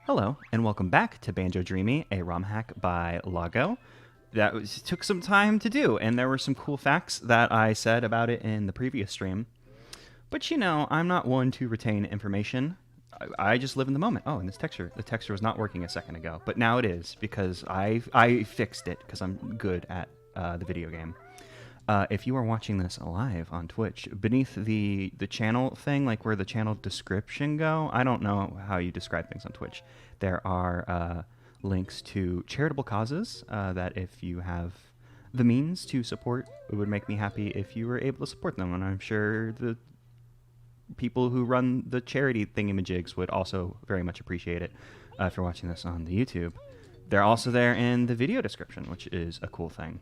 Hello, and welcome back to Banjo-Dreamie, a ROM hack by Loggo. Took some time to do, and there were some cool facts that I said about it in the previous stream. But you know, I'm not one to retain information. I just live in the moment. Oh, and the texture was not working a second ago, but now it is because I fixed it because I'm good at the video game. If you are watching this live on Twitch, beneath the channel thing, like where the channel description go, I don't know how you describe things on Twitch. There are links to charitable causes that if you have the means to support, it would make me happy if you were able to support them. And I'm sure the people who run the charity thingamajigs would also very much appreciate it if you're watching this on the YouTube. They're also there in the video description, which is a cool thing.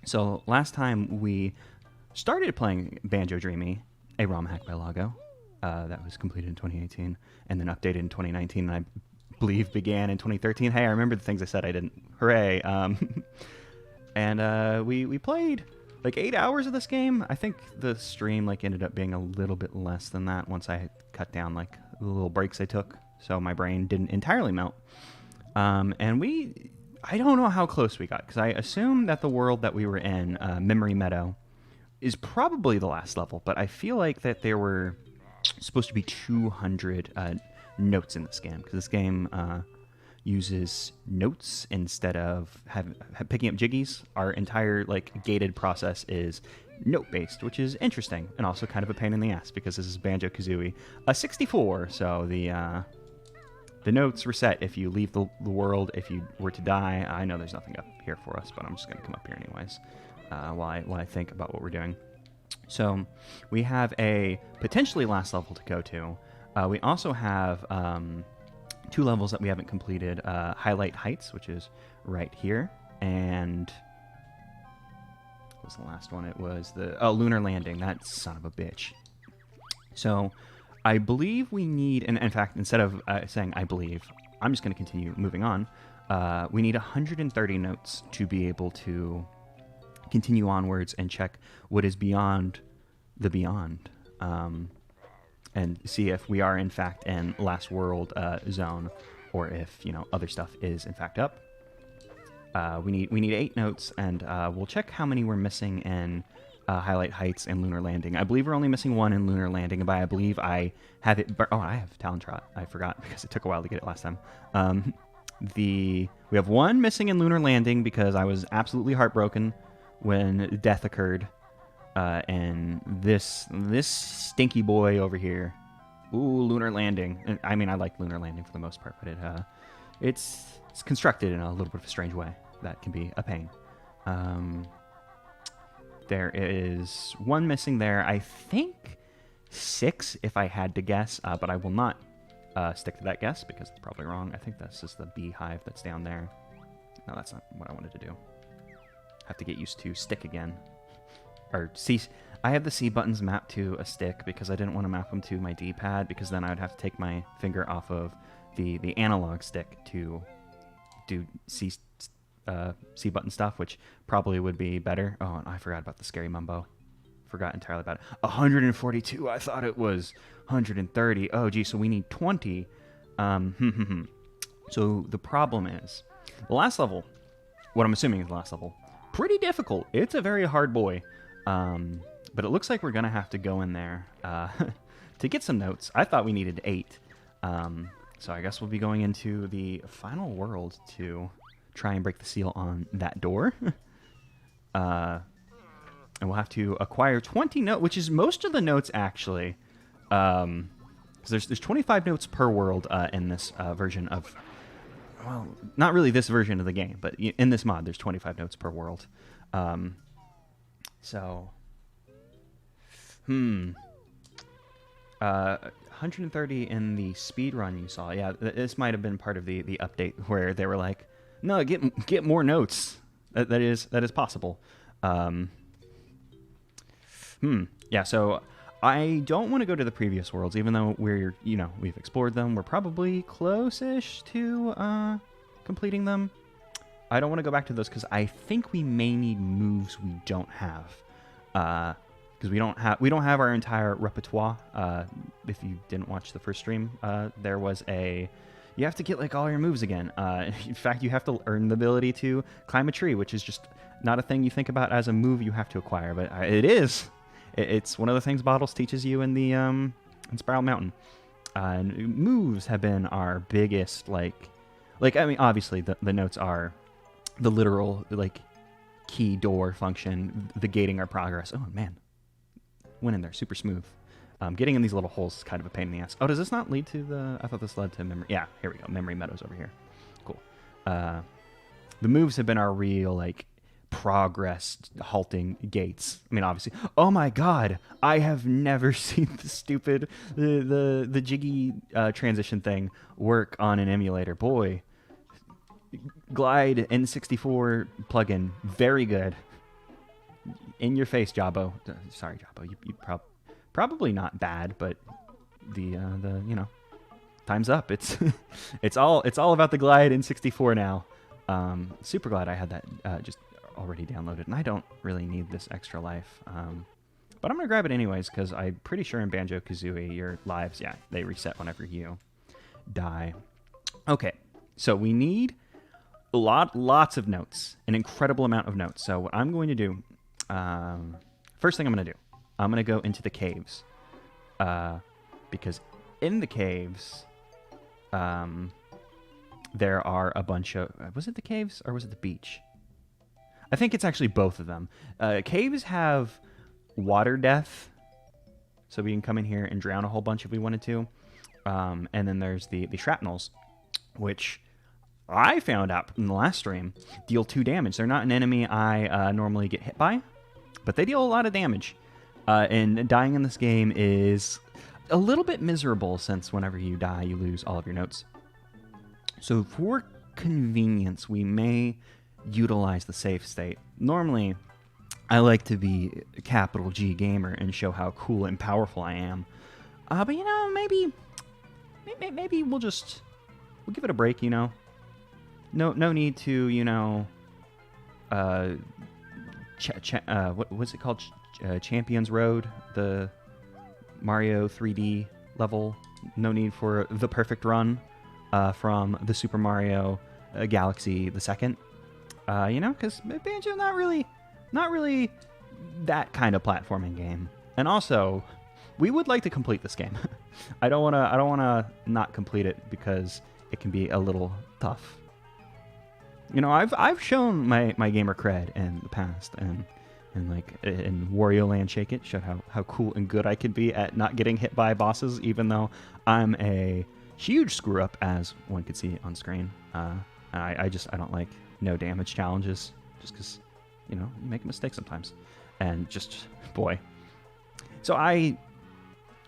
So last time we started playing Banjo-Dreamie, a ROM hack by Loggo, that was completed in 2018 and then updated in 2019, and I believe began in 2013. Hey, I remember the things I said I didn't. Hooray. And we played like 8 hours of this game. I think the stream ended up being a little bit less than that once I had cut down the little breaks I took, so my brain didn't entirely melt. I don't know how close we got, because I assume that the world that we were in, Memory Meadow, is probably the last level, but I feel like that there were supposed to be 200 notes in this game, because this game uses notes instead of picking up jiggies. Our entire gated process is note-based, which is interesting, and also kind of a pain in the ass, because this is Banjo-Kazooie 64, so the notes reset if you leave the world, if you were to die. I know there's nothing up here for us, but I'm just going to come up here anyways while I think about what we're doing. So we have a potentially last level to go to. We also have 2 levels that we haven't completed. Highlight Heights, which is right here, and what was the last one? It was the Lunar Landing. That son of a bitch. So I believe we need, and in fact, instead of saying I believe, I'm just going to continue moving on. We need 130 notes to be able to continue onwards and check what is beyond the beyond, and see if we are in fact in Last World zone, or if other stuff is in fact up. We need 8 notes, and we'll check how many we're missing in Highlight Heights and Lunar Landing. I believe we're only missing 1 in Lunar Landing, but I believe I have it. Oh, I have Talon Trot. I forgot because it took a while to get it last time. We have 1 missing in Lunar Landing because I was absolutely heartbroken when death occurred. And this stinky boy over here. Ooh, Lunar Landing. I mean, I like Lunar Landing for the most part, but it's constructed in a little bit of a strange way that can be a pain. There is 1 missing there. I think 6 if I had to guess, but I will not stick to that guess because it's probably wrong. I think this is the beehive that's down there. No, that's not what I wanted to do. Have to get used to stick again. Or C. I have the C buttons mapped to a stick because I didn't want to map them to my D-pad, because then I would have to take my finger off of the analog stick to do C button stuff, which probably would be better. Oh, and I forgot about the scary mumbo. Forgot entirely about it. 142. I thought it was 130. Oh, gee. So we need 20. So the problem is the last level. What I'm assuming is the last level. Pretty difficult. It's a very hard boy. But it looks like we're gonna have to go in there to get some notes. I thought we needed 8. So I guess we'll be going into the final world to try and break the seal on that door. And we'll have to acquire 20 notes, which is most of the notes, actually. So there's 25 notes per world in this version of... Well, not really this version of the game, but in this mod, there's 25 notes per world. 130 in the speed run you saw. Yeah, this might have been part of the update where they were like, no, get more notes. That is possible. Yeah, so I don't want to go to the previous worlds, even though we've explored them. We're probably close-ish to completing them. I don't want to go back to those because I think we may need moves we don't have. Because we don't have our entire repertoire. If you didn't watch the first stream, there was a you have to get like all your moves again. In fact, you have to earn the ability to climb a tree, which is just not a thing you think about as a move you have to acquire, but it is. It's one of the things Bottles teaches you in the in Spiral Mountain. Moves have been our biggest like I mean, obviously the notes are the literal like key door function, the gating our progress. Oh man, went in there super smooth. Getting in these little holes is kind of a pain in the ass. Oh, does this not lead to the... I thought this led to memory... Yeah, here we go. Memory Meadows over here. Cool. The moves have been our real, like, progress halting gates. I mean, obviously... Oh my god! I have never seen the stupid... The jiggy transition thing work on an emulator. Boy. Glide N64 plugin. Very good. In your face, Jabbo. Sorry, Jabbo. You probably not bad, but the you know, time's up. It's it's all about the Glide in 64 now. Super glad I had that just already downloaded, and I don't really need this extra life. But I'm gonna grab it anyways because I'm pretty sure in Banjo-Kazooie your lives, yeah, they reset whenever you die. Okay, so we need lots of notes, an incredible amount of notes. So what I'm going to do, first thing I'm gonna do. I'm going to go into the caves, because in the caves, there are a bunch of... Was it the caves or was it the beach? I think it's actually both of them. Caves have water death, so we can come in here and drown a whole bunch if we wanted to. And then there's the shrapnels, which I found out in the last stream deal 2 damage. They're not an enemy I normally get hit by, but they deal a lot of damage. And dying in this game is a little bit miserable since whenever you die, you lose all of your notes. So for convenience, we may utilize the save state. Normally, I like to be a capital G gamer and show how cool and powerful I am. But you know, maybe we'll give it a break. You know, no need to, you know, what was it called? Champions Road, the Mario 3D level. No need for the perfect run from the Super Mario Galaxy the second. You know, because Banjo not really that kind of platforming game. And also, we would like to complete this game. I don't wanna not complete it because it can be a little tough. You know, I've shown my gamer cred in the past, and like in Wario Land Shake It showed how cool and good I could be at not getting hit by bosses, even though I'm a huge screw up, as one could see on screen. I don't like no damage challenges, just because, you know, you make a mistake sometimes, and just boy. So I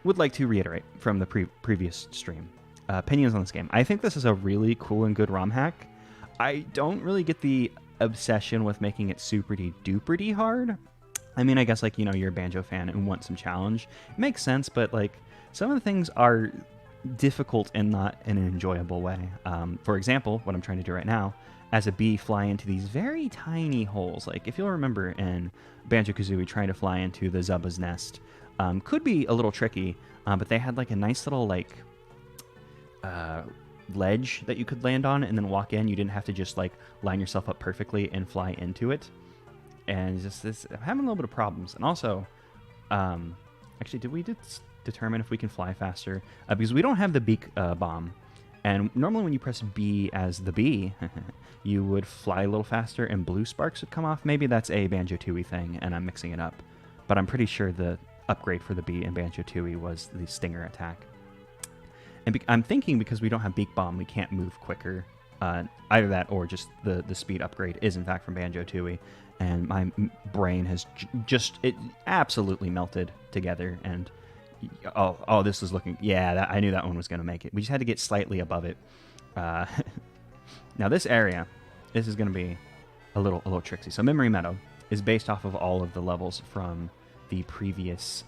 would like to reiterate from the previous stream opinions on this game. I think this is a really cool and good ROM hack. I don't really get the obsession with making it super-duper hard. I mean, I guess, like, you know, you're a Banjo fan and want some challenge. It makes sense, but, like, some of the things are difficult and not in an enjoyable way. For example, what I'm trying to do right now, as a bee, fly into these very tiny holes. Like, if you'll remember in Banjo-Kazooie, trying to fly into the Zubba's nest could be a little tricky, but they had, like, a nice little, like, ledge that you could land on and then walk in. You didn't have to just like line yourself up perfectly and fly into it. And just this, I'm having a little bit of problems. And also, actually, did we determine if we can fly faster? Because we don't have the beak bomb. And normally when you press B as the bee, you would fly a little faster and blue sparks would come off. Maybe that's a Banjo-Tooie thing and I'm mixing it up. But I'm pretty sure the upgrade for the bee in Banjo-Tooie was the stinger attack. And I'm thinking because we don't have Beak Bomb, we can't move quicker. Either that or just the speed upgrade is in fact from Banjo-Tooie. And my brain has it absolutely melted together. And oh, this is looking... Yeah, I knew that one was going to make it. We just had to get slightly above it. Now this area, this is going to be a little tricksy. So Memory Meadow is based off of all of the levels from the previous...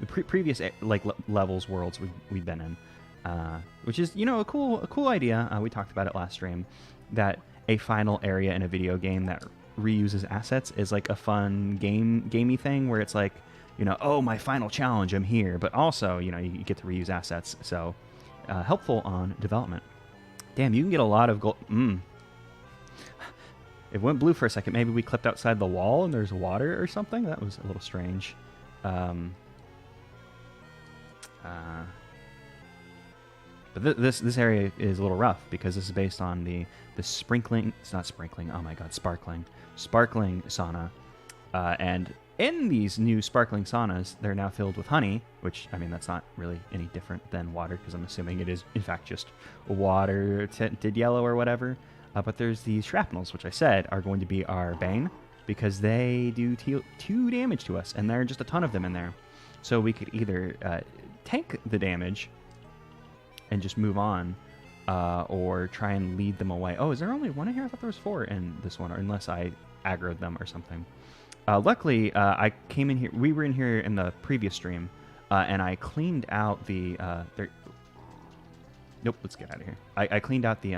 previous like levels worlds we've been in, which is, you know, a cool idea. We talked about it last stream, that a final area in a video game that reuses assets is like a fun gamey thing where it's like, you know, oh, my final challenge, I'm here, but also, you know, you get to reuse assets. So helpful on development. Damn, you can get a lot of gold. It went blue for a second. Maybe we clipped outside the wall and there's water or something? That was a little strange. But this area is a little rough because this is based on the sprinkling. It's not sprinkling. Oh my god, sparkling sauna. And in these new sparkling saunas, they're now filled with honey, which, I mean, that's not really any different than water because I'm assuming it is, in fact, just water tinted yellow or whatever. But there's these shrapnels, which I said are going to be our bane because they do 2 damage to us, and there are just a ton of them in there. So we could either tank the damage and just move on, or try and lead them away. Oh, is there only 1 in here? I thought there was 4 in this one, or unless I aggroed them or something. Luckily, I came in here. We were in here in the previous stream, and I cleaned out the... Nope, let's get out of here. I cleaned out the...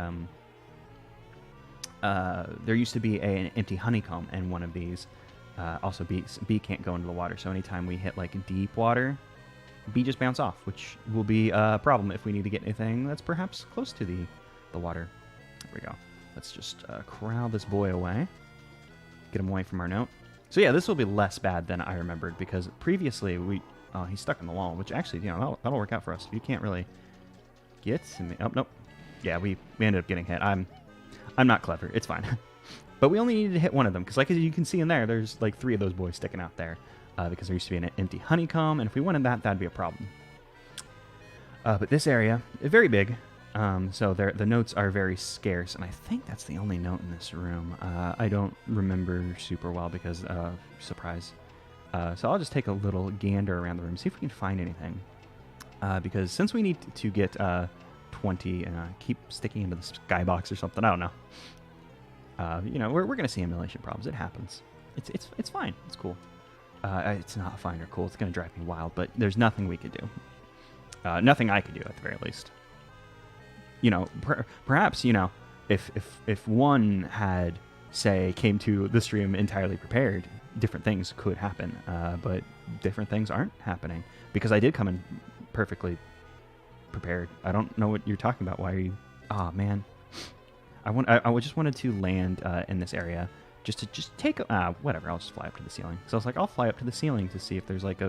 there used to be an empty honeycomb in one of these. Also, bee can't go into the water, so anytime we hit like deep water, bee just bounce off, which will be a problem if we need to get anything that's perhaps close to the water. There we go. Let's just corral this boy away. Get him away from our note. So yeah, this will be less bad than I remembered, because previously he's stuck in the wall, which actually, you know, that'll work out for us. You can't really get to me. Oh, nope. Yeah, we ended up getting hit. I'm not clever. It's fine. But we only needed to hit one of them, because like as you can see in there, there's like 3 of those boys sticking out there, because there used to be an empty honeycomb, and if we wanted that, that'd be a problem. But this area is very big, so the notes are very scarce, and I think that's the only note in this room. I don't remember super well because, surprise. So I'll just take a little gander around the room, see if we can find anything. Because since we need to get 20, keep sticking into the skybox or something, I don't know. You know, we're going to see emulation problems. It happens. It's fine. It's cool. It's not fine or cool. It's going to drive me wild, but there's nothing we could do. Nothing I could do, at the very least. You know, perhaps, you know, if one had, say, came to the stream entirely prepared, different things could happen. But different things aren't happening. Because I did come in perfectly prepared. I don't know what you're talking about. Why are you... Oh, man. I just wanted to land in this area. Just to take... whatever, I'll just fly up to the ceiling. So I was like, I'll fly up to the ceiling to see if there's like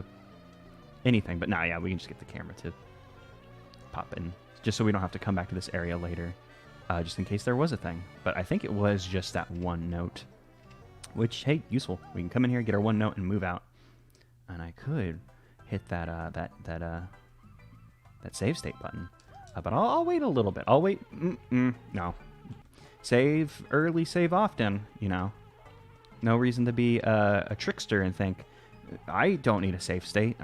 anything. But nah, yeah, we can just get the camera to pop in. Just so we don't have to come back to this area later. Just in case there was a thing. But I think it was just that 1 note. Which, hey, useful. We can come in here, get our 1 note, and move out. And I could hit that save state button. But I'll wait a little bit. I'll wait... no. Save early, save often, you know. No reason to be a trickster and think, I don't need a save state,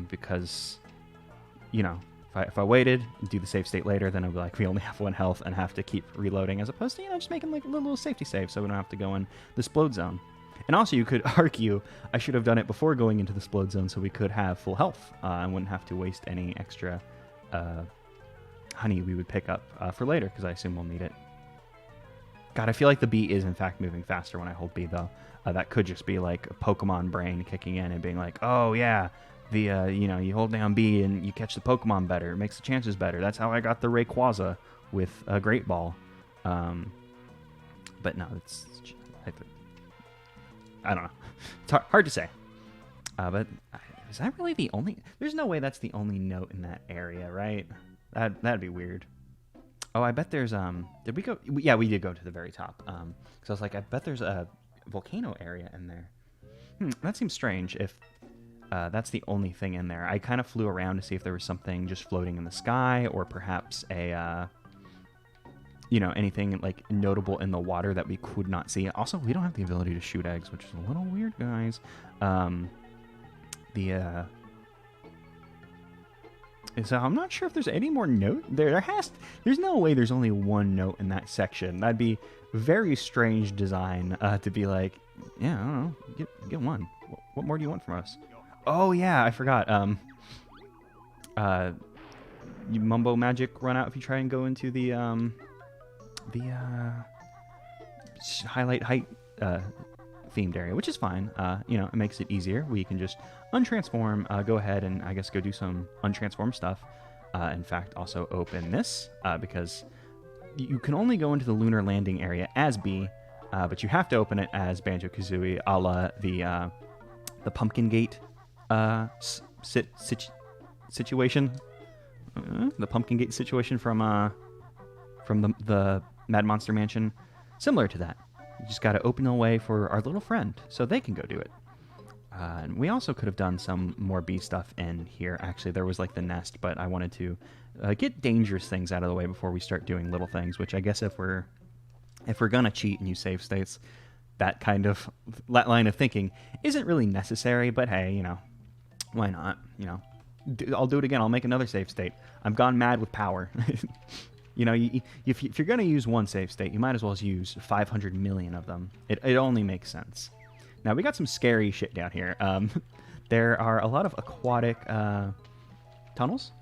because, you know, if I waited, do the save state later, then I'd be like, we only have 1 health and have to keep reloading, as opposed to, you know, just making like a little safety save so we don't have to go in the explode zone. And also, you could argue I should have done it before going into the explode zone so we could have full health and wouldn't have to waste any extra honey we would pick up for later, because I assume we'll need it. God, I feel like the bee is in fact moving faster when I hold B, though. That could just be like a Pokemon brain kicking in and being like, oh yeah, you know, you hold down B and you catch the Pokemon better. It makes the chances better. That's how I got the Rayquaza with a Great Ball. But no, I don't know. It's hard to say. But is that really the only... There's no way that's the only note in that area, right? That'd be weird. Oh, I bet there's... Did we go... Yeah, we did go to the very top. So I was like, I bet there's a volcano area in there. That seems strange if that's the only thing in there. I kind of flew around to see if there was something just floating in the sky, or perhaps a... you know, anything like notable in the water that we could not see. Also, we don't have the ability to shoot eggs, which is a little weird, guys. So I'm not sure if there's any more note there. There's no way there's only 1 note in that section. That'd be very strange design to be like, yeah, I don't know, get 1. What more do you want from us? Oh yeah, I forgot. You mumbo magic run out if you try and go into the highlight height themed area, which is fine. You know, it makes it easier. We can just untransform, go ahead and I guess go do some untransform stuff. in fact, also open this because you can only go into the lunar landing area as B, but you have to open it as Banjo-Kazooie, a la the Pumpkin Gate situation. The Pumpkin Gate situation from the Mad Monster Mansion. Similar to that. You just got to open the way for our little friend so they can go do it. And we also could have done some more bee stuff in here. Actually, there was like the nest, but I wanted to get dangerous things out of the way before we start doing little things, which I guess if we're gonna cheat and use save states, that kind of line of thinking isn't really necessary, but hey, why not? I'll do it again. I'll make another save state. I've gone mad with power. If you're going to use one save state, you might as well use 500 million of them. It only makes sense. Now, we got some scary shit down here. There are a lot of aquatic tunnels.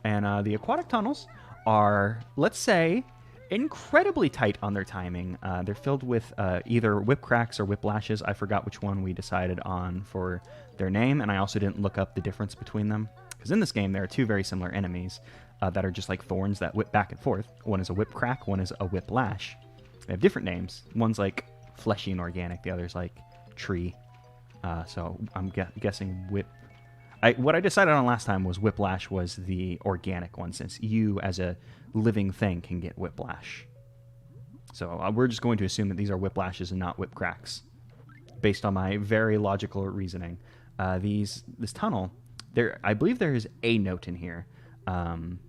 And the aquatic tunnels are, let's say, incredibly tight on their timing. They're filled with either whip cracks or whiplashes. I forgot which one we decided on for their name, and I also didn't look up the difference between them. Because in this game, there are two very similar enemies that are just like thorns that whip back and forth. One is a whip crack, one is a whiplash. They have different names. One's like fleshy and organic, the other's like tree. So I'm guessing whip... What I decided on last time was whiplash was the organic one, since you, as a living thing, can get whiplash. So we're just going to assume that these are whiplashes and not whip cracks, based on my very logical reasoning. This tunnel, I believe there is a note in here, and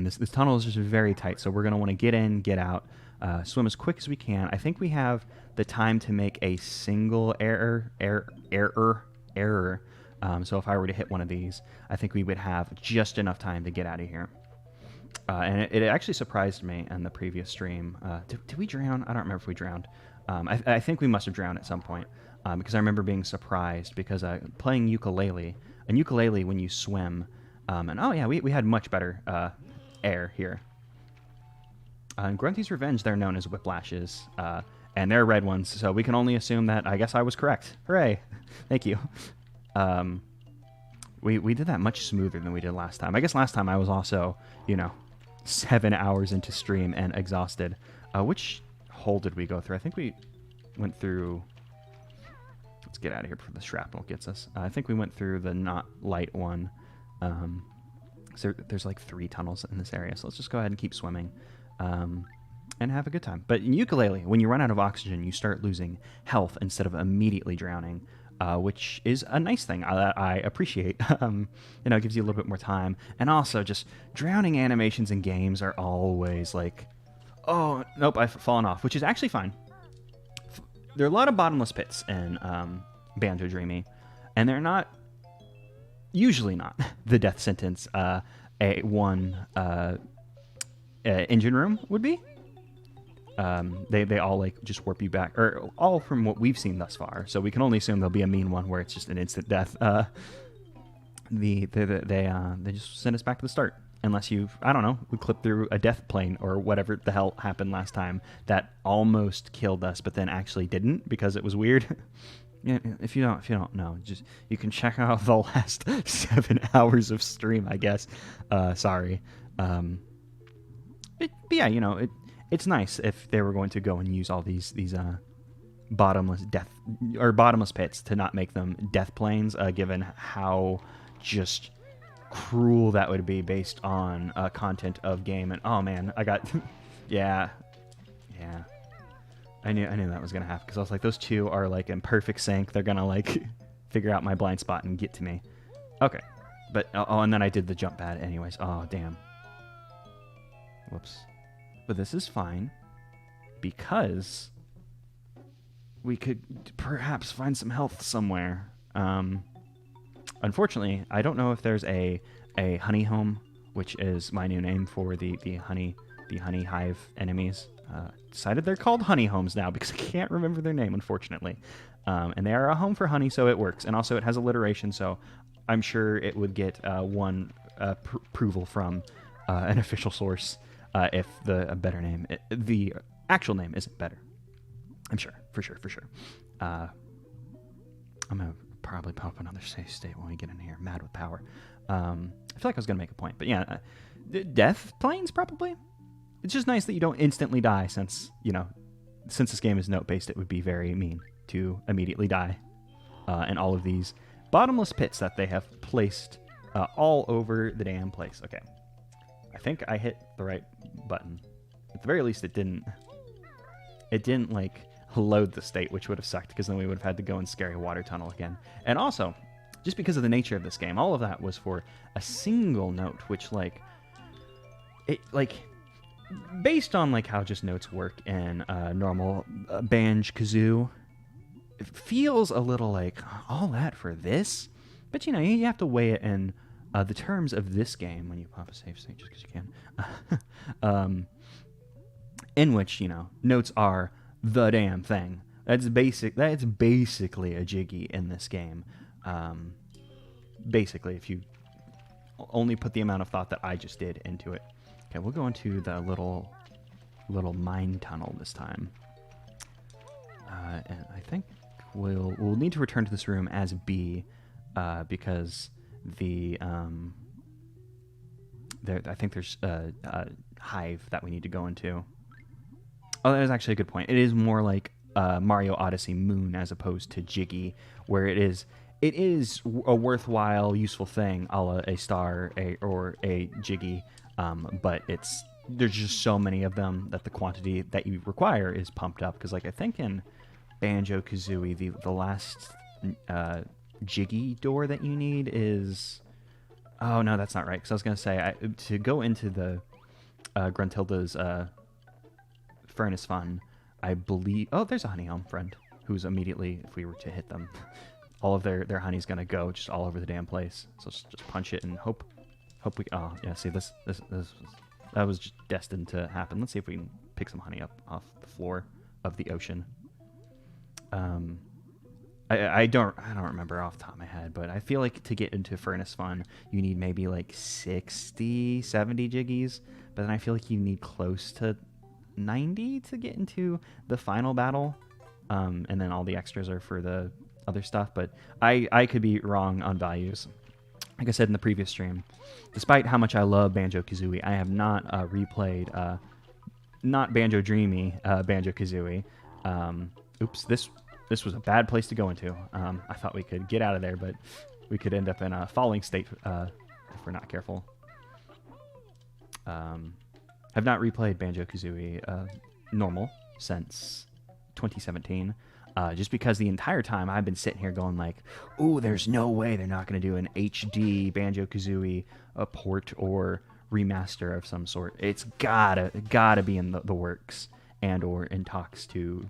this tunnel is just very tight. So we're going to want to get in, get out, swim as quick as we can. I think we have the time to make a single error. So if I were to hit one of these, I think we would have just enough time to get out of here. And it actually surprised me in the previous stream. Did we drown? I don't remember if we drowned. I think we must have drowned at some point, because I remember being surprised because playing ukulele, and ukulele when you swim, and oh yeah, we had much better air here. In Grunty's Revenge, they're known as whiplashes, and they're red ones, so we can only assume that I guess I was correct. Hooray! Thank you. We did that much smoother than we did last time. I guess last time I was also, 7 hours into stream and exhausted. Which hole did we go through? I think we went through... Let's get out of here before the shrapnel gets us. I think we went through the not light one. So there's like 3 tunnels in this area, so let's just go ahead and keep swimming. And have a good time. But in ukulele, when you run out of oxygen, you start losing health instead of immediately drowning. Which is a nice thing I appreciate. It gives you a little bit more time. And also, just drowning animations in games are always like, oh, nope, I've fallen off, which is actually fine. There are a lot of bottomless pits in Banjo-Dreamie, and they're usually not, the death sentence one engine room would be. They all like just warp you back, or all from what we've seen thus far. So we can only assume there'll be a mean one where it's just an instant death. They just send us back to the start, unless we clip through a death plane or whatever the hell happened last time that almost killed us, but then actually didn't because it was weird. Yeah, if you don't know, just you can check out the last 7 hours of stream, I guess. Sorry. But yeah, it's nice if they were going to go and use all these bottomless pits to not make them death planes, given how just cruel that would be based on content of game. And oh man, I got yeah. I knew that was gonna happen because I was like, those two are like in perfect sync. They're gonna like figure out my blind spot and get to me. Okay, but and then I did the jump pad anyways. Oh damn. Whoops. But this is fine because we could perhaps find some health somewhere. Unfortunately, I don't know if there's a honey home, which is my new name for the honey hive enemies. Decided they're called honey homes now because I can't remember their name, unfortunately. And they are a home for honey, so it works. And also it has alliteration, so I'm sure it would get one approval from an official source. If the actual name isn't better. I'm sure, for sure. I'm going to probably pop another save state when we get in here, mad with power. I feel like I was going to make a point, but yeah, death planes probably. It's just nice that you don't instantly die since, since this game is note-based, it would be very mean to immediately die in all of these bottomless pits that they have placed all over the damn place. Okay. I think I hit the right button. At the very least, it didn't, like, load the state, which would have sucked, because then we would have had to go in Scary Water Tunnel again. And also, just because of the nature of this game, all of that was for a single note, which, like, based on, like, how just notes work in normal Banjo-Kazoo, it feels a little like, all that for this? But, you have to weigh it in the terms of this game when you pop a save state, just because you can. In which, notes are the damn thing. That's basically a jiggy in this game. Basically, if you only put the amount of thought that I just did into it. Okay, we'll go into the little mine tunnel this time. And I think we'll need to return to this room as B, because I think there's a hive that we need to go into. Oh, that is actually a good point. It is more like Mario Odyssey Moon as opposed to Jiggy, where it is a worthwhile, useful thing, a la a star or a Jiggy, but there's just so many of them that the quantity that you require is pumped up. Because, like, I think in Banjo-Kazooie, the last Jiggy door that you need is... Oh, no, that's not right. Because I was going to say, to go into the Gruntilda's Furnace Fun, I believe... Oh, there's a honey elm friend who's immediately, if we were to hit them, all of their honey's going to go just all over the damn place. So let's just punch it and hope we... Oh, yeah, see, that was just destined to happen. Let's see if we can pick some honey up off the floor of the ocean. I don't remember off the top of my head, but I feel like to get into Furnace Fun, you need maybe like 60, 70 jiggies, but then I feel like you need close to 90 to get into the final battle, and then all the extras are for the other stuff, but I could be wrong on values. Like I said in the previous stream, despite how much I love Banjo-Kazooie, I have not replayed, not Banjo-Dreamie, Banjo-Kazooie. Oops, this was a bad place to go into. I thought we could get out of there, but we could end up in a falling state if we're not careful. I've not replayed Banjo-Kazooie normal since 2017. Just because the entire time I've been sitting here going like, ooh, there's no way they're not going to do an HD Banjo-Kazooie port or remaster of some sort. It's gotta be in the works and or in talks to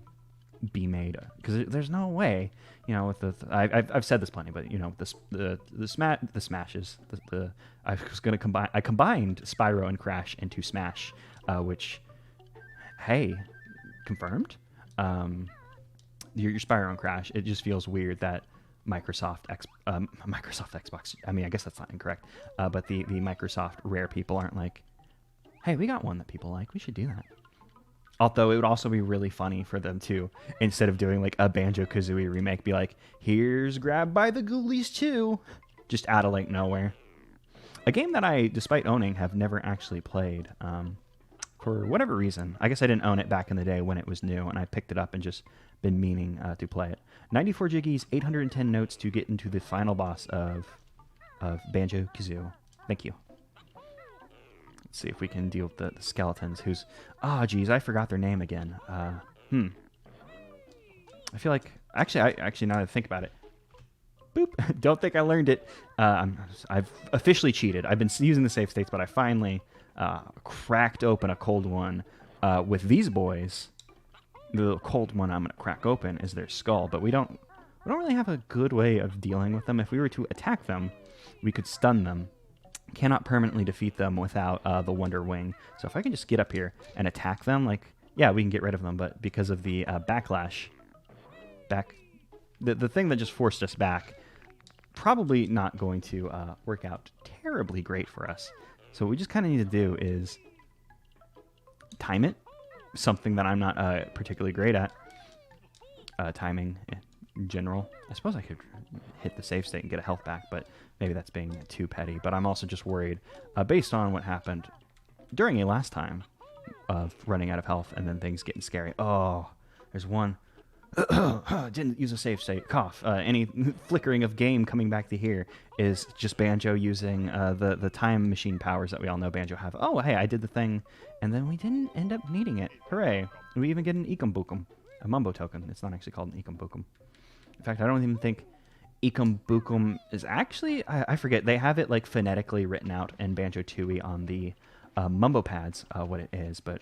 be made, because there's no way, with I've said this plenty, but the smashes, I combined Spyro and Crash into Smash, which, hey, confirmed. Your Spyro and Crash, it just feels weird that Microsoft Xbox, I mean, I guess that's not incorrect, but the Microsoft Rare people aren't like, hey, we got one that people like, we should do that. Although it would also be really funny for them to, instead of doing like a Banjo-Kazooie remake, be like, here's Grab by the Ghoulies 2, just out of like nowhere. A game that I, despite owning, have never actually played. For whatever reason. I guess I didn't own it back in the day when it was new, and I picked it up and just been meaning to play it. 94 jiggies, 810 notes to get into the final boss of Banjo-Kazoo. Thank you. Let's see if we can deal with the skeletons who's... Oh, geez, I forgot their name again. I feel like... Actually, now that I think about it. Boop. Don't think I learned it. I've officially cheated. I've been using the save states, but I finally cracked open a cold one with these boys. The cold one I'm going to crack open is their skull, but we don't really have a good way of dealing with them. If we were to attack them, we could stun them. Cannot permanently defeat them without the Wonder Wing. So if I can just get up here and attack them, like, yeah, we can get rid of them, but because of the backlash, the thing that just forced us back, probably not going to work out terribly great for us. So what we just kind of need to do is time it, something that I'm not particularly great at. Timing, general. I suppose I could hit the save state and get a health back, but maybe that's being too petty. But I'm also just worried, based on what happened during a last time of running out of health and then things getting scary. Oh, there's one. Didn't use a save state. Cough. Any flickering of game coming back to here is just Banjo using the time machine powers that we all know Banjo have. Oh, hey, I did the thing, and then we didn't end up needing it. Hooray. We even get an Ikumbukum, a Mumbo token. It's not actually called an Ikumbukum. In fact, I don't even think Ikumbukum is actually... I forget. They have it like phonetically written out in Banjo-Tooie on the Mumbo pads, what it is, but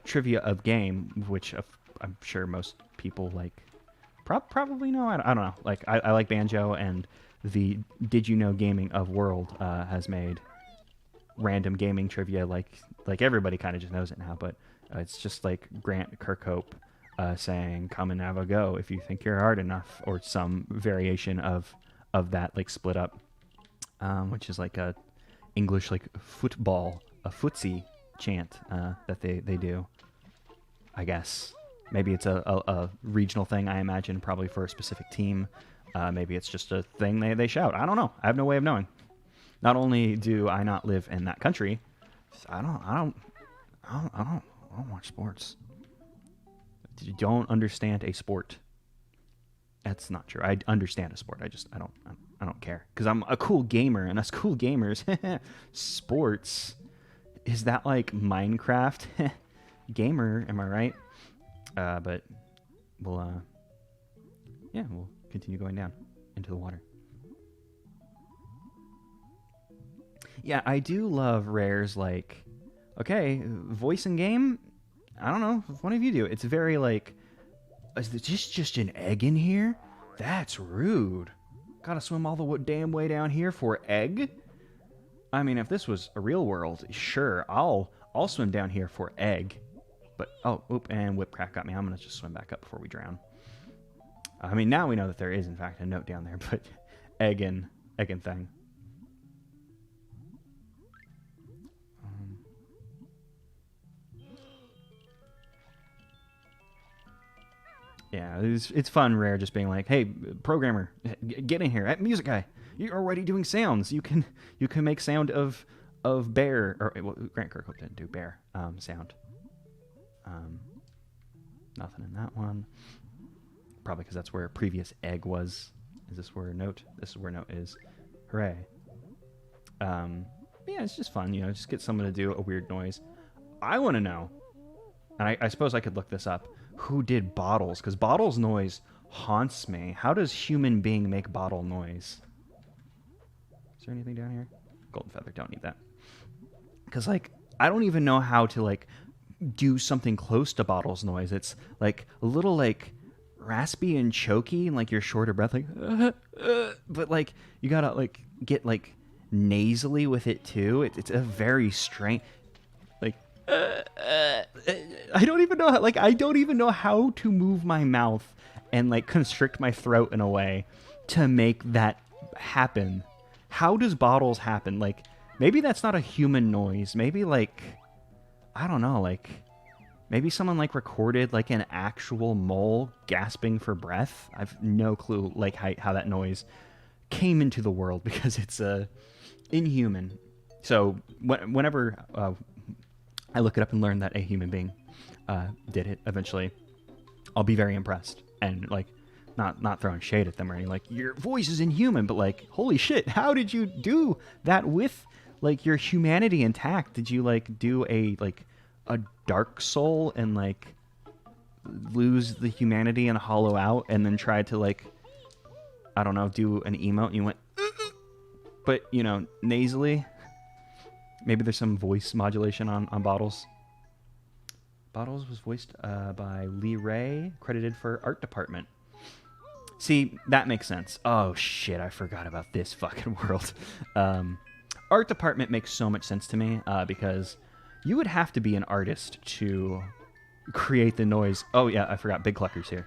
trivia of game, which... I'm sure most people like probably know. I don't know. Like I like Banjo, and the Did You Know Gaming of World has made random gaming trivia like everybody kind of just knows it now. But it's just like Grant Kirkhope saying "Come and have a go if you think you're hard enough," or some variation of that, like split up, which is like a English like football, a footsie chant that they do. I guess. Maybe it's a regional thing, I imagine, probably for a specific team. Maybe it's just a thing they shout. I don't know. I have no way of knowing. Not only do I not live in that country, I don't watch sports. You don't understand a sport. That's not true. I understand a sport. I don't care because I'm a cool gamer, and us cool gamers, sports. Is that like Minecraft? Gamer, am I right? But we'll continue going down into the water. Yeah, I do love rares like, okay, voice in game. I don't know if one of you do. It's very like, is there just an egg in here? That's rude. Gotta swim all the damn way down here for egg. I mean, if this was a real world, sure, I'll swim down here for egg. But, and whip crack got me. I'm going to just swim back up before we drown. I mean, now we know that there is, in fact, a note down there, but egg and thing. Yeah, it's fun, Rare, just being like, hey, programmer, get in here. Music guy, you're already doing sounds. You can make sound of bear, or well, Grant Kirkhope didn't do bear sound. Nothing in that one. Probably because that's where a previous egg was. Is this where note? This is where note is. Hooray. Yeah, it's just fun, just get someone to do a weird noise. I want to know, and I suppose I could look this up, who did Bottles? Because Bottles noise haunts me. How does human being make bottle noise? Is there anything down here? Golden feather, don't need that. Because, like, I don't even know how to, like, do something close to Bottles noise. It's like a little like raspy and choky and like you're short of breath, like but like you gotta like get like nasally with it too. It's a very strange like I don't even know how to move my mouth and like constrict my throat in a way to make that happen. How does Bottles happen? Like maybe that's not a human noise. Maybe like I don't know, like, maybe someone, like, recorded, like, an actual mole gasping for breath. I've no clue, like, how that noise came into the world, because it's, inhuman. So, whenever I look it up and learn that a human being did it eventually, I'll be very impressed. And, like, not throwing shade at them or anything, like, your voice is inhuman, but, like, holy shit, how did you do that with... like your humanity intact? Did you like do a dark soul and like lose the humanity and hollow out and then try to like I don't know, do an emote and you went but nasally? Maybe there's some voice modulation on Bottles. Bottles was voiced by Lee Ray, credited for art department. See, that makes sense. Oh shit, I forgot about this fucking world. Art department makes so much sense to me because you would have to be an artist to create the noise. Oh yeah, I forgot. Big Clucker's here.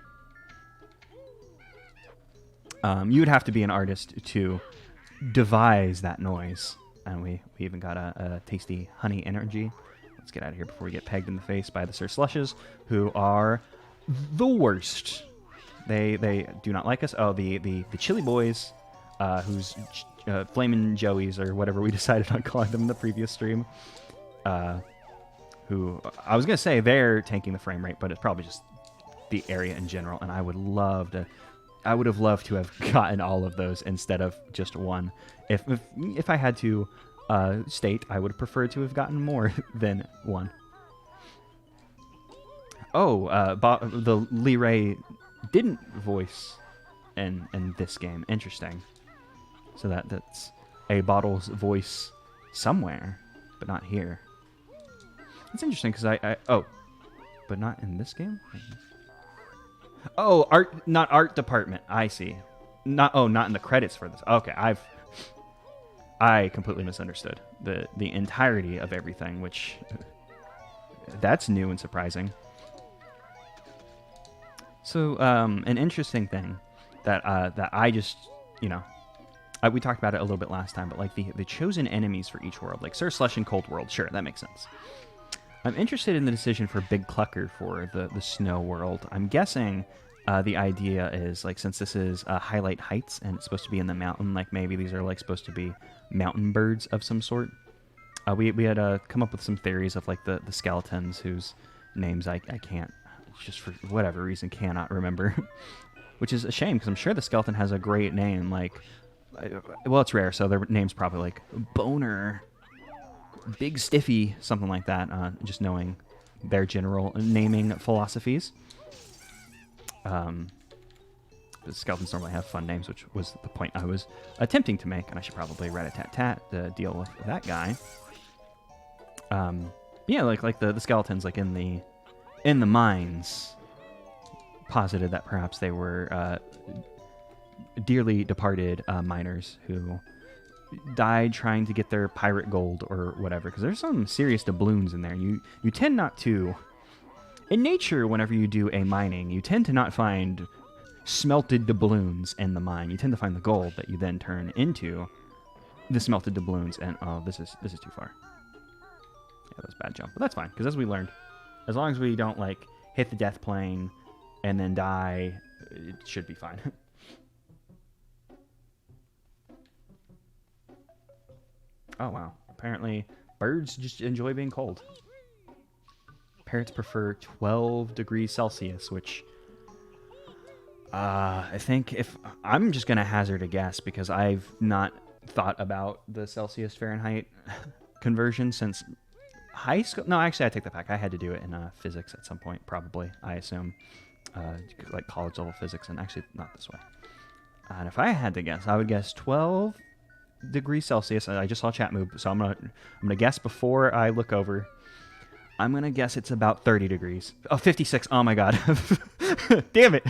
You would have to be an artist to devise that noise. And we even got a tasty honey energy. Let's get out of here before we get pegged in the face by the Sir Slushes, who are the worst. They do not like us. Oh, the chili boys, who's Flamin' Joeys or whatever we decided on calling them in the previous stream. Who I was gonna say they're tanking the frame rate, but it's probably just the area in general. And I would have loved to have gotten all of those instead of just one. If I had to state, I would have preferred to have gotten more than one. Oh, the Lee Ray didn't voice in this game. Interesting. So that's a Bottle's voice somewhere, but not here. It's interesting because oh, but not in this game. Oh, not art department. I see. Not in the credits for this. Okay, I completely misunderstood the entirety of everything, which that's new and surprising. So, an interesting thing that I just, we talked about it a little bit last time, but like the chosen enemies for each world, like Sir Slush and Cold World, sure, that makes sense. I'm interested in the decision for Big Clucker for the Snow World. I'm guessing the idea is, like, since this is Highlight Heights and it's supposed to be in the mountain, like maybe these are like supposed to be mountain birds of some sort. We had come up with some theories of like the skeletons whose names I can't, just for whatever reason, cannot remember. Which is a shame, because I'm sure the skeleton has a great name, like, well, it's rare, so their name's probably like Boner, Big Stiffy, something like that, just knowing their general naming philosophies. The skeletons normally have fun names, which was the point I was attempting to make, and I should probably rat-a-tat-tat to deal with that guy. Yeah, like the skeletons, like in the mines, posited that perhaps they were dearly departed miners who died trying to get their pirate gold or whatever, because there's some serious doubloons in there. You tend not to, in nature, whenever you do a mining, you tend to not find smelted doubloons in the mine. You tend to find the gold that you then turn into the smelted doubloons. And oh, this is too far. Yeah, that was a bad jump, but that's fine, because as we learned, as long as we don't like hit the death plane and then die, it should be fine. Oh, wow. Apparently, birds just enjoy being cold. Parrots prefer 12 degrees Celsius, which I think I'm just going to hazard a guess, because I've not thought about the Celsius Fahrenheit conversion since high school. No, actually, I take that back. I had to do it in physics at some point, probably, I assume. Like college level physics, and actually not this way. And if I had to guess, I would guess 12 degrees Celsius. I just saw chat move, so I'm gonna guess before I look over. I'm gonna guess it's about 30 degrees. Oh, 56. Oh my god. Damn it.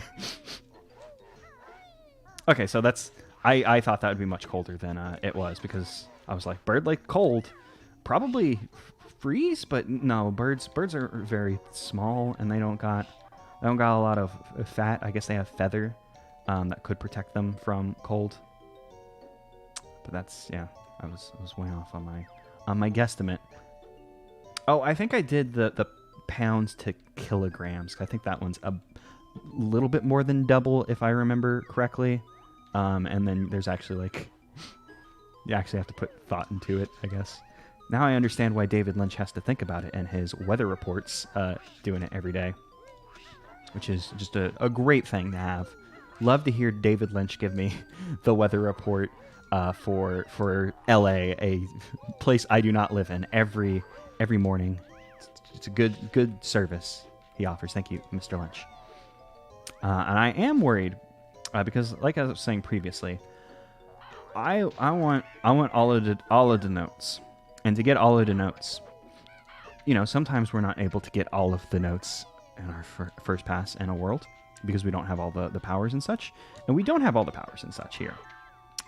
Okay, so that's I thought that would be much colder than it was, because I was like, bird like cold, probably freeze, but no, birds are very small and they don't got a lot of fat. I guess they have feather that could protect them from cold. But that's, yeah, I was way off on my guesstimate. Oh, I think I did the pounds to kilograms. I think that one's a little bit more than double, if I remember correctly. And then there's actually like, you actually have to put thought into it, I guess. Now I understand why David Lynch has to think about it in his weather reports, doing it every day, which is just a great thing to have. Love to hear David Lynch give me the weather report for LA, a place I do not live in, every morning. It's a good service he offers. Thank you, Mr. Lynch. And I am worried because, like I was saying previously, I want all of the notes, and to get all of the notes, sometimes we're not able to get all of the notes in our first pass in a world because we don't have all the powers and such, and we don't have all the powers and such here.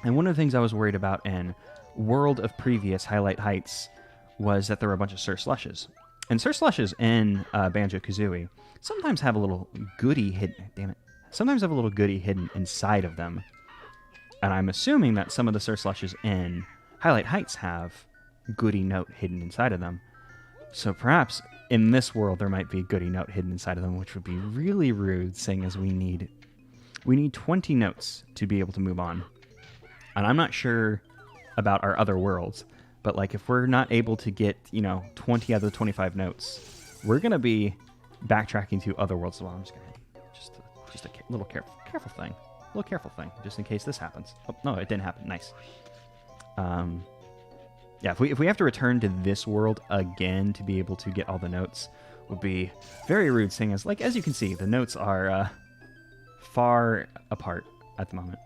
And one of the things I was worried about in World of Previous Highlight Heights was that there were a bunch of Sir Slushes. And Sir Slushes in Banjo-Kazooie sometimes have a little goodie hidden. Sometimes have a little goodie hidden inside of them. And I'm assuming that some of the Sir Slushes in Highlight Heights have goodie note hidden inside of them. So perhaps in this world there might be goodie note hidden inside of them, which would be really rude, seeing as we need We need 20 notes to be able to move on. And I'm not sure about our other worlds, but like if we're not able to get, 20 out of the 25 notes, we're going to be backtracking to other worlds as well. I'm just going to, just a little careful thing, just in case this happens. Oh, no, it didn't happen. Nice. Yeah, if we have to return to this world again to be able to get all the notes, would be very rude, seeing as, like, as you can see, the notes are far apart at the moment.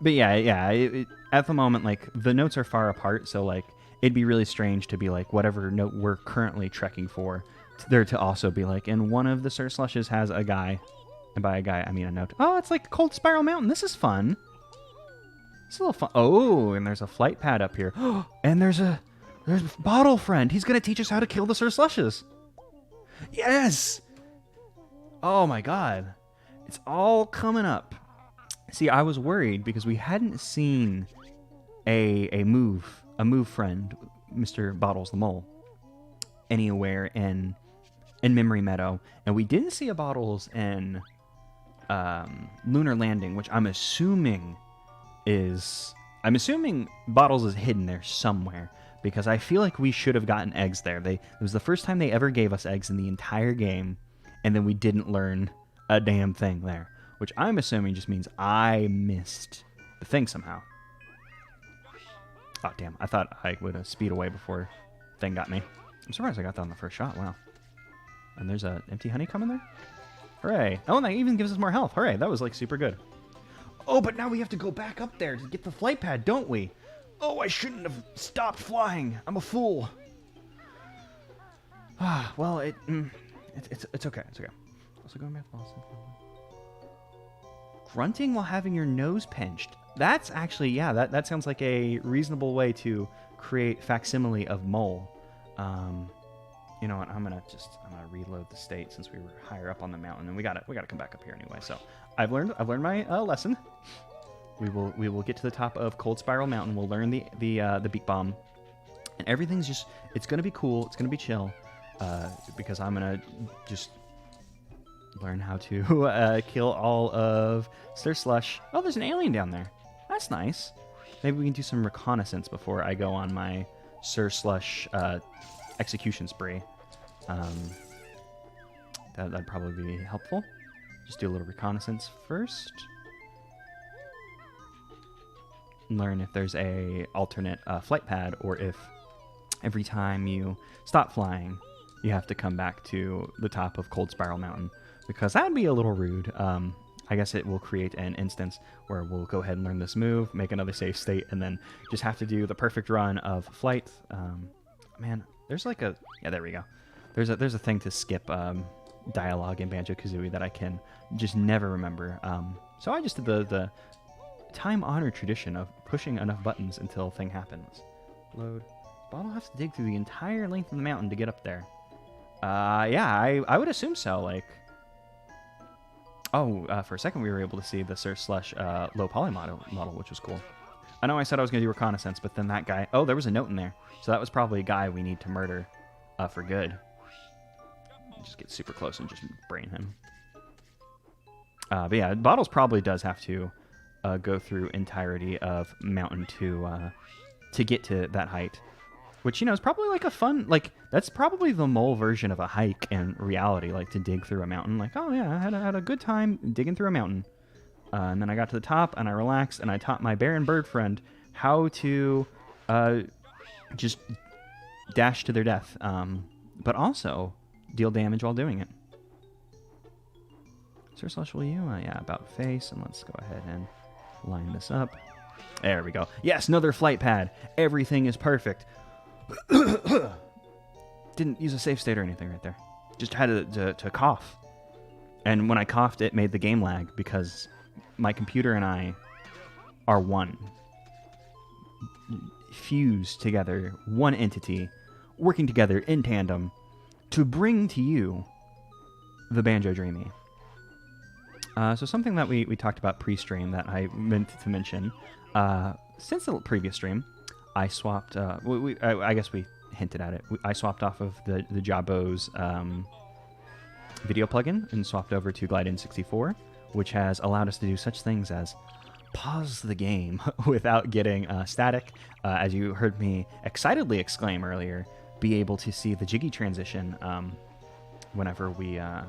But yeah, at the moment, like, the notes are far apart, so, like, it'd be really strange to be, like, whatever note we're currently trekking for, there to also be, like, and one of the Sir Slushes has a guy, and by a guy, I mean a note. Oh, it's like Cold Spiral Mountain. This is fun. It's a little fun. Oh, and there's a flight pad up here. And there's Bottle Friend. He's going to teach us how to kill the Sir Slushes. Yes! Oh my god. It's all coming up. See, I was worried because we hadn't seen a move friend, Mr. Bottles the Mole, anywhere in Memory Meadow, and we didn't see a Bottles in Lunar Landing, which I'm assuming Bottles is hidden there somewhere, because I feel like we should have gotten eggs there. It was the first time they ever gave us eggs in the entire game, and then we didn't learn a damn thing there, which I'm assuming just means I missed the thing somehow. Oh, damn. I thought I would speed away before the thing got me. I'm surprised I got that on the first shot. Wow. And there's an empty honeycomb in there? Hooray. Oh, and that even gives us more health. Hooray. That was, like, super good. Oh, but now we have to go back up there to get the flight pad, don't we? Oh, I shouldn't have stopped flying. I'm a fool. Ah, well, it's okay. It's okay. Also going back to Boston. Grunting while having your nose pinched. That's actually, yeah, that sounds like a reasonable way to create facsimile of Mole. You know what? I'm gonna reload the state since we were higher up on the mountain, and we gotta come back up here anyway. So I've learned my lesson. We will get to the top of Cold Spiral Mountain. We'll learn the beak bomb, and everything's it's gonna be cool. It's gonna be chill, because I'm gonna just learn how to kill all of Sir Slush. Oh, there's an alien down there. That's nice. Maybe we can do some reconnaissance before I go on my Sir Slush execution spree. That'd probably be helpful. Just do a little reconnaissance first. Learn if there's a alternate flight pad, or if every time you stop flying, you have to come back to the top of Cold Spiral Mountain, because that would be a little rude. I guess it will create an instance where we'll go ahead and learn this move, make another save state, and then just have to do the perfect run of flight. Man, there's like a... Yeah, there we go. There's a thing to skip dialogue in Banjo-Kazooie that I can just never remember. So I just did the time-honored tradition of pushing enough buttons until a thing happens. Load. Bottle has to dig through the entire length of the mountain to get up there. Yeah, I would assume so, like... Oh, for a second we were able to see the Sir Slush low poly model, which was cool. I know I said I was going to do reconnaissance, but then that guy... Oh, there was a note in there. So that was probably a guy we need to murder for good. Just get super close and just brain him. But yeah, Bottles probably does have to go through entirety of mountain to get to that height. Which, is probably like a fun... Like, that's probably the Mole version of a hike in reality, like to dig through a mountain. Like, oh yeah, I had a good time digging through a mountain. And then I got to the top, and I relaxed, and I taught my bear and bird friend how to just dash to their death, but also deal damage while doing it. Sir Slush, will you? Yeah, about face, and let's go ahead and line this up. There we go. Yes, another flight pad. Everything is perfect. Didn't use a save state or anything right there. Just had to cough. And when I coughed, it made the game lag because my computer and I are one. Fused together, one entity, working together in tandem to bring to you the Banjo-Dreamie. So something that we talked about pre-stream that I meant to mention. Since the previous stream, I swapped... I guess we hinted at it. I swapped off of the Jabo's video plugin and swapped over to Glide N64, which has allowed us to do such things as pause the game without getting static. As you heard me excitedly exclaim earlier, be able to see the jiggy transition whenever we... Oh,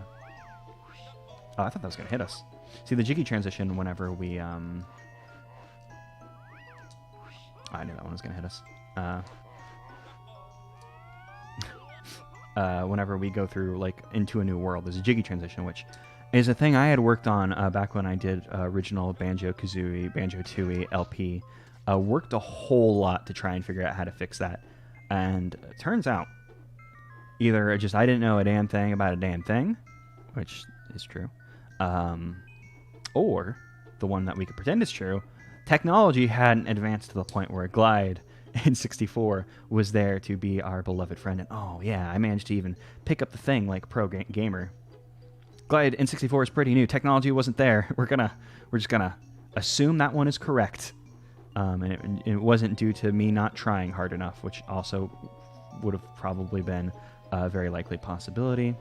I thought that was going to hit us. See the jiggy transition whenever we... I knew that one was going to hit us. Whenever we go through, like, into a new world, there's a jiggy transition, which is a thing I had worked on back when I did original Banjo-Kazooie, Banjo-Tooie LP. Worked a whole lot to try and figure out how to fix that. And it turns out, either just I didn't know a damn thing about a damn thing, which is true, or the one that we could pretend is true, technology hadn't advanced to the point where Glide in 64 was there to be our beloved friend. And oh yeah, I managed to even pick up the thing like pro gamer. Glide in 64 is pretty new. Technology wasn't there. We're just gonna assume that one is correct. And it wasn't due to me not trying hard enough, which also would have probably been a very likely possibility.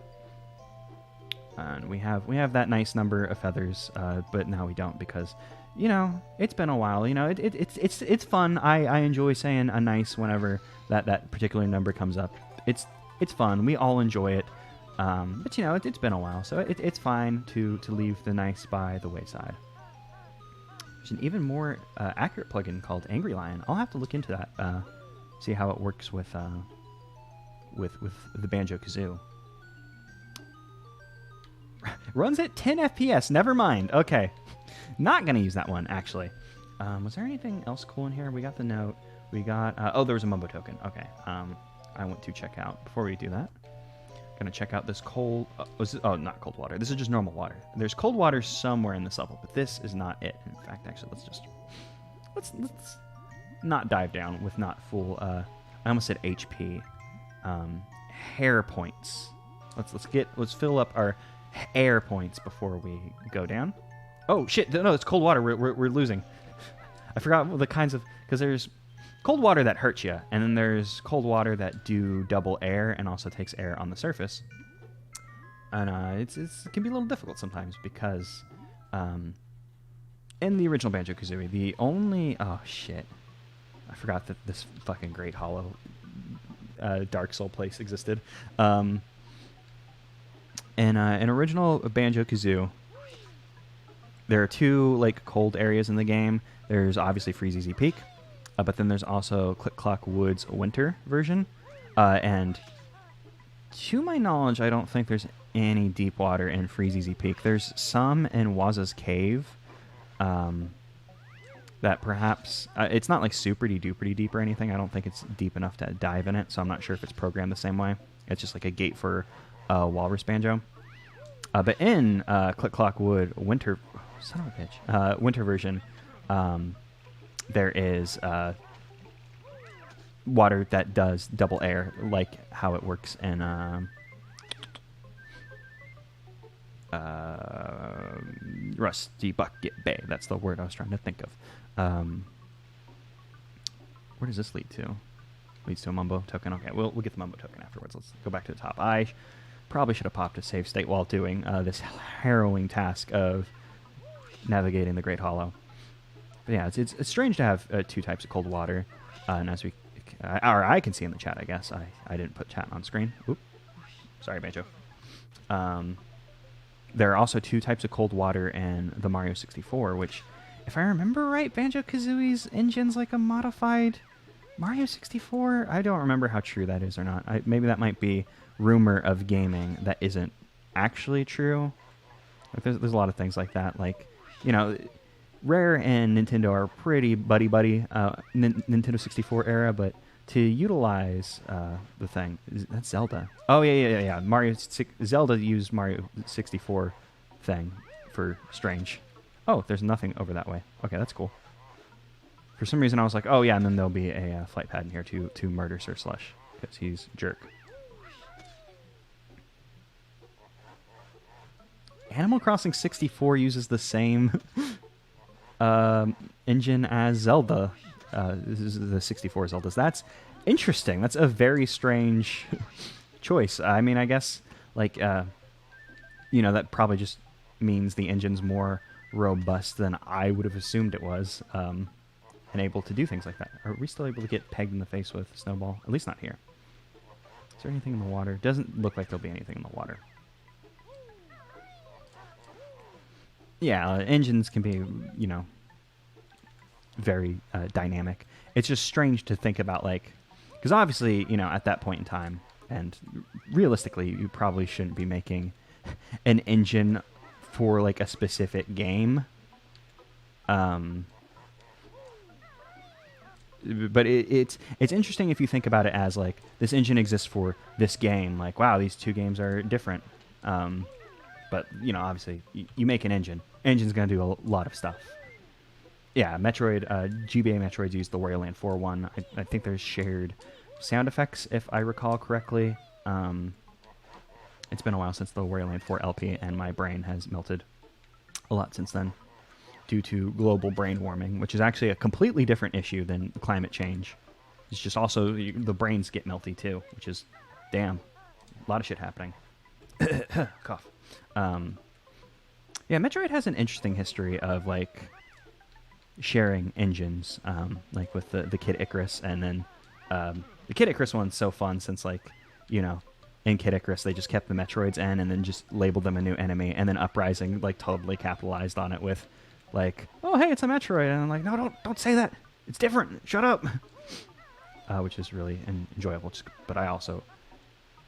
And we have that nice number of feathers, but now we don't because, you know, it's been a while. You know, it's fun. I enjoy saying a nice whenever that particular number comes up. It's fun. We all enjoy it. But you know, it's been a while, so it's fine to leave the nice by the wayside. There's an even more accurate plugin called Angry Lion. I'll have to look into that, see how it works with the Banjo-Kazoo. Runs at 10 FPS. Never mind. Okay, not gonna use that one actually. Was there anything else cool in here? We got the note. We got oh, there was a Mumbo token. Okay. I went to check out. Before we do that, gonna check out this cold. Not cold water. This is just normal water. There's cold water somewhere in this level, but this is not it. In fact, actually, let's not dive down with not full. I almost said HP. Hair points. Let's fill up our air points before we go down. Oh shit! No, it's cold water. We're losing. I forgot the kinds of, because there's cold water that hurts you, and then there's cold water that do double air and also takes air on the surface. And it can be a little difficult sometimes because in the original Banjo-Kazooie, the only I forgot that this fucking Great Hollow Dark Soul place existed. In original Banjo-Kazoo, there are two like cold areas in the game. There's obviously Freeze Easy Peak, but then there's also Click Clock Woods Winter version. And to my knowledge, I don't think there's any deep water in Freeze Easy Peak. There's some in Waza's Cave. That perhaps it's not like super duper deep or anything. I don't think it's deep enough to dive in it, so I'm not sure if it's programmed the same way. It's just like a gate for Walrus Banjo. But in Click Clock Wood Winter, son of a bitch, Winter version, there is water that does double air, like how it works in Rusty Bucket Bay. That's the word I was trying to think of. Where does this lead to? Leads to a Mumbo token. Okay, we'll get the Mumbo token afterwards. Let's go back to the top. I probably should have popped a save state while doing this harrowing task of navigating the Great Hollow. But yeah, it's strange to have two types of cold water, and as I can see in the chat, I guess I didn't put chat on screen. Oop, sorry, Banjo. There are also two types of cold water in the Mario 64, which, if I remember right, Banjo-Kazooie's engine's like a modified Mario 64. I don't remember how true that is or not. Maybe that might be rumor of gaming that isn't actually true. Like there's a lot of things like that. Like, you know, Rare and Nintendo are pretty buddy-buddy, Nintendo 64 era, but to utilize the thing, that's Zelda. Oh, yeah. Zelda used Mario 64 thing for Strange. Oh, there's nothing over that way. Okay, that's cool. For some reason, I was like, oh, yeah, and then there'll be a flight pad in here to murder Sir Slush, because he's a jerk. Animal Crossing 64 uses the same engine as Zelda. This is the 64 Zeldas. That's interesting. That's a very strange choice. I mean, I guess, like, you know, that probably just means the engine's more robust than I would have assumed it was, and able to do things like that. Are we still able to get pegged in the face with a snowball? At least not here. Is there anything in the water? Doesn't look like there'll be anything in the water. Yeah, engines can be, you know, very dynamic. It's just strange to think about, like, because obviously, you know, at that point in time, and realistically, you probably shouldn't be making an engine for like a specific game. But it's interesting if you think about it as like this engine exists for this game. Like, wow, these two games are different. But you know, obviously, you make an engine. Engine's gonna do a lot of stuff. Yeah, Metroid, GBA Metroids use the Wario Land 4 one. I think there's shared sound effects, if I recall correctly. It's been a while since the Wario Land 4 LP, and my brain has melted a lot since then due to global brain warming, which is actually a completely different issue than climate change. It's just also the brains get melty too, which is, damn, a lot of shit happening. Cough. Yeah, Metroid has an interesting history of like sharing engines, like with the Kid Icarus, and then the Kid Icarus one's so fun since, like, you know, in Kid Icarus they just kept the Metroids in and then just labeled them a new enemy, and then Uprising like totally capitalized on it with like, oh hey, it's a Metroid, and I'm like, no, don't say that, it's different, shut up. Which is really enjoyable. But I also,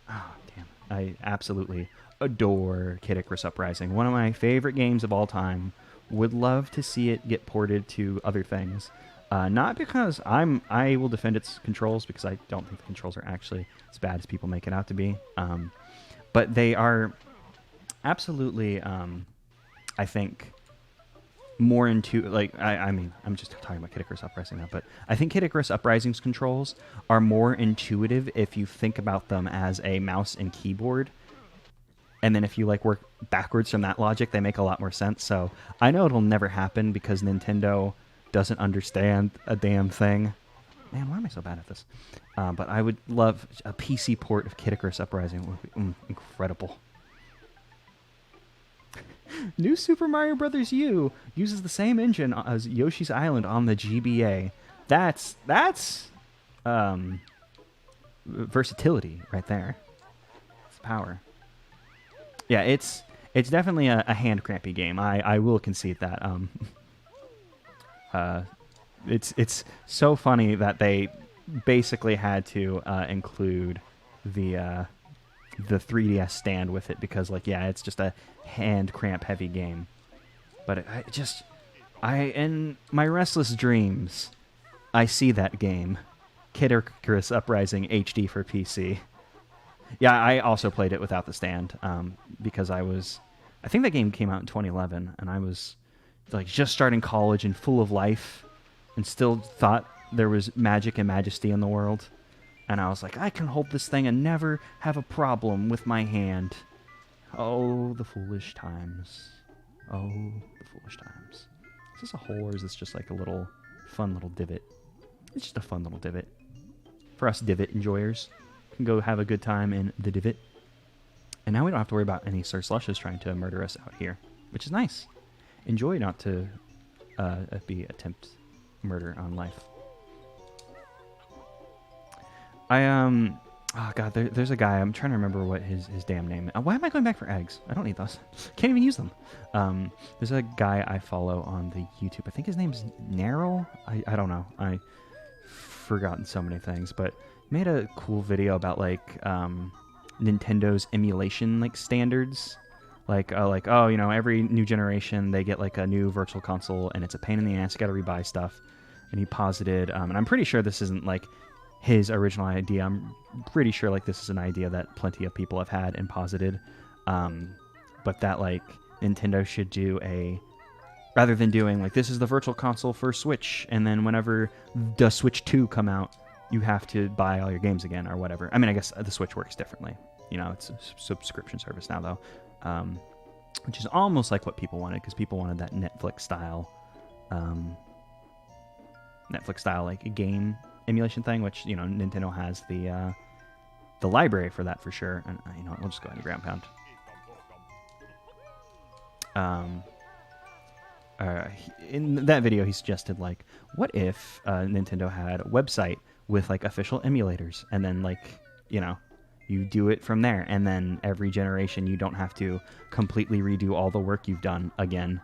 oh damn, I absolutely adore Kid Icarus Uprising, one of my favorite games of all time. Would love to see it get ported to other things. Not because I will defend its controls, because I don't think the controls are actually as bad as people make it out to be. But they are absolutely, I think, more like, I mean, I'm just talking about Kid Icarus Uprising now, but I think Kid Icarus Uprising's controls are more intuitive if you think about them as a mouse and keyboard. And then if you like work backwards from that logic, they make a lot more sense. So I know it'll never happen because Nintendo doesn't understand a damn thing. Man, why am I so bad at this? But I would love a PC port of Kid Icarus Uprising. It would be incredible. New Super Mario Bros. U uses the same engine as Yoshi's Island on the GBA. That's versatility right there. It's power. Yeah, it's definitely a hand crampy game. I will concede that. It's so funny that they basically had to include the 3DS stand with it, because, like, yeah, it's just a hand cramp heavy game. But in my restless dreams, I see that game, Kid Icarus Uprising HD for PC. Yeah, I also played it without the stand, because I think that game came out in 2011, and I was like just starting college and full of life, and still thought there was magic and majesty in the world. And I was like, I can hold this thing and never have a problem with my hand. Oh, the foolish times. Oh, the foolish times. Is this a hole, or is this just like a little fun little divot? It's just a fun little divot. For us divot enjoyers, can go have a good time in the divot. And now we don't have to worry about any Sir Slushes trying to murder us out here, which is nice. Enjoy not to attempt murder on life. Oh god, there's a guy, I'm trying to remember what his damn name is. Why am I going back for eggs? I don't need those. Can't even use them. There's a guy I follow on the YouTube. I think his name's Narrow. I don't know. I've forgotten so many things, but made a cool video about like Nintendo's emulation like standards. Like oh, you know, every new generation they get like a new virtual console, and it's a pain in the ass. You got to rebuy stuff. And he posited, and I'm pretty sure this isn't like his original idea. I'm pretty sure like this is an idea that plenty of people have had and posited, but that like Nintendo should do rather than doing like, this is the virtual console for Switch, and then whenever the Switch 2 come out, you have to buy all your games again or whatever. I mean, I guess the Switch works differently. You know, it's a subscription service now though, which is almost like what people wanted, because people wanted that Netflix style like a game emulation thing, which, you know, Nintendo has the library for that for sure. And you know, we'll just go ahead and ground pound. um, in that video, he suggested, like, what if Nintendo had a website with, like, official emulators, and then, like, you know, you do it from there, and then every generation you don't have to completely redo all the work you've done again.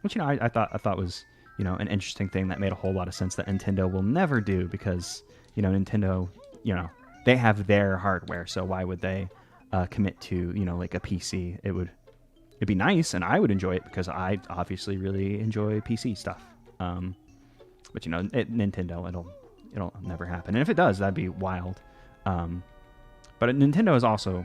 Which, you know, I thought was, you know, an interesting thing that made a whole lot of sense that Nintendo will never do, because, you know, Nintendo, you know, they have their hardware, so why would they commit to, you know, like a PC? It'd be nice, and I would enjoy it because I obviously really enjoy PC stuff. But, you know, Nintendo, it'll never happen. And if it does, that'd be wild. But Nintendo has also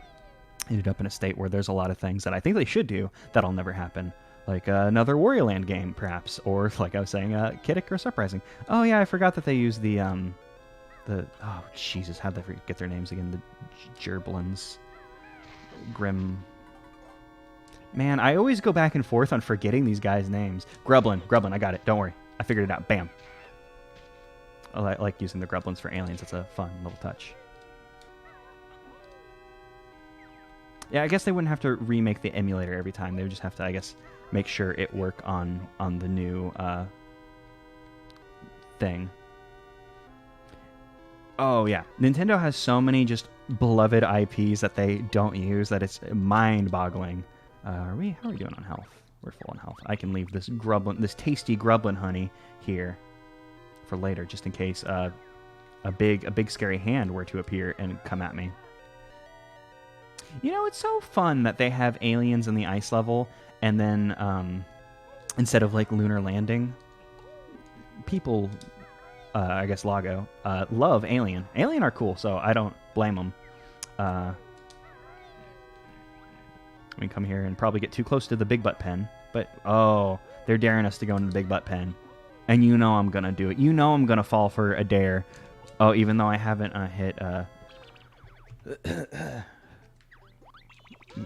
ended up in a state where there's a lot of things that I think they should do that'll never happen. Like another Wario Land game, perhaps. Or, like I was saying, Kid Icarus Uprising. Oh, yeah, I forgot that they used the oh, Jesus, how'd they get their names again? The Gerblins. Grim... Man, I always go back and forth on forgetting these guys' names. Grublin, I got it. Don't worry. I figured it out. Bam. I like using the Grublins for aliens. It's a fun little touch. Yeah, I guess they wouldn't have to remake the emulator every time. They would just have to, I guess, make sure it work on the new thing. Oh, yeah. Nintendo has so many just beloved IPs that they don't use that it's mind-boggling. How are we doing on health? We're full on health. I can leave this tasty Grublin honey here for later, just in case a big scary hand were to appear and come at me. You know, it's so fun that they have aliens in the ice level, and then instead of like lunar landing, people, I guess Loggo, love Alien. Alien are cool, so I don't blame them. We can come here and probably get too close to the big butt pen. But, oh, they're daring us to go into the big butt pen. And you know I'm going to do it. You know I'm going to fall for a dare. Oh, even though I haven't hit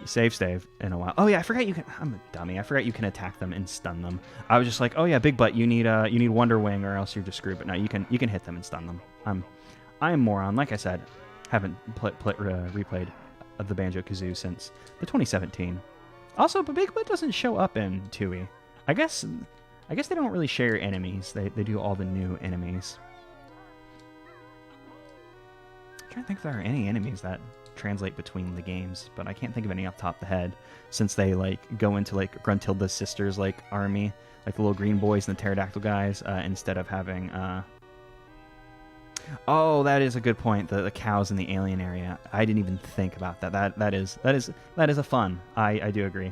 save in a while. Oh, yeah, I forgot you can... I'm a dummy. I forgot you can attack them and stun them. I was just like, oh, yeah, big butt, you need Wonder Wing or else you're just screwed. But no, you can hit them and stun them. I'm a moron. Like I said, haven't replayed of the Banjo-Kazooie since the 2017. Also, but Big Butt doesn't show up in 2E. I guess they don't really share enemies. They do all the new enemies. I'm trying to think if there are any enemies that translate between the games, but I can't think of any off the top of the head, since they like go into like Gruntilda's sister's like army, like the little green boys and the pterodactyl guys, instead of having oh, that is a good point. The cows in the alien area. I didn't even think about that. That is a fun. I do agree.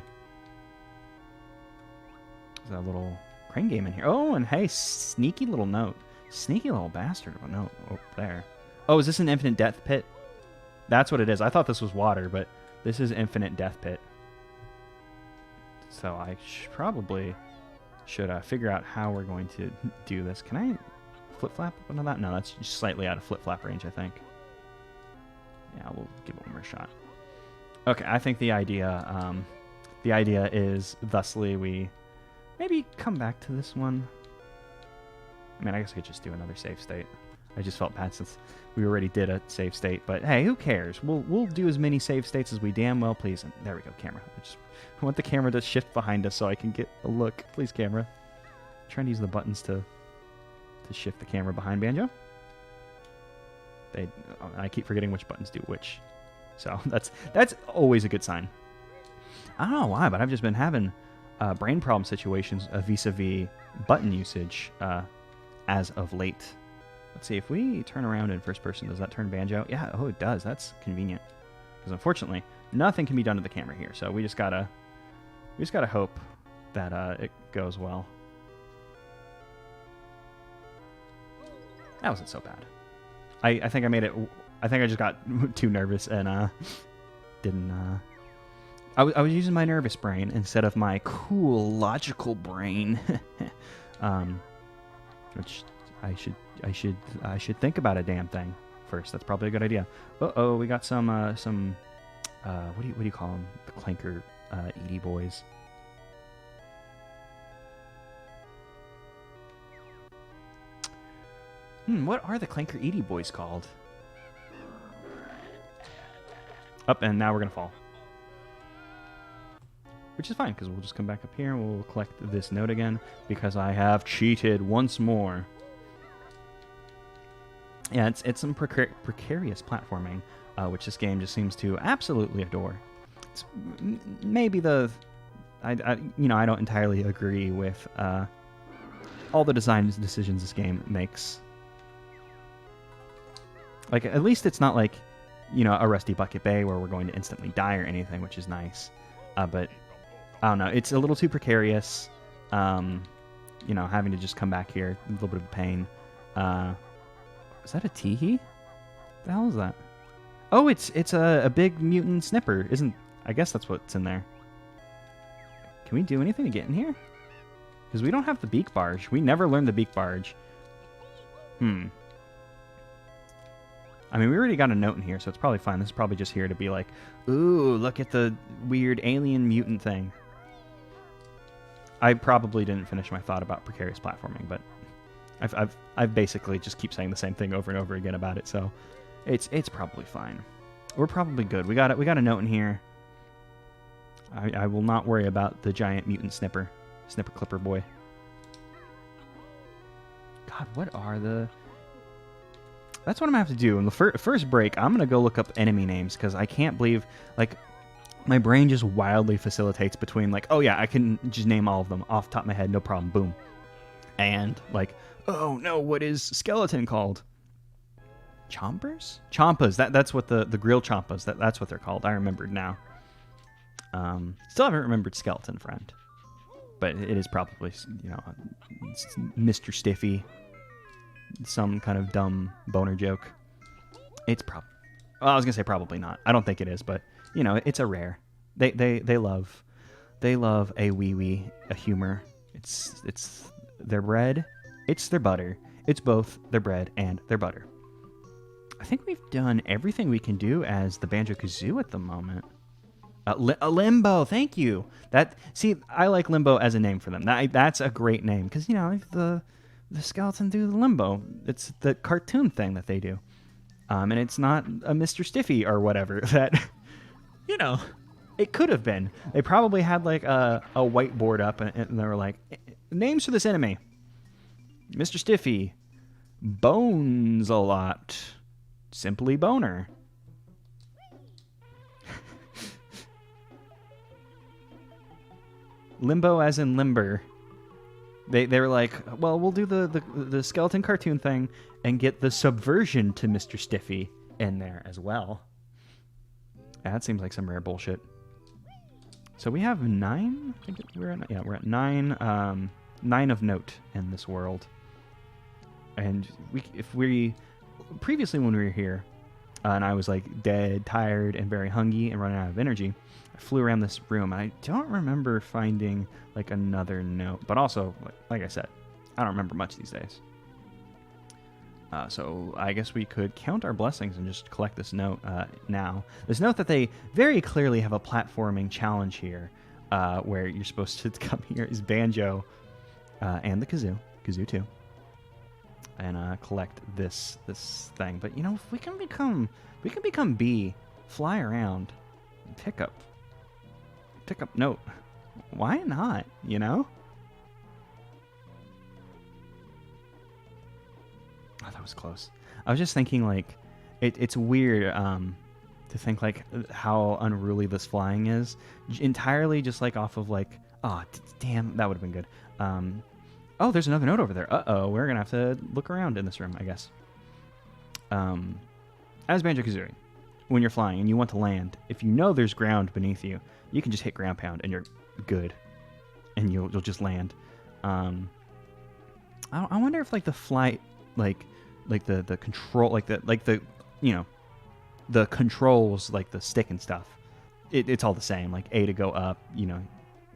There's a little crane game in here. Oh, and hey, sneaky little note. Sneaky little bastard of a note over there. Oh, is this an infinite death pit? That's what it is. I thought this was water, but this is infinite death pit. So I probably should figure out how we're going to do this. Can I flip-flap up into that? No, that's just slightly out of flip-flap range, I think. Yeah, we'll give it one more shot. Okay, I think the idea is thusly we maybe come back to this one. I mean, I guess I could just do another save state. I just felt bad since we already did a save state, but hey, who cares? We'll do as many save states as we damn well please. And there we go, camera. I want the camera to shift behind us so I can get a look. Please, camera. I'm trying to use the buttons to shift the camera behind Banjo. I keep forgetting which buttons do which. So that's always a good sign. I don't know why, but I've just been having brain problem situations vis-a-vis button usage as of late. Let's see, if we turn around in first person, does that turn Banjo? Yeah, oh, it does. That's convenient. Because unfortunately, nothing can be done to the camera here. So we just gotta hope that it goes well. That wasn't so bad. I think I made it. I think I just got too nervous and didn't. I was using my nervous brain instead of my cool logical brain, which I should think about a damn thing first. That's probably a good idea. Oh, we got some what do you call them? The Clanker Edie boys. What are the Clanker Edie boys called? Up, and now we're gonna fall. which is fine because we'll just come back up here and we'll collect this note again because I have cheated once more. Yeah, it's some precarious platforming, which this game just seems to absolutely adore. It's maybe I don't entirely agree with all the design decisions this game makes. Like, at least it's not like, a Rusty Bucket Bay where we're going to instantly die or anything, which is nice. But, I don't know, it's a little too precarious. Having to just come back here, a little bit of a pain. Is that a teehee? The hell is that? Oh, it's a big mutant snipper, I guess that's what's in there. Can we do anything to get in here? Because we don't have the beak barge. We never learned the beak barge. I mean, we already got a note in here, so it's probably fine. This is probably just here to be like, ooh, look at the weird alien mutant thing. I probably didn't finish my thought about precarious platforming, but I've basically just keep saying the same thing over and over again about it, so it's probably fine. We're probably good. We got a note in here. I will not worry about the giant mutant snipper clipper boy. God, what are the... That's what I'm going to have to do. In the first break, I'm going to go look up enemy names, because I can't believe, like, my brain just wildly facilitates between, like, oh yeah, I can just name all of them off the top of my head, no problem, boom. And, like, oh no, what is skeleton called? Chompers? Champas, that's what the grill champas, that's what they're called. I remembered now. Still haven't remembered skeleton friend. But it is probably, Mr. Stiffy. Some kind of dumb boner joke. It's I was gonna say probably not. I don't think it is, but it's a rare. They love a wee a humor. It's their bread. It's their butter. It's both their bread and their butter. I think we've done everything we can do as the Banjo-Kazoo at the moment. A Limbo, thank you. I like Limbo as a name for them. That's a great name because the skeleton do the Limbo. It's the cartoon thing that they do, and it's not a Mr. Stiffy or whatever that it could have been. They probably had like a whiteboard up and they were like, names for this enemy: Mr. Stiffy, Bones a lot, Simply Boner. Limbo as in limber. They were like, well, we'll do the skeleton cartoon thing and get the subversion to Mr. Stiffy in there as well. That seems like some rare bullshit. So we have 9. I think we're at 9. 9 of note in this world. And previously when we were here, and I was like dead, tired, and very hungry and running out of energy, I flew around this room, and I don't remember finding like another note. But also, like I said, I don't remember much these days. So I guess we could count our blessings and just collect this note now. This note that they very clearly have a platforming challenge here, where you're supposed to come here is Banjo and the Kazoo too, and collect this thing. But if we can become B, fly around, and pick up note. Why not? Oh, that was close. I was just thinking, like, it's weird to think, like, how unruly this flying is. Entirely just, like, off of, like, oh, damn, that would have been good. Oh, there's another note over there. Uh-oh, we're going to have to look around in this room, I guess. As Banjo-Kazooie, when you're flying and you want to land, if you know there's ground beneath you, you can just hit ground pound and you're good. And you'll just land. I wonder if, like, the flight... like the control, the controls, like the stick and stuff, it's all the same, like A to go up,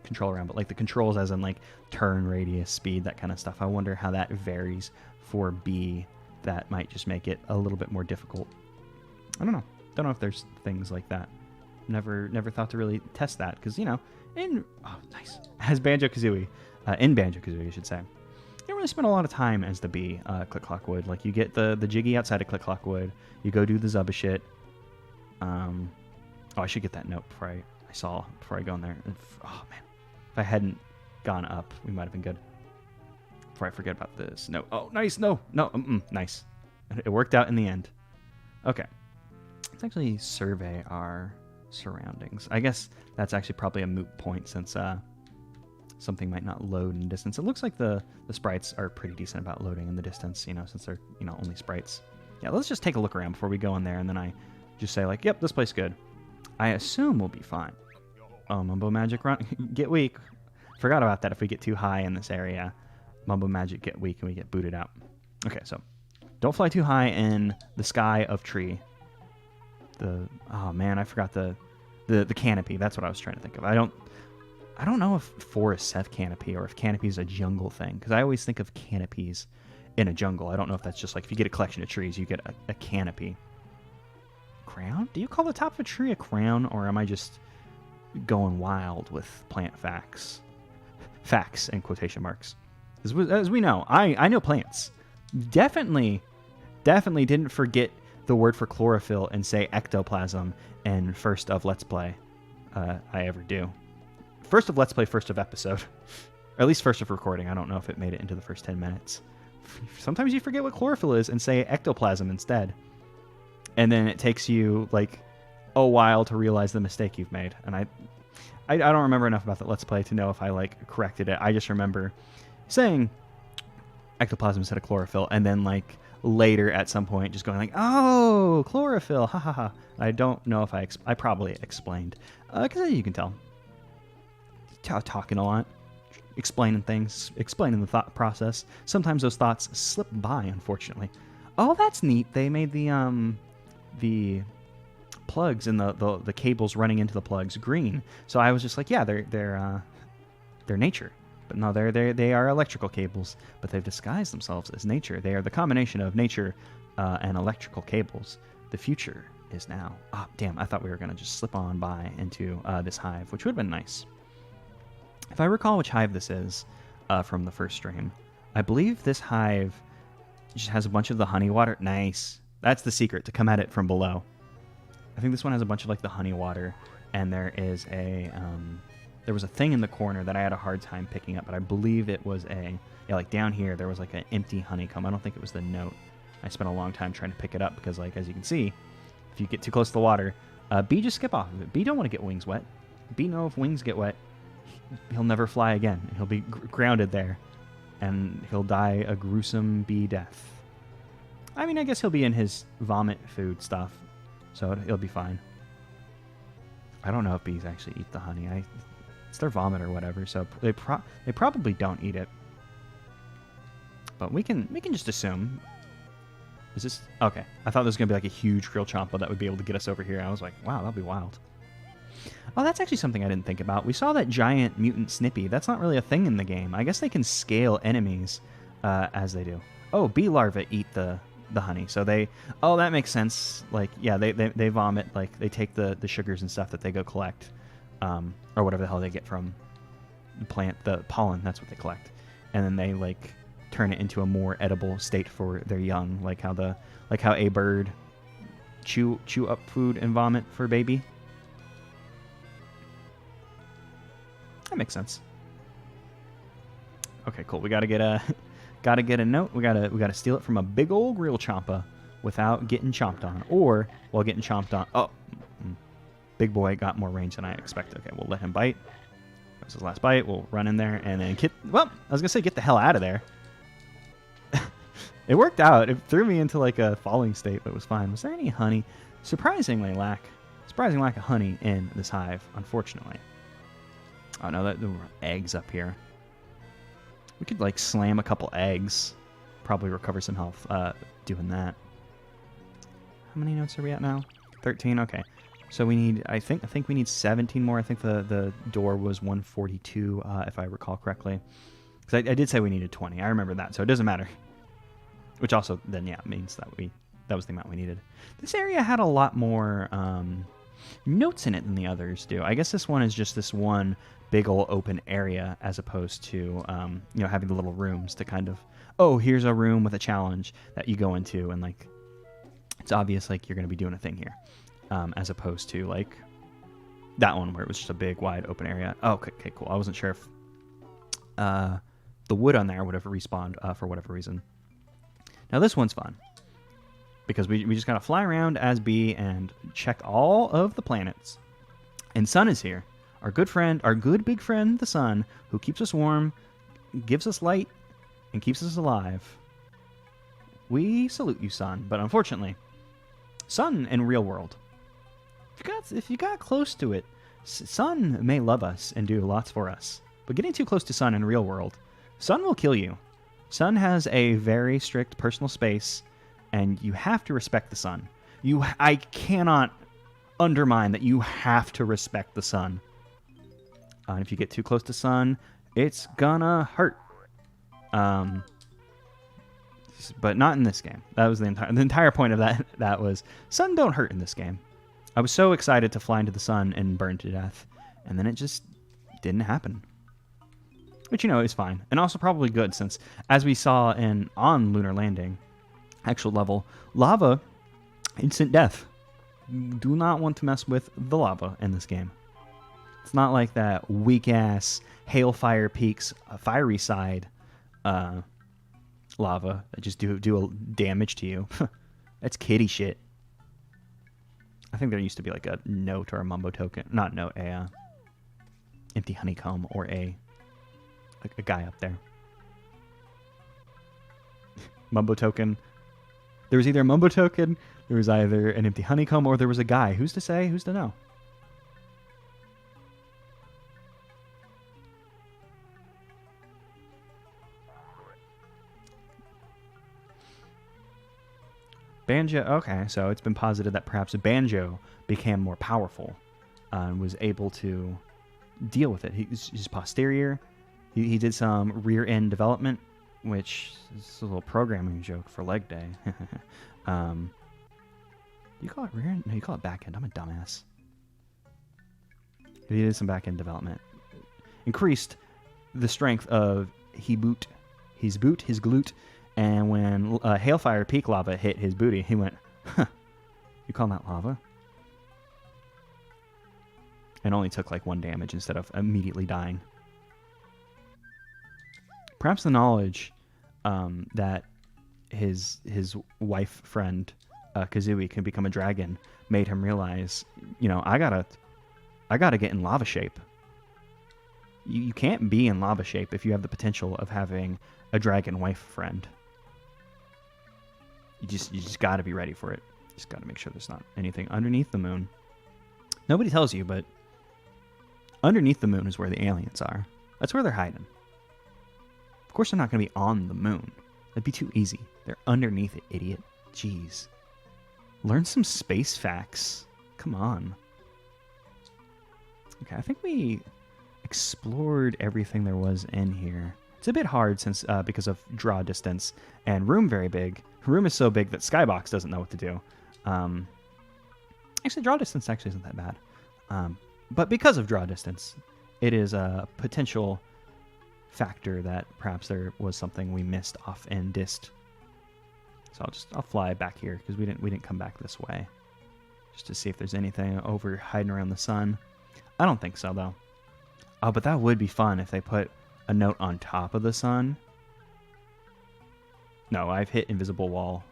control around, but like the controls as in like turn radius, speed, that kind of stuff, I wonder how that varies for B. That might just make it a little bit more difficult. I don't know if there's things like that. Never thought to really test that, because nice, as Banjo-Kazooie, in Banjo-Kazooie I should say, you don't really spend a lot of time as the bee, Click Clock Wood. Like, you get the Jiggy outside of Click Clock Wood. You go do the Zubba shit. Oh, I should get that note before I saw before I go in there. And oh, man. If I hadn't gone up, we might have been good. Before I forget about this. No. Oh, nice. No. Nice. It worked out in the end. Okay. Let's actually survey our surroundings. I guess that's actually probably a moot point since something might not load in the distance. It looks like the sprites are pretty decent about loading in the distance, since they're, only sprites. Yeah, let's just take a look around before we go in there, and then I just say, like, yep, this place good. I assume we'll be fine. Oh, Mumbo Magic run. Get weak. Forgot about that if we get too high in this area. Mumbo Magic get weak and we get booted out. Okay, so don't fly too high in the sky of tree. Oh man, I forgot the canopy. That's what I was trying to think of. I don't know if forests have canopy or if canopy is a jungle thing, because I always think of canopies in a jungle. I don't know if that's just like if you get a collection of trees, you get a canopy. Crown? Do you call the top of a tree a crown, or am I just going wild with plant facts? Facts in quotation marks. As we know, I know plants. Definitely didn't forget the word for chlorophyll and say ectoplasm in first of Let's Play. I ever do. First of Let's Play, first of episode. Or at least first of recording. I don't know if it made it into the first 10 minutes. Sometimes you forget what chlorophyll is and say ectoplasm instead. And then it takes you, like, a while to realize the mistake you've made. And I don't remember enough about that Let's Play to know if I, like, corrected it. I just remember saying ectoplasm instead of chlorophyll, and then, like, later at some point just going like, oh, chlorophyll, ha ha ha. I don't know if I probably explained. Because as you can tell, talking a lot, explaining things, explaining the thought process. Sometimes those thoughts slip by, unfortunately. Oh, that's neat. They made the plugs and the cables running into the plugs green. So I was just like, yeah, they're nature. But no, they are electrical cables, but they've disguised themselves as nature. They are the combination of nature and electrical cables. The future is now. Oh, damn, I thought we were going to just slip on by into this hive, which would have been nice. If I recall which hive this is from the first stream, I believe this hive just has a bunch of the honey water. Nice. That's the secret, to come at it from below. I think this one has a bunch of, like, the honey water, and there is there was a thing in the corner that I had a hard time picking up, but I believe it was like down here, there was like an empty honeycomb. I don't think it was the note. I spent a long time trying to pick it up because, like, as you can see, if you get too close to the water, B, just skip off of it. B don't want to get wings wet. B know if wings get wet, he'll never fly again. He'll be grounded there, and he'll die a gruesome bee death. I mean, I guess he'll be in his vomit food stuff, so he'll be fine. I don't know if bees actually eat the honey. It's their vomit or whatever, so they probably don't eat it. But we can just assume. Is this okay? I thought there was gonna be like a huge krill champa that would be able to get us over here. I was like, wow, that'd be wild. Oh, that's actually something I didn't think about. We saw that giant mutant Snippy. That's not really a thing in the game. I guess they can scale enemies as they do. Oh, bee larvae eat the honey, so they. Oh, that makes sense. Like, yeah, they vomit. Like, they take the sugars and stuff that they go collect. Or whatever the hell they get from the plant, the pollen, that's what they collect. And then they, like, turn it into a more edible state for their young, like how a bird chew up food and vomit for baby. That makes sense. Okay, cool. We gotta get a note. We gotta steal it from a big old grill champa without getting chomped on, or while getting chomped on. Oh. Big boy got more range than I expected. Okay, we'll let him bite. That was his last bite. We'll run in there and then well, I was going to say get the hell out of there. It worked out. It threw me into like a falling state, but it was fine. Was there any honey? Surprising lack of honey in this hive, unfortunately. Oh no, there were eggs up here. We could like slam a couple eggs. Probably recover some health doing that. How many notes are we at now? 13, okay. So we need, I think we need 17 more. I think the door was 142, if I recall correctly. Because I did say we needed 20. I remember that, so it doesn't matter. Which also, then, yeah, means that was the amount we needed. This area had a lot more notes in it than the others do. I guess this one is just this one big old open area as opposed to, having the little rooms to kind of, oh, here's a room with a challenge that you go into, and, like, it's obvious, like, you're going to be doing a thing here. As opposed to, like, That one where it was just a big, wide, open area. Oh, okay, cool. I wasn't sure if the wood on there would have respawned for whatever reason. Now this one's fun because we just gotta fly around as B and check all of the planets. And Sun is here, our good friend, our good big friend, the Sun, who keeps us warm, gives us light, and keeps us alive. We salute you, Sun, but unfortunately, Sun in real world, if you got close to it, Sun may love us and do lots for us, but getting too close to Sun in real world, Sun will kill you. Sun has a very strict personal space, and you have to respect the Sun. I cannot undermine that you have to respect the Sun. And if you get too close to Sun, it's gonna hurt. But not in this game. That was the entire point of that. That was Sun don't hurt in this game. I was so excited to fly into the Sun and burn to death, and then it just didn't happen. Which, is fine. And also probably good, since, as we saw on Lunar Landing, actual level, lava, instant death. Do not want to mess with the lava in this game. It's not like that weak-ass Hailfire Peaks fiery side lava that just do damage to you. That's kiddie shit. I think there used to be like a note or a mumbo token. Not note, empty honeycomb or a guy up there. Mumbo token. There was either a mumbo token, there was either an empty honeycomb, or there was a guy. Who's to say? Who's to know? Banjo, okay, so it's been posited that perhaps Banjo became more powerful and was able to deal with it. His posterior, he did some rear end development, which is a little programming joke for leg day. You call it rear end? No, you call it back end. I'm a dumbass. He did some back end development. Increased the strength of his boot, his glute. And when Hailfire Peak lava hit his booty, he went, huh, you call that lava? And only took like 1 damage instead of immediately dying. Perhaps the knowledge that his wife friend Kazooie can become a dragon made him realize, I gotta get in lava shape. You can't be in lava shape if you have the potential of having a dragon wife friend. You just got to be ready for it. Just got to make sure there's not anything underneath the moon. Nobody tells you, but underneath the moon is where the aliens are. That's where they're hiding. Of course, they're not going to be on the moon. That'd be too easy. They're underneath it, idiot. Jeez. Learn some space facts. Come on. Okay, I think we explored everything there was in here. It's a bit hard since because of draw distance and room very big. Room is so big that Skybox doesn't know what to do. Actually, draw distance actually isn't that bad. But because of draw distance, it is a potential factor that perhaps there was something we missed off in dist. So I'll fly back here because we didn't come back this way, just to see if there's anything over hiding around the sun. I don't think so though. Oh, but that would be fun if they put a note on top of the sun. No, I've hit invisible wall.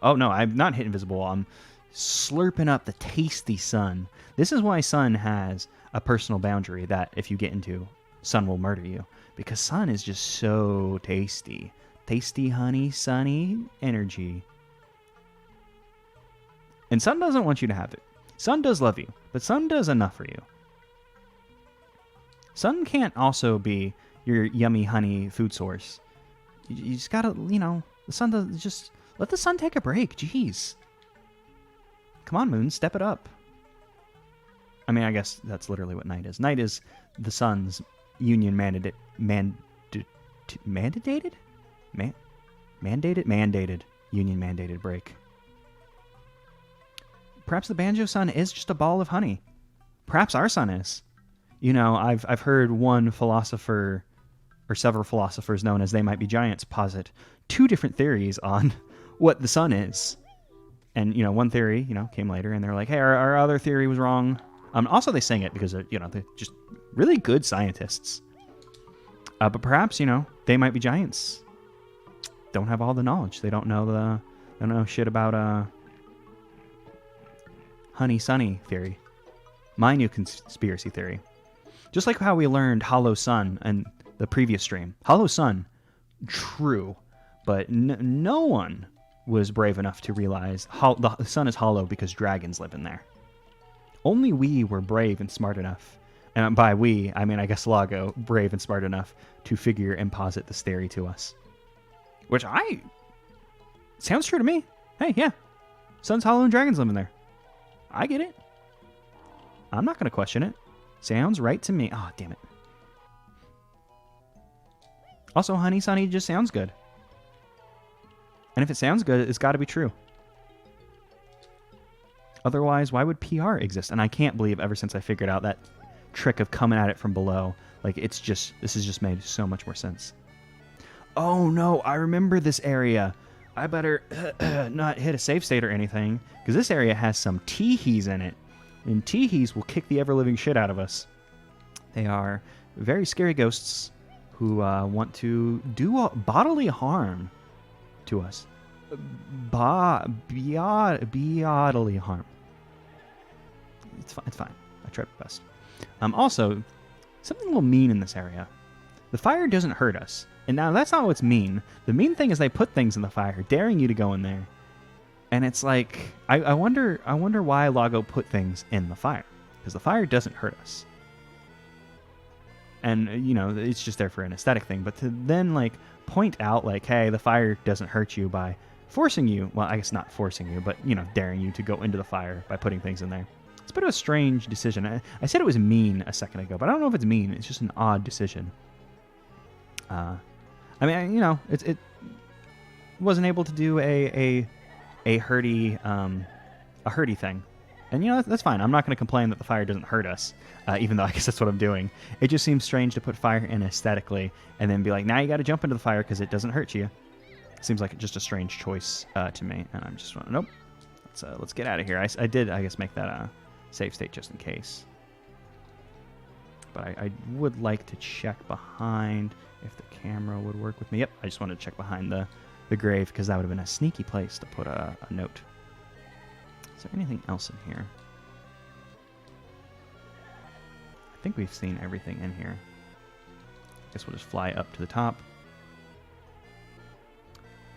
Oh no, I've not hit invisible wall. I'm slurping up the tasty sun. This is why sun has a personal boundary that if you get into, sun will murder you. Because sun is just so tasty. Tasty, honey, sunny energy. And sun doesn't want you to have it. Sun does love you, but sun does enough for you. Sun can't also be your yummy honey food source. You just gotta, the sun does, just let the sun take a break. Jeez. Come on, moon, step it up. I mean, I guess that's literally what night is. Night is the sun's union mandated union mandated break. Perhaps the Banjo sun is just a ball of honey. Perhaps our sun is. I've heard one philosopher, or several philosophers known as They Might Be Giants, posit 2 different theories on what the sun is. And, one theory, came later, and they're like, hey, our other theory was wrong. Also, they sing it because they're just really good scientists. But perhaps they might be giants. Don't have all the knowledge. They don't know shit about Honey Sunny theory. My new conspiracy theory. Just like how we learned Hollow Sun in the previous stream. Hollow Sun, true, but no one was brave enough to realize the sun is hollow because dragons live in there. Only we were brave and smart enough, and by we, I mean I guess Loggo, brave and smart enough to figure and posit this theory to us. Which sounds true to me. Hey, yeah, sun's hollow and dragons live in there. I get it. I'm not going to question it. Sounds right to me. Oh, damn it. Also, Honey Sunny just sounds good. And if it sounds good, it's got to be true. Otherwise, why would PR exist? And I can't believe ever since I figured out that trick of coming at it from below, like this has just made so much more sense. Oh no, I remember this area. I better not hit a save state or anything, because this area has some teehees in it. And teehees will kick the ever-living shit out of us. They are very scary ghosts who want to do bodily harm to us. Bodily harm. It's fine. I tried my best. Also, something a little mean in this area. The fire doesn't hurt us. And now that's not what's mean. The mean thing is they put things in the fire, daring you to go in there. And it's like, I wonder why Loggo put things in the fire. Because the fire doesn't hurt us. And, it's just there for an aesthetic thing. But to then, point out, hey, the fire doesn't hurt you by forcing you, well, I guess not forcing you, but, daring you to go into the fire by putting things in there. It's a bit of a strange decision. I said it was mean a second ago, but I don't know if it's mean. It's just an odd decision. It wasn't able to do a hurty thing. And, that's fine. I'm not going to complain that the fire doesn't hurt us, even though I guess that's what I'm doing. It just seems strange to put fire in aesthetically and then be like, now you got to jump into the fire because it doesn't hurt you. Seems like just a strange choice to me. And I'm just nope. Let's get out of here. I did, I guess, make that a save state just in case. But I would like to check behind if the camera would work with me. Yep, I just wanted to check behind the grave because that would have been a sneaky place to put a note. Is there anything else in here? I think we've seen everything in here. I guess we'll just fly up to the top.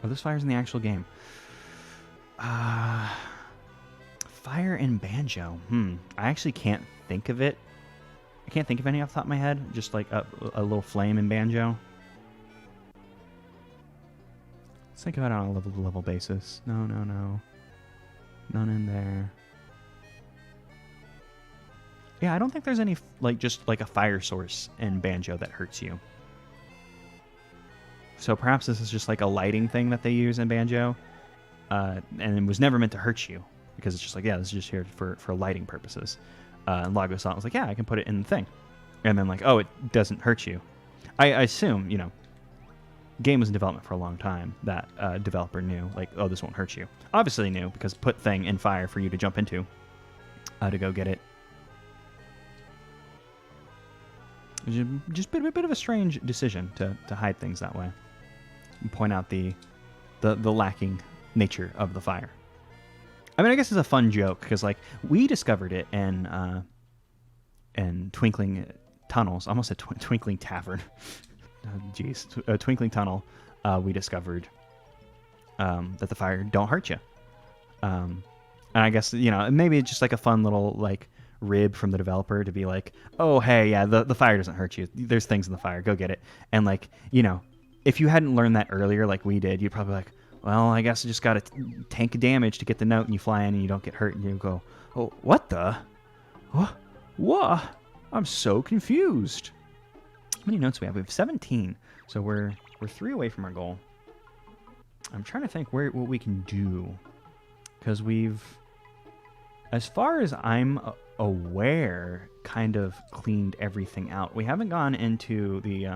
Oh, this fire's in the actual game. Fire in Banjo. I actually can't think of it. I can't think of any off the top of my head. Just like a little flame in Banjo. Let's think about it on a level basis. No. None in there. Yeah, I don't think there's any, just a fire source in Banjo that hurts you. So perhaps this is just a lighting thing that they use in Banjo. And it was never meant to hurt you. Because it's just this is just here for lighting purposes. And Loggo saw it and was like, yeah, I can put it in the thing. And then oh, it doesn't hurt you. I assume, game was in development for a long time. That developer knew, oh, this won't hurt you. Obviously knew, because put thing in fire for you to jump into to go get it. Just a bit of a strange decision to hide things that way. And point out the lacking nature of the fire. I mean, I guess it's a fun joke, because we discovered it in Twinkling Tunnels. I almost said Twinkling Tavern. Jeez, Twinkling Tunnel. We discovered that the fire don't hurt you. And I guess maybe it's just a fun little rib from the developer to be oh hey, yeah, the fire doesn't hurt you. There's things in the fire. Go get it. And if you hadn't learned that earlier like we did, you'd probably well, I guess I just got a tank of damage to get the note, and you fly in and you don't get hurt, and you go, oh, what the? What? I'm so confused. How many notes do we have? We have 17, so we're 3 away from our goal. I'm trying to think what we can do, because we've, as far as I'm aware, kind of cleaned everything out. We haven't gone into the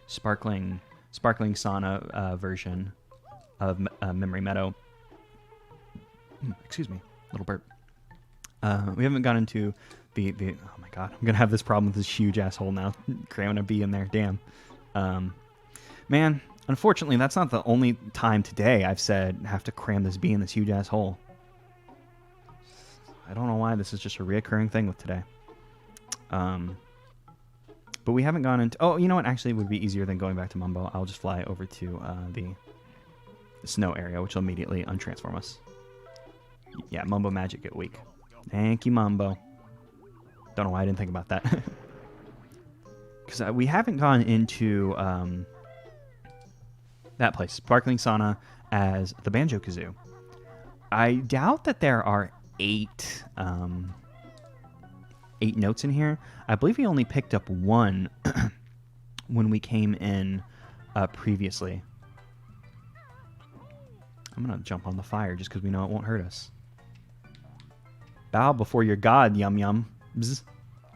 sparkling sauna version of Memory Meadow. Excuse me, little burp. We haven't gone into the oh my god, I'm gonna have this problem with this huge asshole now, cramming a bee in there. Damn. Man, unfortunately, that's not the only time today I've said have to cram this bee in this huge asshole. I don't know why this is just a reoccurring thing with today. But we haven't gone into... Oh, you know what? Actually, it would be easier than going back to Mumbo. I'll just fly over to the snow area, which will immediately untransform us. Yeah, Mumbo magic get weak. Thank you, Mumbo. Don't know why I didn't think about that. Because we haven't gone into that place, Sparkling Sauna, as the Banjo-Kazoo. I doubt that there are 8 notes in here. I believe we only picked up 1 when we came in previously. I'm going to jump on the fire just because we know it won't hurt us. Bow before your god, yum yum. Bzz.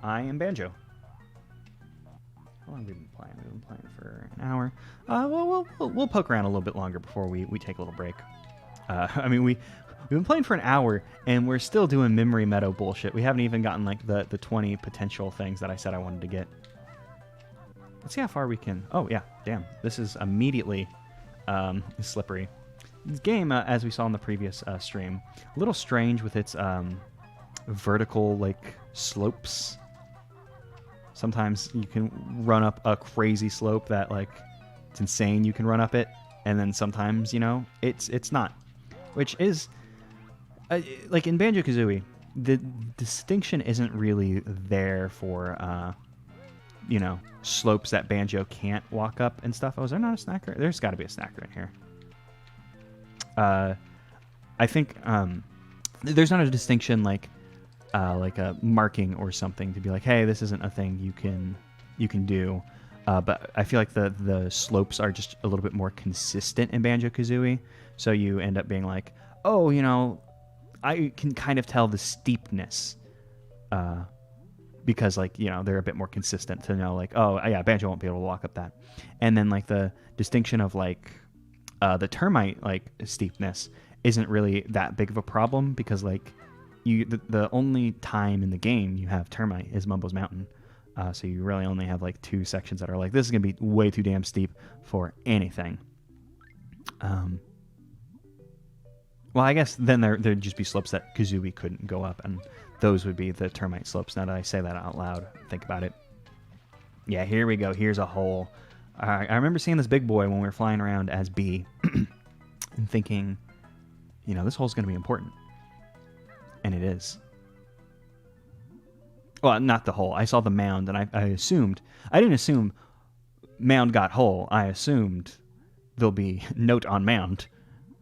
I am Banjo. How long have we been playing? We've been playing for an hour. We'll poke around a little bit longer before we take a little break. I mean, we've been playing for an hour, and we're still doing memory meadow bullshit. We haven't even gotten like the 20 potential things that I said I wanted to get. Let's see how far we can... Oh, yeah. Damn. This is immediately slippery. This game, as we saw in the previous stream, a little strange with its vertical, like, slopes. Sometimes you can run up a crazy slope that, like, it's insane you can run up it. And then sometimes, you know, it's not. Which is... like in Banjo-Kazooie, the distinction isn't really there for, you know, slopes that Banjo can't walk up and stuff. Oh, is there not a snacker? There's got to be a snacker in here. I think there's not a distinction like a marking or something to be like, hey, this isn't a thing you can do. But I feel like the slopes are just a little bit more consistent in Banjo-Kazooie. So you end up being like, oh, you know, I can kind of tell the steepness because, like, you know, they're a bit more consistent to know, like, oh, yeah, Banjo won't be able to walk up that. And then, like, the distinction of, like, the termite, like, steepness isn't really that big of a problem because, like, the only time in the game you have termite is Mumbo's Mountain. So you really only have, like, 2 sections that are like, this is going to be way too damn steep for anything. Well, I guess then there'd just be slopes that Kazooie couldn't go up, and those would be the termite slopes. Now that I say that out loud, think about it. Yeah, here we go. Here's a hole. I remember seeing this big boy when we were flying around as B and thinking, you know, this hole's going to be important. And it is. Well, not the hole. I saw the mound, and I assumed... I didn't assume mound got hole. I assumed there'll be note on mound.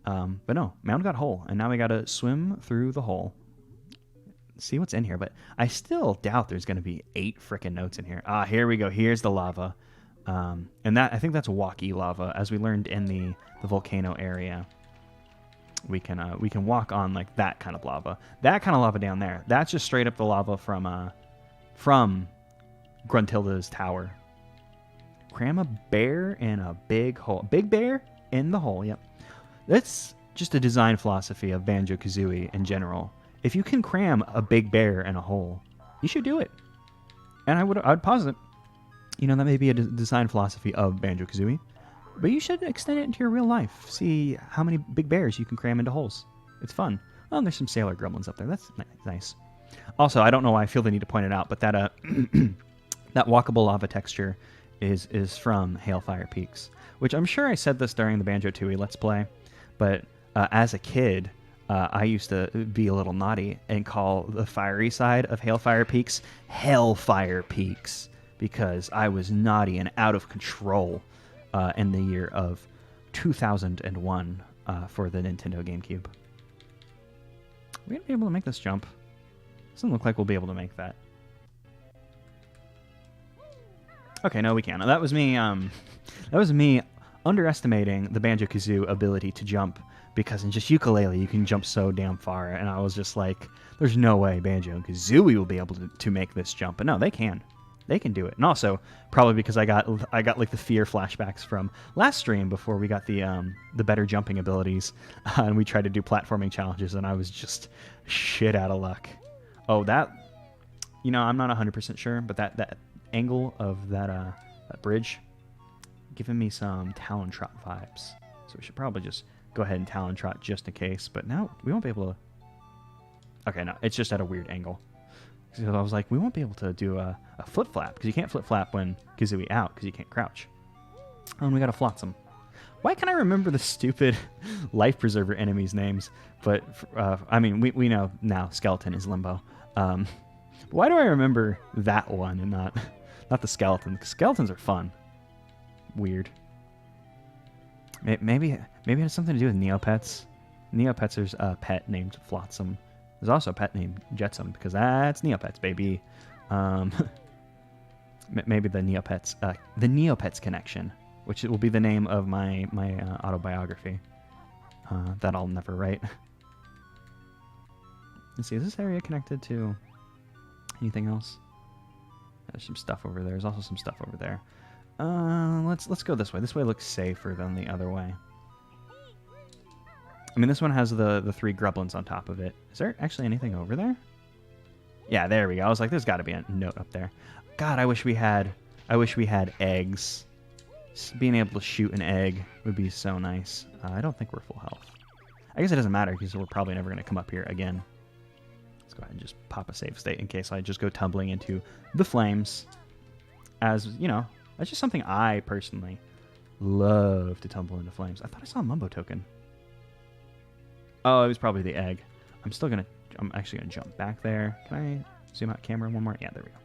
But no, mound got hole, and now we gotta swim through the hole. See what's in here, but I still doubt there's gonna be 8 frickin' notes in here. Ah, here we go. Here's the lava. And that, I think that's walkie lava. As we learned in the volcano area, we can walk on like that kind of lava. That kind of lava down there, that's just straight up the lava from Gruntilda's tower. Cram a bear in a big hole. Big bear in the hole, yep. That's just a design philosophy of Banjo-Kazooie in general. If you can cram a big bear in a hole, you should do it. And I'd posit, you know, that may be a design philosophy of Banjo-Kazooie, but you should extend it into your real life. See how many big bears you can cram into holes. It's fun. Oh, there's some sailor gremlins up there. That's nice. Also, I don't know why I feel the need to point it out, but that that walkable lava texture is from Hailfire Peaks, which I'm sure I said this during the Banjo-Tooie Let's Play. But as a kid, I used to be a little naughty and call the fiery side of Hailfire Peaks Hellfire Peaks because I was naughty and out of control in the year of 2001 for the Nintendo GameCube. Are we going to be able to make this jump? Doesn't look like we'll be able to make that. Okay, no, we can. That was me. That was me underestimating the Banjo-Kazoo ability to jump, because in just ukulele you can jump so damn far, and I was just like, there's no way Banjo and Kazooie will be able to make this jump. But no, they can do it. And also probably because I got like the fear flashbacks from last stream before we got the better jumping abilities, and we tried to do platforming challenges, and I was just shit out of luck. Oh, that, you know, I'm not 100% sure, but that angle of that bridge giving me some Talon Trot vibes. So we should probably just go ahead and Talon Trot just in case. But now we won't be able to. Okay, no, it's just at a weird angle. So I was like, we won't be able to do a flip flap because you can't flip flap when Kazooie out because you can't crouch. Oh, and we got a Flotsam. Why can't I remember the stupid life preserver enemies' names? But I mean, we know now Skeleton is Limbo. Why do I remember that one and not the skeleton? Because skeletons are fun. Weird. Maybe it has something to do with Neopets. Neopets' a pet named Flotsam. There's also a pet named Jetsam because that's Neopets, baby. Maybe the Neopets connection, which will be the name of my autobiography that I'll never write. Let's see, is this area connected to anything else? There's some stuff over there. There's also some stuff over there. Let's go this way. This way looks safer than the other way. I mean, this one has the 3 grublins on top of it. Is there actually anything over there? Yeah, there we go. I was like, there's got to be a note up there. God, I wish we had eggs. Being able to shoot an egg would be so nice. I don't think we're full health. I guess it doesn't matter because we're probably never going to come up here again. Let's go ahead and just pop a save state in case I just go tumbling into the flames. As, you know, that's just something I personally love to tumble into flames. I thought I saw a Mumbo token. Oh, it was probably the egg. I'm actually going to jump back there. Can I zoom out camera one more? Yeah, there we go.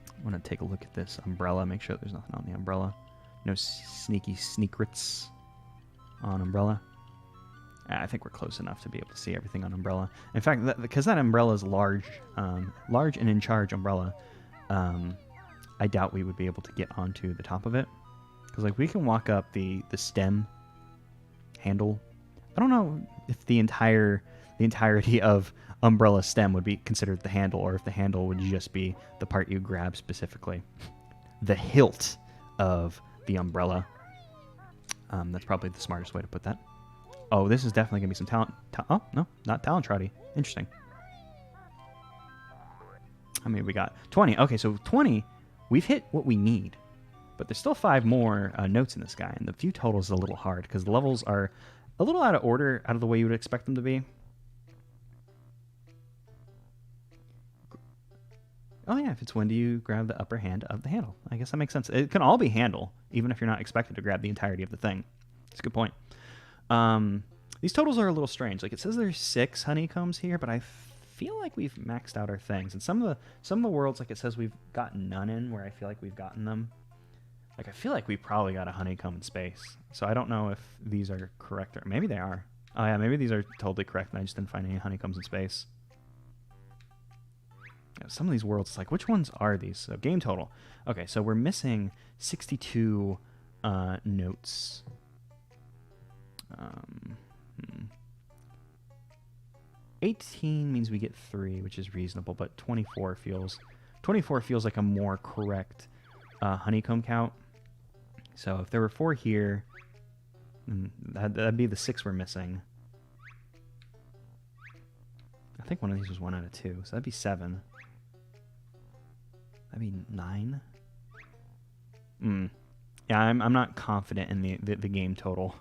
I want to take a look at this umbrella, make sure there's nothing on the umbrella. No sneaky sneakrets on umbrella. I think we're close enough to be able to see everything on umbrella. In fact, because that umbrella is large and in charge umbrella, I doubt we would be able to get onto the top of it. Because like we can walk up the stem handle. I don't know if the entirety of umbrella stem would be considered the handle, or if the handle would just be the part you grab specifically. The hilt of the umbrella. That's probably the smartest way to put that. Oh, this is definitely going to be some talent. Oh, no, not Talon Trotty. Interesting. How many we got? 20. Okay, so 20, we've hit what we need. But there's still 5 more notes in this guy, and the view total is a little hard because the levels are a little out of order, out of the way you would expect them to be. Oh yeah, if it's windy, you grab the upper hand of the handle. I guess that makes sense. It can all be handle, even if you're not expected to grab the entirety of the thing. That's a good point. These totals are a little strange. Like it says there's 6 honeycombs here, but I feel like we've maxed out our things. And some of the worlds, like it says we've gotten none in, where I feel like we've gotten them. Like I feel like we probably got a honeycomb in space. So I don't know if these are correct, or maybe they are. Oh yeah, maybe these are totally correct, and I just didn't find any honeycombs in space. Some of these worlds, it's like, which ones are these? So game total. Okay, so we're missing 62 notes. 18 means we get 3, which is reasonable, but 24 feels like a more correct honeycomb count. So if there were 4 here, that'd be the 6 we're missing. I think one of these was 1 out of 2, so that'd be 7. That'd be 9. Yeah, I'm not confident in the game total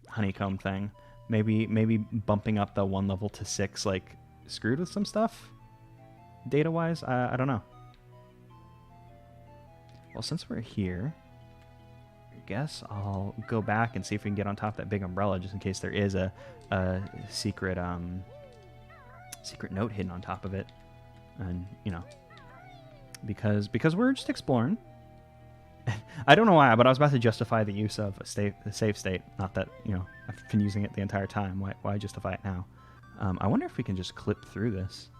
honeycomb thing. Maybe bumping up the 1 level to 6 like screwed with some stuff data wise. I don't know. Well, since we're here, I guess I'll go back and see if we can get on top of that big umbrella, just in case there is a secret note hidden on top of it. And, you know, because we're just exploring. I don't know why, but I was about to justify the use of a save state. Not that, you know, I've been using it the entire time. Why justify it now? I wonder if we can just clip through this.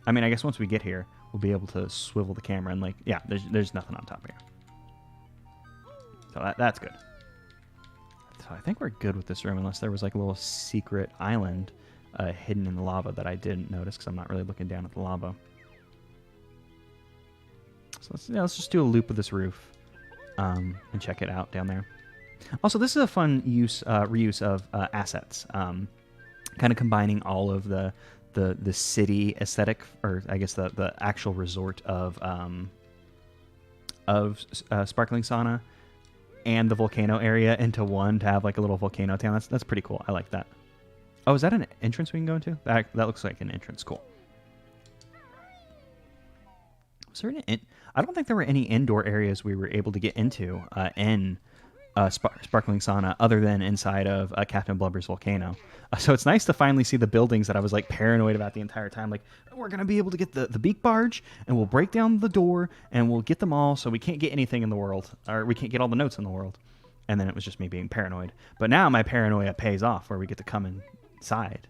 I mean, I guess once we get here, we'll be able to swivel the camera and, like, yeah, there's nothing on top here. So that's good. So I think we're good with this room, unless there was, like, a little secret island hidden in the lava that I didn't notice because I'm not really looking down at the lava. So let's just do a loop of this roof and check it out down there. Also, this is a fun reuse of assets. kind of combining all of the city aesthetic, or I guess the actual resort of Sparkling Sauna and the volcano area into one to have like a little volcano town. That's pretty cool. I like that. Oh, is that an entrance we can go into? That looks like an entrance. Cool. Was there I don't think there were any indoor areas we were able to get into in Sparkling Sauna other than inside of Captain Blubber's volcano. So it's nice to finally see the buildings that I was like paranoid about the entire time. Like, we're going to be able to get the beak barge and we'll break down the door and we'll get them all, so we can't get anything in the world, or we can't get all the notes in the world. And then it was just me being paranoid. But now my paranoia pays off, where we get to come inside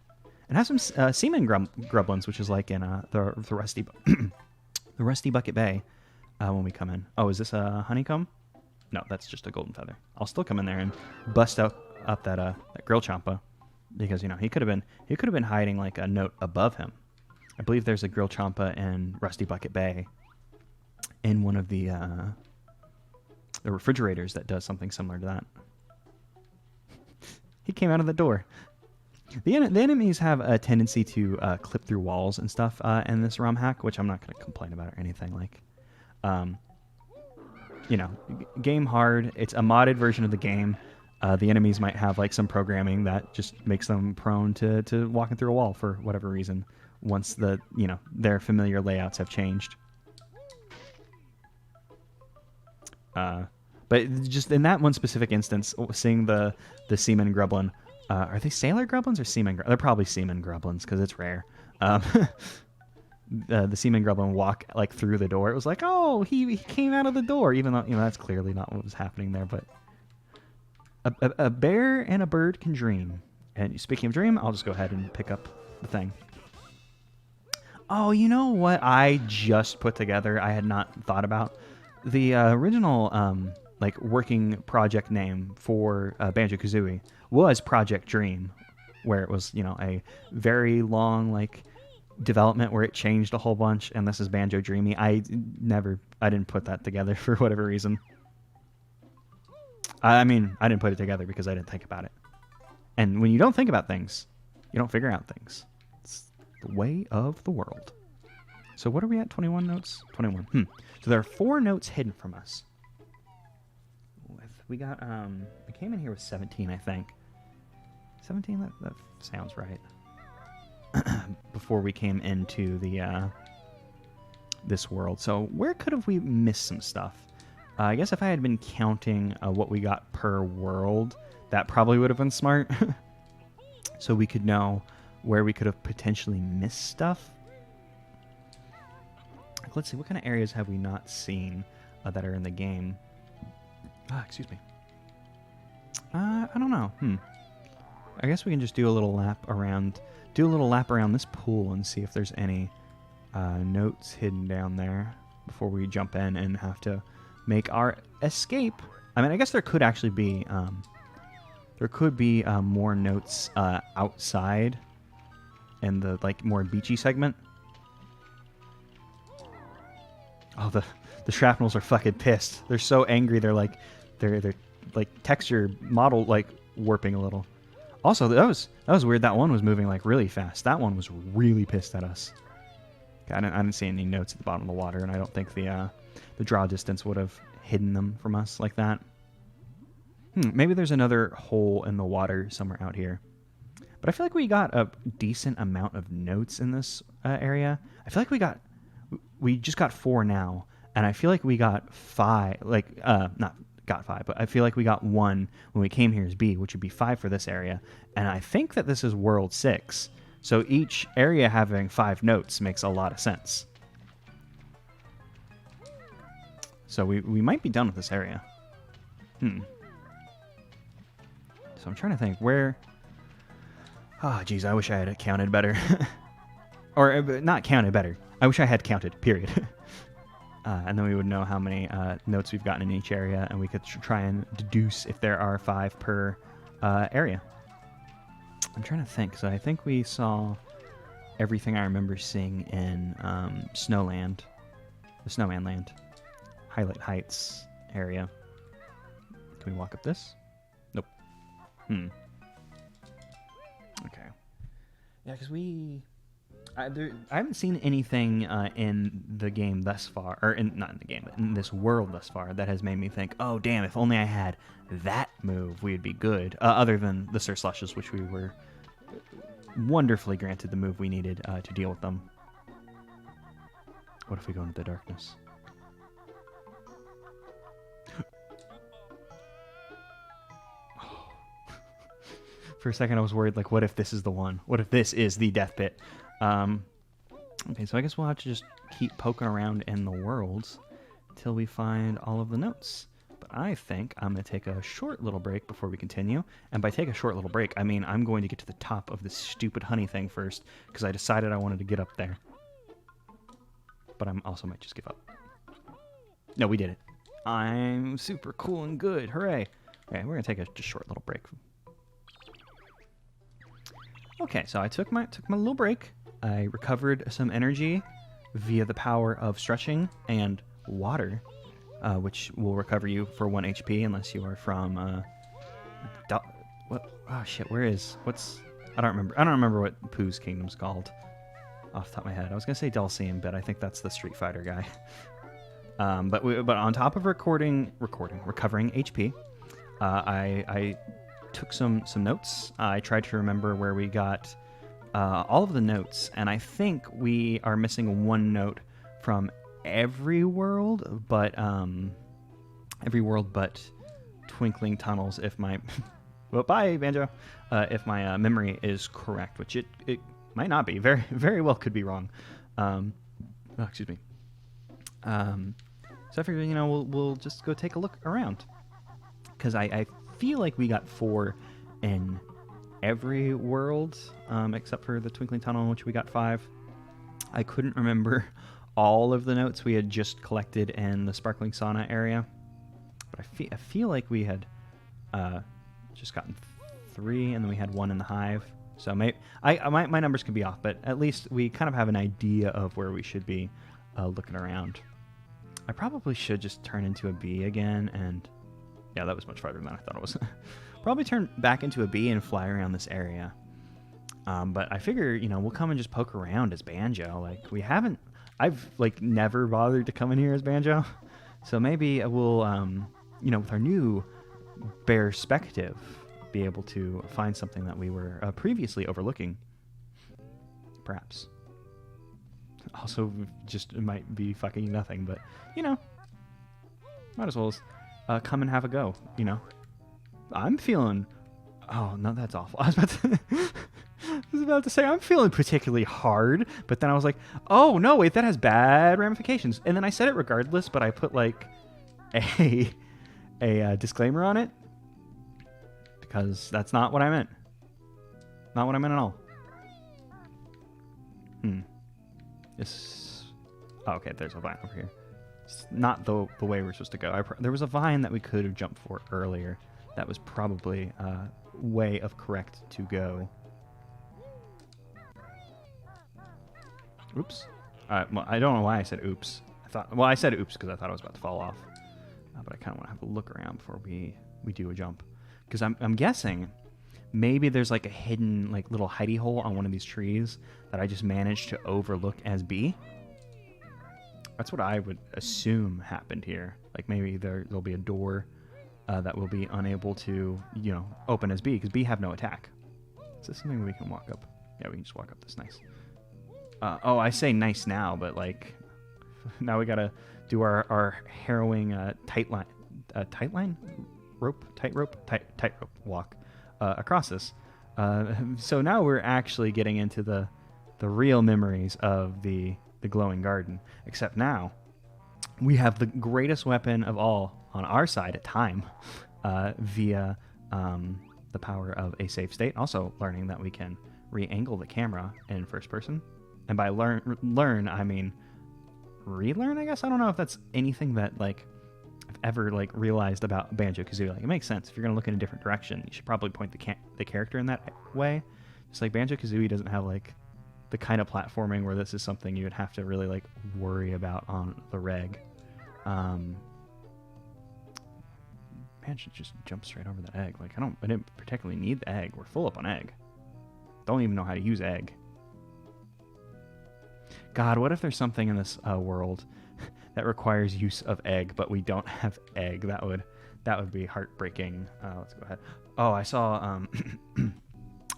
and have some seaman grublins, which is like in the Rusty the Rusty Bucket Bay when we come in. Oh, is this a honeycomb? No, that's just a golden feather. I'll still come in there and bust up that grill champa, because he could have been hiding like a note above him. I believe there's a grill champa in Rusty Bucket Bay, in one of the refrigerators that does something similar to that. He came out of the door. The enemies have a tendency to clip through walls and stuff in this ROM hack, which I'm not going to complain about or anything. Like, game hard. It's a modded version of the game. The enemies might have like some programming that just makes them prone to walking through a wall for whatever reason, once their familiar layouts have changed. But just in that one specific instance, seeing the seaman grublin, are they sailor grublins or seaman? They're probably seaman grublins because it's rare. The seaman grublin walk like through the door. It was like, oh, he came out of the door, even though that's clearly not what was happening there. But a bear and a bird can dream. And speaking of dream, I'll just go ahead and pick up the thing. Oh, you know what I just put together? I had not thought about the original working project name for Banjo-Kazooie was Project Dream, where it was a very long development where it changed a whole bunch, and this is Banjo-Dreamie. I didn't put that together for whatever reason. I mean, I didn't put it together because I didn't think about it. And when you don't think about things, you don't figure out things. It's the way of the world. So what are we at? 21 notes? 21. So there are 4 notes hidden from us. We got, we came in here with 17, I think. 17? That sounds right. Before we came into the this world. So where could have we missed some stuff? I guess if I had been counting what we got per world, that probably would have been smart. So we could know where we could have potentially missed stuff. Let's see, what kind of areas have we not seen that are in the game? Excuse me. I don't know. I guess we can just do a little lap around this pool and see if there's any notes hidden down there before we jump in and have to make our escape. I mean, I guess there could actually be more notes outside in the more beachy segment. Oh, the shrapnels are fucking pissed. They're so angry. They're texture model warping a little. Also, that was weird. That one was moving really fast. That one was really pissed at us. Okay, I didn't see any notes at the bottom of the water, and I don't think the draw distance would have hidden them from us like that. Maybe there's another hole in the water somewhere out here. But I feel like we got a decent amount of notes in this area. I feel like we just got 4 now, and I feel like we got 5. Not got 5, but I feel like we got 1 when we came here as B, which would be 5 for this area. And I think that this is World 6, so each area having 5 notes makes a lot of sense. So we might be done with this area. So I'm trying to think where... Oh, geez, I wish I had counted better. Or not counted better. I wish I had counted, period. And then we would know how many notes we've gotten in each area, and we could try and deduce if there are 5 per area. I'm trying to think. So I think we saw everything I remember seeing in Snowland. The Snowman Land. Highlight Heights area. Can we walk up this? Nope. Okay. Yeah, because I haven't seen anything in the game thus far, or not in the game, but in this world thus far, that has made me think, oh, damn, if only I had that move, we'd be good. Other than the Sir Slushes, which we were wonderfully granted the move we needed to deal with them. What if we go into the darkness? For a second, I was worried, like, what if this is the one? What if this is the death pit? Okay, so I guess we'll have to just keep poking around in the worlds till we find all of the notes. But I think I'm going to take a short little break before we continue. And by take a short little break, I mean I'm going to get to the top of this stupid honey thing first, because I decided I wanted to get up there. But I also might just give up. No, we did it. I'm super cool and good. Hooray. Okay, we're going to take a just short little break. Okay, so I took my little break. I recovered some energy via the power of stretching and water, which will recover you for 1 HP unless you are from what? Oh shit! What's? I don't remember what Pooh's kingdom's called off the top of my head. I was gonna say Dulcine, but I think that's the Street Fighter guy. But on top of recovering HP, I took some notes. I tried to remember where we got all of the notes, and I think we are missing one note from every world but Twinkling Tunnels, if my well, bye Banjo, if my memory is correct, which it might not be. Very, very well could be wrong. Excuse me. So I figured, we'll just go take a look around, because I feel like we got 4 in every world, except for the Twinkling Tunnel, in which we got 5. I couldn't remember all of the notes we had just collected in the Sparkling Sauna area, but I feel like we had just gotten 3, and then we had 1 in the Hive. So my numbers could be off, but at least we kind of have an idea of where we should be looking around. I probably should just turn into a bee again, and yeah, that was much farther than I thought it was. Probably turn back into a bee and fly around this area. But I figure, we'll come and just poke around as Banjo. Like, I've never bothered to come in here as Banjo. So maybe we'll, with our new perspective, be able to find something that we were previously overlooking. Perhaps. Also, just it might be fucking nothing, but, might as well come and have a go, I'm feeling... Oh, no, that's awful. I was about to say, I'm feeling particularly hard, but then I was like, oh, no, wait, that has bad ramifications. And then I said it regardless, but I put, a disclaimer on it, because that's not what I meant. Not what I meant at all. Oh, okay, there's a vine over here. It's not the way we're supposed to go. There was a vine that we could have jumped for earlier. That was probably a way of correct to go. Oops. Well, I don't know why I said oops. I said oops because I thought I was about to fall off. But I kind of want to have a look around before we do a jump. Because I'm guessing maybe there's a hidden little hidey hole on one of these trees that I just managed to overlook as B. That's what I would assume happened here. Maybe there'll be a door that will be unable to, open as B, because B have no attack. Is this something we can walk up? Yeah, we can just walk up this nice. I say nice now, but now we gotta do our harrowing tightrope walk across this. So now we're actually getting into the real memories of the glowing garden. Except now we have the greatest weapon of all on our side at time, via the power of a save state. Also learning that we can re-angle the camera in first person. And by learn, I mean relearn, I guess. I don't know if that's anything that I've ever realized about Banjo-Kazooie. It makes sense. If you're going to look in a different direction, you should probably point the character in that way. Just Banjo-Kazooie doesn't have the kind of platforming where this is something you would have to really worry about on the reg. Man should just jump straight over the egg. I didn't particularly need the egg. We're full up on egg. don't even know how to use egg. God, what if there's something in this world that requires use of egg, but we don't have egg? That would be heartbreaking. Let's go ahead. Oh, I saw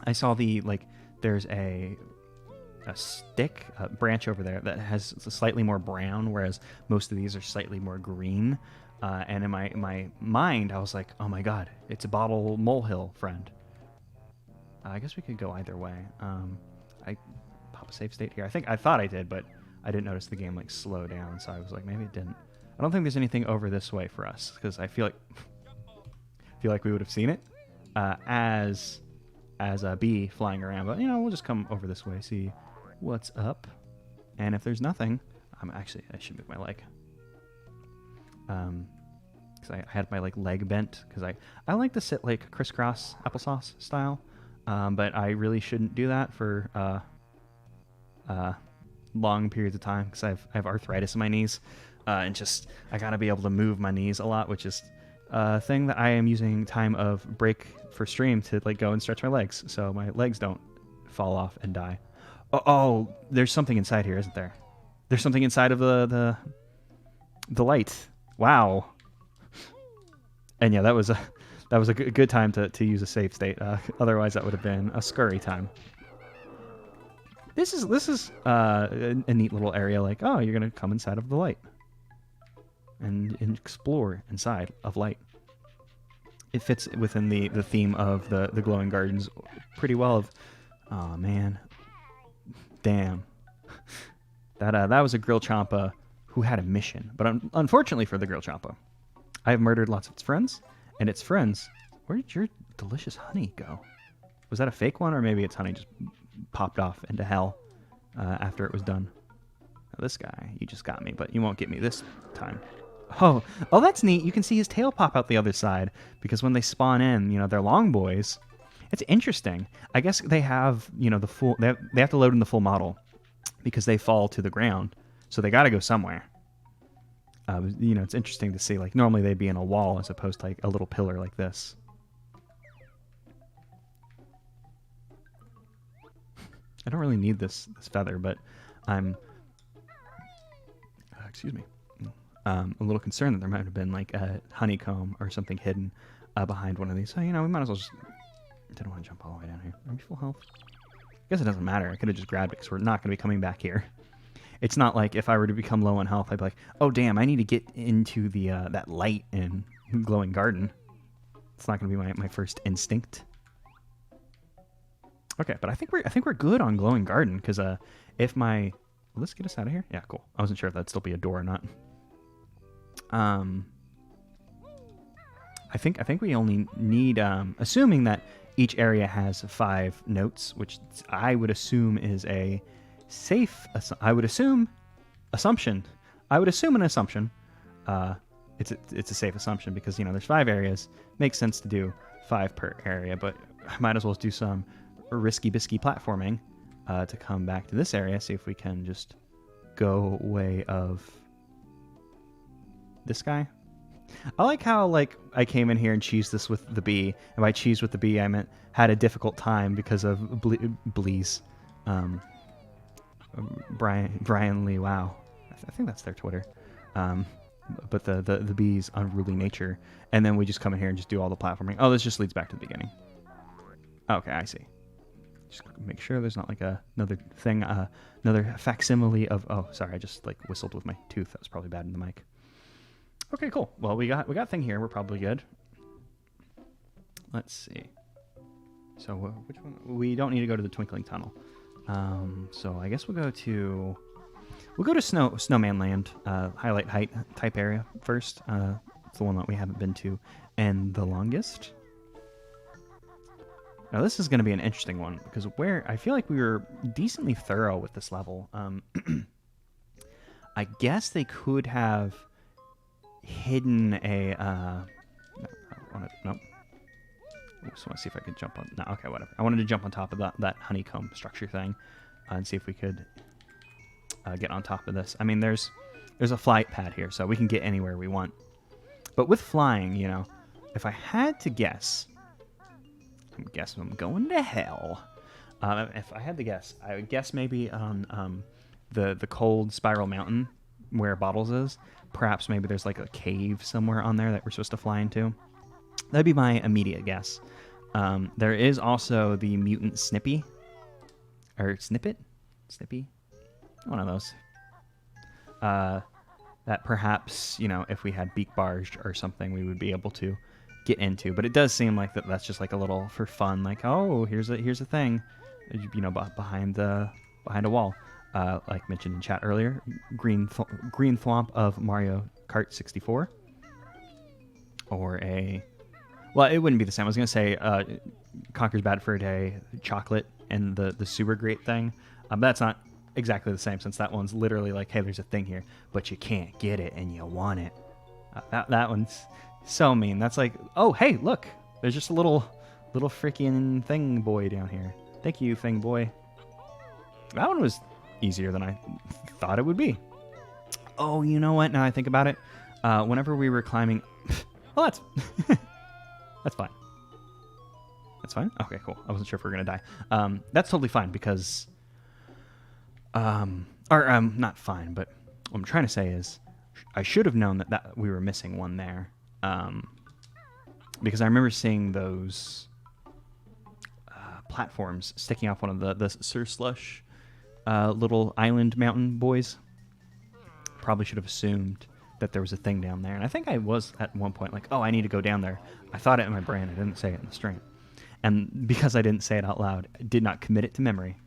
I saw there's a stick, a branch over there that has slightly more brown, whereas most of these are slightly more green. And in my mind, I was like, oh my god, it's a bottle molehill friend. I guess we could go either way. I pop a save state here. I thought I did, but I didn't notice the game slow down, so I was like, maybe it didn't. I don't think there's anything over this way for us, because I feel like we would have seen it as a bee flying around. But we'll just come over this way, see what's up, and if there's nothing, I should move my leg. Because I had my leg bent, because I like to sit crisscross applesauce style, but I really shouldn't do that for long periods of time, because I have arthritis in my knees, and I gotta be able to move my knees a lot, which is a thing that I am using time of break for stream to go and stretch my legs, so my legs don't fall off and die. Oh, there's something inside here, isn't there? There's something inside of the light. Wow. And yeah, that was a good time to use a save state. Otherwise, that would have been a scurry time. This is a neat little area. Oh, you're gonna come inside of the light and explore inside of light. It fits within the theme of the glowing gardens pretty well. Oh man, damn. That was a Grill Champa who had a mission, but unfortunately for the Grill Champa, I have murdered lots of its friends, and its friends. Where did your delicious honey go? Was that a fake one, or maybe its honey just popped off into hell after it was done? Now, this guy, you just got me, but you won't get me this time. Oh, that's neat. You can see his tail pop out the other side, because when they spawn in, they're long boys. It's interesting. I guess they have, the full. They have to load in the full model, because they fall to the ground, so they got to go somewhere. It's interesting to see. Normally they'd be in a wall as opposed to a little pillar like this. I don't really need this feather, but I'm excuse me. A little concerned that there might have been a honeycomb or something hidden behind one of these. So we might as well just. I didn't want to jump all the way down here. Are we full health? I guess it doesn't matter. I could have just grabbed it because we're not going to be coming back here. It's not like if I were to become low on health, I'd be like, oh damn, I need to get into the that light in glowing garden. It's not going to be my first instinct. Okay, but I think we're good on glowing garden, because if my will this get us out of here? Yeah, cool. I wasn't sure if that'd still be a door or not. I think we only need assuming that each area has 5 notes, which I would assume is a safe. I would assume an assumption. It's a safe assumption, because there's 5 areas. Makes sense to do 5 per area, but I might as well do some risky bisky platforming to come back to this area. See if we can just go way of this guy. I like how I came in here and cheesed this with the bee, and by cheesed with the bee I meant had a difficult time because of Blees. Brian Lee, wow. I think that's their Twitter. But the bee's unruly nature, and then we just come in here and just do all the platforming. Oh, this just leads back to the beginning. Okay, I see. Just make sure there's not another thing, another facsimile of. Oh, sorry, I just whistled with my tooth. That was probably bad in the mic. Okay, cool. Well, we got thing here. We're probably good. Let's see. So which one? We don't need to go to the Twinkling Tunnel. So I guess we'll go to Snowman Land, highlight height type area first. It's the one that we haven't been to and the longest. Now this is going to be an interesting one, because I feel like we were decently thorough with this level. I guess they could have hidden a nope. I just want to see if I could jump on. No, okay, whatever. I wanted to jump on top of that honeycomb structure thing, and see if we could get on top of this. I mean, there's a flight pad here, so we can get anywhere we want. But with flying, if I had to guess, I'm going to hell. If I had to guess, I would guess maybe on the cold spiral mountain where Bottles is. Perhaps maybe there's like a cave somewhere on there that we're supposed to fly into. That'd be my immediate guess. There is also the mutant Snippy. Or Snippet? Snippy? One of those. That perhaps, if we had beak barged or something, we would be able to get into. But it does seem like that's just like a little for fun, like, oh, here's a thing, behind a wall. Like mentioned in chat earlier, green thwomp of Mario Kart 64, or well, it wouldn't be the same. I was gonna say Conker's Bad for a Day chocolate and the super great thing. That's not exactly the same, since that one's literally like, hey, there's a thing here, but you can't get it and you want it. That one's so mean. That's like, oh, hey, look, there's just a little freaking thing boy down here. Thank you, thing boy. That one was easier than I thought it would be. Oh, you know what? Now I think about it, whenever we were climbing, well, that's that's fine. That's fine. Okay, cool. I wasn't sure if we were gonna die. That's totally fine because, not fine, but what I'm trying to say is, I should have known that we were missing one there, because I remember seeing those platforms sticking off one of the Sir Slush little island mountain boys. Probably should have assumed that there was a thing down there, and I think I was at one point like, oh, I need to go down there. I thought it in my brain. I didn't say it in the stream, and because I didn't say it out loud, I did not commit it to memory.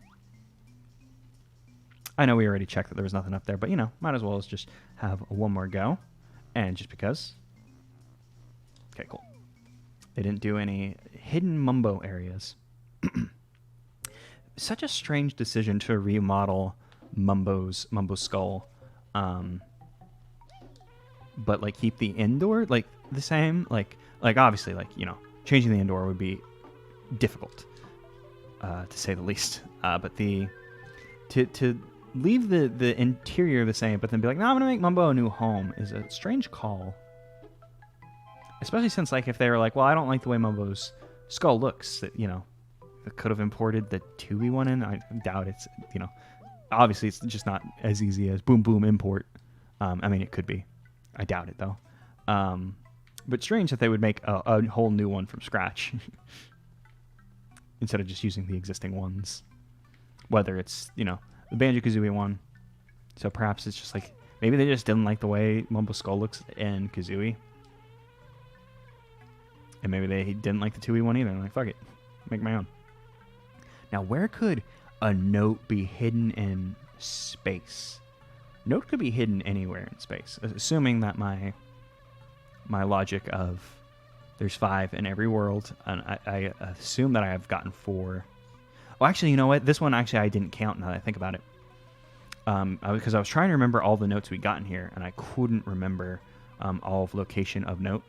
I know we already checked that there was nothing up there, but might as well just have one more go, and just because. Okay, cool. They didn't do any hidden mumbo areas. Such a strange decision to remodel Mumbo's skull, but like keep the indoor like the same. Like obviously, changing the indoor would be difficult, to say the least. But to leave the interior the same, but then be like, no, I'm gonna make Mumbo a new home, is a strange call. Especially since, like, if they were like, well, I don't like the way Mumbo's skull looks, that that could have imported the 2v1 in. I doubt it's, obviously it's just not as easy as boom boom import. I mean, it could be. I doubt it though. But strange that they would make a whole new one from scratch instead of just using the existing ones. Whether it's the Banjo-Kazooie one, so perhaps it's just like maybe they just didn't like the way Mumbo's skull looks in Kazooie, and maybe they didn't like the 2v1 either. I'm like, fuck it, make my own. Now, where could a note be hidden in space? Note could be hidden anywhere in space, assuming that my logic of there's 5 in every world, and I assume that I have gotten 4. Oh, actually, you know what? This one, actually, I didn't count now that I think about it. Because I was trying to remember all the notes we got in here, and I couldn't remember all of location of note.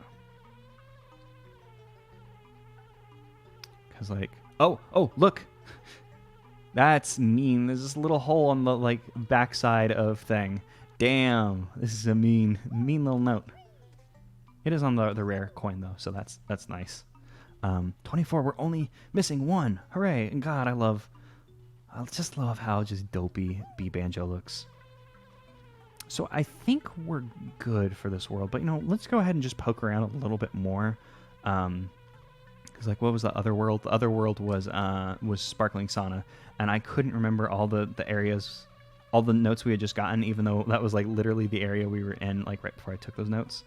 Because, like, oh, look! That's mean. There's this little hole on the, backside of thing. Damn, this is a mean little note. It is on the rare coin, though, so that's nice. 24, we're only missing 1. Hooray! And God, I just love how just dopey B-Banjo looks. So I think we're good for this world, but let's go ahead and just poke around a little bit more. Because what was the other world? The other world was Sparkling Sauna, and I couldn't remember all the areas, all the notes we had just gotten, even though that was literally the area we were in right before I took those notes.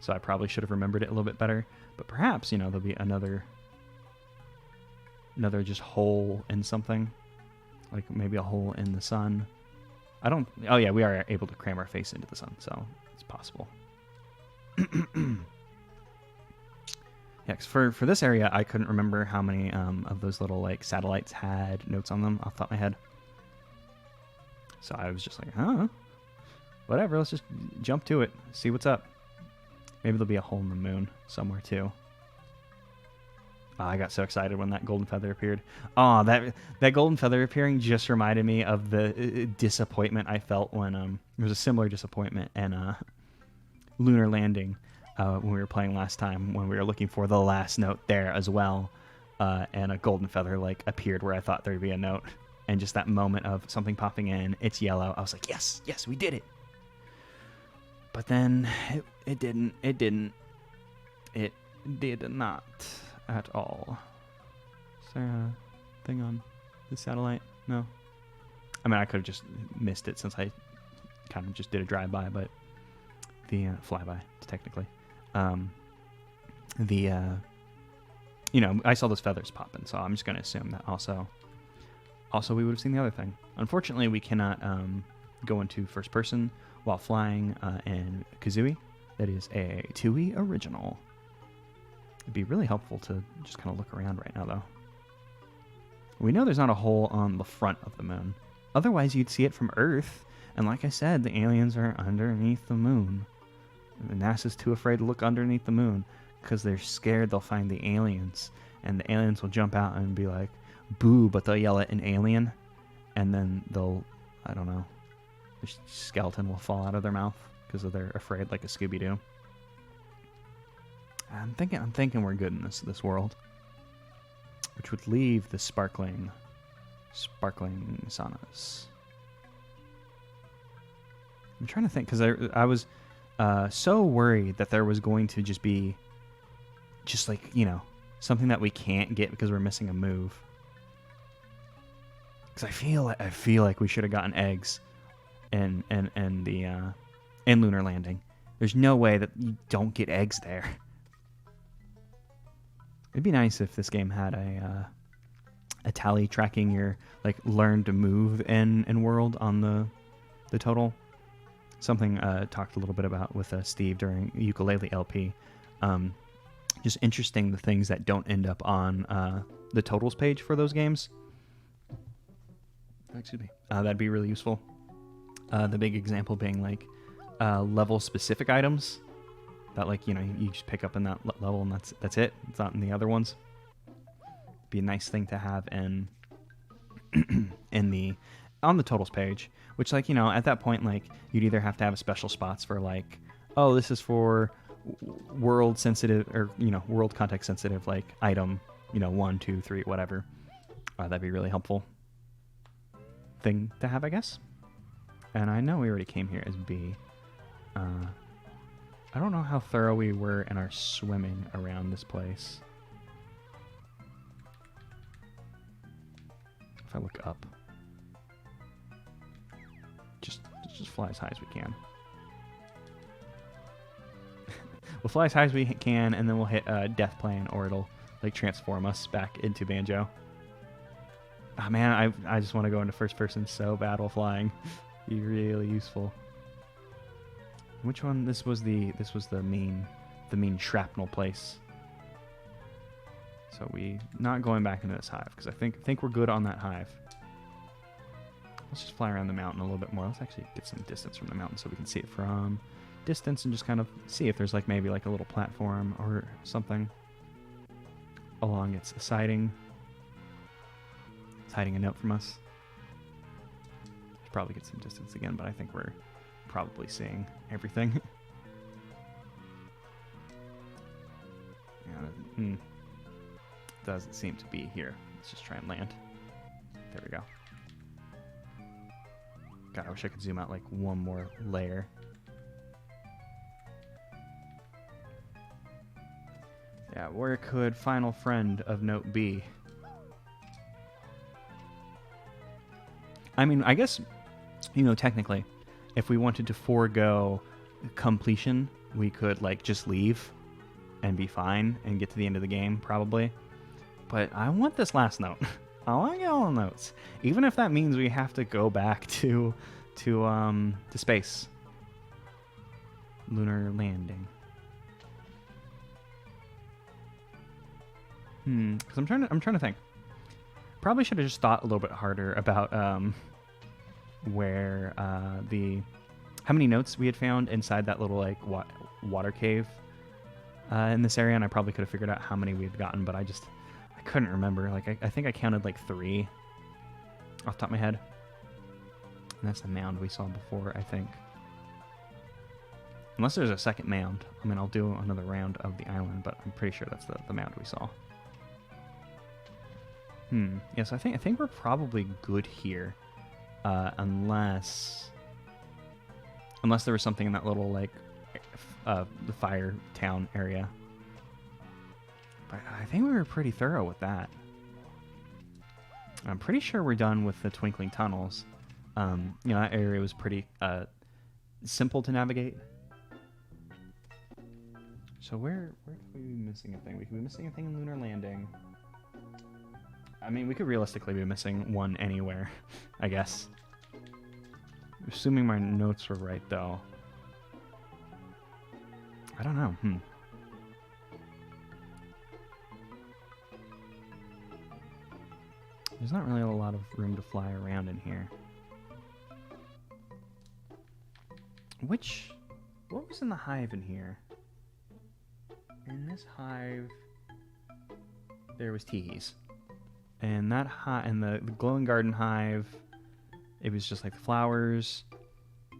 So I probably should have remembered it a little bit better. But perhaps, there'll be another just hole in something. Like maybe a hole in the sun. Oh yeah, we are able to cram our face into the sun, so it's possible. Yeah, 'cause for this area, I couldn't remember how many of those little satellites had notes on them off the top of my head. So I was just like, whatever, let's just jump to it, see what's up. Maybe there'll be a hole in the moon somewhere too. I got so excited when that golden feather appeared. Oh, that golden feather appearing just reminded me of the disappointment I felt when there was a similar disappointment in Lunar Landing when we were playing last time, when we were looking for the last note there as well. and a golden feather like appeared where I thought there'd be a note. And just that moment of something popping in, it's yellow. I was like, yes, we did it. But then it didn't. It did not at all. Is there a thing on the satellite? No. I mean, I could have just missed it since I kind of just did a drive-by, but the flyby, technically. I saw those feathers popping, so I'm just going to assume that also we would have seen the other thing. Unfortunately, we cannot go into first person while flying in Kazooie. That is a TUI original. It'd be really helpful to just kind of look around right now, though. We know there's not a hole on the front of the moon. Otherwise, you'd see it from Earth. And like I said, the aliens are underneath the moon. NASA's too afraid to look underneath the moon because they're scared they'll find the aliens. And the aliens will jump out and be like, boo, but they'll yell at an alien. And then they'll, I don't know, their skeleton will fall out of their mouth because they're afraid, like a Scooby-Doo. I'm thinking we're good in this world. Which would leave the sparkling saunas. I'm trying to think, because I was so worried that there was going to just be something that we can't get because we're missing a move. Because I feel like we should have gotten eggs and lunar landing. There's no way that you don't get eggs there. It'd be nice if this game had a tally tracking your learn to move in world on the total. Something talked a little bit about with Steve during Ukulele LP. Just interesting the things that don't end up on the totals page for those games. Excuse me. That'd be really useful. The big example being level specific items that you just pick up in that level and that's it. It's not in the other ones. Be a nice thing to have in on the totals page, which at that point you'd either have to have special spots for this is for world sensitive or world context sensitive item 1, 2, 3 whatever. That'd be really helpful thing to have, I guess. And I know we already came here as B. I don't know how thorough we were in our swimming around this place. If I look up, just fly as high as we can. We'll fly as high as we can, and then we'll hit Death Plane, or it'll transform us back into Banjo. Ah, man, I just want to go into first person so bad while flying. Be really useful. Which one? This was the main shrapnel place. So we not going back into this hive because I think we're good on that hive. Let's just fly around the mountain a little bit more. Let's actually get some distance from the mountain so we can see it from distance and just kind of see if there's maybe a little platform or something along its siding. It's hiding a note from us. Should probably get some distance again, but I think we're probably seeing everything. Doesn't seem to be here. Let's just try and land. There we go. God, I wish I could zoom out one more layer. Yeah, where could final friend of note be? I mean, I guess, technically, if we wanted to forego completion, we could just leave and be fine and get to the end of the game, probably. But I want this last note. I want to get all the notes, even if that means we have to go back to space. Lunar landing. Because I'm trying to think. Probably should have just thought a little bit harder about where how many notes we had found inside that little water cave in this area, and I probably could have figured out how many we had gotten, but I couldn't remember. I think I counted 3 off the top of my head. And that's the mound we saw before, I think. Unless there's a second mound. I mean, I'll do another round of the island, but I'm pretty sure that's the mound we saw. Yes, I think we're probably good here, unless there was something in that little like the fire town area. But I think we were pretty thorough with that. I'm pretty sure we're done with the twinkling tunnels. That area was pretty simple to navigate. So where could we be missing a thing? We could be missing a thing in Lunar Landing. I mean, we could realistically be missing one anywhere, I guess. Assuming my notes were right, though. I don't know. There's not really a lot of room to fly around in here. What was in the hive in here? In this hive, there was teehees. And that and the glowing garden hive, it was just like the flowers.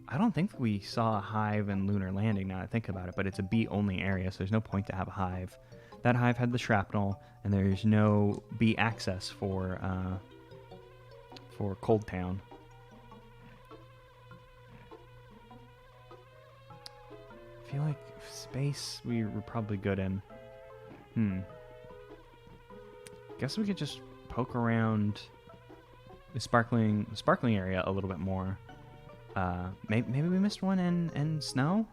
I don't think we saw a hive in Lunar Landing now that I think about it, but it's a bee-only area, so there's no point to have a hive. That hive had the shrapnel, and there's no bee access for Cold Town. I feel like space we were probably good in. Guess we could just poke around the sparkling area a little bit more. Maybe we missed one in snow?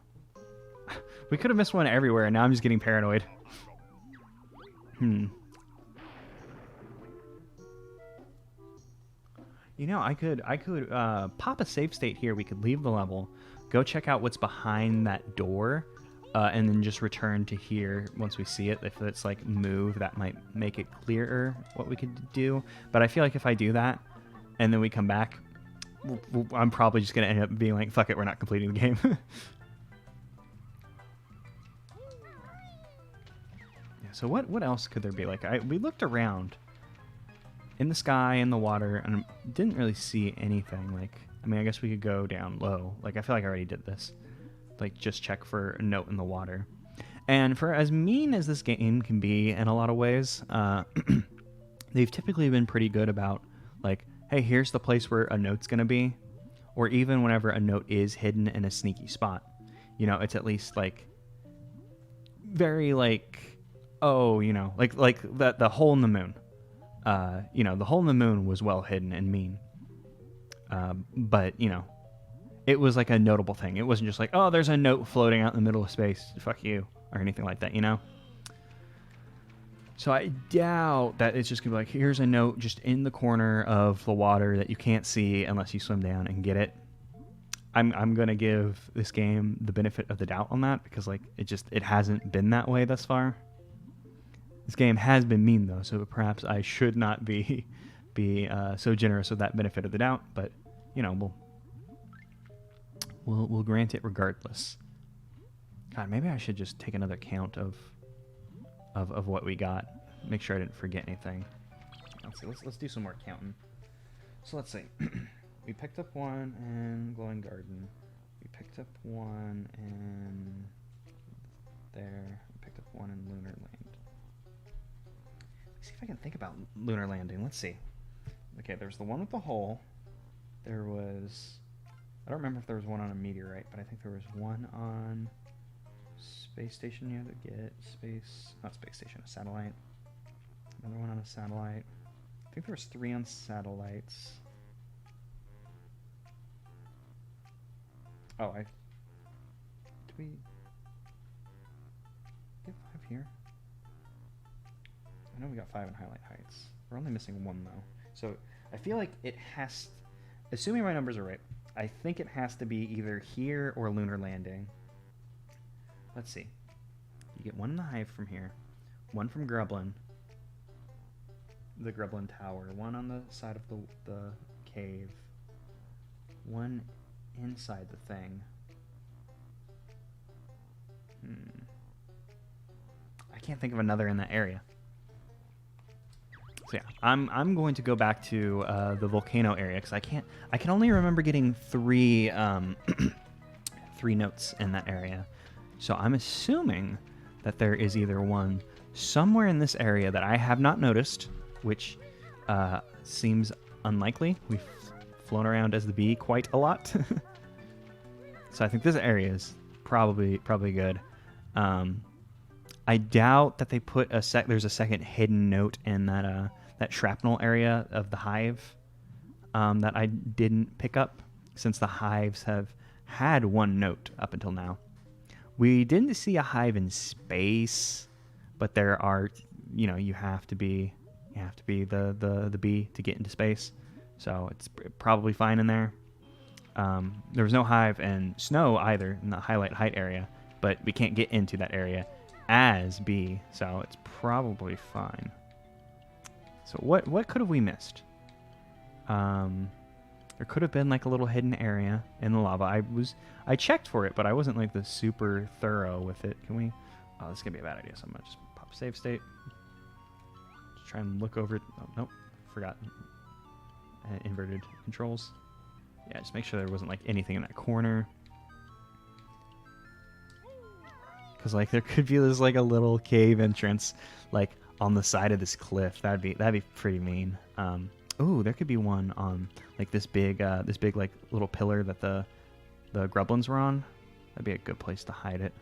We could have missed one everywhere, and now I'm just getting paranoid. I could pop a save state here. We could leave the level, go check out what's behind that door, and then just return to here once we see it. If it's like move, that might make it clearer what we could do. But I feel like if I do that, and then we come back, I'm probably just going to end up being like, fuck it, we're not completing the game. Yeah, so what else could there be? Like, we looked around in the sky, in the water, and didn't really see anything. Like, I mean, I guess we could go down low. Like, I feel like I already did this. Like, just check for a note in the water. And for as mean as this game can be in a lot of ways, they've typically been pretty good about, like, hey, here's the place where a note's going to be. Or even whenever a note is hidden in a sneaky spot. It's at least, like, very, like, like the hole in the moon. The hole in the moon was well hidden and mean. But, it was like a notable thing. It wasn't just like, oh, there's a note floating out in the middle of space. Fuck you. Or anything like that, So I doubt that it's just going to be like, here's a note just in the corner of the water that you can't see unless you swim down and get it. I'm going to give this game the benefit of the doubt on that because, like, it hasn't been that way thus far. This game has been mean, though, so perhaps I should not be so generous with that benefit of the doubt, but, we'll grant it regardless. God, maybe I should just take another count of what we got. Make sure I didn't forget anything. Let's see. Let's do some more counting. So let's see. We picked up one in Glowing Garden. We picked up one in there. We picked up one in Lunar Land. Let's see if I can think about Lunar Landing. Let's see. Okay, there was the one with the hole. There was... I don't remember if there was one on a meteorite, but I think there was one on space station you had to get. Not space station, a satellite. Another one on a satellite. I think there was 3 on satellites. Oh, did we get 5 here? I know we got 5 in Highlight Heights. We're only missing 1 though. So I feel like it has, assuming my numbers are right, I think it has to be either here or Lunar Landing. Let's see. You get 1 in the hive from here, 1 from Grublin, the Grublin Tower, 1 on the side of the cave, 1 inside the thing. I can't think of another in that area. So yeah, I'm going to go back to the volcano area because I can only remember getting 3 3 notes in that area. So I'm assuming that there is either one somewhere in this area that I have not noticed, which seems unlikely. We've flown around as the bee quite a lot. So I think this area is probably good. I doubt that they put there's a second hidden note in that shrapnel area of the hive that I didn't pick up, since the hives have had one note up until now. We didn't see a hive in space, but there are, you have to be the bee to get into space, so it's probably fine in there. There was no hive in snow either in the highlight height area, but we can't get into that area as bee, so it's probably fine. So what could have we missed? There could have been like a little hidden area in the lava. I checked for it, but I wasn't like the super thorough with it. Can we? Oh, this is gonna be a bad idea. So I'm gonna just pop save state. Just try and look over it. Oh, nope, forgot. Inverted controls. Yeah, just make sure there wasn't like anything in that corner. Because like there could be this like a little cave entrance like on the side of this cliff. That'd be pretty mean. Ooh, there could be one on like this big like little pillar that the grublins were on. That'd be a good place to hide it.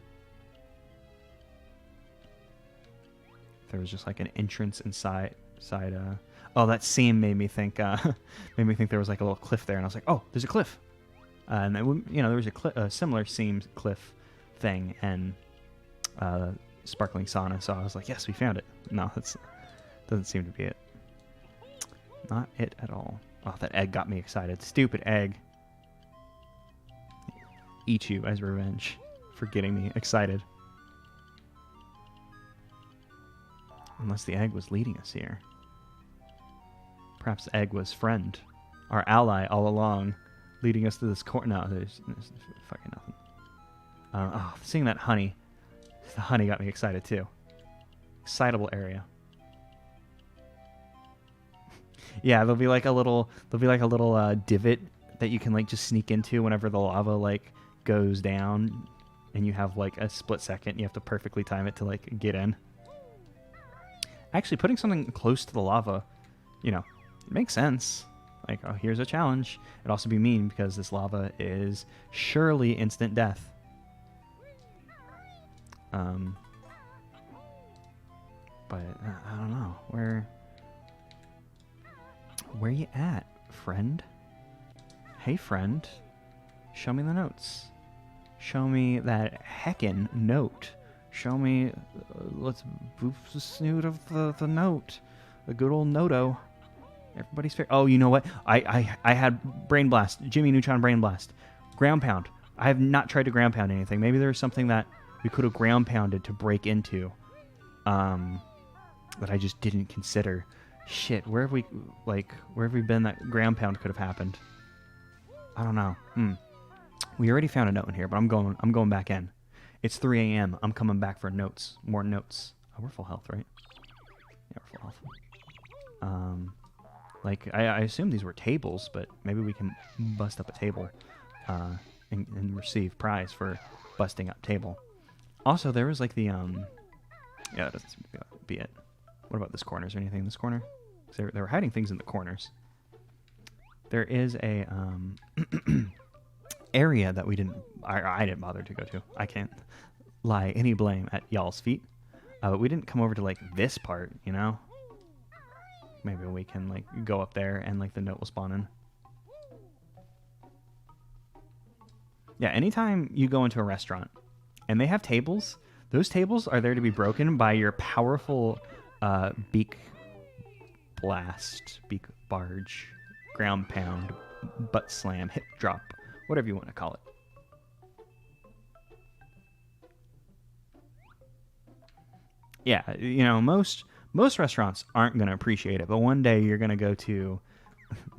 If there was just like an entrance inside. Oh, that seam made me think there was like a little cliff there, and I was like, oh, there's a cliff. And there was a similar seam cliff thing, and Sparkling Sauna. So I was like, yes, we found it. No, that doesn't seem to be it. Not it at all. Oh, that egg got me excited. Stupid egg. Eat you as revenge for getting me excited. Unless the egg was leading us here. Perhaps the egg was friend. Our ally all along, leading us to this corner. No, there's fucking nothing. Seeing that honey. The honey got me excited too. Excitable area. Yeah, there'll be like a little divot that you can like just sneak into whenever the lava like goes down, and you have like a split second. You have to perfectly time it to like get in. Actually, putting something close to the lava, it makes sense. Like, oh, here's a challenge. It'd also be mean because this lava is surely instant death. But I don't know where you at, friend? Hey, friend. Show me the notes. Show me that heckin' note. Show me, let's boof the snoot of the note. The good old noto. Everybody's fair. Oh, you know what? I had Brain Blast. Jimmy Neutron Brain Blast. Ground Pound. I have not tried to ground pound anything. Maybe there was something that we could have ground pounded to break into. That I just didn't consider. Shit, where have we been that ground pound could have happened? I don't know. We already found a note in here, but I'm going back in. It's 3 a.m. I'm coming back for notes. More notes. Oh, we're full health, right? Yeah, we're full health. I assume these were tables, but maybe we can bust up a table and receive prize for busting up table. Also, there was like the yeah, that doesn't seem to be it. What about this corner? Is there anything in this corner? They were hiding things in the corners. There is a area that I didn't bother to go to. I can't lie any blame at y'all's feet. But we didn't come over to like this part, Maybe we can like go up there and like the note will spawn in. Yeah, anytime you go into a restaurant and they have tables, those tables are there to be broken by your powerful beak blast, beak barge, ground pound, butt slam, hip drop, whatever you want to call it. Yeah, most restaurants aren't going to appreciate it, but one day you're going to go to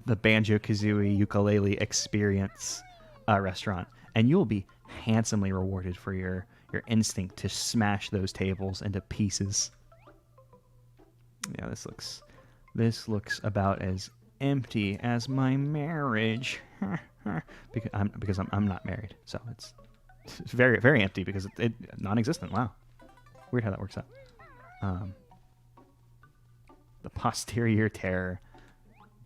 the Banjo-Kazooie Ukulele Experience restaurant, and you'll be handsomely rewarded for your instinct to smash those tables into pieces. Yeah, this looks about as empty as my marriage. because I'm not married, so it's very, very empty because it's non-existent. Wow, weird how that works out. The posterior terror.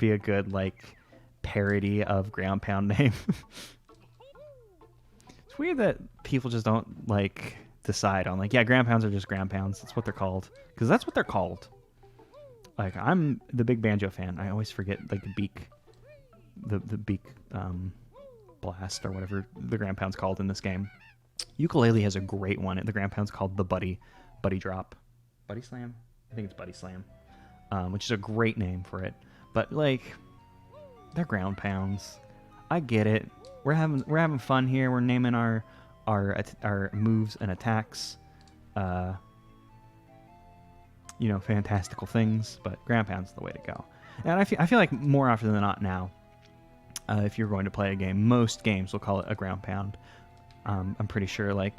be a good like parody of ground pound name. It's weird that people just don't like decide on like, yeah, ground pounds are just ground pounds. That's what they're called because that's what they're called. Like I'm the big banjo fan. I always forget like the beak blast or whatever the ground pound's called in this game. Ukulele has a great one. The ground pound's called the buddy drop, buddy slam. I think it's buddy slam, which is a great name for it. But like, they're ground pounds. I get it. We're having fun here. We're naming our moves and attacks. Fantastical things, but ground pound's the way to go. And I feel like more often than not now, if you're going to play a game, most games will call it a ground pound. I'm pretty sure like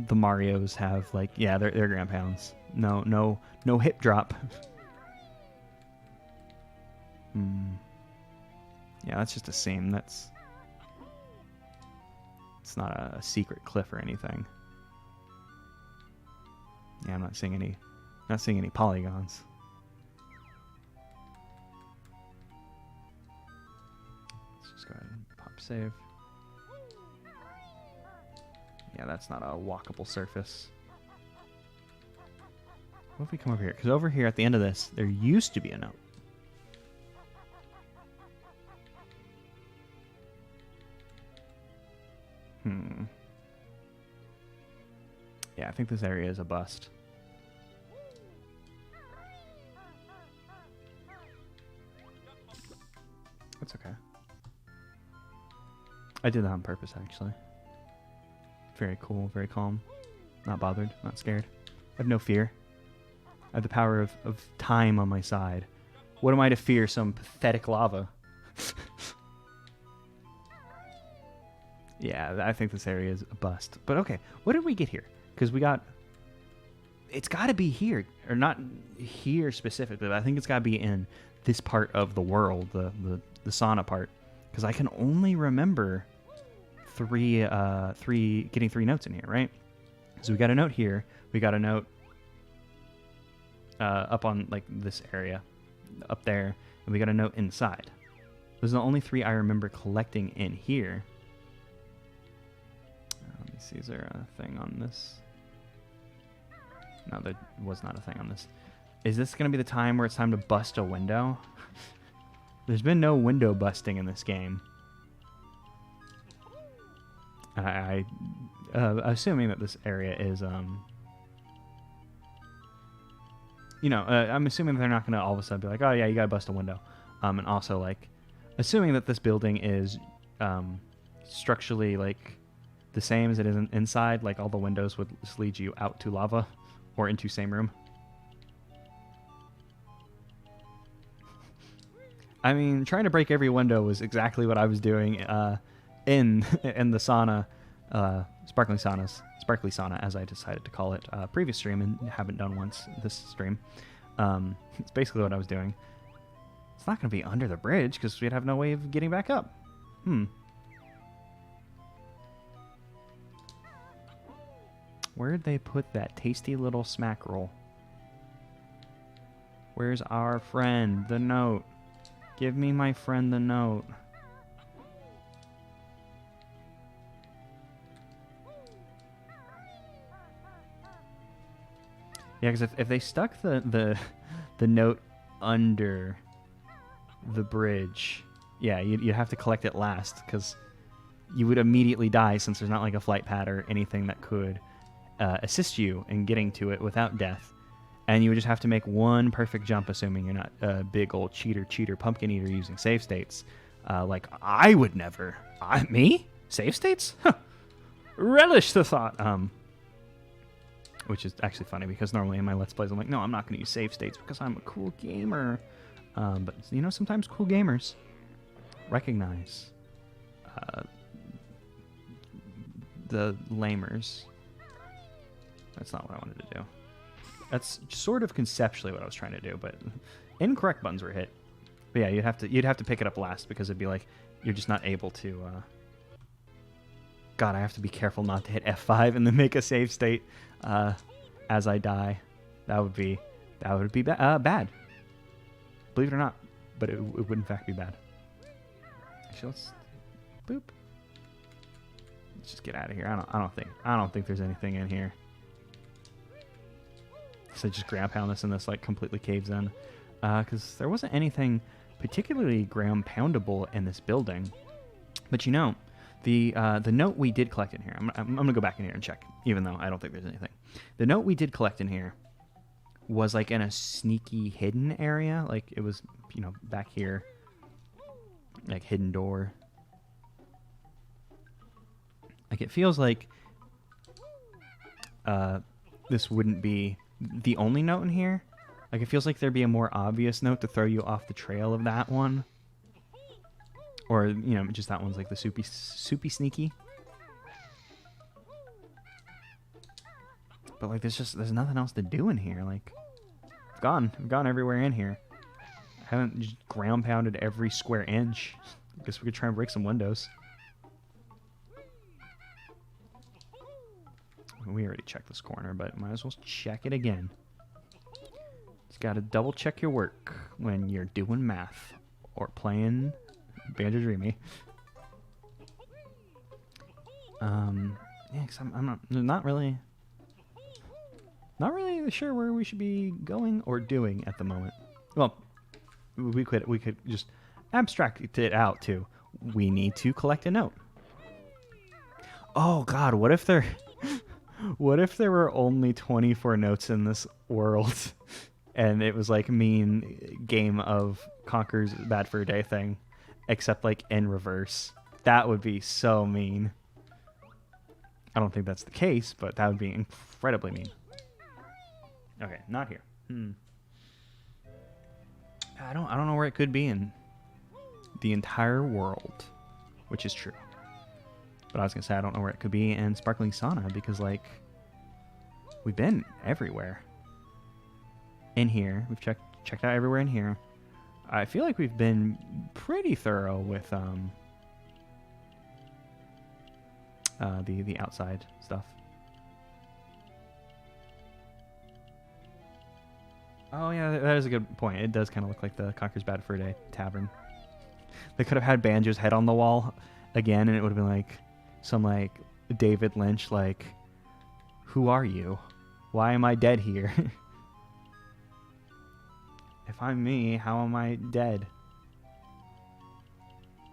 the Marios have like, yeah, they're ground pounds. No hip drop. Yeah, that's just a seam. It's not a secret cliff or anything. Yeah, I'm not seeing any polygons. Let's just go ahead and pop save. Yeah, that's not a walkable surface. What if we come over here? Because over here at the end of this, there used to be a note. Yeah, I think this area is a bust. That's okay. I did that on purpose, actually. Very cool, very calm. Not bothered, not scared. I have no fear. I have the power of time on my side. What am I to fear? Some pathetic lava. Yeah, I think this area is a bust. But okay, what did we get here? Because we got... It's got to be here. Or not here specifically, but I think it's got to be in this part of the world, the sauna part. Because I can only remember getting three notes in here, right? So we got a note here. We got a note up on like this area, up there, and we got a note inside. Those are the only three I remember collecting in here. Let me see, is there a thing on this? No, there was not a thing on this. Is this going to be the time where it's time to bust a window? There's been no window busting in this game. I assuming that this area is, I'm assuming that they're not going to all of a sudden be like, oh yeah, you got to bust a window. And also like, assuming that this building is structurally like the same as it is inside, like all the windows would just lead you out to lava or into same room. I mean, trying to break every window was exactly what I was doing in the sauna, sparkly sauna, as I decided to call it, previous stream, and haven't done once this stream. It's basically what I was doing. It's not going to be under the bridge because we'd have no way of getting back up. Where'd they put that tasty little smack roll? Where's our friend? The note. Give me my friend the note. Yeah, because if they stuck the note under the bridge, yeah, you'd have to collect it last because you would immediately die since there's not like a flight pad or anything that could assist you in getting to it without death. And you would just have to make one perfect jump, assuming you're not a big old cheater, pumpkin eater using save states. Like I would never. Me? Save states? Huh. Relish the thought. Which is actually funny because normally in my Let's Plays I'm like, no, I'm not going to use save states because I'm a cool gamer. But, sometimes cool gamers recognize the lamers. That's not what I wanted to do. That's sort of conceptually what I was trying to do, but incorrect buttons were hit. But yeah, you'd have to pick it up last because it'd be like you're just not able to. God, I have to be careful not to hit F5 and then make a save state as I die. That would be bad. Believe it or not, but it would in fact be bad. Actually, let's boop. Let's just get out of here. I don't think there's anything in here. So just ground pound this and this like completely caves in, because there wasn't anything particularly ground poundable in this building. But you know, the note we did collect in here. I'm gonna go back in here and check, even though I don't think there's anything. The note we did collect in here was like in a sneaky hidden area. Like it was, you know, back here, like hidden door. Like it feels like this wouldn't be the only note in here. Like it feels like there'd be a more obvious note to throw you off the trail of that one. Or, you know, just that one's like the soupy sneaky. But like there's nothing else to do in here. Like I've gone everywhere in here. I haven't just ground pounded every square inch. I guess we could try and break some windows. We already checked this corner, but might as well check it again. Just gotta double check your work when you're doing math or playing Banjo-Dreamie. Yeah, because I'm not really sure where we should be going or doing at the moment. Well, we could just abstract it out to we need to collect a note. Oh God, what if there were only 24 notes in this world, and it was like mean game of Conker's Bad for a Day thing, except like in reverse? That would be so mean. I don't think that's the case, but that would be incredibly mean. Okay, not here. I don't know where it could be in the entire world, which is true. But I was gonna say I don't know where it could be in Sparkling Sauna, because like we've been everywhere. In here, we've checked out everywhere in here. I feel like we've been pretty thorough with the outside stuff. Oh yeah, that is a good point. It does kind of look like the Conker's Bad for a Day tavern. They could have had Banjo's head on the wall again, and it would have been like some like David Lynch, like, who are you? Why am I dead here? If I'm me, how am I dead?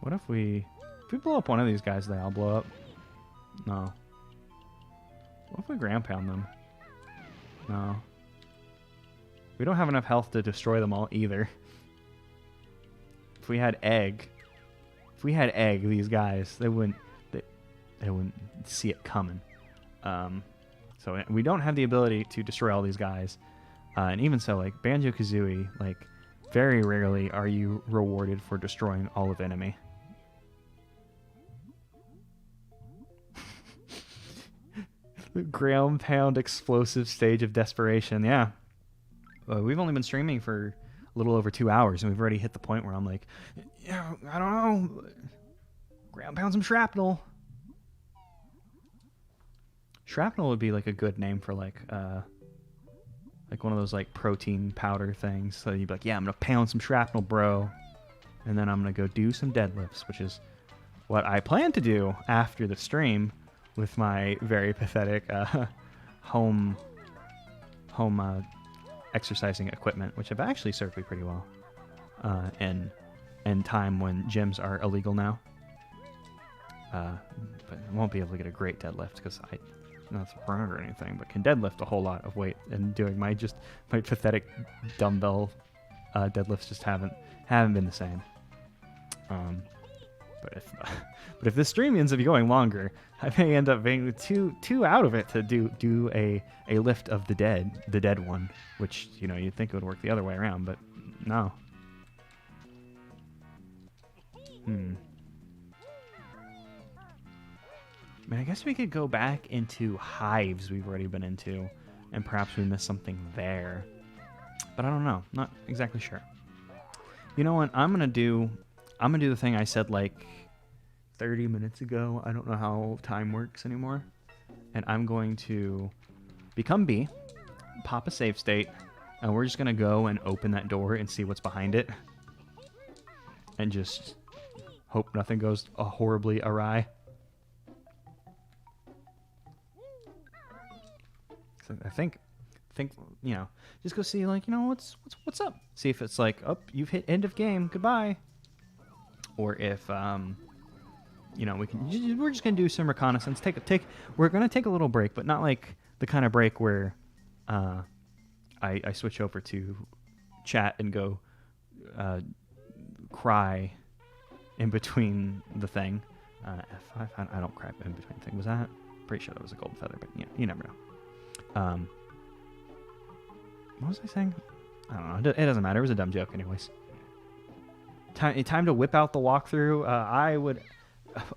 What if we blow up one of these guys, they all blow up? No. What if we ground pound them? No. We don't have enough health to destroy them all either. If we had egg, these guys, they wouldn't see it coming. So we don't have the ability to destroy all these guys. And even so, like Banjo-Kazooie, like very rarely are you rewarded for destroying all of enemy. The ground pound explosive stage of desperation. Yeah. We've only been streaming for a little over 2 hours, and we've already hit the point where I'm like, yeah, I don't know. Ground pound some shrapnel. Shrapnel would be like a good name for like one of those like protein powder things. So you'd be like, yeah, I'm gonna pound some shrapnel, bro, and then I'm gonna go do some deadlifts, which is what I plan to do after the stream with my very pathetic home exercising equipment, which have actually served me pretty well in time when gyms are illegal now. But I won't be able to get a great deadlift because I not sprung or anything, but can deadlift a whole lot of weight, and doing my pathetic dumbbell deadlifts just haven't been the same. But if this stream ends up going longer, I may end up being too out of it to do a lift of the dead one, which, you know, you'd think it would work the other way around, but no. I mean, I guess we could go back into hives we've already been into, and perhaps we missed something there. But I don't know. Not exactly sure. You know what? I'm gonna do the thing I said like 30 minutes ago. I don't know how time works anymore. And I'm going to become B, pop a save state, and we're just gonna go and open that door and see what's behind it. and just hope nothing goes horribly awry. So I think, you know, just go see, like, you know, what's up. See if it's like, oh, you've hit end of game, goodbye. Or if, you know, we're just gonna do some reconnaissance. We're gonna take a little break, but not like the kind of break where, I switch over to chat and go, cry in between the thing. F5, I don't cry in between things. Was that? Pretty sure that was a golden feather, but yeah, you never know. What was I saying? I don't know. It doesn't matter. It was a dumb joke anyways. Time to whip out the walkthrough. I would...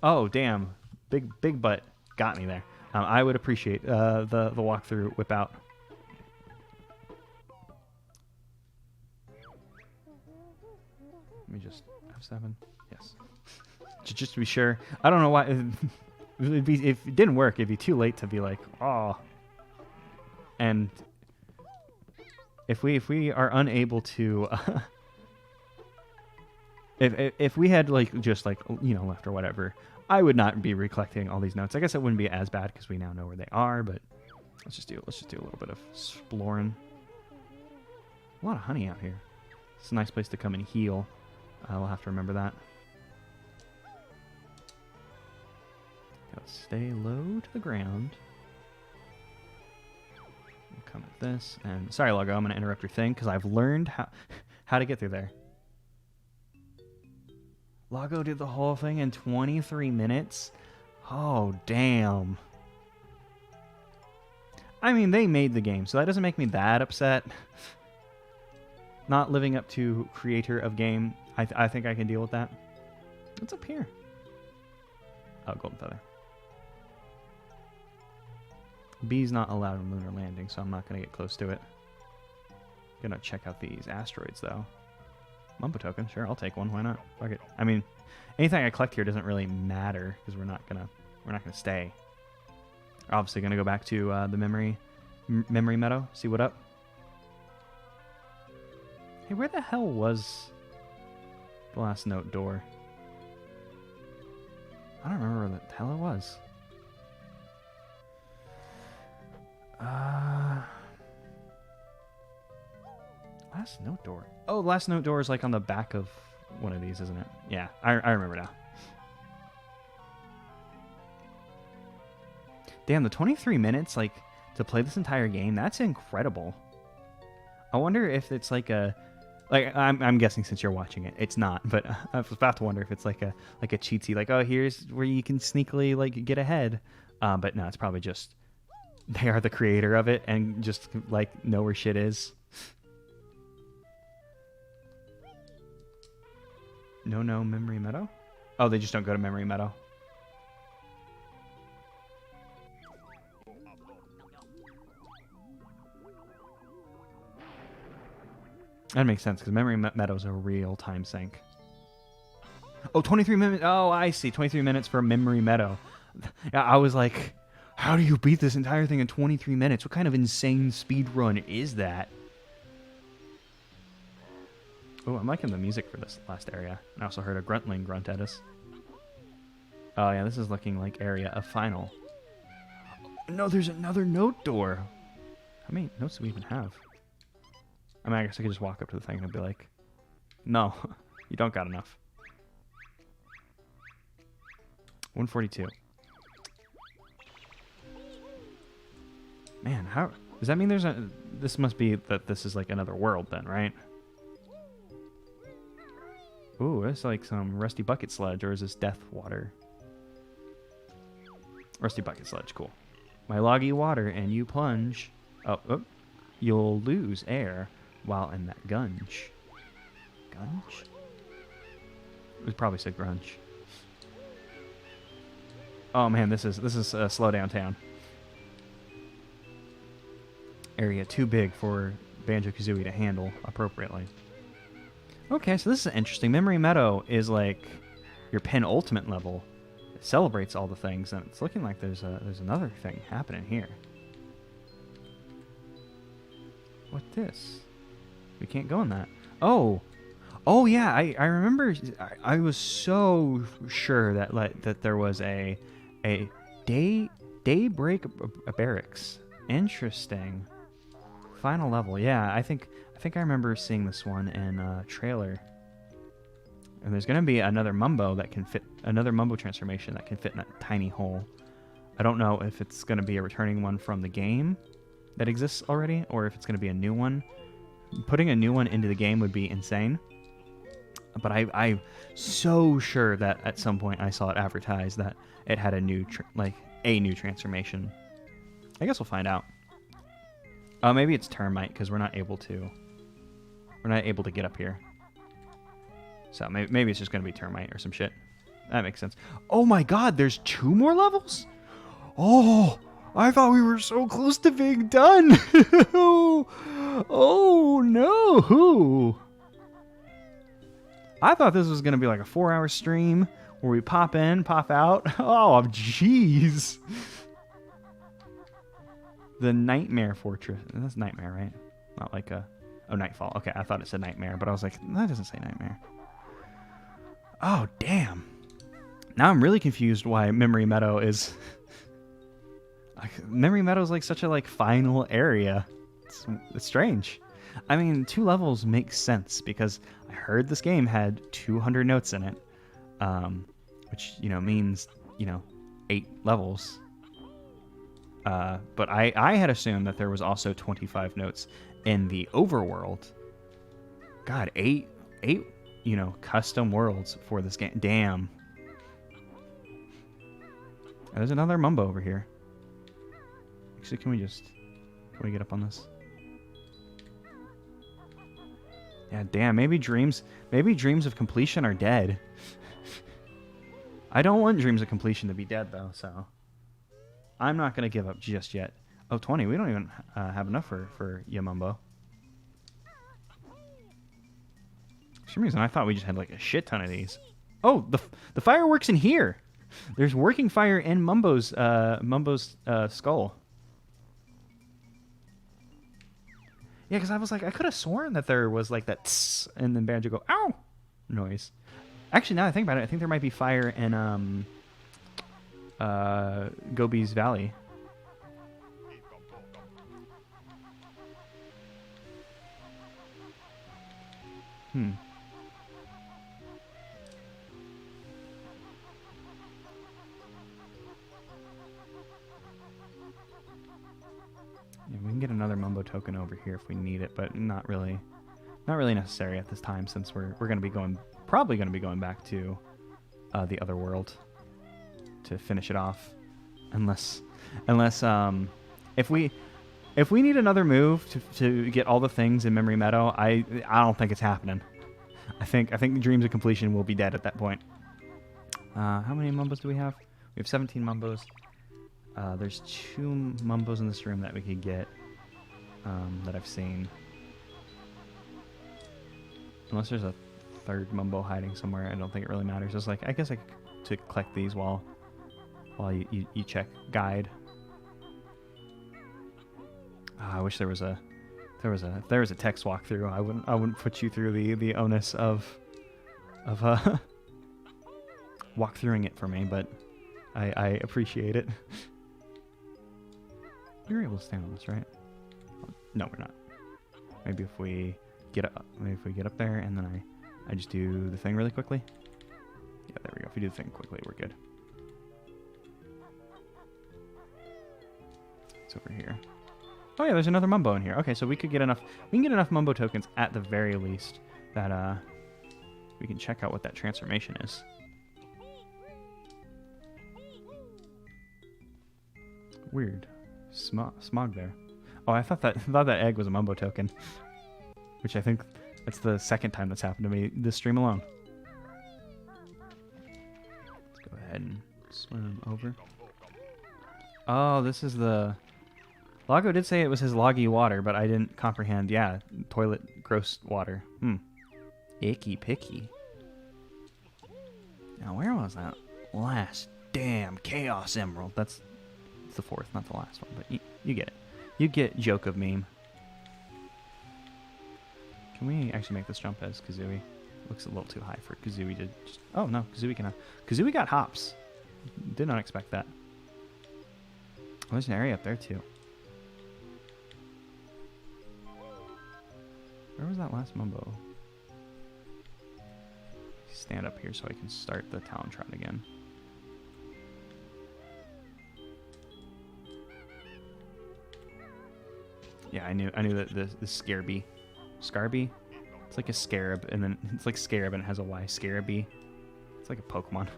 Oh, damn. Big butt got me there. I would appreciate the walkthrough whip out. Let me just... F7. Yes. Just to be sure. I don't know why... if it didn't work, it'd be too late to be like, oh... And if we are unable to, if we had like just like, you know, left or whatever, I would not be recollecting all these notes. I guess it wouldn't be as bad because we now know where they are. But let's just do a little bit of exploring. A lot of honey out here. It's a nice place to come and heal. We'll have to remember that. Gotta stay low to the ground. Come at this, and sorry, Loggo, I'm going to interrupt your thing because I've learned how to get through there. Loggo did the whole thing in 23 minutes? Oh, damn. I mean, they made the game, so that doesn't make me that upset. Not living up to creator of game, I think I can deal with that. What's up here? Oh, golden feather. B's not allowed in lunar landing, so I'm not going to get close to it. Gonna check out these asteroids, though. Mumbo token, sure, I'll take one. Why not? Fuck it. I mean, anything I collect here doesn't really matter because we're not gonna stay. We're obviously gonna go back to the memory meadow. See what up. Hey, where the hell was the last note door? I don't remember where the hell it was. Last note door. Oh, last note door is like on the back of one of these, isn't it? Yeah, I remember now. Damn, the 23 minutes, like, to play this entire game, that's incredible. I wonder if it's like a... Like, I'm guessing since you're watching it, it's not, but I was about to wonder if it's like a cheatsy, like, oh, here's where you can sneakily, like, get ahead. But no, it's probably just... They are the creator of it and just, like, know where shit is. No Memory Meadow? Oh, they just don't go to Memory Meadow. That makes sense, because Memory Meadow's a real time sink. Oh, 23 minutes. Oh, I see. 23 minutes for Memory Meadow. I was like, how do you beat this entire thing in 23 minutes? What kind of insane speed run is that? Oh, I'm liking the music for this last area. I also heard a gruntling grunt at us. Oh, yeah, this is looking like area of final. No, there's another note door. How many notes do we even have? I mean, I guess I could just walk up to the thing and be like, no, you don't got enough. 142. Man, how... Does that mean there's a... This must be that this is like another world then, right? Ooh, it's like some rusty bucket sludge, or is this death water? Rusty bucket sludge, cool. My loggy water and you plunge. Oh, you'll lose air while in that gunge. Gunge? It probably said grunge. Oh man, this is slow down town. Area too big for Banjo-Kazooie to handle appropriately. Okay, so this is interesting. Memory Meadow is like your penultimate level. It celebrates all the things, and it's looking like there's another thing happening here. What's this? We can't go in that. Oh, Oh yeah, I remember. I was so sure that that there was a daybreak barracks. Interesting. Final level. Yeah, I remember seeing this one in a trailer. And there's gonna be another Mumbo that can fit, another Mumbo transformation that can fit in that tiny hole. I don't know if it's gonna be a returning one from the game that exists already, or if it's gonna be a new one. Putting a new one into the game would be insane. But I'm so sure that at some point I saw it advertised that it had a new new transformation. I guess we'll find out. Maybe it's termite because we're not able to get up here. So maybe it's just gonna be termite or some shit. That makes sense. Oh my god, there's 2 more levels? Oh, I thought we were so close to being done. Oh no. I thought this was going to be like a 4-hour stream where we pop in, pop out. Oh, jeez. The Nightmare Fortress. That's Nightmare, right? Not like a... Oh, Nightfall. Okay, I thought it said Nightmare, but I was like, that doesn't say Nightmare. Oh, damn. Now I'm really confused why Memory Meadow is... Memory Meadow is like such a like final area. It's strange. I mean, 2 levels makes sense because I heard this game had 200 notes in it, which, means, 8 levels. But I had assumed that there was also 25 notes in the overworld. God, 8, custom worlds for this game. Damn. There's another Mumbo over here. Actually, can we get up on this? Yeah, damn, maybe dreams of completion are dead. I don't want dreams of completion to be dead, though, so... I'm not going to give up just yet. Oh, 20, we don't even have enough for Yamumbo. For some reason, I thought we just had, like, a shit ton of these. Oh, the fireworks in here! There's working fire in Mumbo's skull. Yeah, because I was like, I could have sworn that there was like that tss, and then Banjo go, ow, noise. Actually, now I think about it, I think there might be fire in Gobi's Valley. Yeah, we can get another Mumbo token over here if we need it, but not really necessary at this time since we're probably going to be going back to the other world to finish it off, unless if we need another move to get all the things in Memory Meadow, I don't think it's happening. I think Dreams of Completion will be dead at that point. How many Mumbos do we have? We have 17 Mumbos. There's 2 Mumbos in this room that we could get that I've seen. Unless there's a 3rd Mumbo hiding somewhere, I don't think it really matters. It's like, I guess to collect these while you check guide. I wish there was a text walkthrough. I wouldn't put you through the onus of walkthroughing it for me, but I appreciate it. You're able to stand on this, right? No, we're not. Maybe if we get up there and then I just do the thing really quickly. Yeah, there we go. If we do the thing quickly, we're good. It's over here. Oh yeah, there's another Mumbo in here. Okay, so we can get enough Mumbo tokens at the very least that we can check out what that transformation is. Weird. Smog there. Oh, I thought that egg was a Mumbo token. Which I think that's the 2nd time that's happened to me this stream alone. Let's go ahead and swim over. Oh, this is the... Loggo did say it was his loggy water, but I didn't comprehend. Yeah, toilet gross water. Icky picky. Now, where was that last damn Chaos Emerald? That's the 4th, not the last one, but you get it. You get joke of meme. Can we actually make this jump as Kazooie? looks a little too high for Kazooie to just... Oh, no. Kazooie got hops. Did not expect that. Oh, there's an area up there, too. Where was that last Mumbo? Stand up here so I can start the Talon Trot again. Yeah, I knew that the Scarby. Scarby? It's like a scarab, and then it's like scarab and it has a Y. Scarabee. It's like a Pokemon.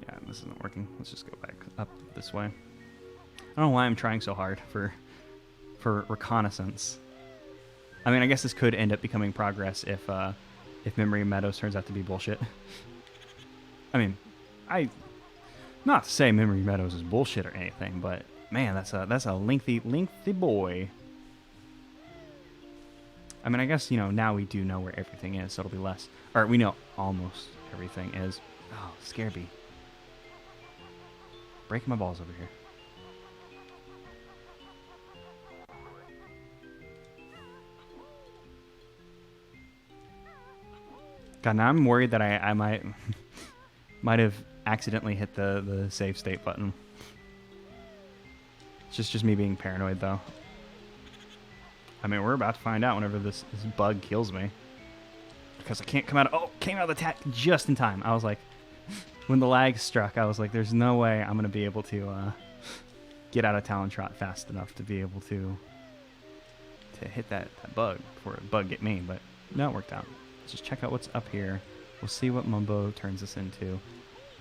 Yeah, this isn't working. Let's just go back up this way. I don't know why I'm trying so hard for reconnaissance. I mean, I guess this could end up becoming progress if Memory Meadows turns out to be bullshit. I mean, not to say Memory Meadows is bullshit or anything, but man, that's a lengthy boy. I mean, I guess, you know, now we do know where everything is, so it'll be less. Or we know almost everything is. Oh, Scarabee. Breaking my balls over here. God, now I'm worried that I might have accidentally hit the save state button. It's just me being paranoid, though. I mean, we're about to find out whenever this bug kills me. Because I can't come out of... Oh, came out of the attack just in time. I was like... When the lag struck, I was like, there's no way I'm going to be able to get out of Talon Trot fast enough to be able to hit that bug before a bug get me. But no, it worked out. Let's just check out what's up here. We'll see what Mumbo turns us into.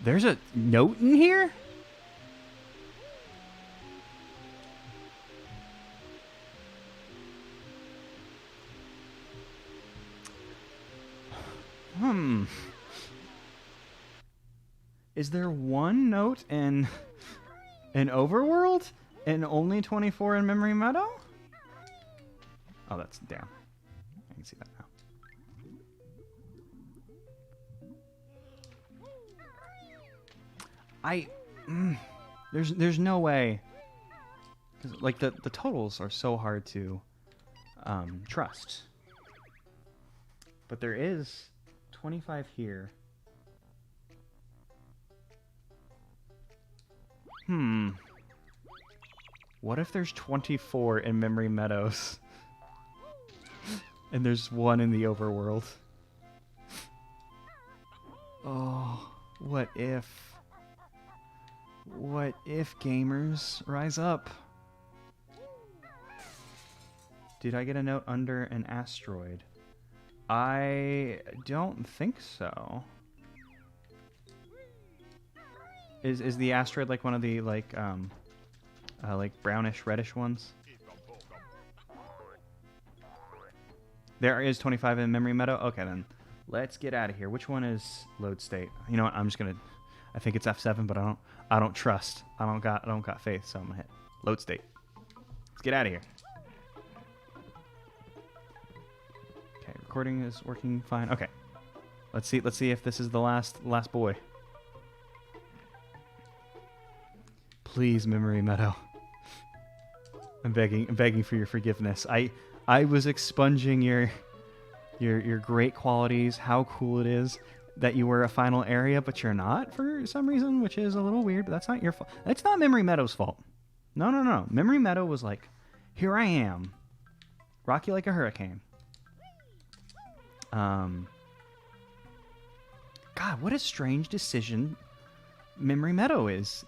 There's a note in here? Is there one note in Overworld and only 24 in Memory Meadow? Oh, that's down. I can see that now. There's no way, because like the totals are so hard to trust. But there is 25 here. What if there's 24 in Memory Meadows and there's one in the Overworld? Oh, what if? What if, gamers? Rise up. Did I get a note under an asteroid? I don't think so. Is the asteroid like one of the like brownish reddish ones? There is 25 in Memory Meadow. Okay, then let's get out of here. Which one is load state? You know what? I'm just gonna. I think it's F7, but I don't trust. I don't got faith, so I'm gonna hit load state. Let's get out of here. Okay, recording is working fine. Okay, let's see if this is the last boy. Please, Memory Meadow. I'm begging for your forgiveness. I was expunging your great qualities, how cool it is that you were a final area, but you're not for some reason, which is a little weird, but that's not your fault. That's not Memory Meadow's fault. No. Memory Meadow was like, here I am. Rock you like a hurricane. God, what a strange decision Memory Meadow is.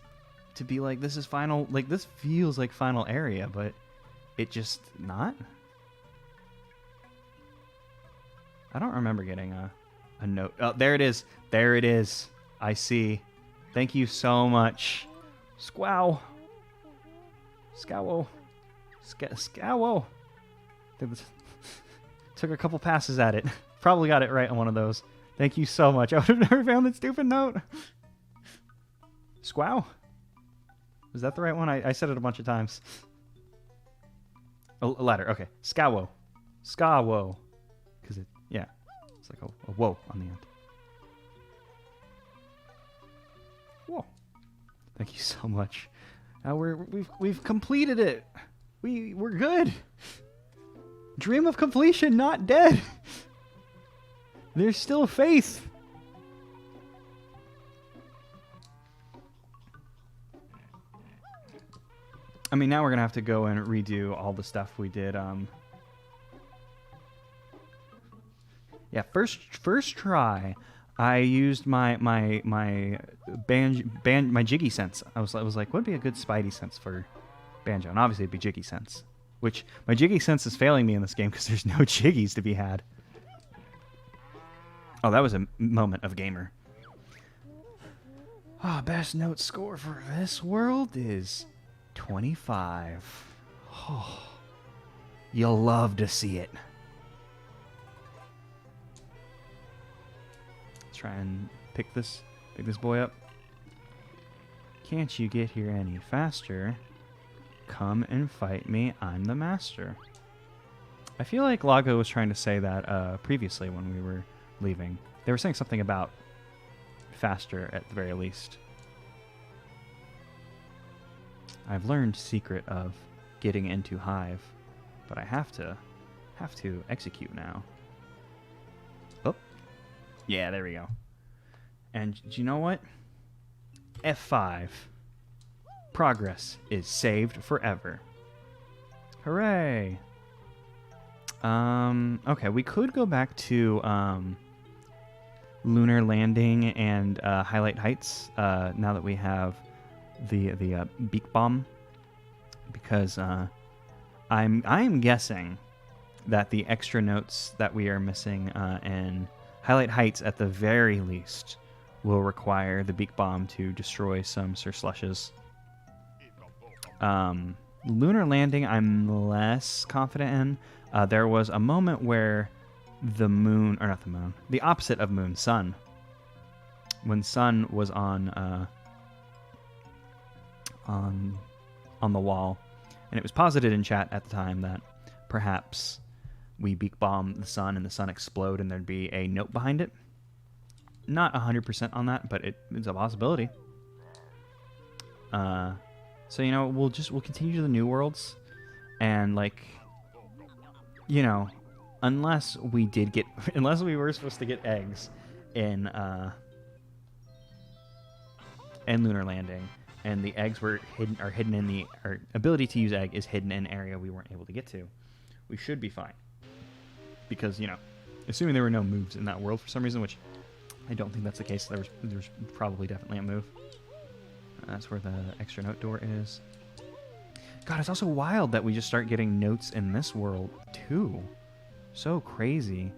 To be like, this is final, like, this feels like final area, but it just not? I don't remember getting a note. Oh, there it is. There it is. I see. Thank you so much. Squow. Scowo. Scowo. Took a couple passes at it. Probably got it right on one of those. Thank you so much. I would have never found that stupid note. Squow. Is that the right one? I said it a bunch of times. A ladder. Okay. Scowo. Scowo. Because it, yeah. It's like a whoa on the end. Whoa. Thank you so much. Now we've completed it. We're good. Dream of completion, not dead. There's still faith. I mean, now we're gonna have to go and redo all the stuff we did. Yeah, first try, I used my jiggy sense. I was like, what'd be a good Spidey sense for Banjo? And obviously it'd be jiggy sense, which my jiggy sense is failing me in this game because there's no jiggies to be had. Oh, that was a moment of gamer. Ah, best note score for this world is 25. Oh, you'll love to see it. Let's try and pick this boy up. Can't you get here any faster? Come and fight me, I'm the master. I feel like Loggo was trying to say that previously when we were leaving. They were saying something about faster at the very least. I've learned secret of getting into Hive, but I have to execute now. Oh, yeah, there we go. And do you know what? F5. Progress is saved forever. Hooray! Okay, we could go back to Lunar Landing and Highlight Heights now that we have the beak bomb, because I'm guessing that the extra notes that we are missing in Highlight Heights at the very least will require the beak bomb to destroy some Sir Slushes. Lunar Landing I'm less confident in. There was a moment where the moon, or not the moon, the opposite of moon, sun, when sun was on the wall, and it was posited in chat at the time that perhaps we beak bomb the sun and the sun explode and there'd be a note behind it. Not 100% on that, but it's a possibility. So, you know, we'll continue to the new worlds, and like, you know, unless we were supposed to get eggs in Lunar Landing, and the eggs are hidden in the, or ability to use egg is hidden in an area we weren't able to get to, we should be fine. Because, you know, assuming there were no moves in that world for some reason, which I don't think that's the case, there's probably definitely a move. That's where the extra note door is. God, it's also wild that we just start getting notes in this world, too. So crazy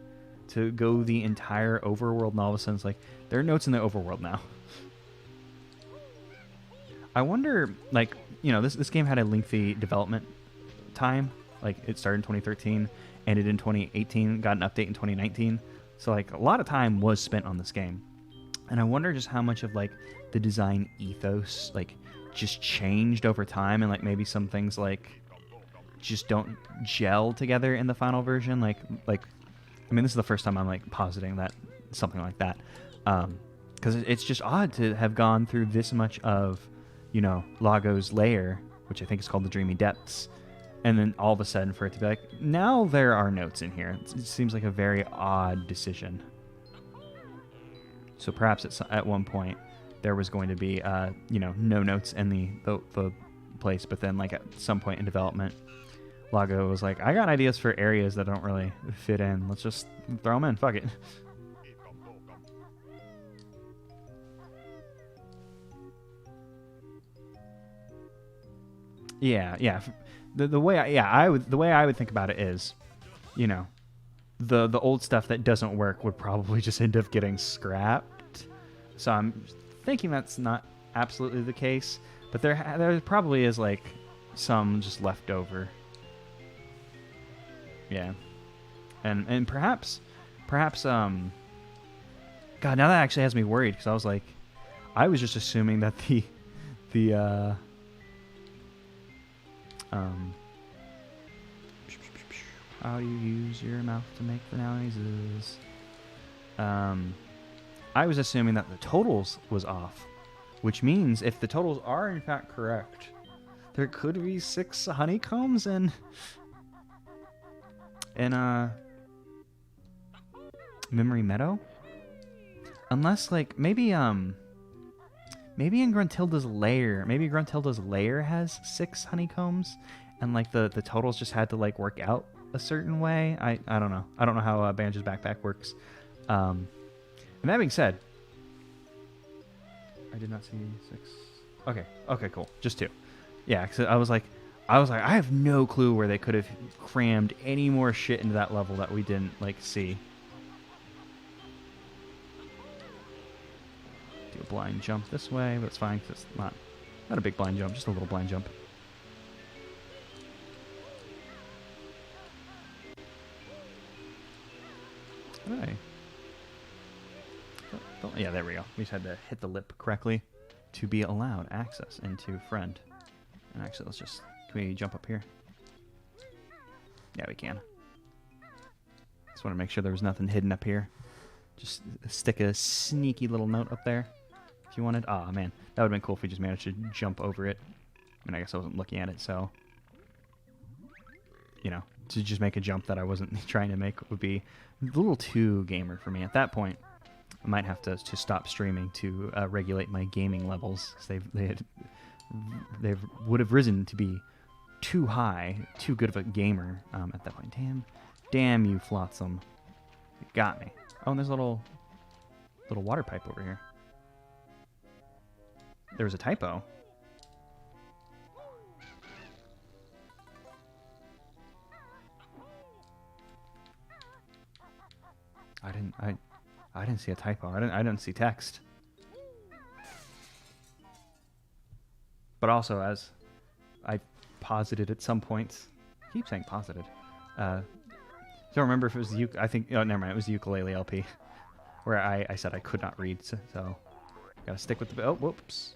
to go the entire overworld, and all of a sudden it's like, there are notes in the overworld now. I wonder, like, you know, this game had a lengthy development time. Like, it started in 2013, ended in 2018, got an update in 2019. So, like, a lot of time was spent on this game. And I wonder just how much of, like, the design ethos, like, just changed over time, and, like, maybe some things, like, just don't gel together in the final version. Like, I mean, this is the first time I'm, like, positing that, something like that. Because it's just odd to have gone through this much of, you know, Loggo's lair, which I think is called the Dreamy Depths, and then all of a sudden for it to be like, now there are notes in here. It seems like a very odd decision. So perhaps at one point there was going to be, you know, no notes in the place, but then, like, at some point in development, Loggo was like, I got ideas for areas that don't really fit in. Let's just throw them in. Fuck it. Yeah. The way I would think about it is, you know, the old stuff that doesn't work would probably just end up getting scrapped. So I'm thinking that's not absolutely the case, but there probably is, like, some just left over. Yeah, and perhaps God, now that actually has me worried, because I was just assuming that how do you use your mouth to make the noises? I was assuming that the totals was off, which means if the totals are in fact correct, there could be 6 honeycombs in Memory Meadow, unless like maybe in Gruntilda's lair, maybe Gruntilda's lair has 6 honeycombs, and like the totals just had to like work out a certain way. I don't know. I don't know how Banjo's backpack works. And that being said, I did not see 6. Okay, cool. Just 2. Yeah, because I was like, I have no clue where they could have crammed any more shit into that level that we didn't like see. Do a blind jump this way, but it's fine because it's not a big blind jump, just a little blind jump. Hey. Yeah, there we go. We just had to hit the lip correctly to be allowed access into friend. And actually, can we jump up here? Yeah, we can. Just want to make sure there was nothing hidden up here. Just stick a sneaky little note up there if you wanted. Oh, man. That would have been cool if we just managed to jump over it. I mean, I guess I wasn't looking at it, so... You know, to just make a jump that I wasn't trying to make would be a little too gamer for me. At that point, I might have to stop streaming to regulate my gaming levels. They would have risen to be too high, too good of a gamer at that point. Damn you, Flotsam. You got me. Oh, and there's a little water pipe over here. There was a typo. I didn't see a typo. I didn't see text. But also, as I posited at some points, I keep saying posited. Don't remember if it was the I think. Oh, never mind. It was the ukulele LP, where I said I could not read. So gotta stick with the. Oh, whoops!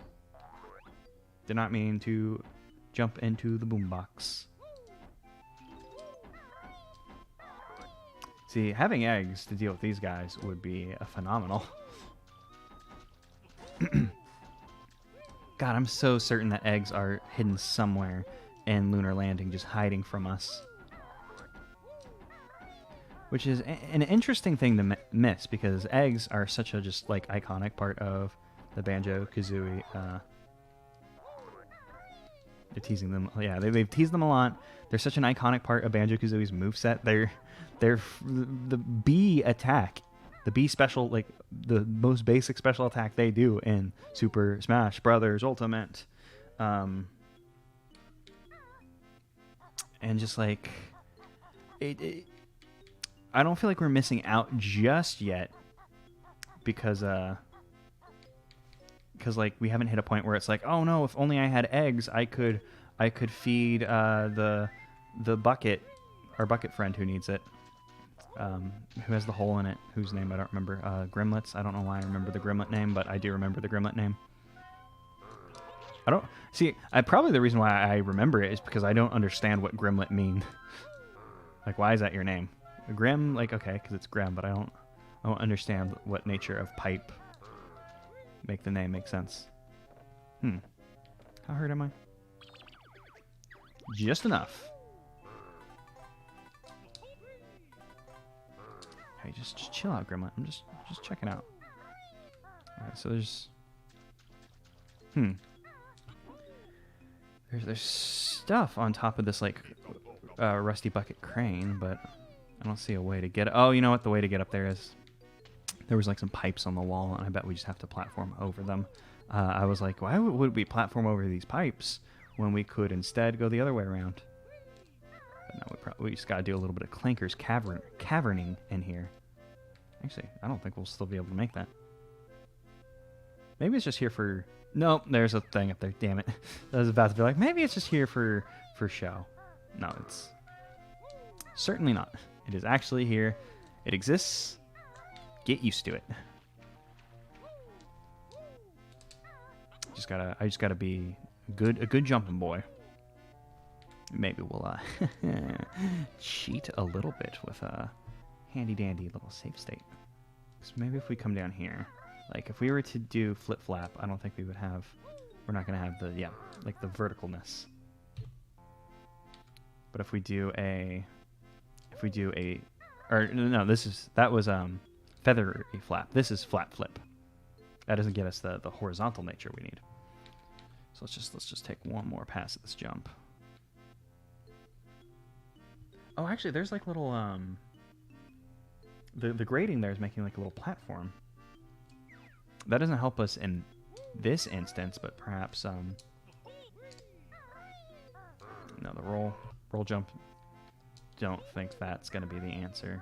Did not mean to jump into the boombox. See, having eggs to deal with these guys would be phenomenal. God, I'm so certain that eggs are hidden somewhere in Lunar Landing, just hiding from us. Which is an interesting thing to miss, because eggs are such a just like iconic part of the Banjo-Kazooie. They're teasing them. Yeah, they've teased them a lot. They're such an iconic part of Banjo-Kazooie's moveset. They're the B attack, the B special, like the most basic special attack they do in Super Smash Brothers Ultimate. And just like I don't feel like we're missing out just yet, because like we haven't hit a point where it's like, oh no, if only I had eggs, I could feed the bucket, our bucket friend who needs it, who has the hole in it, whose name I don't remember. Grimlets. I don't know why I remember the Grimlet name, but I do remember the Grimlet name. I don't see. Probably the reason why I remember it is because I don't understand what Grimlet mean. Like, why is that your name? Grim, like, okay, because it's Grim, but I don't understand what nature of pipe make the name make sense. How hurt am I? Just enough. Hey, just chill out, Grimlet. I'm just checking out. Alright, so there's there's stuff on top of this like rusty bucket crane, but I don't see a way to get it. Oh, you know what? The way to get up there is there was like some pipes on the wall, and I bet we just have to platform over them. I was like, why would we platform over these pipes when we could instead go the other way around? But no, we just got to do a little bit of Clanker's caverning in here. Actually, I don't think we'll still be able to make that. Maybe it's just here for... Nope, there's a thing up there. Damn it. I was about to be like, maybe it's just here for show. No, it's certainly not. It is actually here. It exists. Get used to it. I just gotta be a good jumping boy. Maybe we'll cheat a little bit with a handy dandy little save state. So maybe if we come down here, like if we were to do flip flap, I don't think we would have. We're not gonna have the like the verticalness. But if we do a, or no, that was feathery flap. This is flat flip. That doesn't get us the horizontal nature we need. So let's just take one more pass at this jump. Oh, actually, there's like little the grading there is making like a little platform. That doesn't help us in this instance, but perhaps no, the roll jump. Don't think that's gonna be the answer.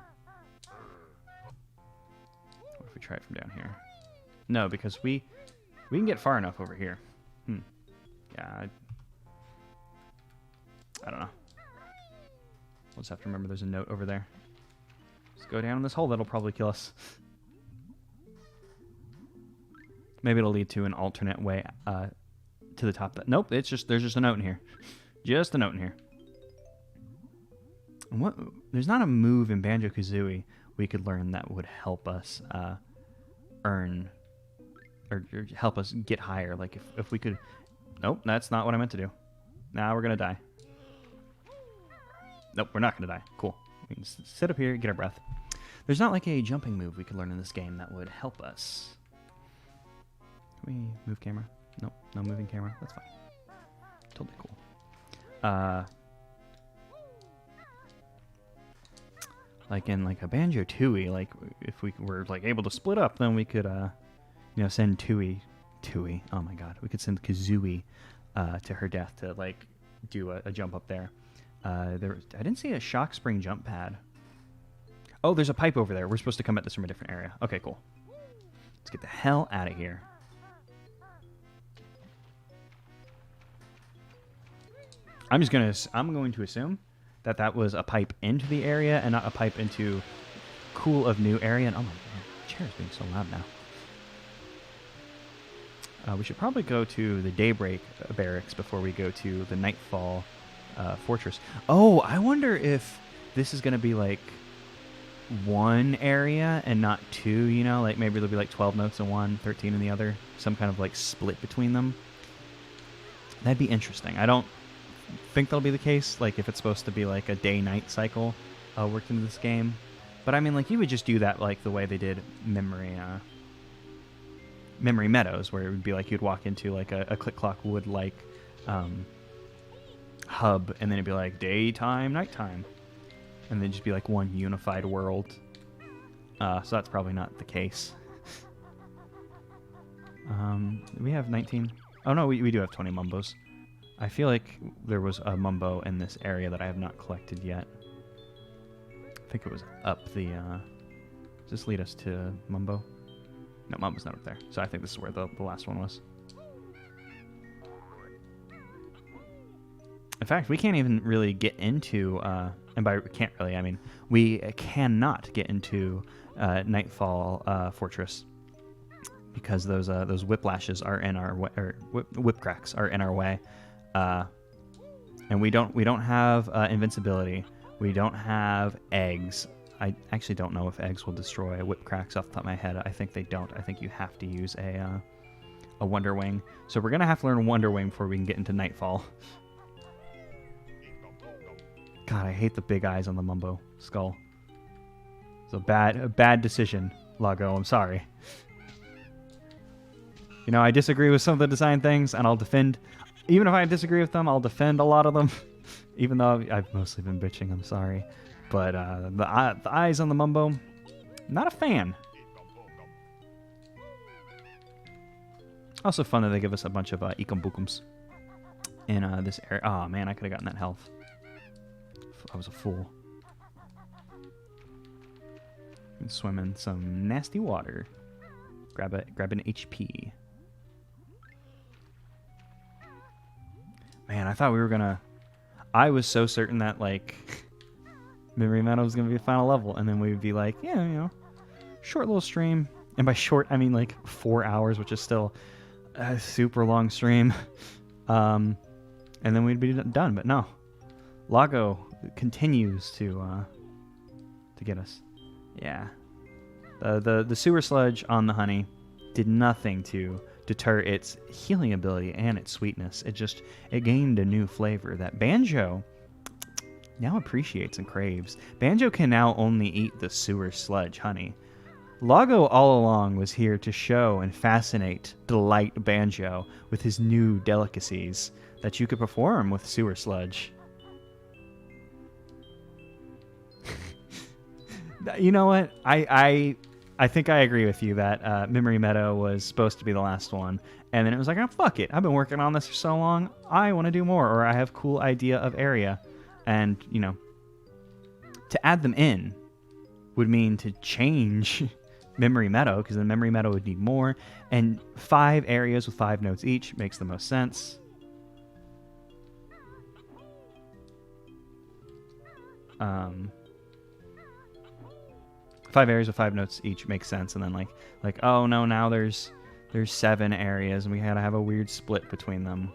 What if we try it from down here? No, because we can get far enough over here. Yeah, I don't know. We'll just have to remember there's a note over there. Just go down in this hole. That'll probably kill us. Maybe it'll lead to an alternate way to the top. Nope, there's just a note in here. Just a note in here. And what? There's not a move in Banjo-Kazooie we could learn that would help us earn or help us get higher. Like if we could. Nope, that's not what I meant to do. Now we're gonna die. Nope, we're not gonna die. Cool. We can sit up here, get our breath. There's not like a jumping move we could learn in this game that would help us. Can we move camera? Nope, no moving camera. That's fine. Totally cool. Like in like a Banjo-Tooie, like if we were like able to split up, then we could send Tooie. Oh my god, we could send Kazooie to her death to like do a jump up there. I didn't see a shock spring jump pad. Oh, there's a pipe over there. We're supposed to come at this from a different area. Okay, cool. Let's get the hell out of here. I'm going to assume that was a pipe into the area and not a pipe into cool of new area. And oh my god, the chair is being so loud now. We should probably go to the Daybreak barracks before we go to the Nightfall fortress. Oh, I wonder if this is going to be like one area and not two, you know? Like maybe there'll be like 12 notes in one, 13 in the other. Some kind of like split between them. That'd be interesting. I don't think that'll be the case, like if it's supposed to be like a day-night cycle worked into this game. But I mean, like you would just do that like the way they did Memory Meadows, where it would be like you'd walk into like a Click Clock Wood like hub, and then it'd be like daytime, nighttime, and then just be like one unified world. So that's probably not the case. We have 19. Oh no, we do have 20 mumbos. I feel like there was a mumbo in this area that I have not collected yet. I think it was up the. Does this lead us to Mumbo? No, Mumbo's not up there. So I think this is where the last one was. In fact, we can't even really get into, and by can't really, I mean we cannot get into Nightfall Fortress because those whiplashes are in our way, or whip cracks are in our way, and we don't have invincibility. We don't have eggs. I actually don't know if eggs will destroy whip cracks off the top of my head. I think they don't. I think you have to use a Wonder Wing. So we're gonna have to learn Wonder Wing before we can get into Nightfall. God, I hate the big eyes on the Mumbo skull. It's a bad decision, Loggo. I'm sorry. You know, I disagree with some of the design things, and I'll defend. Even if I disagree with them, I'll defend a lot of them. Even though I've mostly been bitching, I'm sorry. But the eyes on the Mumbo, not a fan. Also fun that they give us a bunch of Ekum-Bookums in this area. Oh man, I could have gotten that health. I was a fool. And swim in some nasty water. Grab an HP. Man, I thought we were gonna. I was so certain that like Memory Meadow was gonna be a final level, and then we would be like, yeah, you know, short little stream. And by short, I mean like 4 hours, which is still a super long stream. And then we'd be done. But no, Loggo continues to get us. Yeah. The sewer sludge on the honey did nothing to deter its healing ability and its sweetness. It gained a new flavor that Banjo now appreciates and craves. Banjo can now only eat the sewer sludge honey. Loggo all along was here to show and fascinate, delight Banjo with his new delicacies that you could perform with sewer sludge. You know what? I think I agree with you that Memory Meadow was supposed to be the last one. And then it was like, oh, fuck it. I've been working on this for so long. I want to do more. Or I have a cool idea of area. And, you know, to add them in would mean to change Memory Meadow, because then Memory Meadow would need more. And 5 areas with 5 notes each makes the most sense. Five areas with 5 notes each makes sense, and then like oh no, now there's 7 areas, and we had to have a weird split between them.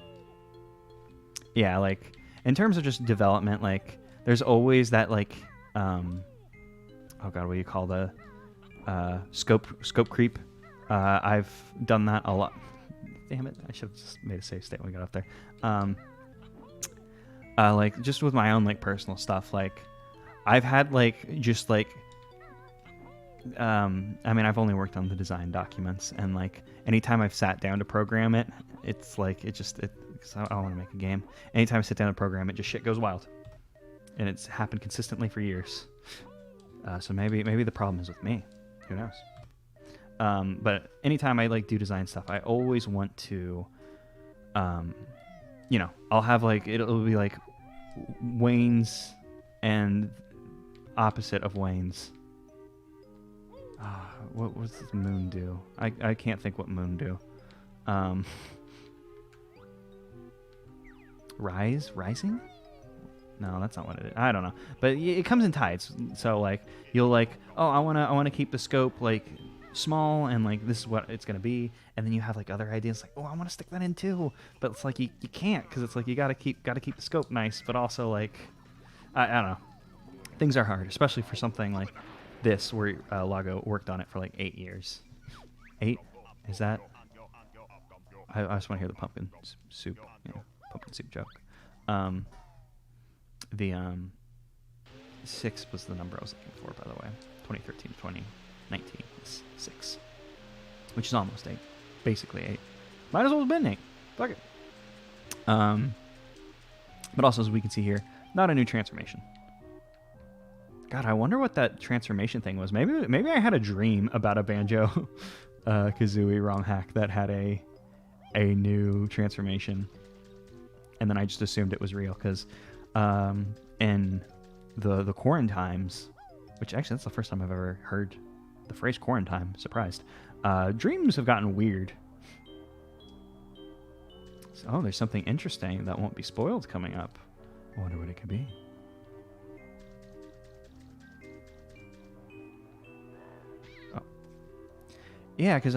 Yeah, like in terms of just development, like there's always that like oh god, what do you call the scope creep? I've done that a lot. Damn it, I should have just made a safe state when we got up there. Like just with my own like personal stuff, like I've had like just like I mean, I've only worked on the design documents, and like anytime I've sat down to program it, it's like because I want to make a game. Anytime I sit down to program it, just shit goes wild, and it's happened consistently for years. So maybe the problem is with me. Who knows? But anytime I like do design stuff, I always want to, you know, I'll have like it'll be like Wayne's and opposite of Wayne's. What does Moon do? I can't think what Moon do. Rising? No, that's not what it is. I don't know. But it comes in tides. So like you'll like, oh, I wanna keep the scope like small, and like this is what it's gonna be. And then you have like other ideas like, oh, I want to stick that in too. But it's like you can't, because it's like you gotta keep the scope nice, but also like I don't know. Things are hard, especially for something like this, where Loggo worked on it for like 8 years. 8? Is that? I just want to hear the pumpkin soup. Pumpkin soup joke. The 6 was the number I was looking for, by the way. 2013 to 2019 is 6, which is almost 8. Basically 8. Might as well have been 8. Fuck it. But also, as we can see here, not a new transformation. God, I wonder what that transformation thing was. Maybe I had a dream about a Banjo Kazooie ROM hack that had a new transformation, and then I just assumed it was real, because in the quarantimes, which actually that's the first time I've ever heard the phrase quarantine. Surprised. Dreams have gotten weird. So, oh, there's something interesting that won't be spoiled coming up. I wonder what it could be. Yeah, because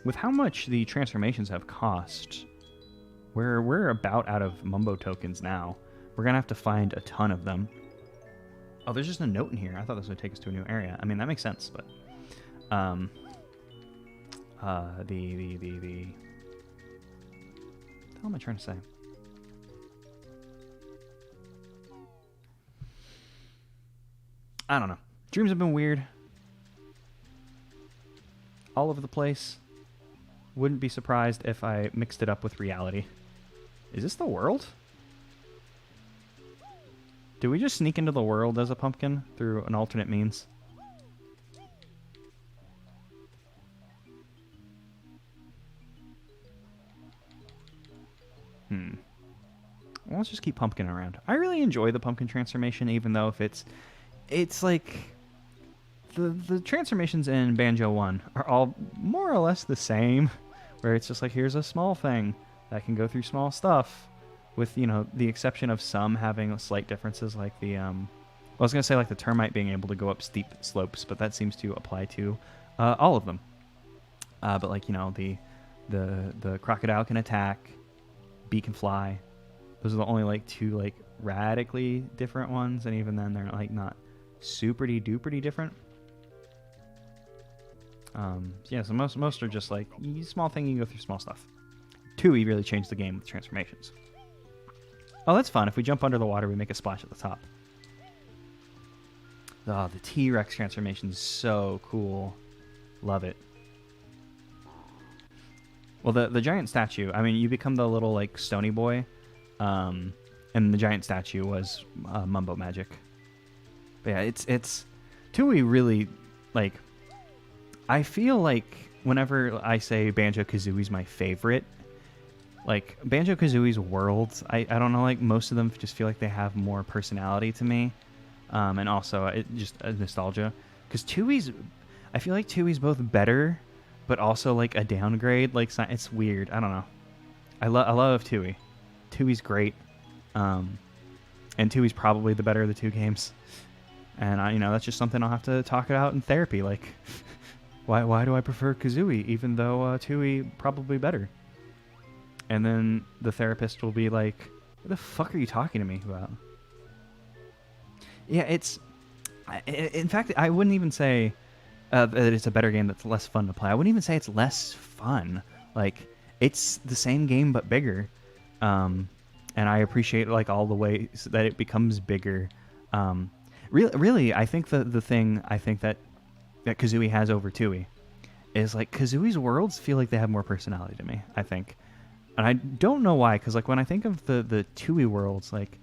with how much the transformations have cost, we're about out of Mumbo tokens now. We're gonna have to find a ton of them. Oh, there's just a note in here. I thought this would take us to a new area. I mean, that makes sense, but the what the hell am I trying to say? I don't know. Dreams have been weird. All over the place. Wouldn't be surprised if I mixed it up with reality. Is this the world? Do we just sneak into the world as a pumpkin through an alternate means? Well, let's just keep pumpkin around. I really enjoy the pumpkin transformation, even though if it's like the transformations in Banjo 1 are all more or less the same, where it's just like, here's a small thing that can go through small stuff, with, you know, the exception of some having slight differences, like the I was gonna say like the termite being able to go up steep slopes, but that seems to apply to all of them. But like, you know, the crocodile can attack, bee can fly. Those are the only like 2 like radically different ones, and even then they're like not super-duper different. Yeah, so most are just like small thing. You can go through small stuff. 2E really changed the game with transformations. Oh, that's fun. If we jump under the water, we make a splash at the top. Oh, the T-Rex transformation is so cool. Love it. Well, the giant statue, I mean, you become the little, like, stony boy. And the giant statue was Mumbo Magic. But yeah, it's... 2E really, like... I feel like whenever I say Banjo-Kazooie's my favorite, like, Banjo-Kazooie's worlds, I don't know, like, most of them just feel like they have more personality to me. And also, just a nostalgia. Because 2E's... I feel like 2E's both better, but also, like, a downgrade. Like, it's weird. I don't know. I love 2E. 2E's great. And 2E's probably the better of the two games. And, you know, that's just something I'll have to talk about in therapy. Like, why do I prefer Kazooie, even though 2E probably better? And then the therapist will be like, what the fuck are you talking to me about? Yeah, it's... In fact, I wouldn't even say that it's a better game that's less fun to play. I wouldn't even say it's less fun. Like, it's the same game but bigger. And I appreciate, like, all the ways that it becomes bigger. Really, I think the thing I think that Kazooie has over 2E is, like, Kazooie's worlds feel like they have more personality to me, I think. And I don't know why, because, like, when I think of the 2E worlds, like,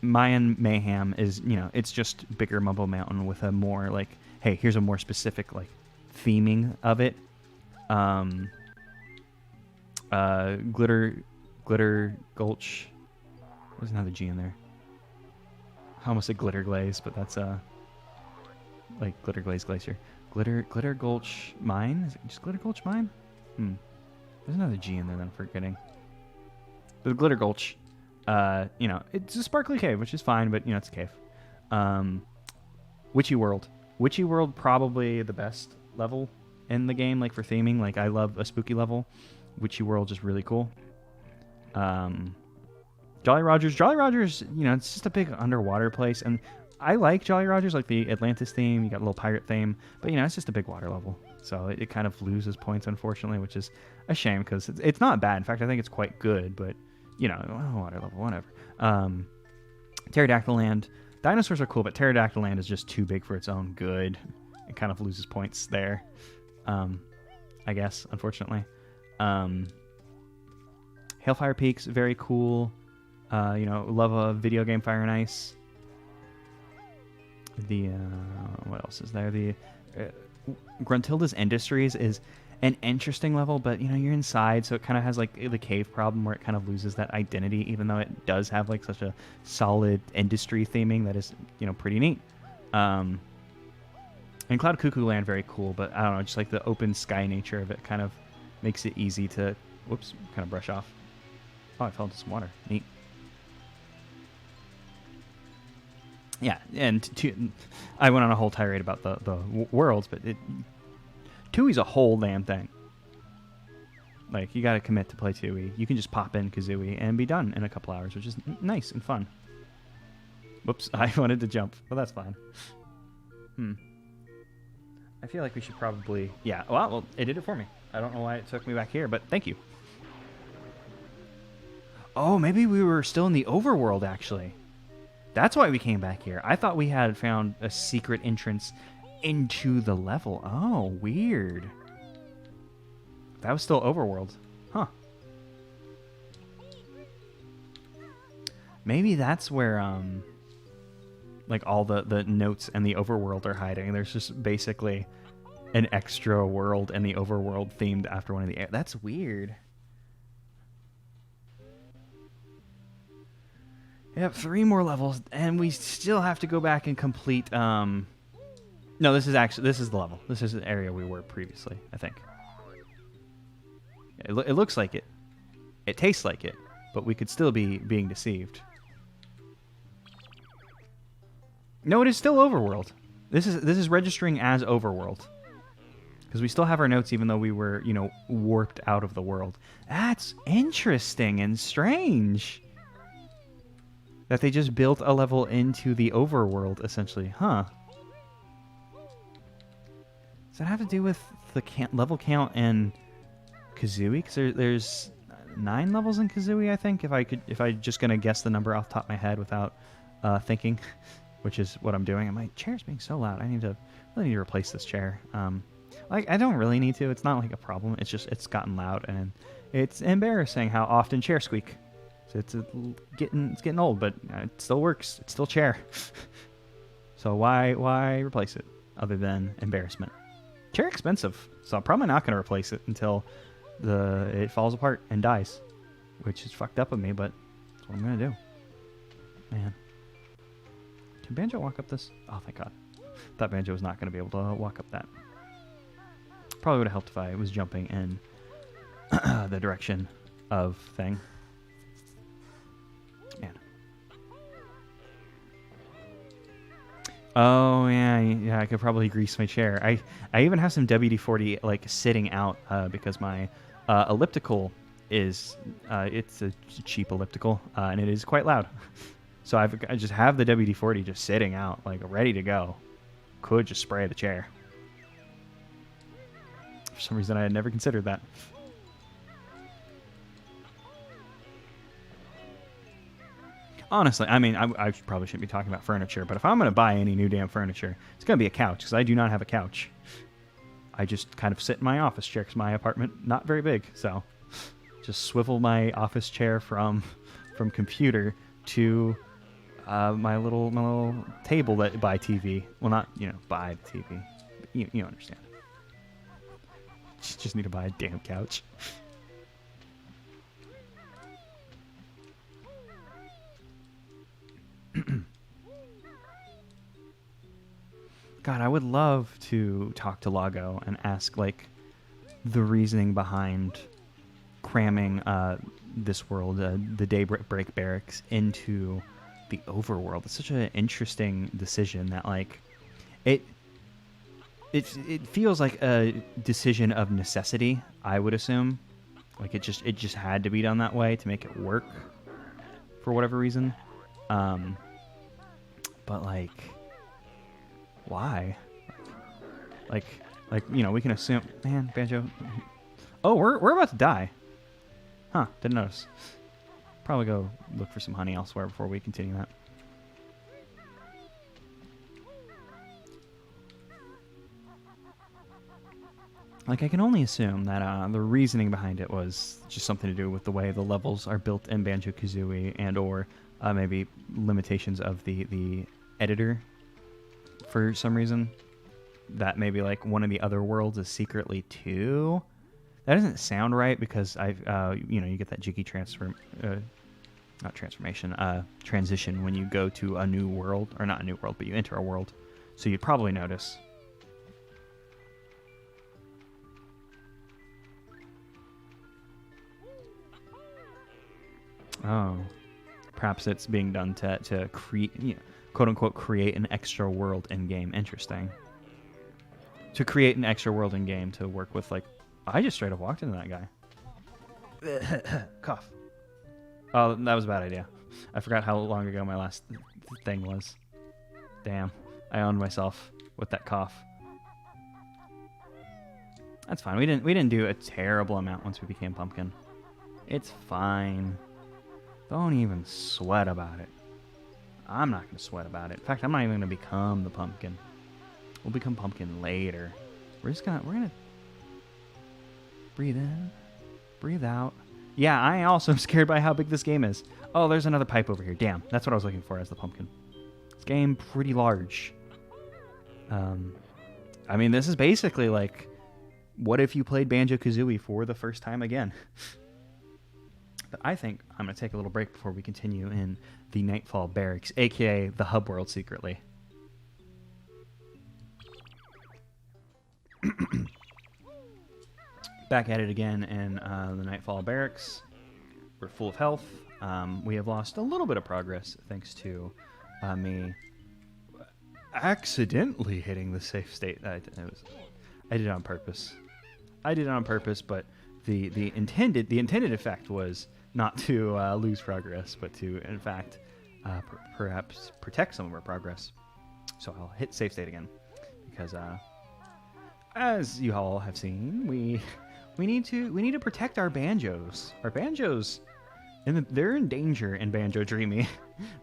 Mayan Mayhem is, you know, it's just bigger Mumbo Mountain with a more, like, hey, here's a more specific, like, theming of it. Glitter Gulch. There's another G in there. I almost said Glitter Glaze, but that's, like, Glitter Glaze Glacier. Glitter Gulch Mine? Is it just Glitter Gulch Mine? There's another G in there that I'm forgetting. The Glitter Gulch. You know, it's a sparkly cave, which is fine, but, you know, it's a cave. Witchy World. Witchy World, probably the best level in the game, like, for theming. Like, I love a spooky level. Witchy World is really cool. Jolly Rogers. Jolly Rogers, you know, it's just a big underwater place, and I like Jolly Rogers, like the Atlantis theme. You got a little pirate theme, but, you know, it's just a big water level. So it kind of loses points, unfortunately, which is a shame, because it's not bad. In fact, I think it's quite good, but... You know, water level, whatever. Pterodactyl Land. Dinosaurs are cool, but Pterodactyl Land is just too big for its own good. It kind of loses points there, I guess, unfortunately. Hailfire Peaks, very cool. You know, love a video game Fire and Ice. The, what else is there? The Gruntilda's Industries is... an interesting level, but, you know, you're inside, so it kind of has, like, the cave problem where it kind of loses that identity, even though it does have, like, such a solid industry theming that is, you know, pretty neat. And Cloud Cuckoo Land, very cool, but I don't know, just, like, the open sky nature of it kind of makes it easy to, whoops, kind of brush off. Oh, I fell into some water. Neat. Yeah, and I went on a whole tirade about the worlds, but 2E's a whole damn thing. Like, you gotta commit to play 2E. You can just pop in Kazooie and be done in a couple hours, which is nice and fun. Whoops, I wanted to jump. Well, that's fine. I feel like we should probably... Yeah, well, it did it for me. I don't know why it took me back here, but thank you. Oh, maybe we were still in the overworld, actually. That's why we came back here. I thought we had found a secret entrance into the level. Oh, weird. That was still overworld. Huh. Maybe that's where, like, all the notes and the overworld are hiding. There's just basically an extra world and the overworld themed after one of the... That's weird. Yep, 3 more levels, and we still have to go back and complete, No, this is the level. This is the area we were previously, I think. It looks like it. It tastes like it, but we could still be being deceived. No, it is still overworld. This is registering as overworld. Because we still have our notes even though we were, you know, warped out of the world. That's interesting and strange. That they just built a level into the overworld, essentially. Huh. Does that have to do with the level count and Kazooie? Because there's 9 levels in Kazooie, I think. If I just gonna guess the number off the top of my head without thinking, which is what I'm doing. And my chair's being so loud. I really need to replace this chair. Like I don't really need to. It's not like a problem. It's just it's gotten loud and it's embarrassing how often chairs squeak. So it's getting old, but it still works. It's still chair. So why replace it other than embarrassment? Chair expensive, so I'm probably not going to replace it until it falls apart and dies, which is fucked up of me, but that's what I'm going to do. Man. Can Banjo walk up this? Oh, thank God. Thought Banjo was not going to be able to walk up that. Probably would have helped if I was jumping in the direction of thing. Man. Oh yeah, I could probably grease my chair. I even have some WD-40 like sitting out because my elliptical is it's a cheap elliptical and it is quite loud. So I just have the WD-40 just sitting out like ready to go. Could just spray the chair. For some reason I had never considered that. Honestly, I mean, I probably shouldn't be talking about furniture, but if I'm going to buy any new damn furniture, it's going to be a couch, because I do not have a couch. I just kind of sit in my office chair, because my apartment not very big, so just swivel my office chair from computer to my little table that by TV. Well, not, by the TV. But you understand. Just need to buy a damn couch. God, I would love to talk to Loggo and ask, like, the reasoning behind cramming this world, the Daybreak Barracks, into the overworld. It's such an interesting decision that, like, it feels like a decision of necessity, I would assume. Like, it just had to be done that way to make it work for whatever reason. But, like, why? Like, we can assume... Man, Banjo... Oh, we're about to die. Huh, didn't notice. Probably go look for some honey elsewhere before we continue that. Like, I can only assume that the reasoning behind it was just something to do with the way the levels are built in Banjo-Kazooie and or maybe limitations of the editor for some reason. That maybe, like, one of the other worlds is secretly 2. That doesn't sound right because you get that jiggy transition when you go to a new world, or not a new world, but you enter a world. So you'd probably notice. Oh, perhaps it's being done to create, quote unquote, create an extra world in game. Interesting. To create an extra world in game to work with, like, I just straight up walked into that guy. Cough. Oh, that was a bad idea. I forgot how long ago my last thing was. Damn, I owned myself with that cough. That's fine. We didn't do a terrible amount once we became pumpkin. It's fine. Don't even sweat about it. I'm not going to sweat about it. In fact, I'm not even going to become the pumpkin. We'll become pumpkin later. We're going to breathe in, breathe out. Yeah, I also am scared by how big this game is. Oh, there's another pipe over here. Damn, that's what I was looking for as the pumpkin. This game pretty large. I mean, this is basically like, what if you played Banjo-Kazooie for the first time again? But I think I'm going to take a little break before we continue in the Nightfall Barracks, aka the hub world secretly. Back at it again in the Nightfall Barracks. We're full of health. We have lost a little bit of progress thanks to me accidentally hitting the safe state. I did it on purpose. I did it on purpose, but the intended effect was not to lose progress, but to, in fact, perhaps protect some of our progress. So I'll hit save state again, because As you all have seen, we need to protect our banjos. Our banjos, and they're in danger in Banjo-Dreamie.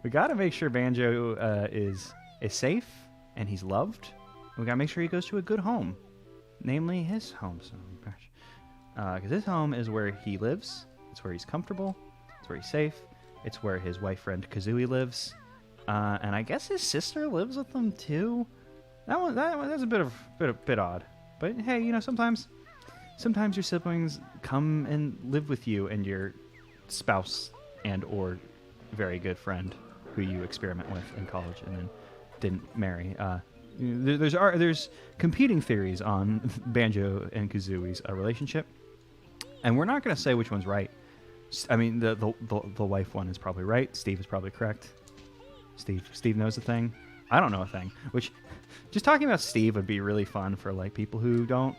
We got to make sure Banjo is safe and he's loved. We got to make sure he goes to a good home, namely his home. So, because his home is where he lives. It's where he's comfortable. It's where he's safe. It's where his wife friend Kazooie lives, and I guess his sister lives with them too. That's a bit odd. But hey, you know, sometimes your siblings come and live with you and your spouse and or very good friend who you experiment with in college and then didn't marry. There's competing theories on Banjo and Kazooie's relationship, and we're not going to say which one's right. I mean, the wife one is probably right. Steve is probably correct. Steve knows a thing. I don't know a thing. Which, just talking about Steve would be really fun for like people who don't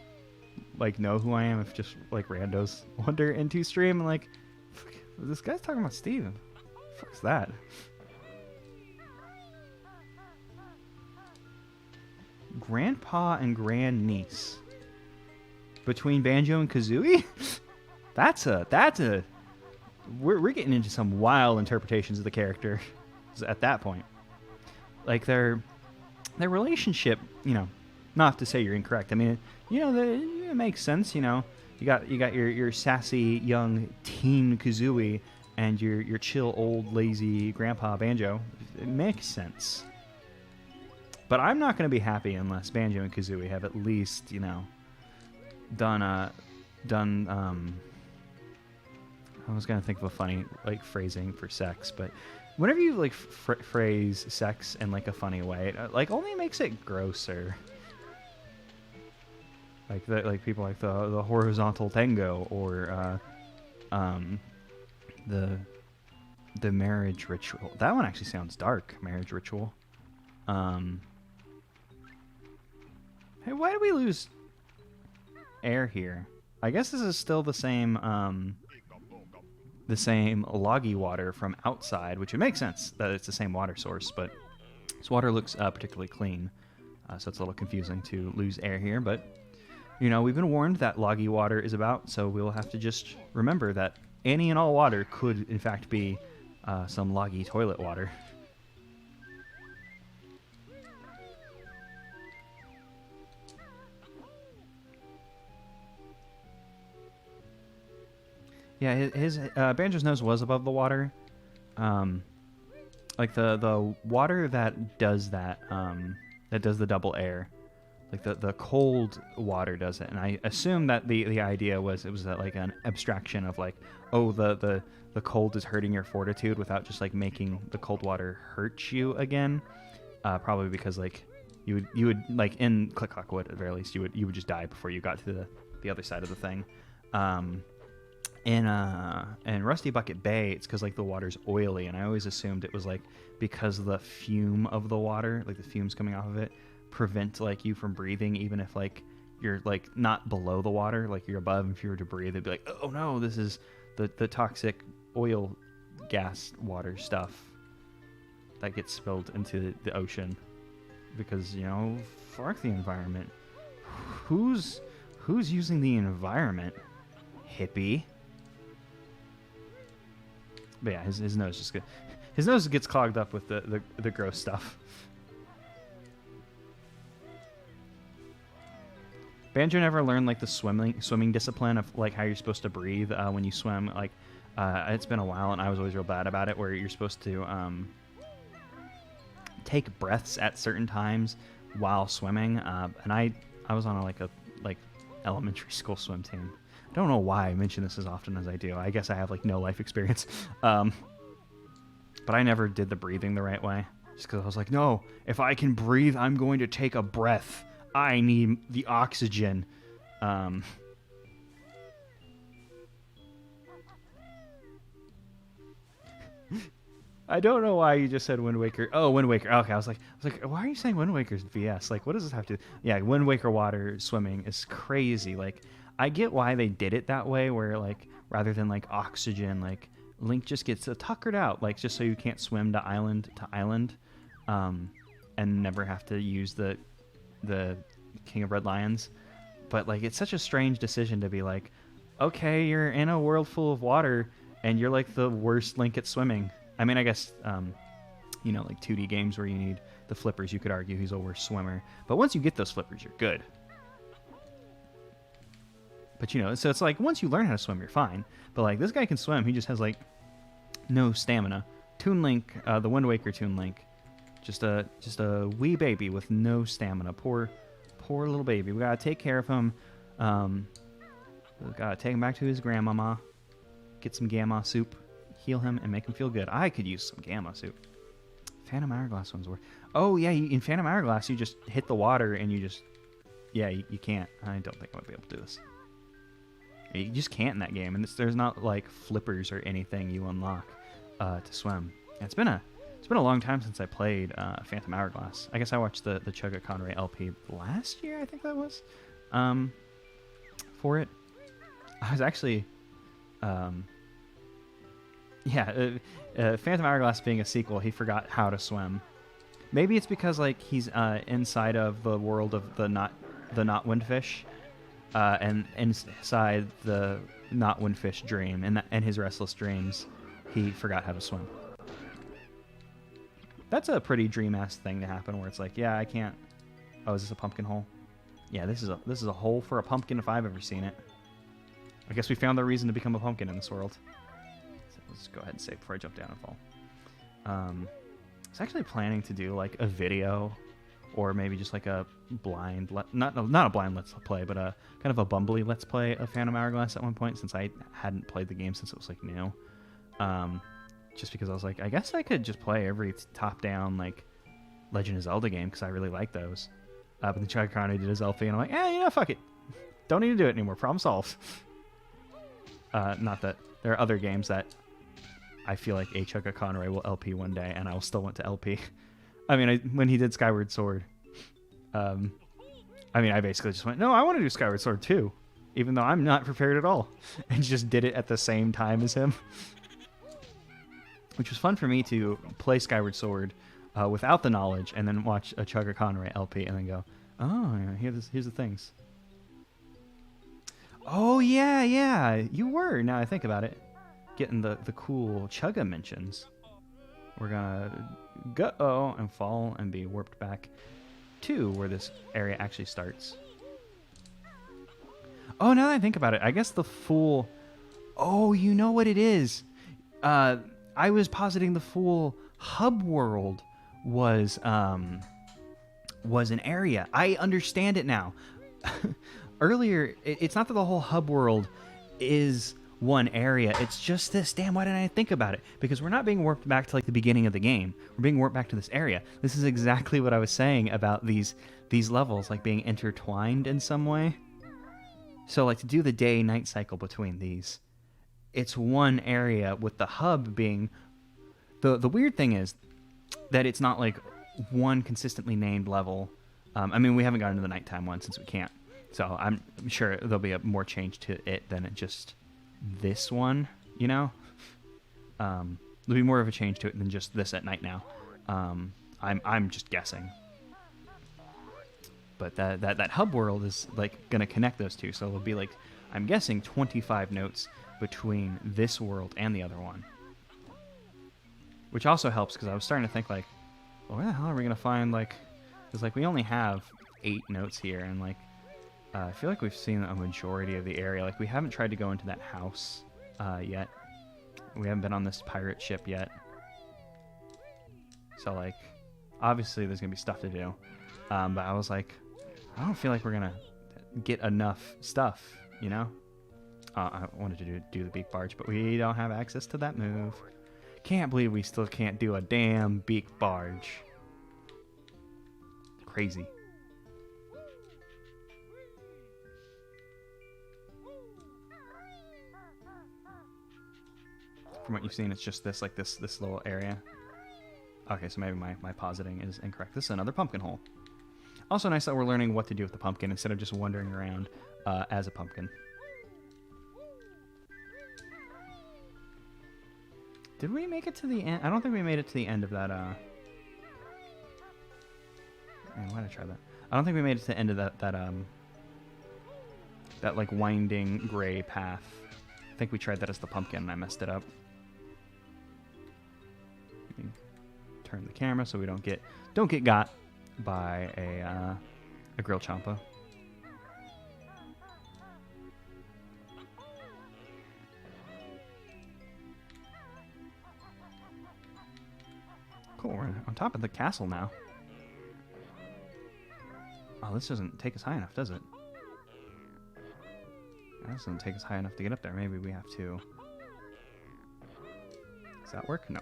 like know who I am. If just like randos wander into stream and like, fuck, this guy's talking about Steve. What the fuck's that? Grandpa and grandniece between Banjo and Kazooie. That's a. We're getting into some wild interpretations of the character at that point. Like their relationship, you know, not to say you're incorrect. I mean, you know, it makes sense. You know, you got your sassy young teen Kazooie and your chill old lazy grandpa Banjo. It makes sense. But I'm not going to be happy unless Banjo and Kazooie have at least, you know, done. I was gonna think of a funny like phrasing for sex, but whenever you like phrase sex in like a funny way, it like only makes it grosser. Like people like the horizontal tango or the marriage ritual. That one actually sounds dark. Marriage ritual. Hey, why did we lose air here? I guess this is still the same loggy water from outside, which would make sense that it's the same water source, but this water looks particularly clean, so it's a little confusing to lose air here, but you know, we've been warned that loggy water is about, so we'll have to just remember that any and all water could in fact be some loggy toilet water. Yeah, his Banjo's nose was above the water. Like the water that does that does the double air. Like the cold water does it, and I assume that the idea was it was like an abstraction of like, oh, the cold is hurting your fortitude without just like making the cold water hurt you again. Probably because like you would like in Click Clockwood at the very least you would just die before you got to the other side of the thing. In Rusty Bucket Bay, it's because like the water's oily, and I always assumed it was like because the fume of the water, like the fumes coming off of it, prevent like you from breathing, even if like you're like not below the water, like you're above. If you were to breathe, it'd be like, oh no, this is the toxic oil gas water stuff that gets spilled into the ocean because, you know, fuck the environment. Who's using the environment? Hippie. But yeah, his nose just good. His nose gets clogged up with the gross stuff. Banjo never learned like the swimming discipline of like how you're supposed to breathe when you swim. Like it's been a while, and I was always real bad about it. Where you're supposed to take breaths at certain times while swimming. And I was on a elementary school swim team. I don't know why I mention this as often as I do. I guess I have like no life experience. But I never did the breathing the right way. Just because I was like, no, if I can breathe, I'm going to take a breath. I need the oxygen. I don't know why you just said Wind Waker. Oh, Wind Waker. Okay, I was like, why are you saying Wind Waker's BS? Like, what does this have to? Yeah, Wind Waker water swimming is crazy. Like, I get why they did it that way, where like rather than like oxygen, like Link just gets tuckered out, like just so you can't swim to island, and never have to use the King of Red Lions. But like, it's such a strange decision to be like, okay, you're in a world full of water, and you're like the worst Link at swimming. I mean, I guess, you know, like 2D games where you need the flippers, you could argue he's a worse swimmer. But once you get those flippers, you're good. But, you know, so it's like, once you learn how to swim, you're fine. But, like, this guy can swim. He just has, like, no stamina. Toon Link, the Wind Waker Toon Link, just a wee baby with no stamina. Poor little baby. We gotta take care of him. We gotta take him back to his grandmama, get some gamma soup, heal him, and make him feel good. I could use some gamma soup. Phantom Hourglass one's worth. Oh, yeah, in Phantom Hourglass, you just hit the water and you just... Yeah, you can't. I don't think I would be able to do this. You just can't in that game, and there's not, like, flippers or anything you unlock to swim. And it's been a long time since I played Phantom Hourglass. I guess I watched the Chugga Conway LP last year, I think that was, for it. I was actually... Phantom Hourglass being a sequel, he forgot how to swim. Maybe it's because like he's inside of the world of the not Windfish, and inside the not Windfish dream, and his restless dreams, he forgot how to swim. That's a pretty dream-ass thing to happen, where it's like, yeah, I can't. Oh, is this a pumpkin hole? Yeah, this is a hole for a pumpkin if I've ever seen it. I guess we found the reason to become a pumpkin in this world. Let's go ahead and save before I jump down and fall. I was actually planning to do like a video, or maybe just like a blind, not a blind let's play, but a kind of a bumbly let's play of Phantom Hourglass at one point, since I hadn't played the game since it was like new. Just because I was like, I guess I could just play every top-down like Legend of Zelda game because I really like those. But then Chugga Conway did his LP, and I'm like, you know, fuck it, don't need to do it anymore. Problem solved. Not that there are other games that I feel like a Chugga Conway will LP one day, and I will still want to LP. I mean, when he did Skyward Sword, I mean, I basically just went, no, I want to do Skyward Sword too, even though I'm not prepared at all, and just did it at the same time as him. Which was fun for me to play Skyward Sword without the knowledge, and then watch a Chugga Conway LP, and then go, oh, yeah, here's the things. Oh, yeah, you were, now I think about it, getting the cool Chugga mentions. We're gonna go and fall and be warped back to where this area actually starts. Oh, now that I think about it, I guess the Fool... Oh, you know what it is. I was positing the Fool hub world was an area. I understand it now. Earlier, it's not that the whole hub world is one area. It's just this. Damn, why didn't I think about it? Because we're not being warped back to like the beginning of the game. We're being warped back to this area. This is exactly what I was saying about these levels like being intertwined in some way. So like to do the day-night cycle between these, it's one area with the hub being... The weird thing is that it's not like one consistently named level. I mean, we haven't gotten to the nighttime one since we can't. So I'm sure there'll be a more change to it than just this one, you know? There'll be more of a change to it than just this at night now. I'm just guessing. But that hub world is like going to connect those two. So it'll be like, I'm guessing 25 notes between this world and the other one. Which also helps because I was starting to think like, well, where the hell are we going to find like... Because like we only have 8 notes here, and like I feel like we've seen a majority of the area. Like we haven't tried to go into that house yet. We haven't been on this pirate ship yet. So like obviously there's going to be stuff to do. But I was like, I don't feel like we're going to get enough stuff, you know? I wanted to do the beak barge, but we don't have access to that move. Can't believe we still can't do a damn beak barge. Crazy. From what you've seen, it's just this, like this little area. Okay, so maybe my positing is incorrect. This is another pumpkin hole. Also nice that we're learning what to do with the pumpkin instead of just wandering around as a pumpkin. Did we make it to the end? I don't think we made it to the end of that, Man, why did I try that? I don't think we made it to the end of that That like winding gray path. I think we tried that as the pumpkin and I messed it up. Let me turn the camera so we don't get got by a grill champa. Cool, we're on top of the castle now. Oh, this doesn't take us high enough, does it? That doesn't take us high enough to get up there. Maybe we have to... Does that work? No.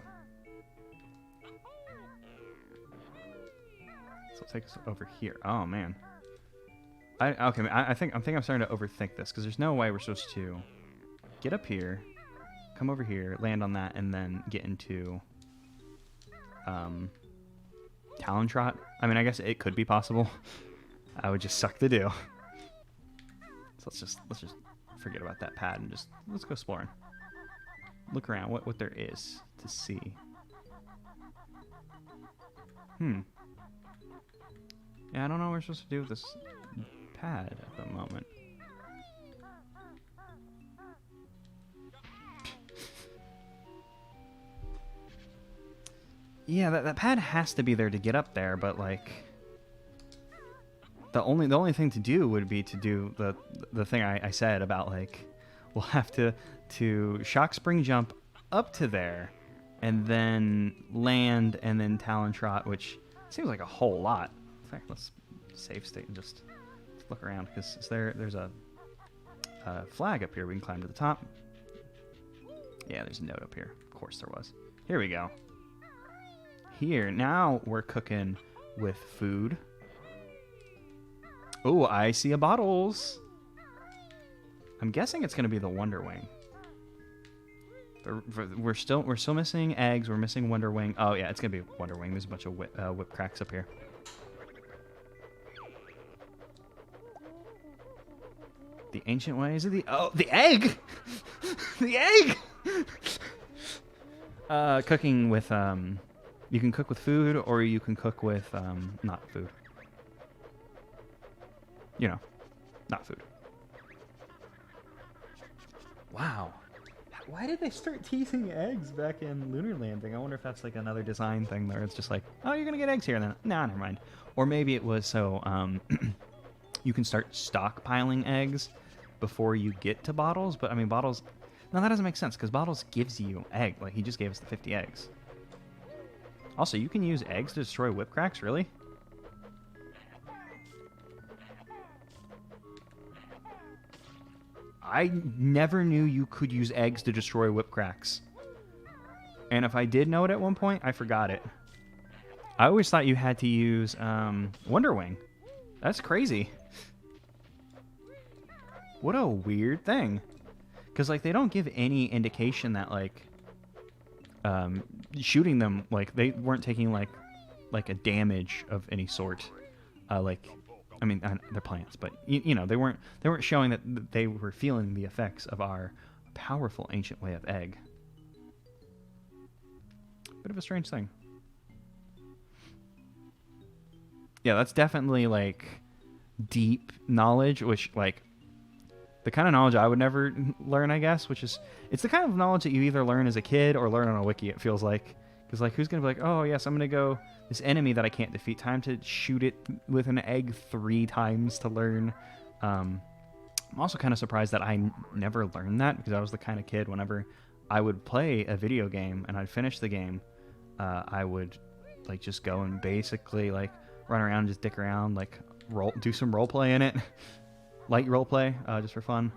So it'll take us over here. Oh, man. I think I'm starting to overthink this, because there's no way we're supposed to get up here, come over here, land on that, and then get into... Talon Trot. I mean, I guess it could be possible. I would just suck to do. So let's just forget about that pad and let's go exploring. Look around what there is to see. Yeah, I don't know what we're supposed to do with this pad at the moment. Yeah, that pad has to be there to get up there, but like the only thing to do would be to do the thing I said about like we'll have to shock spring jump up to there and then land and then Talon Trot, which seems like a whole lot. In fact, let's save state and just look around because there's a flag up here we can climb to the top. Yeah, there's a note up here. Of course there was. Here we go. Here, now we're cooking with food. Oh, I see a bottles. I'm guessing it's gonna be the Wonder Wing. We're still missing eggs. We're missing Wonder Wing. Oh yeah, it's gonna be Wonder Wing. There's a bunch of whip cracks up here. The ancient way is it the egg? The egg. Cooking with you can cook with food, or you can cook with, not food. You know, not food. Wow. Why did they start teasing eggs back in Lunar Landing? I wonder if that's like another design thing there. It's just like, oh, you're going to get eggs here. And then, nah, never mind. Or maybe it was so you can start stockpiling eggs before you get to Bottles. But, I mean, Bottles... No, that doesn't make sense, because Bottles gives you egg. Like, he just gave us the 50 eggs. Also, you can use eggs to destroy whip cracks, really? I never knew you could use eggs to destroy whip cracks. And if I did know it at one point, I forgot it. I always thought you had to use Wonder Wing. That's crazy. What a weird thing. Because, like, they don't give any indication that, like... shooting them, like, they weren't taking like a damage of any sort. Like, I mean, they're plants, but you know, they weren't showing that they were feeling the effects of our powerful ancient way of egg. Bit of a strange thing. Yeah, that's definitely like deep knowledge, which like the kind of knowledge I would never learn, I guess, which is, it's the kind of knowledge that you either learn as a kid or learn on a wiki, it feels like. Because, like, who's going to be like, oh, yes, I'm going to go, this enemy that I can't defeat, time to shoot it with an egg 3 times to learn. I'm also kind of surprised that I never learned that, because I was the kind of kid, whenever I would play a video game and I'd finish the game, I would, like, just go and basically, like, run around and just dick around, like, do some roleplay in it. Light roleplay, just for fun.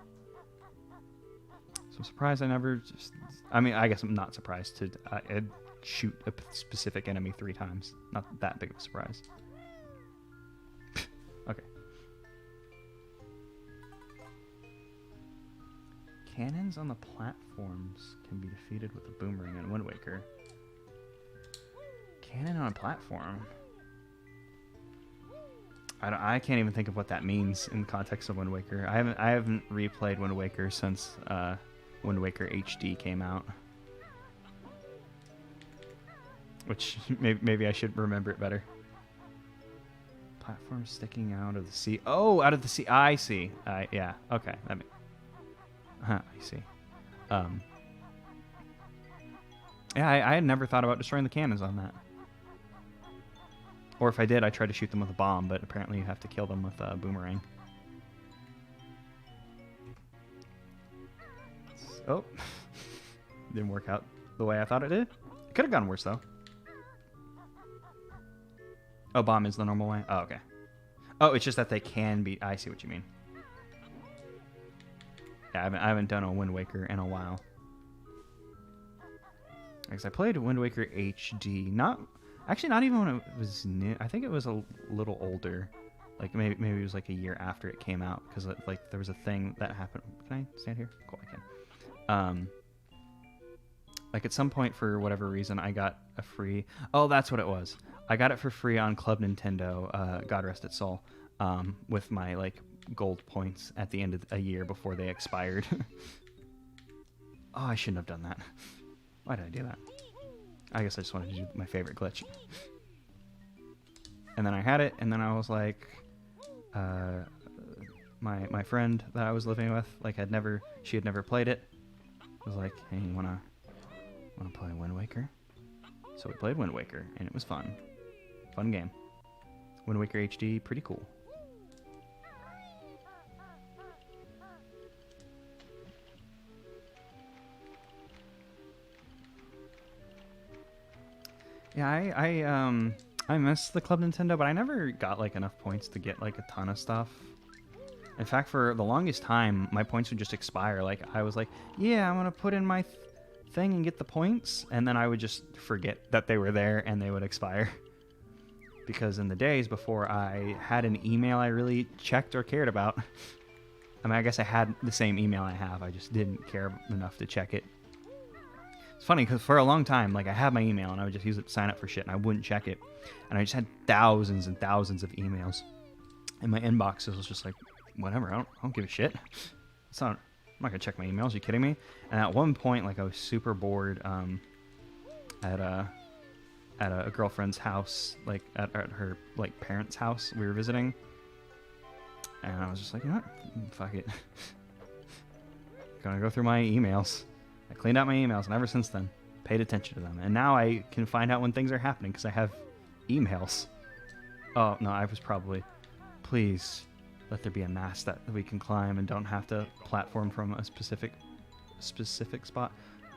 So I'm surprised I never just... I mean, I guess I'm not surprised to shoot a specific enemy 3 times. Not that big of a surprise. Okay. Cannons on the platforms can be defeated with a boomerang in Wind Waker. Cannon on a platform? I can't even think of what that means in the context of Wind Waker. I haven't replayed Wind Waker since Wind Waker HD came out, which maybe I should remember it better. Platform sticking out of the sea. Oh, out of the sea. I see. Yeah. Okay. I see. Yeah, I had never thought about destroying the cannons on that. Or if I did, I tried to shoot them with a bomb, but apparently you have to kill them with a boomerang. Oh. Didn't work out the way I thought it did. It could have gone worse, though. Oh, bomb is the normal way? Oh, okay. Oh, it's just that they can be... I see what you mean. Yeah, I haven't done a Wind Waker in a while. Because I played Wind Waker HD, actually not even when it was new. I think it was a little older. Like maybe it was like a year after it came out, because like there was a thing that happened. Can I stand here? Cool, I can. Like at some point, for whatever reason, I got a free... Oh, that's what it was. I got it for free on Club Nintendo, God rest its soul, with my like gold points at the end of a year before they expired. Oh, I shouldn't have done that. Why did I do that? I guess I just wanted to do my favorite glitch. And then I had it, and then I was like, my friend that I was living with, like she had never played it. Was like, hey, you wanna play Wind Waker? So we played Wind Waker, and it was fun. Fun game. Wind Waker HD, pretty cool. Yeah, I miss the Club Nintendo, but I never got like enough points to get like a ton of stuff. In fact, for the longest time, my points would just expire. Like I was like, yeah, I'm gonna put in my thing and get the points, and then I would just forget that they were there and they would expire. Because in the days before I had an email I really checked or cared about, I mean, I guess I had the same email I have, I just didn't care enough to check it. It's funny, because for a long time, like, I had my email, and I would just use it to sign up for shit, and I wouldn't check it. And I just had thousands and thousands of emails. And my inbox was just like, whatever, I don't give a shit. I'm not gonna check my emails, are you kidding me? And at one point, like, I was super bored at a girlfriend's house, like, at her, like, parents' house we were visiting. And I was just like, you know what? Fuck it. Gonna go through my emails. I cleaned out my emails, and ever since then, paid attention to them. And now I can find out when things are happening, because I have emails. Oh, no, I was probably... Please, let there be a mast that we can climb and don't have to platform from a specific spot.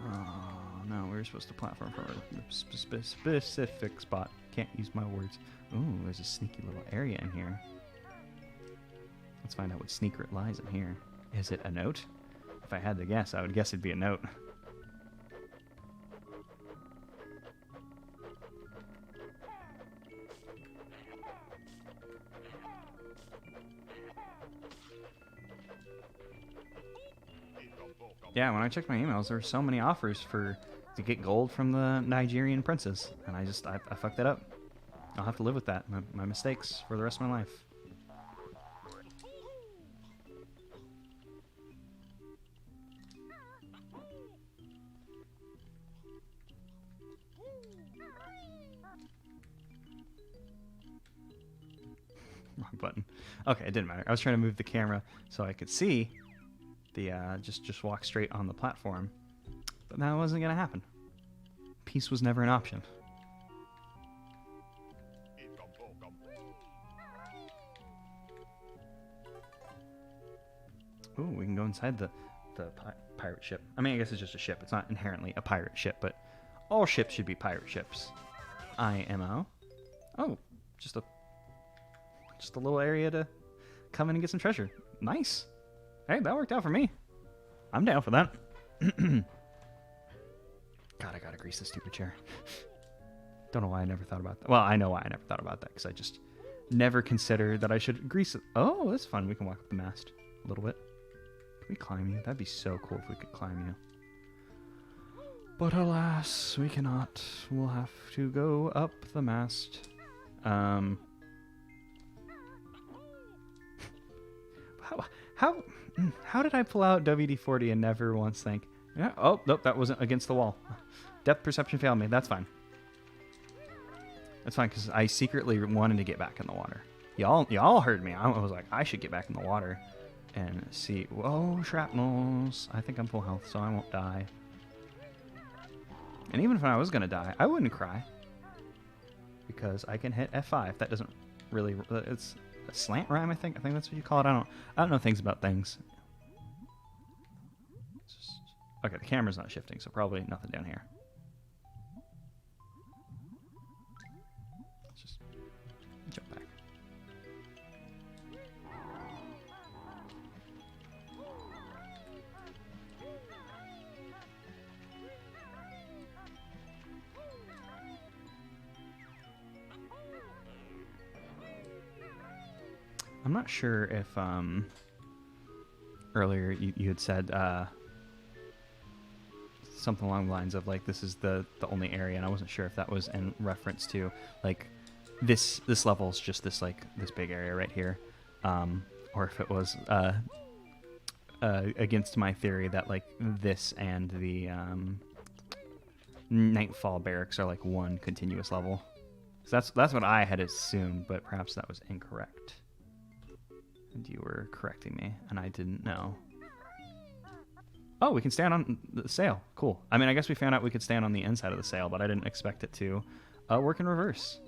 Oh, no, we were supposed to platform from a specific spot. Can't use my words. Ooh, there's a sneaky little area in here. Let's find out what secret lies in here. Is it a note? If I had to guess, I would guess it'd be a note. Yeah, when I checked my emails, there were so many offers to get gold from the Nigerian princes, and I fucked that up. I'll have to live with that, my mistakes for the rest of my life. Wrong button. Okay, it didn't matter. I was trying to move the camera so I could see the just walk straight on the platform, but that wasn't gonna happen. Peace was never an option. Ooh, we can go inside the pirate ship. I mean, I guess it's just a ship. It's not inherently a pirate ship, but all ships should be pirate ships. IMO. Oh, just a little area to come in and get some treasure. Nice. Hey, that worked out for me. I'm down for that. God, I gotta grease this stupid chair. Don't know why I never thought about that. Well, I know why I never thought about that, because I just never considered that I should grease it. Oh, that's fun. We can walk up the mast a little bit. Can we climb you? That'd be so cool if we could climb you. But alas, we cannot. We'll have to go up the mast. How did I pull out WD-40 and never once think, yeah, oh, nope, that wasn't against the wall. Depth perception failed me. That's fine. That's fine, because I secretly wanted to get back in the water. Y'all heard me. I was like, I should get back in the water and see. Whoa, shrapnels. I think I'm full health, so I won't die. And even if I was gonna die, I wouldn't cry because I can hit F5. That doesn't really. It's a slant rhyme, I think. I think that's what you call it. I don't know things about things. Okay, the camera's not shifting, so probably nothing down here. Let's just jump back. I'm not sure if earlier you had said something along the lines of like this is the only area, and I wasn't sure if that was in reference to like this level is just this big area right here, or if it was against my theory that like this and the Nightfall barracks are like one continuous level. So that's what I had assumed, but perhaps that was incorrect. And you were correcting me, and I didn't know. Oh, we can stand on the sail. Cool. I mean, I guess we found out we could stand on the inside of the sail, but I didn't expect it to work in reverse.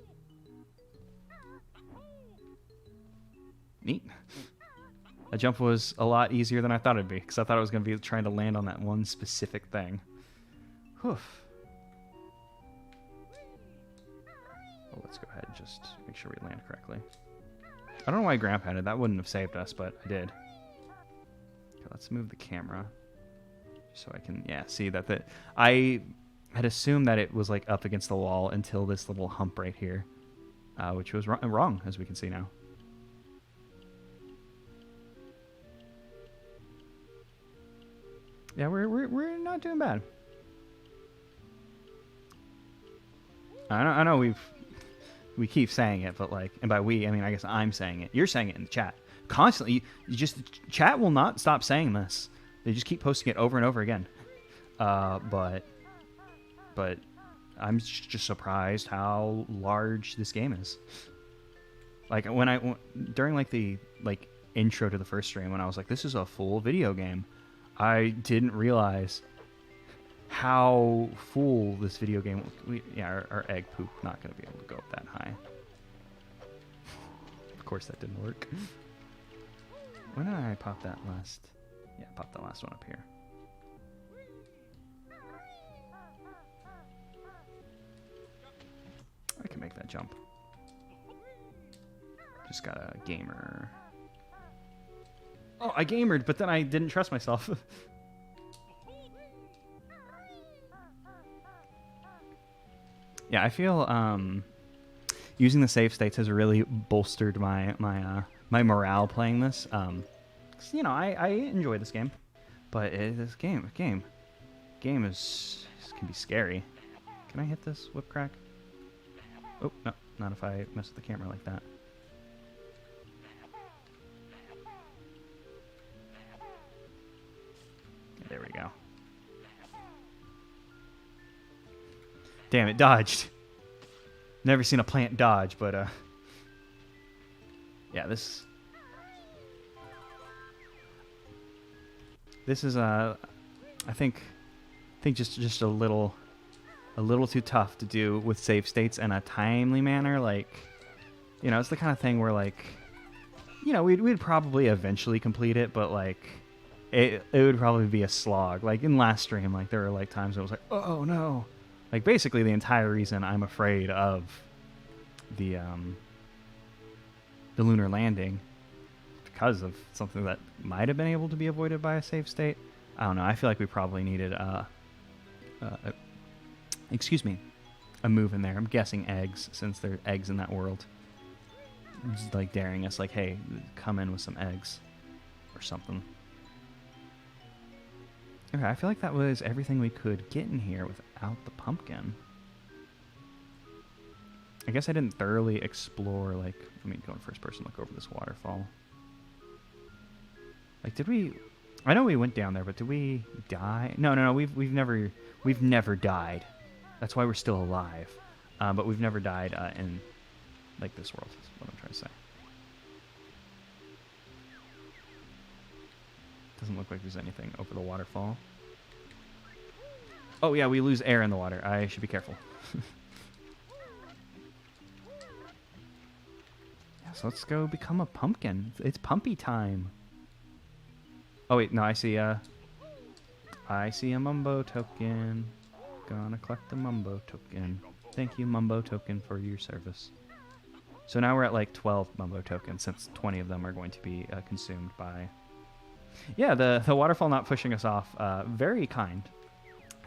Neat. That jump was a lot easier than I thought it'd be, because I thought it was going to be trying to land on that one specific thing. Whew. Well, let's go ahead and just make sure we land correctly. I don't know why I grab handed. That wouldn't have saved us, but I did. Okay, let's move the camera. So I can, see that I had assumed that it was like up against the wall until this little hump right here, which was wrong, as we can see now. Yeah, we're not doing bad. I know we keep saying it, but like, and by we I mean I guess I'm saying it. You're saying it in the chat constantly. You just chat will not stop saying this. They just keep posting it over and over again. But I'm just surprised how large this game is. Like during like the intro to the first stream, when I was like, this is a full video game, I didn't realize how full this video game. Our egg poop not going to be able to go up that high. Of course, that didn't work. When did I pop that last? Yeah, pop the last one up here. I can make that jump. Just got a gamer. Oh, I gamered, but then I didn't trust myself. Yeah, I feel using the save states has really bolstered my morale playing this. 'Cause, you know, I enjoy this game, but this game can be scary. Can I hit this whip crack? Oh no, not if I mess with the camera like that. There we go. Damn, it dodged. Never seen a plant dodge, but yeah, this is I think just a little too tough to do with save states in a timely manner. Like, you know, it's the kind of thing where, like, you know, we'd probably eventually complete it, but like it would probably be a slog. Like in last stream, like there were like times I was like, oh no. Like basically the entire reason I'm afraid of the lunar landing, because of something that might have been able to be avoided by a save state. I don't know. I feel like we probably needed excuse me, a move in there. I'm guessing eggs, since there are eggs in that world. Just like daring us, like, hey, come in with some eggs or something. Okay, I feel like that was everything we could get in here without the pumpkin. I guess I didn't thoroughly explore, like, let me go in first person, look over this waterfall. Like, did we... I know we went down there, but did we die? No, we've never died. That's why we're still alive. But we've never died in, like, this world, is what I'm trying to say. Doesn't look like there's anything over the waterfall. Oh, yeah, we lose air in the water. I should be careful. Yeah, so let's go become a pumpkin. It's pumpy time. Oh, wait, no, I see a Mumbo token. Gonna collect the Mumbo token. Thank you, Mumbo token, for your service. So now we're at like 12 Mumbo tokens, since 20 of them are going to be consumed by... Yeah, the waterfall not pushing us off. Very kind.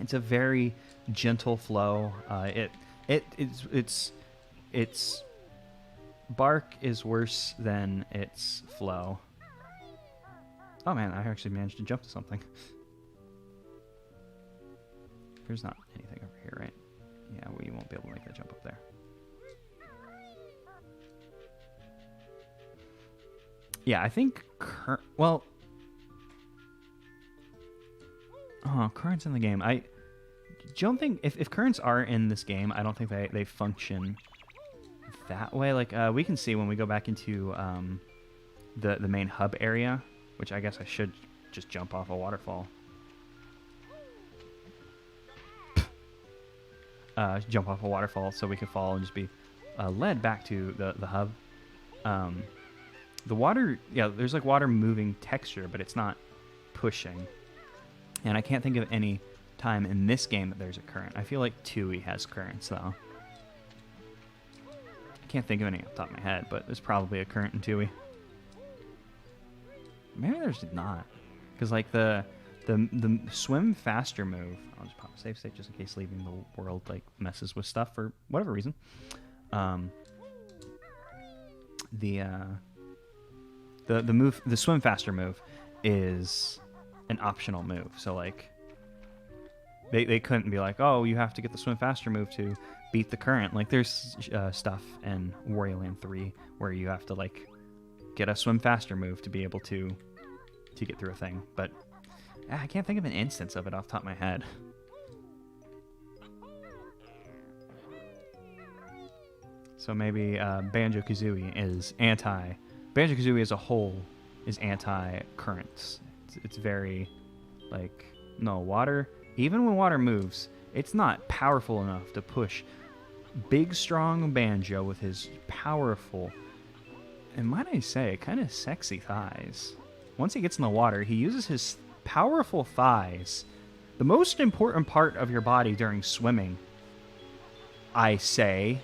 It's a very gentle flow. Its bark is worse than its flow. Oh man, I actually managed to jump to something. There's not anything over here, right? Yeah, we won't be able to make that jump up there. Yeah, I think currents in the game. I don't think if currents are in this game, I don't think they function that way. Like we can see when we go back into the main hub area, which I guess I should just jump off a waterfall. Jump off a waterfall so we could fall and just be led back to the hub. The water, yeah, there's like water moving texture, but it's not pushing. And I can't think of any time in this game that there's a current. I feel like Tui has currents, though. I can't think of any off the top of my head, but there's probably a current in Tui. Maybe there's not. Because, like, the swim faster move... I'll just pop a save state just in case leaving the world, like, messes with stuff for whatever reason. The swim faster move is an optional move. So like they couldn't be like, oh, you have to get the swim faster move to beat the current. Like there's stuff in Wario Land 3 where you have to like get a swim faster move to be able to get through a thing. But I can't think of an instance of it off the top of my head. So maybe Banjo-Kazooie is Banjo-Kazooie as a whole is anti-currents. It's very, like, no, water, even when water moves, it's not powerful enough to push big, strong Banjo with his powerful, and might I say, kind of sexy thighs. Once he gets in the water, he uses his powerful thighs, the most important part of your body during swimming, I say,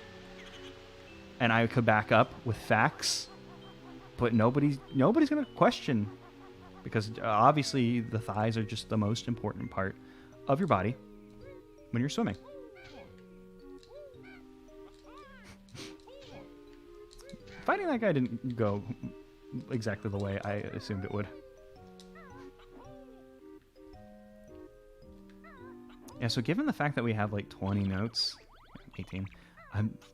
and I could back up with facts. But nobody's going to question, because obviously the thighs are just the most important part of your body when you're swimming. Fighting that guy didn't go exactly the way I assumed it would. Yeah, so given the fact that we have like 20 notes, 18...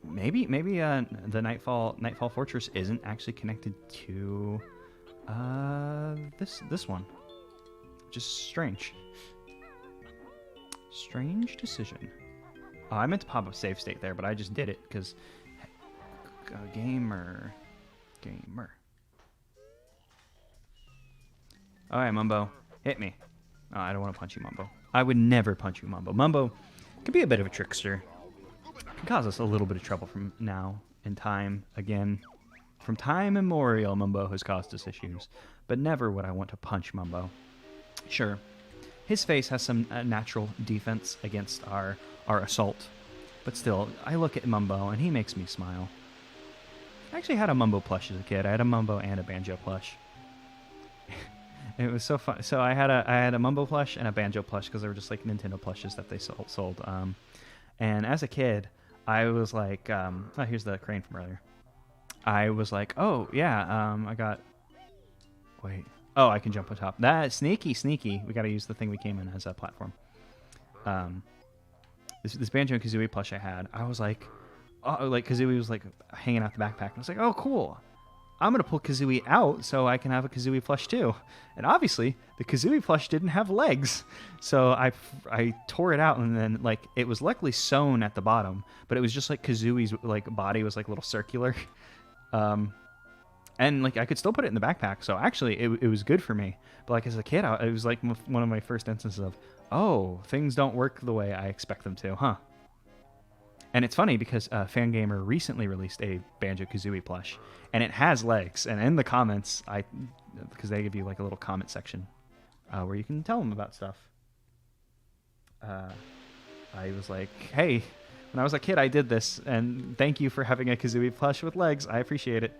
maybe the Nightfall Fortress isn't actually connected to this one. Just strange. Strange decision. Oh, I meant to pop a save state there, but I just did it because gamer. All right, Mumbo, hit me. Oh, I don't want to punch you, Mumbo. I would never punch you, Mumbo. Mumbo can be a bit of a trickster. Can cause us a little bit of trouble from now in time. Again, from time immemorial, Mumbo has caused us issues, but never would I want to punch Mumbo. Sure, his face has some natural defense against our assault, but still, I look at Mumbo and he makes me smile. I actually had a Mumbo plush as a kid. I had a Mumbo and a Banjo plush. It was so fun. So I had a Mumbo plush and a Banjo plush because they were just like Nintendo plushes that they sold. And as a kid, I was like, oh, here's the crane from earlier. I was like, oh, yeah, I got... Wait. Oh, I can jump on top. That sneaky. We got to use the thing we came in as a platform. This Banjo-Kazooie plush I had, I was like... Oh, like, Kazooie was, like, hanging out the backpack. And I was like, oh, cool. I'm going to pull Kazooie out so I can have a Kazooie plush, too. And obviously, the Kazooie plush didn't have legs. So I tore it out, and then, like, it was luckily sewn at the bottom. But it was just, like, Kazooie's, like, body was, like, a little circular. And like I could still put it in the backpack, so actually it was good for me. But like as a kid, it was like one of my first instances of, oh, things don't work the way I expect them to, huh? And it's funny because Fangamer recently released a Banjo-Kazooie plush, and it has legs. And in the comments, because they give you like a little comment section where you can tell them about stuff. I was like, hey, when I was a kid, I did this, and thank you for having a Kazooie plush with legs. I appreciate it.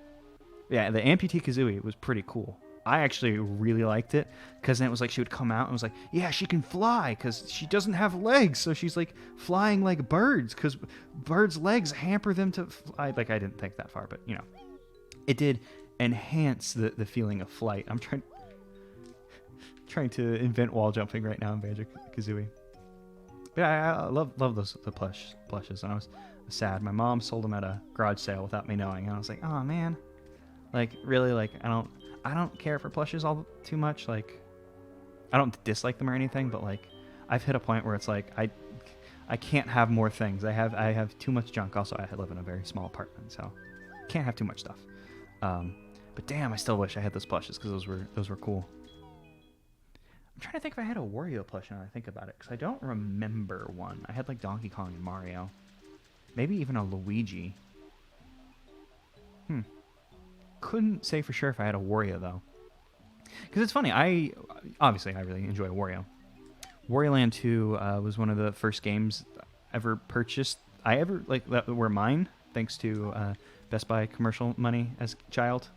Yeah, the amputee Kazooie was pretty cool. I actually really liked it because then it was like she would come out and was like, yeah, she can fly because she doesn't have legs, so she's like flying like birds because birds' legs hamper them to fly. Like I didn't think that far, but you know, it did enhance the feeling of flight. I'm trying to invent wall jumping right now in Banjo-Kazooie. But I love the plushes, and I was sad. My mom sold them at a garage sale without me knowing, and I was like, oh man. Like really, like I don't care for plushes all too much. Like I don't dislike them or anything, but like I've hit a point where it's like I can't have more things. I have too much junk. Also, I live in a very small apartment, so can't have too much stuff. But damn, I still wish I had those plushes because those were cool. I'm trying to think if I had a Wario plush now that I think about it, because I don't remember one. I had like Donkey Kong and Mario, maybe even a Luigi. Couldn't say for sure if I had a Wario though, because it's funny. I really enjoy Wario. Wario Land 2 was one of the first games ever purchased. That were mine thanks to Best Buy commercial money as a child.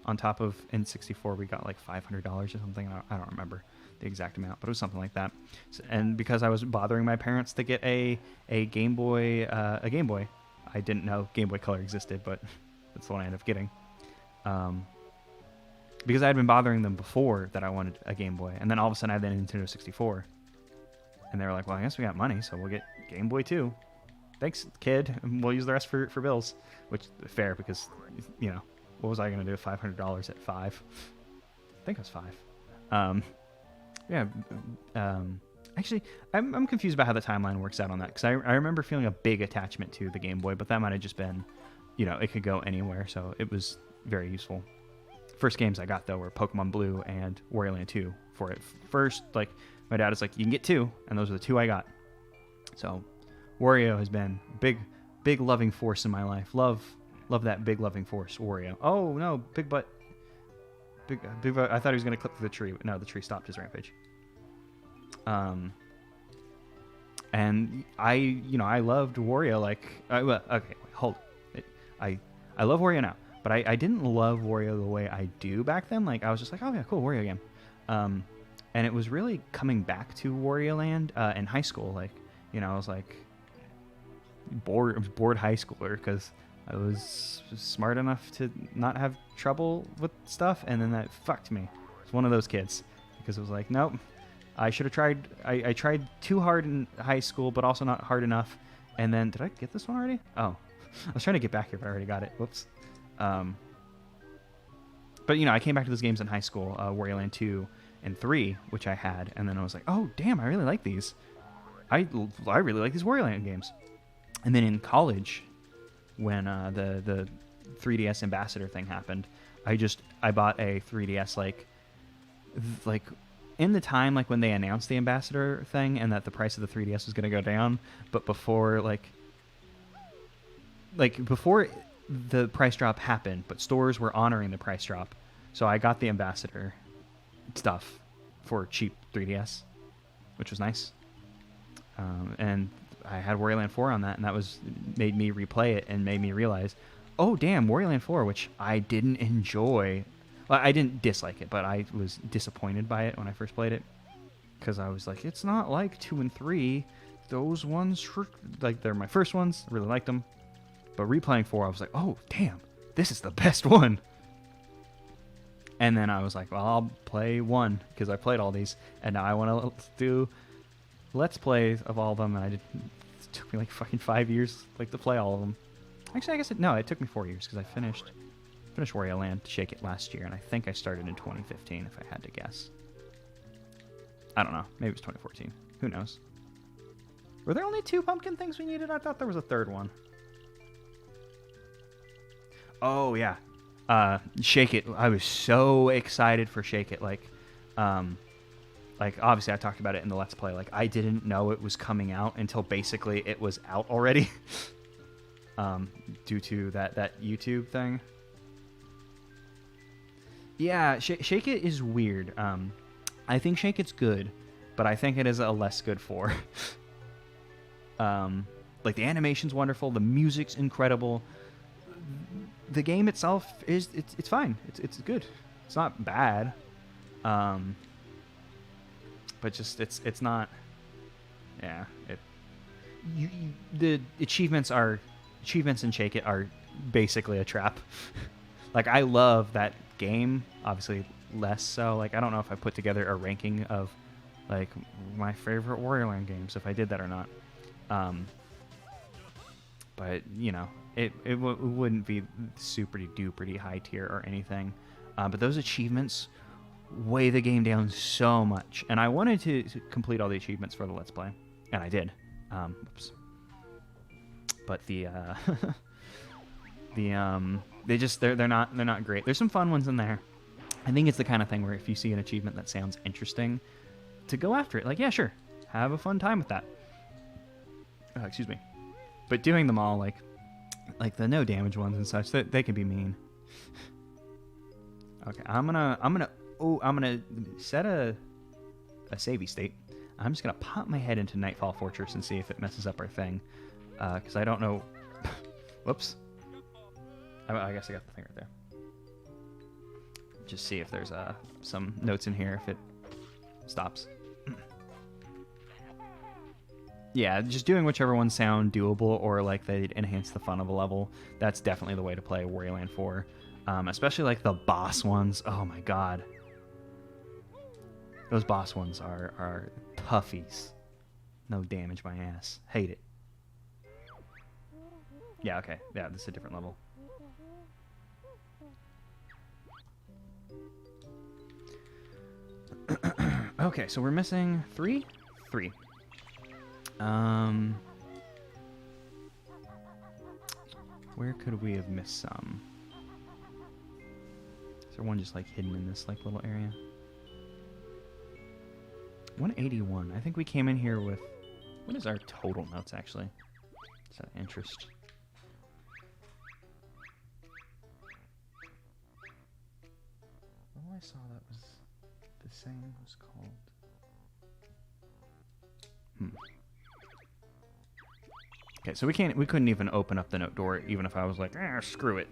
On top of N64, we got like $500 or something. I don't remember the exact amount, but it was something like that. And because I was bothering my parents to get a Game Boy, I didn't know Game Boy Color existed, but that's the one I ended up getting. Because I had been bothering them before that I wanted a Game Boy, and then all of a sudden I had a Nintendo 64, and they were like, "Well, I guess we got money, so we'll get Game Boy too. Thanks, kid. We'll use the rest for bills." Which fair, because you know what was I gonna do with $500 at 5? I think it was 5. Actually, I'm confused about how the timeline works out on that, because I remember feeling a big attachment to the Game Boy, but that might have just been, you know, it could go anywhere, so it was very useful. First games I got though were Pokemon Blue and Wario Land 2 for it. First, like my dad was like, you can get 2, and those are the 2 I got. So Wario has been big loving force in my life. Love that big loving force, Wario. Oh no, big butt. Big butt. I thought he was gonna clip through the tree, but no, the tree stopped his rampage. And I loved Wario. Like, okay, hold it. I love Wario now. But I didn't love Wario the way I do back then. Like, I was just like, oh yeah, cool, Wario game. And it was really coming back to Wario Land in high school. Like, you know, I was like bored high schooler because I was smart enough to not have trouble with stuff, and then that fucked me. I was one of those kids because it was like, nope, I should have tried. I tried too hard in high school, but also not hard enough. And then, did I get this one already? Oh, I was trying to get back here, but I already got it. Whoops. But you know, I came back to those games in high school, Wario Land 2 and 3, which I had, and then I was like, oh damn, I really like these. I really like these Wario Land games. And then in college, when the 3DS Ambassador thing happened, I bought a 3DS like in the time like when they announced the Ambassador thing and that the price of the 3DS was going to go down, but before before the price drop happened, but stores were honoring the price drop. So I got the Ambassador stuff for cheap 3DS, which was nice. And I had Wario Land 4 on that, and that made me replay it and made me realize, oh damn, Wario Land 4, which I didn't enjoy. Well, I didn't dislike it, but I was disappointed by it when I first played it, because I was like, it's not like 2 and 3. Those ones, like, they're my first ones. I really liked them. But replaying 4, I was like, oh, damn, this is the best one. And then I was like, well, I'll play 1, because I played all these, and now I want to do Let's Plays of all of them, and it took me like fucking 5 years like to play all of them. Actually, I guess it took me 4 years, because I finished Wario Land to Shake It last year, and I think I started in 2015, if I had to guess. I don't know. Maybe it was 2014. Who knows? Were there only 2 pumpkin things we needed? I thought there was a third one. Oh, yeah. Shake It. I was so excited for Shake It. Like obviously I talked about it in the Let's Play. Like I didn't know it was coming out until basically it was out already. Due to that YouTube thing. Yeah, Shake It is weird. I think Shake It's good, but I think it is a less good 4. Like the animation's wonderful, the music's incredible. The game itself is it's fine. It's good. It's not bad. But just it's not. Yeah. The achievements in Shake It are basically a trap. Like I love that game, obviously less so. Like I don't know if I put together a ranking of like my favorite Wario Land games, if I did that or not. But you know, it wouldn't be super duper high tier or anything. But those achievements weigh the game down so much, and I wanted to complete all the achievements for the Let's Play, and I did. Oops. But they're not great. There's some fun ones in there. I think it's the kind of thing where if you see an achievement that sounds interesting, to go after it. Like, yeah, sure, have a fun time with that. Excuse me. But doing them all, like the no damage ones and such, they can be mean. Okay, I'm gonna set a savey state. I'm just gonna pop my head into Nightfall Fortress and see if it messes up our thing, because I don't know. Whoops. I guess I got the thing right there. Just see if there's some notes in here if it stops. Yeah, just doing whichever ones sound doable or like they'd enhance the fun of the level. That's definitely the way to play Wario Land 4. Especially like the boss ones. Oh my god. Those boss ones are toughies. No damage my ass. Hate it. Yeah, okay. Yeah, this is a different level. Okay, so we're missing 3? 3. Where could we have missed some? Is there one just like hidden in this like little area? 181. I think we came in here with... What is our total notes actually? Is that interest? Oh, I saw that was the same was called. Okay, so we couldn't even open up the note door, even if I was like, screw it.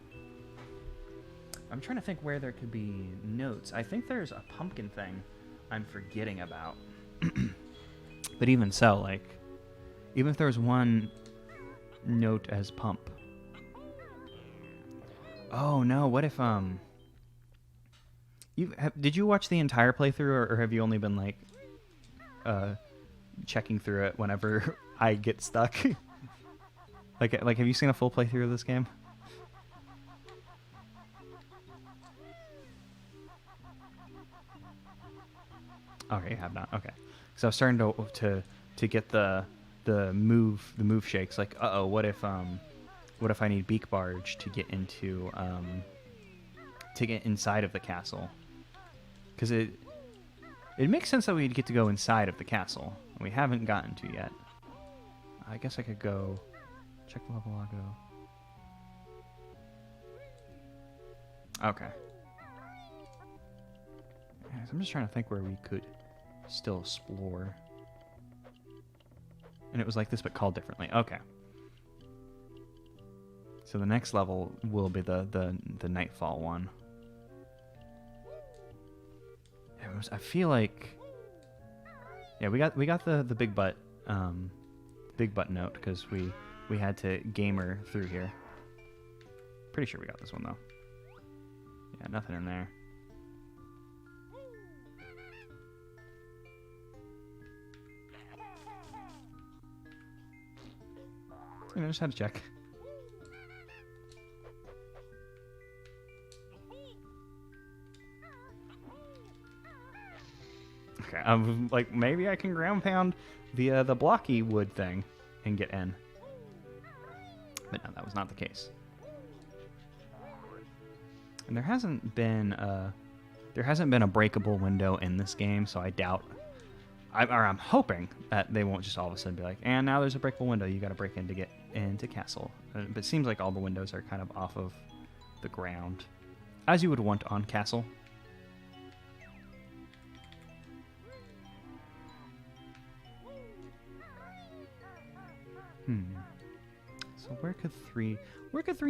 I'm trying to think where there could be notes. I think there's a pumpkin thing I'm forgetting about. But even so, like, even if there's one note as pump. Oh no, what if did you watch the entire playthrough, or have you only been like checking through it whenever I get stuck? Like, have you seen a full playthrough of this game? Okay, you have not. Okay, so I was starting to get the move shakes. Like, what if I need Beak Barge to get into to get inside of the castle? Because it makes sense that we'd get to go inside of the castle. We haven't gotten to yet. I guess I could go check the level Loggo. Okay. Yeah, so I'm just trying to think where we could still explore. And it was like this, but called differently. Okay. So the next level will be the Nightfall one. I feel like, yeah, we got the big butt note because we had to gamer through here. Pretty sure we got this one though. Yeah, nothing in there. I just had to check. Okay, I'm like, maybe I can ground pound the blocky wood thing and get in. But no, that was not the case. And there hasn't been a breakable window in this game, so I doubt, I'm hoping that they won't just all of a sudden be like, and now there's a breakable window, you got to break in to get into castle. But it seems like all the windows are kind of off of the ground, as you would want on castle. So where could three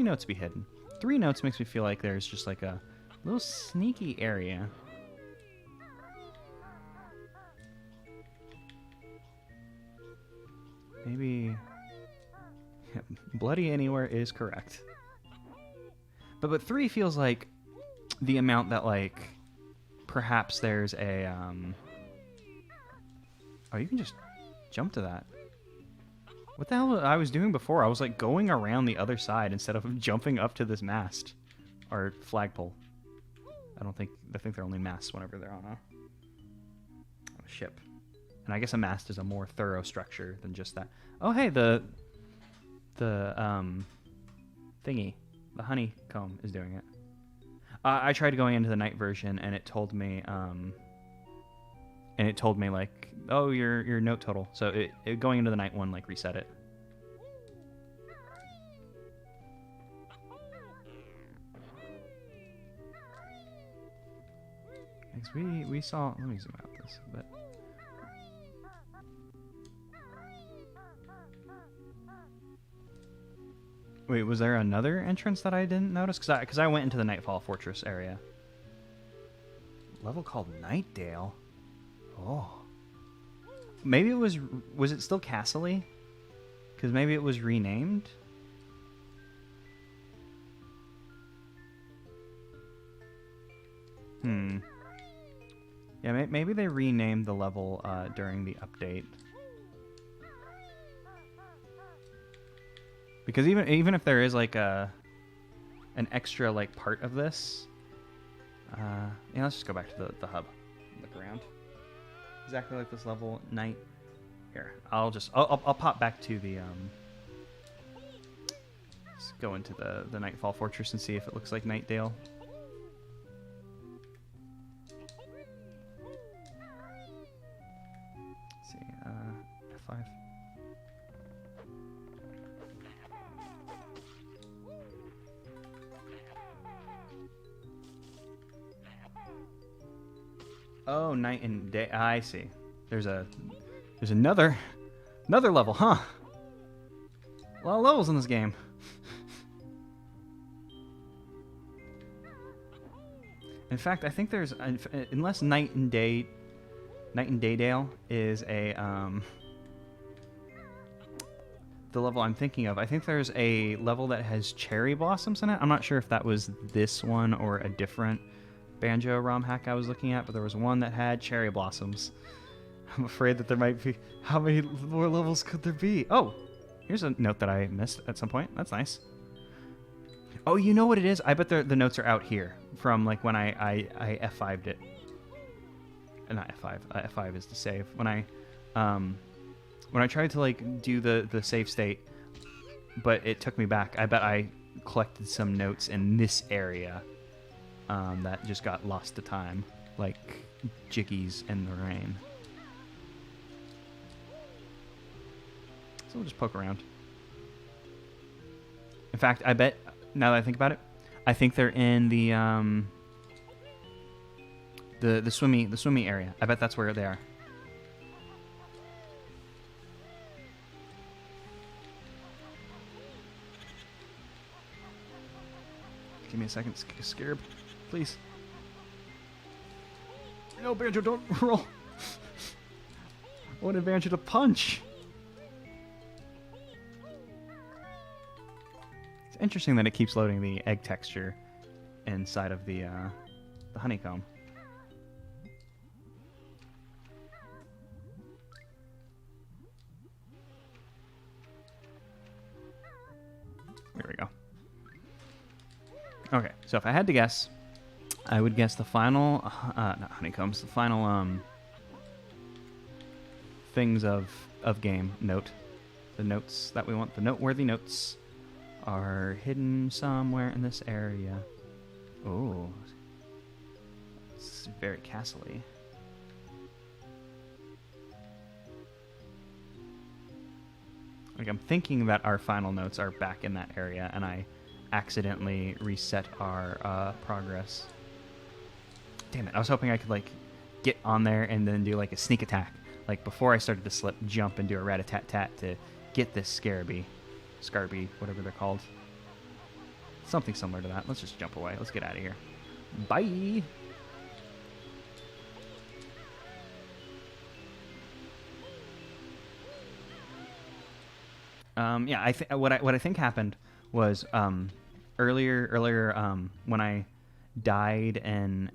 notes be hidden? 3 notes makes me feel like there's just like a little sneaky area. Maybe bloody anywhere is correct. But 3 feels like the amount that, like, perhaps there's a oh, you can just jump to that. What the hell I was doing before? I was like going around the other side instead of jumping up to this mast or flagpole. I think they're only masts whenever they're on a ship. And I guess a mast is a more thorough structure than just that. Oh, hey, the thingy, the honeycomb is doing it. I tried going into the night version, and it told me like, oh, your note total. So it going into the night one like reset it. Because we saw. Let me zoom out this a bit. Wait, was there another entrance that I didn't notice? Because I went into the Nightfall Fortress area. Level called Nightdale. Oh. Maybe it was it still Castle-y? Because maybe it was renamed? Yeah, maybe they renamed the level during the update. Because even if there is like an extra like part of this, yeah, let's just go back to the hub, look around. Exactly like this level, night. Here, I'll pop back to the let's go into the Nightfall Fortress and see if it looks like Nightdale. Let's see, F5. Oh, night and day. I see. There's another level, huh? A lot of levels in this game. In fact, I think there's, unless Night and Daydale is a the level I'm thinking of. I think there's a level that has cherry blossoms in it. I'm not sure if that was this one or a different Banjo ROM hack I was looking at, but there was one that had cherry blossoms. I'm afraid that there might be... How many more levels could there be? Oh, here's a note that I missed at some point. That's nice. Oh, you know what it is? I bet the notes are out here from like when I F5'd it. Not F5. F5 is to save. When I tried to like do the save state, but it took me back. I bet I collected some notes in this area. That just got lost to time, like jiggies in the rain. So we'll just poke around. In fact, I bet, now that I think about it, I think they're in the swimmy area. I bet that's where they are. Give me a second, Scarab. Please. No, Banjo, don't roll. I wanted Banjo to punch. It's interesting that it keeps loading the egg texture inside of the honeycomb. There we go. Okay, so if I had to guess, I would guess the final, not honeycombs, the final things of game note. The notes that we want, the noteworthy notes, are hidden somewhere in this area. Oh, it's very castle-y. Like, I'm thinking that our final notes are back in that area, and I accidentally reset our progress. Damn it! I was hoping I could like get on there and then do like a sneak attack, like before I started to slip, jump and do a rat-a-tat-tat to get this scarby, whatever they're called. Something similar to that. Let's just jump away. Let's get out of here. Bye. Yeah, I think what I think happened was earlier when I died in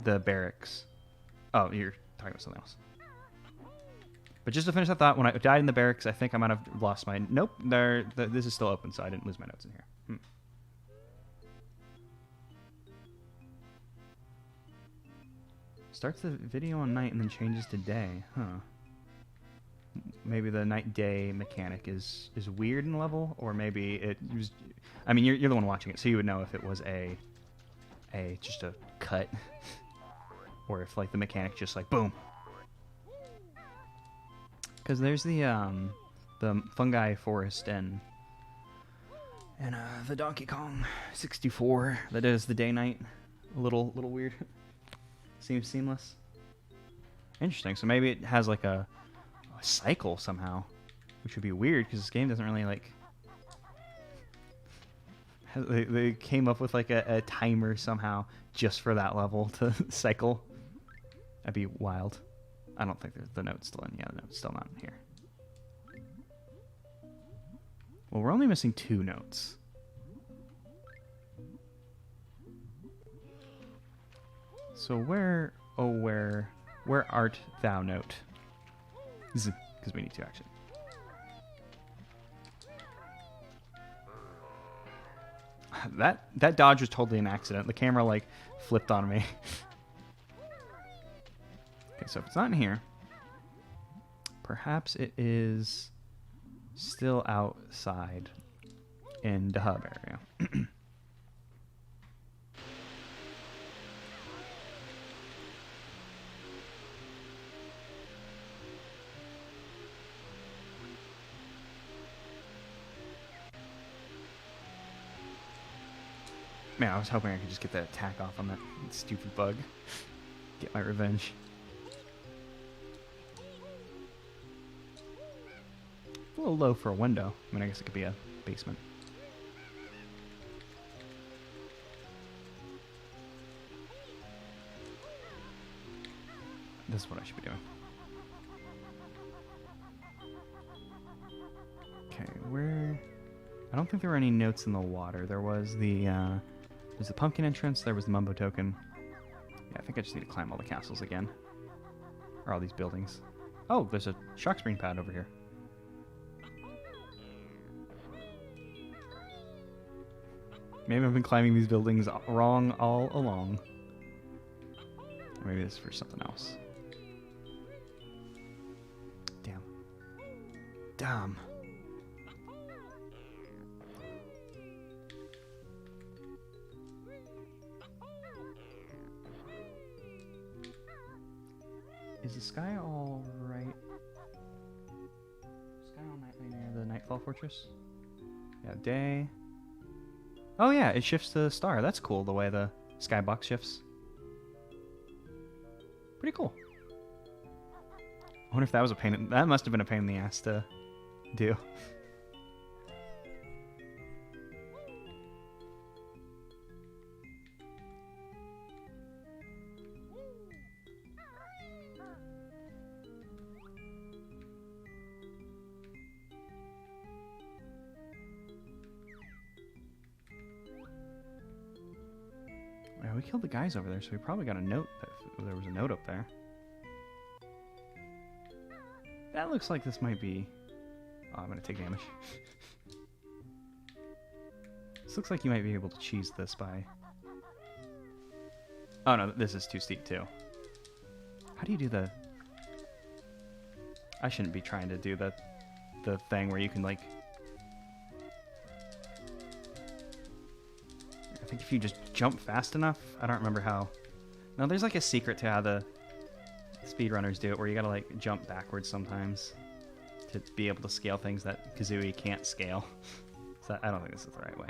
the barracks. Oh, you're talking about something else. But just to finish that thought, when I died in the barracks, I think I might have lost my... Nope, this is still open, so I didn't lose my notes in here. Starts the video on night and then changes to day. Huh. Maybe the night-day mechanic is weird in level, or maybe it was... I mean, you're the one watching it, so you would know if it was just a cut, or if like the mechanic just like boom. Because there's the fungi forest and the Donkey Kong 64 that is the day-night. A little weird. Seems seamless. Interesting. So maybe it has like a cycle somehow, which would be weird because this game doesn't really like. They came up with like a timer somehow just for that level to cycle. That'd be wild. I don't think the note's still in. Yeah, the note's still not in here. Well, we're only missing 2 notes. So where art thou, note? Because we need to actually. That dodge was totally an accident. The camera like flipped on me. Okay, so if it's not in here, perhaps it is still outside in the hub area. Man, I was hoping I could just get that attack off on that stupid bug. Get my revenge. A little low for a window. I mean, I guess it could be a basement. This is what I should be doing. Okay, where... I don't think there were any notes in the water. There was there's the pumpkin entrance, there was the mumbo token. Yeah, I think I just need to climb all the castles again. Or all these buildings. Oh, there's a shark screen pad over here. Maybe I've been climbing these buildings wrong all along. Or maybe this is for something else. Damn. Damn. Is the sky all right? Sky all nightly near the Nightfall Fortress? Yeah, day. Oh yeah, it shifts to the star. That's cool, the way the skybox shifts. Pretty cool. I wonder if that was a pain. That must have been a pain in the ass to do. Yeah, we killed the guys over there, so we probably got a note. There was a note up there. That looks like this might be... Oh, I'm going to take damage. This looks like you might be able to cheese this by... Oh no, this is too steep too. How do you do the... I shouldn't be trying to do the the thing where you can like. I think if you just jump fast enough, I don't remember how. No, there's like a secret to how the speedrunners do it, where you gotta like jump backwards sometimes to be able to scale things that Kazooie can't scale. So I don't think this is the right way.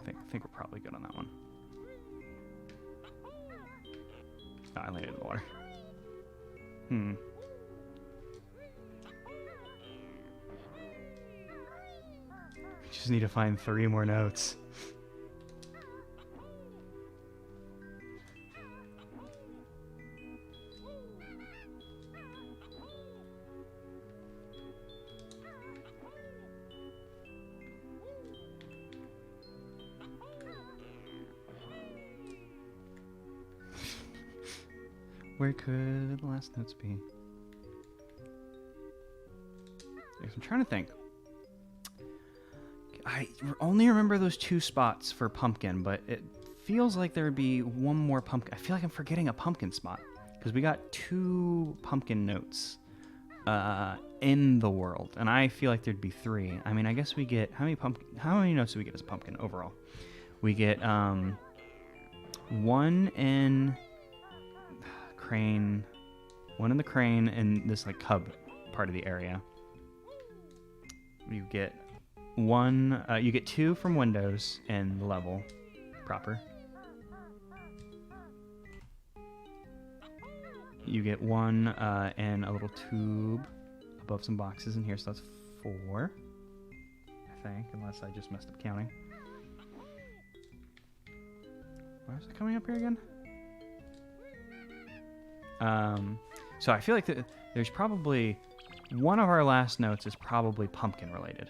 I think we're probably good on that one. Oh, I landed in the water. We just need to find 3 more notes. Where could the last notes be? I'm trying to think. I only remember those 2 spots for pumpkin, but it feels like there would be one more pumpkin. I feel like I'm forgetting a pumpkin spot because we got 2 pumpkin notes in the world, and I feel like there'd be 3. I mean, I guess we get how many notes do we get as a pumpkin overall? We get 1 in crane, 1 in the crane, and this like cub part of the area. You get 1. You get 2 from windows in the level proper. You get 1 in a little tube above some boxes in here, so that's 4. I think, unless I just messed up counting. Why is it coming up here again? So I feel like there's probably one of our last notes is probably pumpkin related.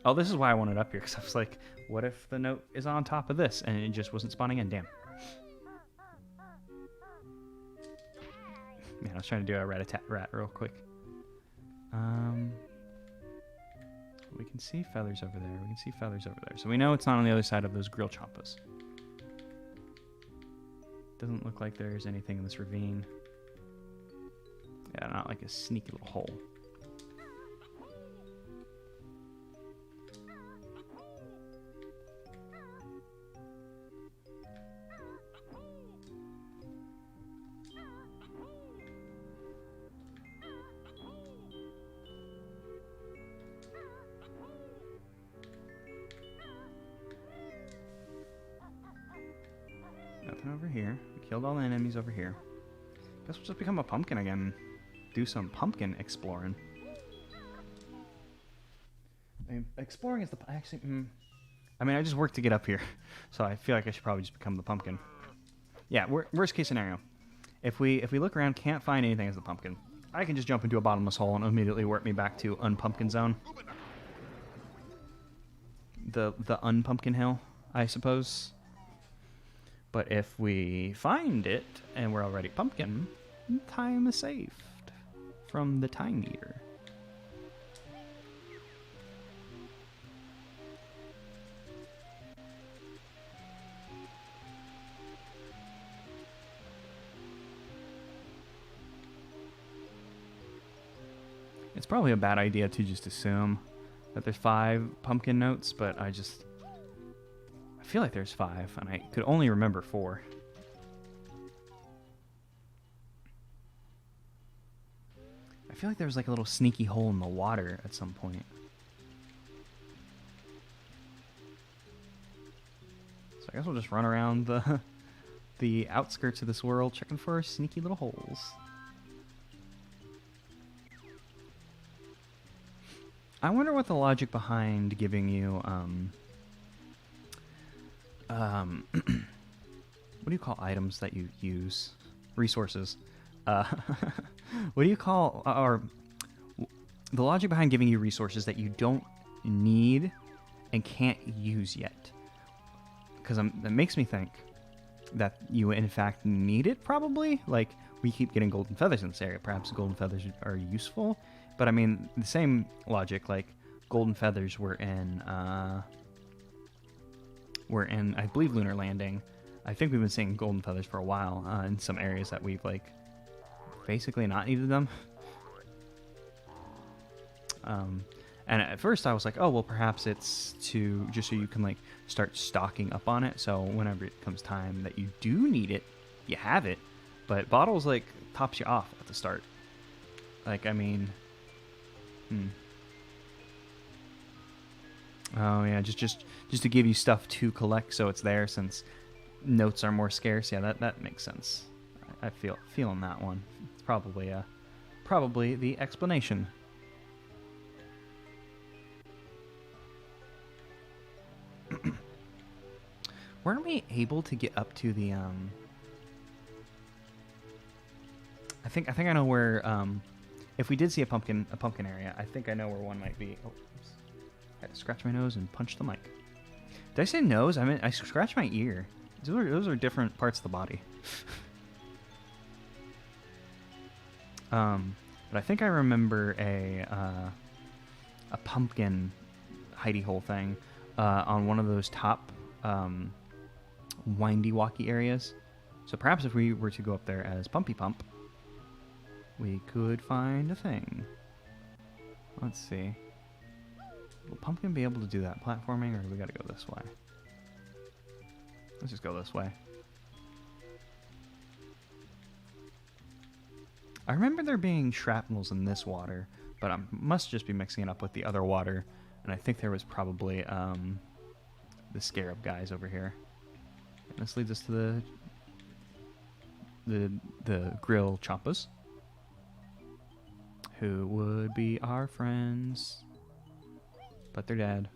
Oh, this is why I wanted it up here, because I was like, what if the note is on top of this and it just wasn't spawning in? Damn. Man, I was trying to do a rat-a-tat-rat real quick. We can see feathers over there. We can see feathers over there. So we know it's not on the other side of those grill chompas. Doesn't look like there's anything in this ravine. Yeah, not like a sneaky little hole. Nothing over here. We killed all the enemies over here. Guess we'll just become a pumpkin again. Do some pumpkin exploring. I mean, exploring is the... Actually, I mean, I just worked to get up here. So I feel like I should probably just become the pumpkin. Yeah, worst case scenario. If we look around, can't find anything as the pumpkin, I can just jump into a bottomless hole and immediately warp me back to Unpumpkin Zone. The Unpumpkin Hill, I suppose. But if we find it and we're already pumpkin, time is saved from the time meter. It's probably a bad idea to just assume that there's 5 pumpkin notes, but I feel like there's 5, and I could only remember 4. I feel like there was like a little sneaky hole in the water at some point. So I guess we'll just run around the outskirts of this world checking for sneaky little holes. I wonder what the logic behind giving you what do you call items that you use? Resources. What do you call, or the logic behind giving you resources that you don't need and can't use yet? Because that makes me think that you in fact need it, probably. Like, we keep getting golden feathers in this area. Perhaps golden feathers are useful. But I mean, the same logic, like golden feathers were in, I believe, Lunar Landing. I think we've been seeing golden feathers for a while in some areas that we've like basically not needed them. And at first I was like, oh, well, perhaps it's to just so you can like start stocking up on it. So whenever it comes time that you do need it, you have it. But bottles like tops you off at the start. Like, I mean, oh yeah, just to give you stuff to collect, so it's there since notes are more scarce. Yeah, that makes sense. I feeling that one. It's probably the explanation. Weren't we able to get up to the I think I know where if we did see a pumpkin area, I think I know where one might be. Oh, oops. I had to scratch my nose and punch the mic. Did I say nose? I mean I scratched my ear. Those are different parts of the body. But I think I remember a pumpkin hidey hole thing on one of those top windy walky areas. So perhaps if we were to go up there as Pumpy Pump, we could find a thing. Let's see. Will Pumpkin be able to do that platforming, or do we gotta go this way? Let's just go this way. I remember there being shrapnels in this water, but I must just be mixing it up with the other water, and I think there was probably the scarab guys over here. And this leads us to the grill chompas, who would be our friends, but they're dead.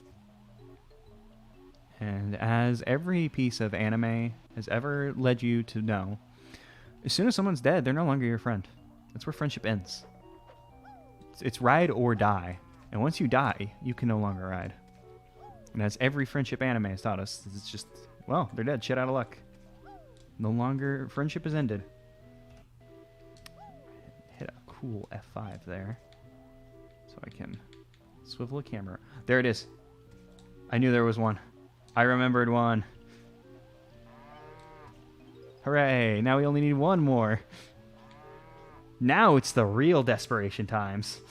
And as every piece of anime has ever led you to know, as soon as someone's dead, they're no longer your friend. That's where friendship ends. It's ride or die. And once you die, you can no longer ride. And as every friendship anime has taught us, it's just, well, they're dead. Shit out of luck. No longer, friendship is ended. Hit a cool F5 there. So I can swivel a camera. There it is. I knew there was one. I remembered one. Hooray! Now we only need one more. Now it's the real desperation times.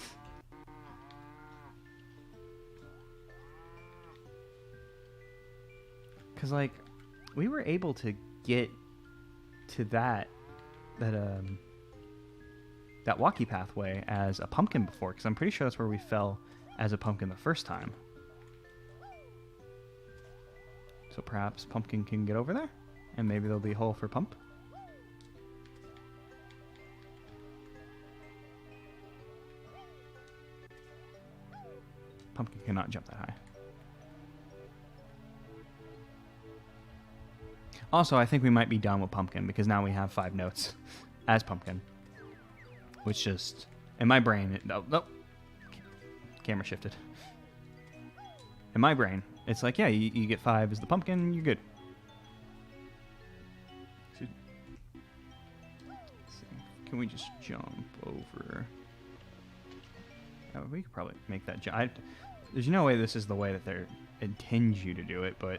Because, like, we were able to get to that walkie pathway as a pumpkin before, because I'm pretty sure that's where we fell as a pumpkin the first time. So perhaps Pumpkin can get over there, and maybe there'll be a hole for Pump. Pumpkin cannot jump that high. Also, I think we might be done with Pumpkin, because now we have 5 notes as Pumpkin. Which just, in my brain, nope. Camera shifted. In my brain, it's like, yeah, you get 5 as the Pumpkin, you're good. Let's see. Can we just jump over? Oh, we could probably make that jump. There's no way this is the way that they intend you to do it, but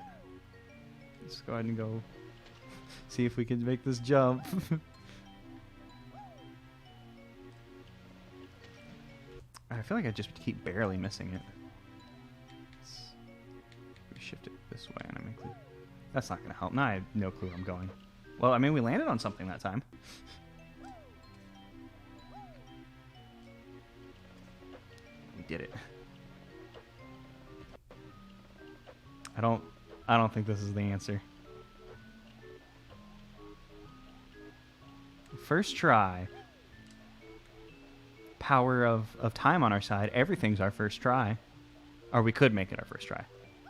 let's go ahead and go see if we can make this jump. I feel like I just keep barely missing it. We shift it this way and I make it. That's not going to help. Now I have no clue where I'm going. Well, I mean, we landed on something that time. We did it. I don't think this is the answer. First try. Power of time on our side. Everything's our first try. Or we could make it our first try.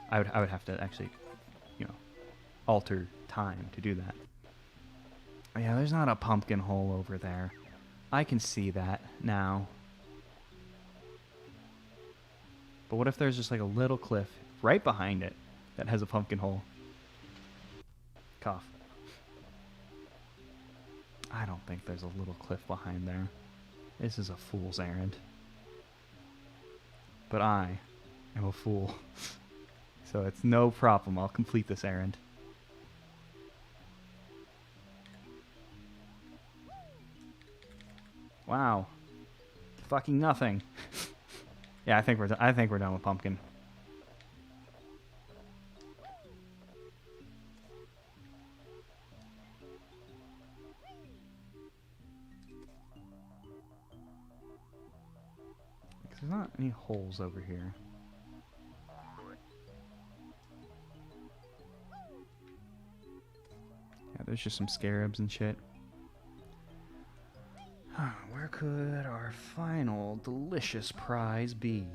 I would have to actually, alter time to do that. Oh, yeah, there's not a pumpkin hole over there. I can see that now. But what if there's just like a little cliff right behind it that has a pumpkin hole? Cough. I don't think there's a little cliff behind there. This is a fool's errand. But I am a fool. So it's no problem. I'll complete this errand. Wow. Fucking nothing. Yeah, I think we're done with pumpkin. Because there's not any holes over here. Yeah, there's just some scarabs and shit. Where could our final delicious prize be?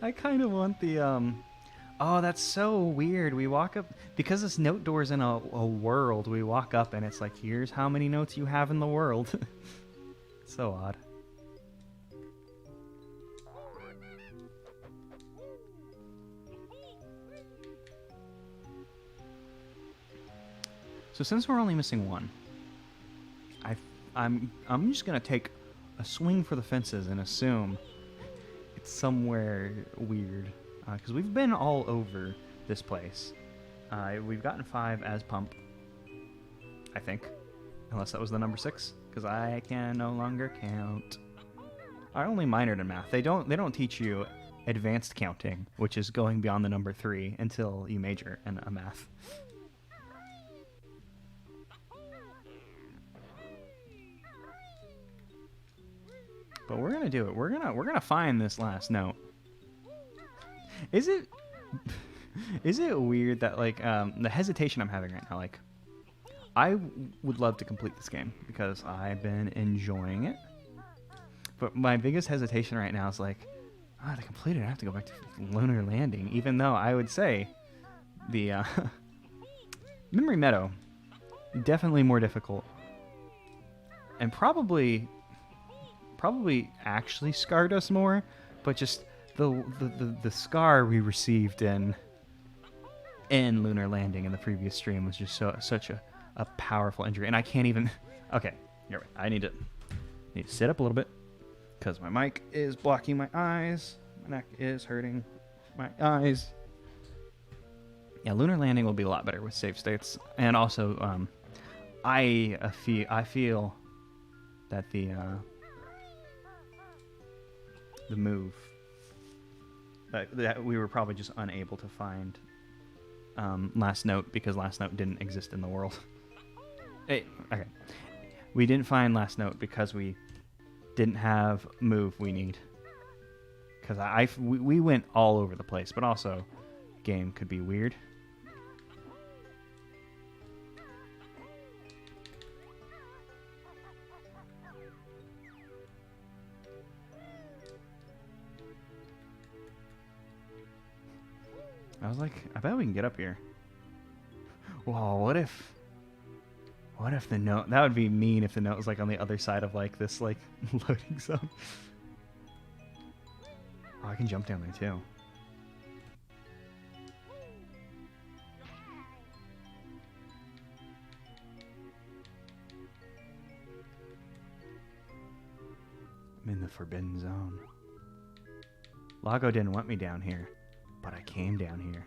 I kind of want the, Oh, that's so weird. We walk up... Because this note door's in a world, we walk up and it's like, here's how many notes you have in the world. So odd. So since we're only missing one, I'm just gonna take a swing for the fences and assume it's somewhere weird, because we've been all over this place. We've gotten 5 as pump, I think, unless that was the number 6, because I can no longer count. I only minored in math. They don't teach you advanced counting, which is going beyond the number 3 until you major in a math. But we're gonna do it. We're gonna find this last note. Is it weird that like the hesitation I'm having right now? Like, I would love to complete this game because I've been enjoying it. But my biggest hesitation right now is like, to complete it, I have to go back to Lunar Landing. Even though I would say the Memory Meadow definitely more difficult, and probably actually scarred us more, but just the scar we received in Lunar Landing in the previous stream was just such a powerful injury, and I can't even. Okay, you're right. I need to sit up a little bit because my mic is blocking my eyes. My neck is hurting my eyes. Yeah, Lunar Landing will be a lot better with save states, and also I feel that the move that we were probably just unable to find last note because last note didn't exist in the world. Hey, okay, we didn't find last note because we didn't have move we need, because we went all over the place, but also game could be weird. I was like, I bet we can get up here. Whoa, what if the note... That would be mean if the note was like on the other side of like this like loading zone. Oh, I can jump down there too. I'm in the forbidden zone. Loggo didn't want me down here, but I came down here.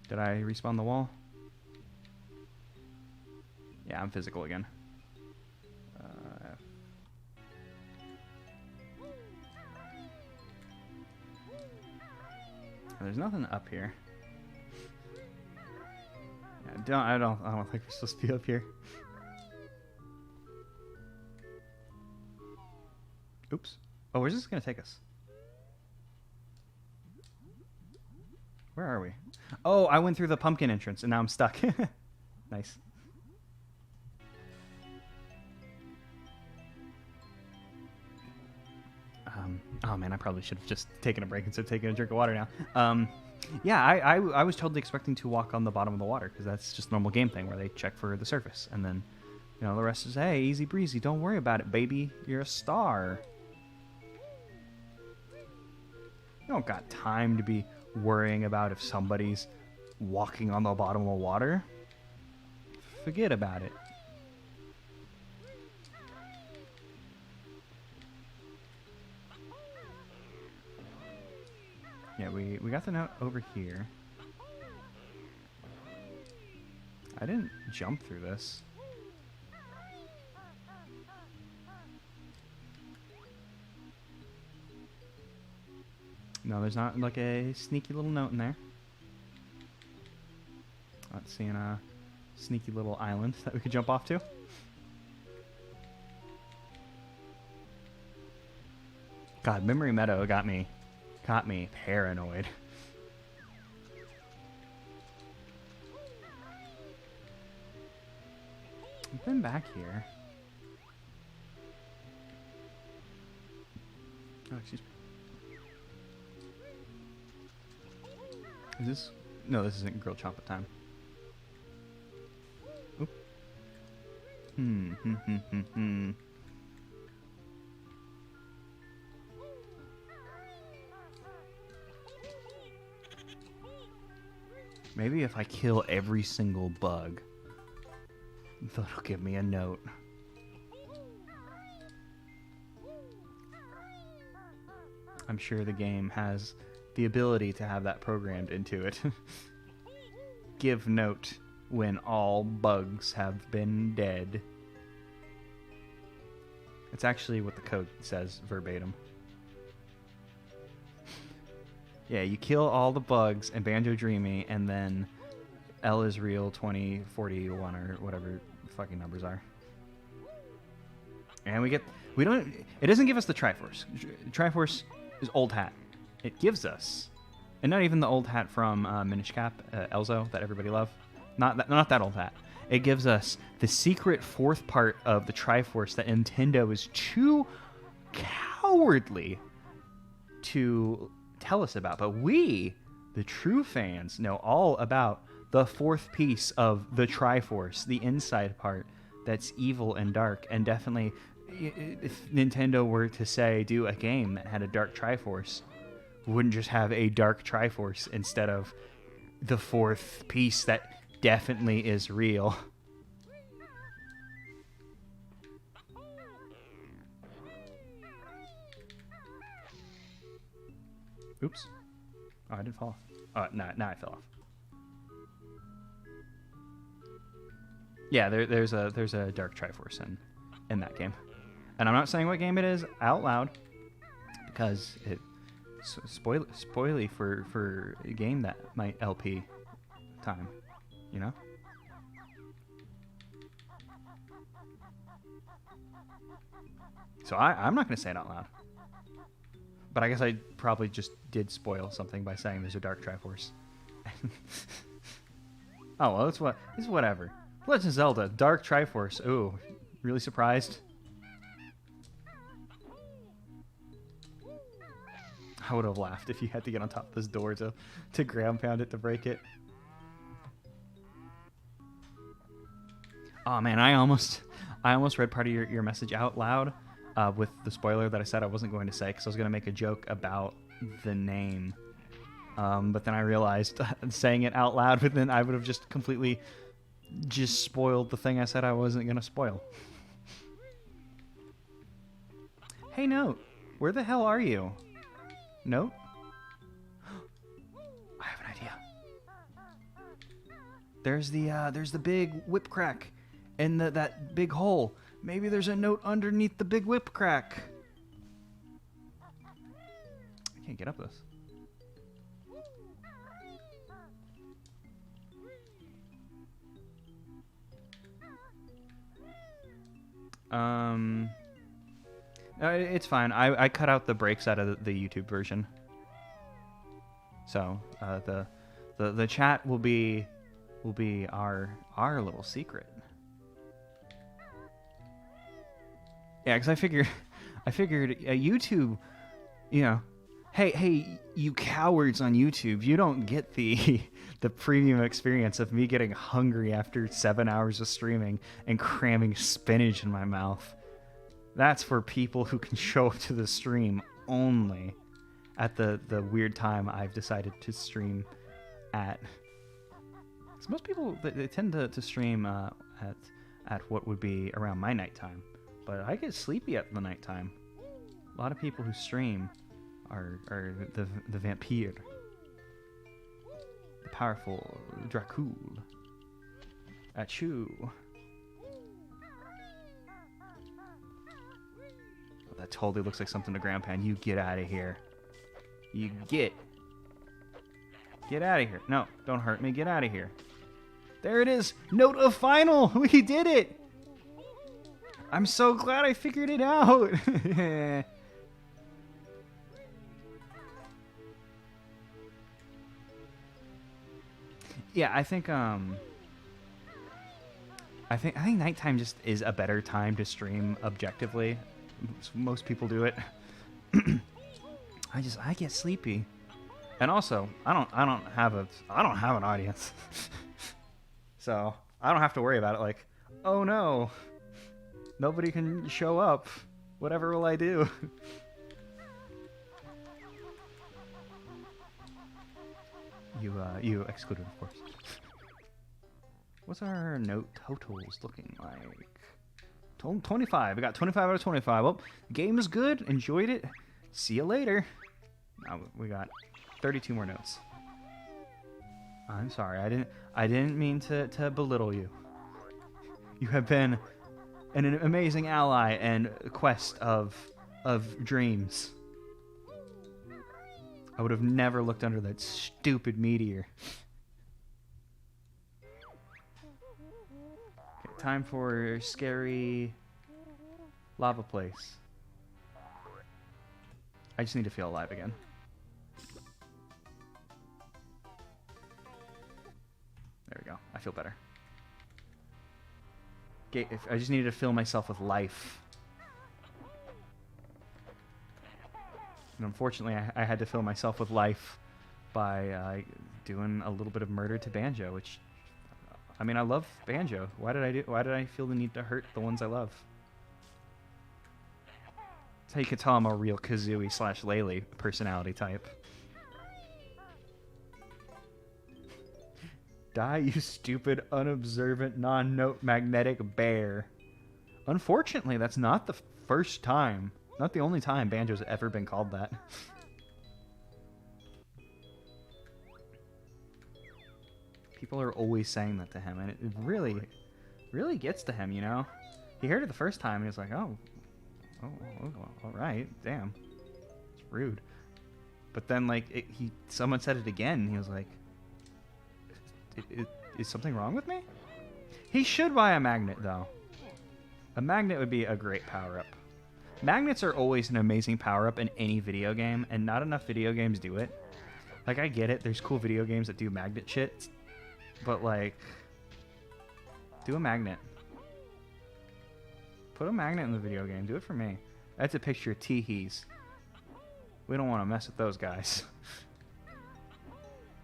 Did I respawn the wall? Yeah, I'm physical again. There's nothing up here. Yeah, I don't think we're supposed to be up here. Oops. Oh, where's this gonna take us? Where are we? Oh, I went through the pumpkin entrance and now I'm stuck. Nice. Oh man, I probably should have just taken a break instead of taking a drink of water now. Yeah, I was totally expecting to walk on the bottom of the water because that's just a normal game thing where they check for the surface and then, you know, the rest is, hey, easy breezy, don't worry about it, baby, you're a star. You don't got time to be worrying about if somebody's walking on the bottom of water, forget about it. Yeah, we got the note over here. I didn't jump through this. No, there's not like a sneaky little note in there. Not seeing a sneaky little island that we could jump off to. God, Memory Meadow got me paranoid. I've been back here. Oh, excuse me. Is this? No, this isn't grilled chocolate time. Oop. Maybe if I kill every single bug, that'll give me a note. I'm sure the game has the ability to have that programmed into it. Give note when all bugs have been dead. It's actually what the code says verbatim. Yeah, you kill all the bugs in Banjo-Dreamie, and then L is real 2041 or whatever fucking numbers are. And it doesn't give us the Triforce. Triforce is old hat. It gives us, and not even the old hat from Minish Cap, Elzo, that everybody love. Not that old hat. It gives us the secret fourth part of the Triforce that Nintendo is too cowardly to tell us about. But we, the true fans, know all about the fourth piece of the Triforce, the inside part that's evil and dark. And definitely, if Nintendo were to say, do a game that had a dark Triforce, wouldn't just have a dark Triforce instead of the fourth piece that definitely is real. Oops. Oh, I didn't fall off. No, I fell off. Yeah, there's a dark Triforce in that game. And I'm not saying what game it is out loud, because it spoily for a game that might LP time, you know? So I'm not going to say it out loud. But I guess I probably just did spoil something by saying there's a dark Triforce. Oh, well, it's whatever. Legend of Zelda, dark Triforce. Ooh, really surprised? I would have laughed if you had to get on top of this door to ground pound it to break it. Oh man, I almost read part of your message out loud with the spoiler that I said I wasn't going to say, because I was going to make a joke about the name. But then I realized saying it out loud, then I would have just completely just spoiled the thing I said I wasn't going to spoil. Hey, Note, where the hell are you? Note? I have an idea. There's the big whip crack in that big hole. Maybe there's a note underneath the big whip crack. I can't get up this. It's fine. I cut out the breaks out of the YouTube version. So the chat will be our little secret. Yeah, because I figured YouTube, you know, hey, you cowards on YouTube, you don't get the premium experience of me getting hungry after 7 hours of streaming and cramming spinach in my mouth. That's for people who can show up to the stream only. at the weird time I've decided to stream at. So most people they tend to stream at what would be around my nighttime, but I get sleepy at the nighttime. A lot of people who stream are the vampire, the powerful Dracul. Achoo. Oh, that totally looks like something to ground pound. You get out of here. You get out of here. No, don't hurt me. Get out of here. There it is. Note of final. We did it. I'm so glad I figured it out. Yeah, I think nighttime just is a better time to stream objectively. Most people do it. I get sleepy. And also, I don't have an audience. So, I don't have to worry about it like, oh no. Nobody can show up. Whatever will I do? You excluded, of course. What's our note totals looking like? 25. We got 25 out of 25. Well, game is good. Enjoyed it. See you later. Now we got 32 more notes. I'm sorry. I didn't mean to belittle you. You have been an amazing ally and quest of dreams. I would have never looked under that stupid meteor. Okay, time for scary lava place. I just need to feel alive again. There we go. I feel better. Okay, I just needed to fill myself with life. And unfortunately, I had to fill myself with life by doing a little bit of murder to Banjo, which, I mean, I love Banjo. Why did I feel the need to hurt the ones I love? That's how you can tell I'm a real Kazooie/Laylee personality type. Die, you stupid, unobservant, non-note magnetic bear. Unfortunately, that's not the first time. Not the only time Banjo's ever been called that. People are always saying that to him, and it really gets to him, you know? He heard it the first time, and he was like, oh, all right, damn. It's rude. But then, like, someone said it again, and he was like, is something wrong with me? He should buy a magnet, though. A magnet would be a great power-up. Magnets are always an amazing power-up in any video game, and not enough video games do it. Like, I get it, there's cool video games that do magnet shit, but, like, do a magnet. Put a magnet in the video game, do it for me. That's a picture of teehees. We don't want to mess with those guys.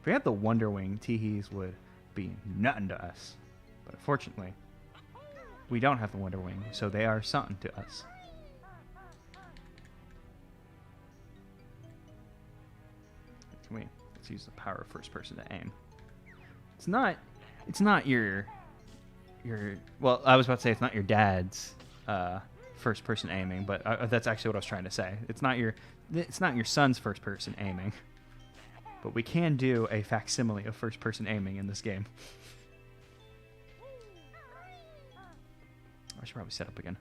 If we had the Wonder Wing, teehees would be nothing to us. But unfortunately, we don't have the Wonder Wing, so they are something to us. Let's use the power of first person to aim. It's not your well, I was about to say it's not your dad's first person aiming, but that's actually what I was trying to say. It's not your son's first person aiming. But we can do a facsimile of first person aiming in this game. I should probably set up again.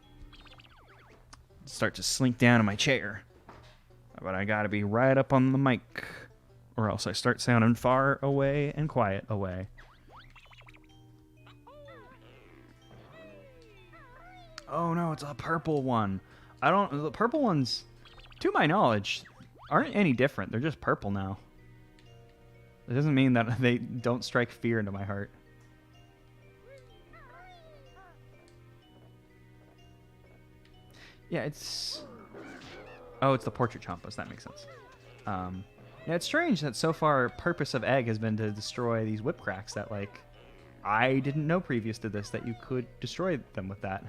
Start to slink down in my chair. But I gotta be right up on the mic, or else I start sounding far away and quiet away. Oh no, it's a purple one. The purple ones, to my knowledge, aren't any different. They're just purple now. It doesn't mean that they don't strike fear into my heart. Yeah, it's... Oh, it's the portrait chompas. That makes sense. Yeah, it's strange that so far purpose of egg has been to destroy these whip cracks that, like, I didn't know previous to this that you could destroy them with that.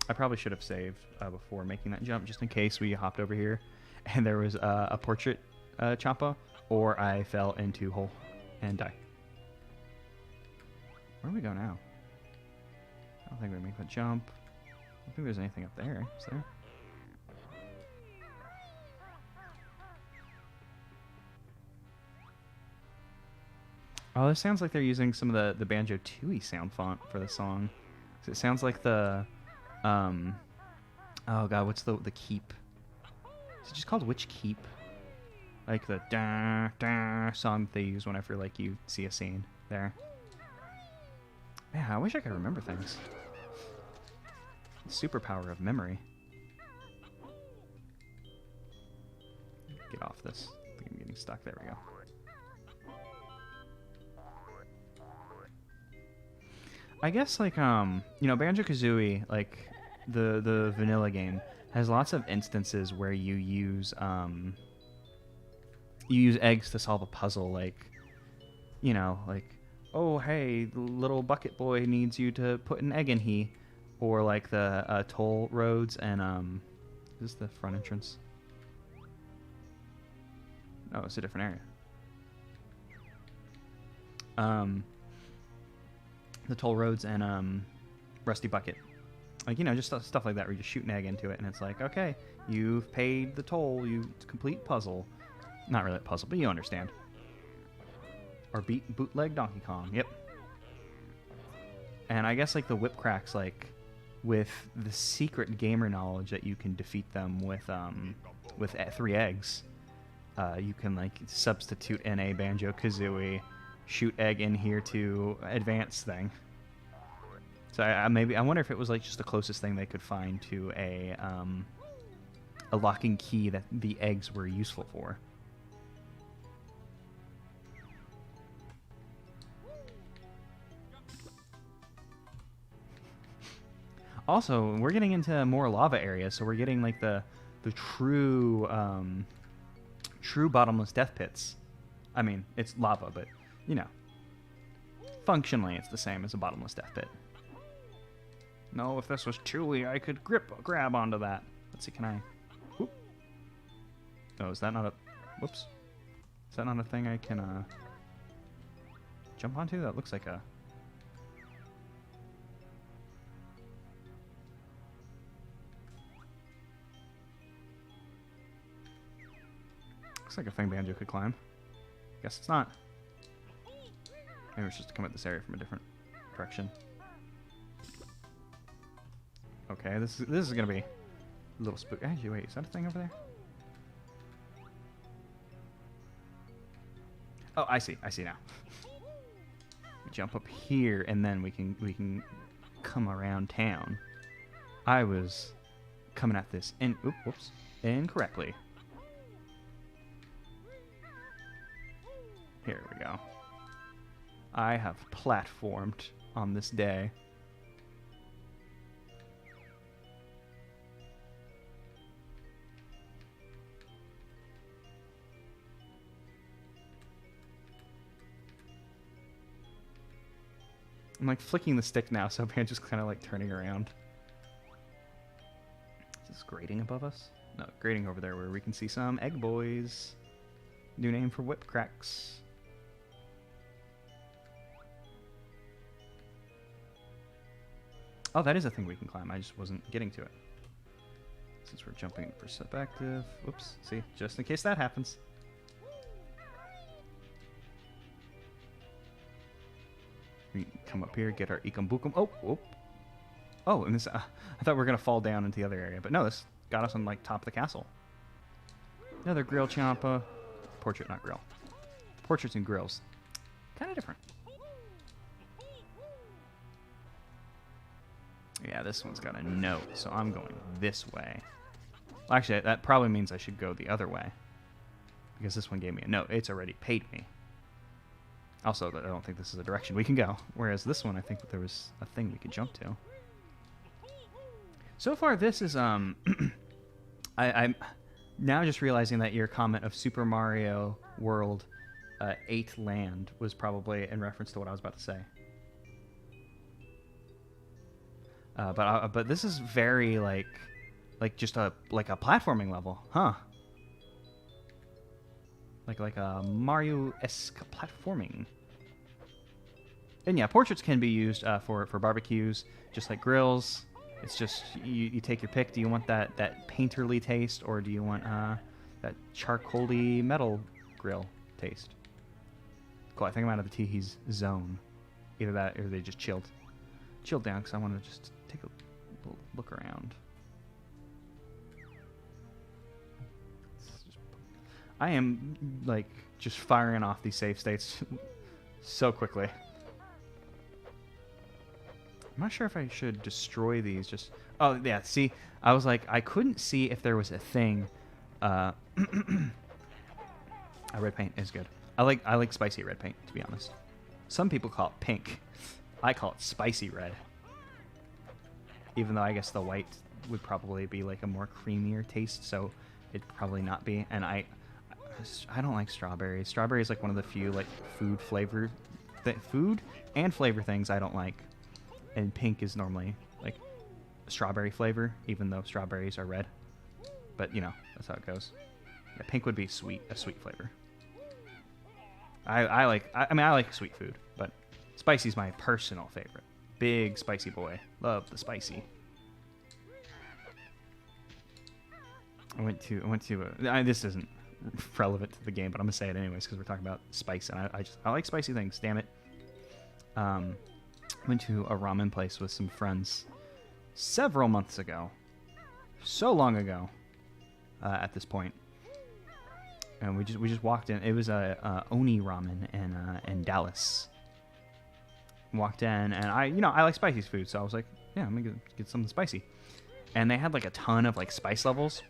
I probably should have saved before making that jump, just in case we hopped over here and there was a portrait Champa, or I fell into hole and die. Where do we go now? I don't think we make that jump. I don't think there's anything up there. Is there? Oh, this sounds like they're using some of the Banjo-Tooie sound font for the song. So it sounds like the, oh god, what's the keep? Is it just called Witch Keep? Like the da da song they use whenever like you see a scene there. Man, I wish I could remember things. The superpower of memory. Get off this. I think I'm getting stuck. There we go. I guess like you know, Banjo-Kazooie, like the vanilla game, has lots of instances where you use eggs to solve a puzzle, like, you know, like, oh hey, the little bucket boy needs you to put an egg in he, or like the toll roads and is this the front entrance? No, it's a different area. The toll roads and Rusty Bucket. Like, you know, just stuff like that where you just shoot an egg into it and it's like, okay, you've paid the toll, you complete puzzle. Not really a puzzle, but you understand. Or beat bootleg Donkey Kong, yep. And I guess like the whip cracks, like with the secret gamer knowledge that you can defeat them with 3 eggs. You can like substitute in a Banjo-Kazooie shoot egg in here to advance thing. So I wonder if it was like just the closest thing they could find to a locking key that the eggs were useful for. Also, we're getting into more lava areas, so we're getting like the true bottomless death pits. I mean, it's lava, but you know, functionally it's the same as a bottomless death pit. No, if this was Chewy, I could grab onto that. Let's see, can I? Whoop. Oh, is that not a? Whoops. Is that not a thing I can jump onto? That looks like a. Looks like a thing Banjo could climb. Guess it's not. Maybe it's just to come at this area from a different direction. Okay, this is gonna be a little spooky. Actually, wait, is that a thing over there? Oh, I see now. We jump up here, and then we can come around town. I was coming at this incorrectly. Here we go. I have platformed on this day. I'm like flicking the stick now, so I'm just kind of like turning around. Is this grating above us? No, grating over there where we can see some egg boys. New name for whip cracks. Oh, that is a thing we can climb. I just wasn't getting to it. Since we're jumping in perspective. Whoops. See, just in case that happens. We come up here, get our Ikambukum. Oh, whoop. Oh, and this. I thought we were going to fall down into the other area. But no, this got us on like top of the castle. Another grill Champa. Portrait, not grill. Portraits and grills. Kind of different. Yeah, this one's got a note, so I'm going this way. Well, actually, that probably means I should go the other way. Because this one gave me a note. It's already paid me. Also, I don't think this is a direction we can go. Whereas this one, I think that there was a thing we could jump to. So far, this is, I'm now just realizing that your comment of Super Mario World 8 Land was probably in reference to what I was about to say. But this is very like just a platforming level, huh? Like a Mario-esque platforming. And yeah, portraits can be used for barbecues, just like grills. It's just you take your pick. Do you want that painterly taste, or do you want that charcoaly metal grill taste? Cool. I think I'm out of the Teehee's zone. Either that, or they just chilled down because I want to just take a little look around. I am like just firing off these save states so quickly. I'm not sure if I should destroy these. Just oh yeah, see, I was like I couldn't see if there was a thing. Red paint is good. I like spicy red paint, to be honest. Some people call it pink. I call it spicy red. Even though I guess the white would probably be like a more creamier taste, so it'd probably not be. And I don't like strawberries. Strawberry is like one of the few like food and flavor things I don't like. And pink is normally like strawberry flavor, even though strawberries are red. But you know, that's how it goes. Yeah, pink would be a sweet flavor. I like sweet food, but spicy's my personal favorite. Big spicy boy. Love the spicy. I went to this isn't relevant to the game, but I'm gonna say it anyways because we're talking about spice, and I like spicy things. Damn it. Went to a ramen place with some friends several months ago, so long ago. At this point, and we just walked in. It was a Oni ramen in Dallas. Walked in, and I like spicy food, so I was like, yeah, I'm gonna get something spicy. And they had like a ton of like spice levels.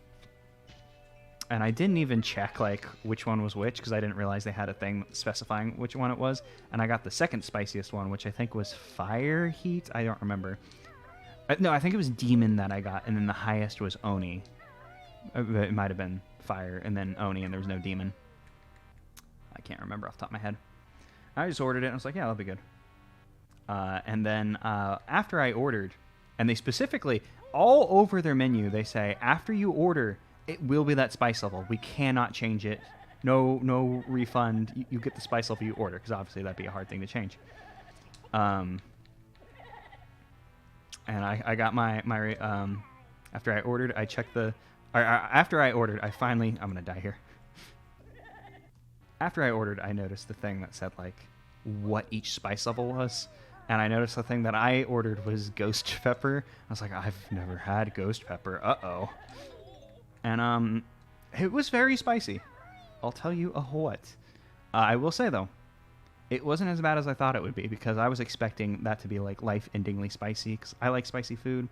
And I didn't even check like which one was which because I didn't realize they had a thing specifying which one it was. And I got the second spiciest one, which I think was fire heat. I don't remember. No, I think it was demon that I got, and then the highest was Oni. It might have been fire and then Oni, and there was no demon. I can't remember off the top of my head. I just ordered it, and I was like, yeah, that'll be good. And then after I ordered, and they specifically, all over their menu, they say, after you order, it will be that spice level. We cannot change it. No refund. You get the spice level you order, because obviously that'd be a hard thing to change. And I got my after I ordered, I checked the... After I ordered, I finally... I'm going to die here. After I ordered, I noticed the thing that said, like, what each spice level was. And I noticed the thing that I ordered was ghost pepper. I was like, I've never had ghost pepper. Uh-oh. And it was very spicy. I'll tell you a what. I will say, though, it wasn't as bad as I thought it would be, because I was expecting that to be, like, life-endingly spicy, because I like spicy food.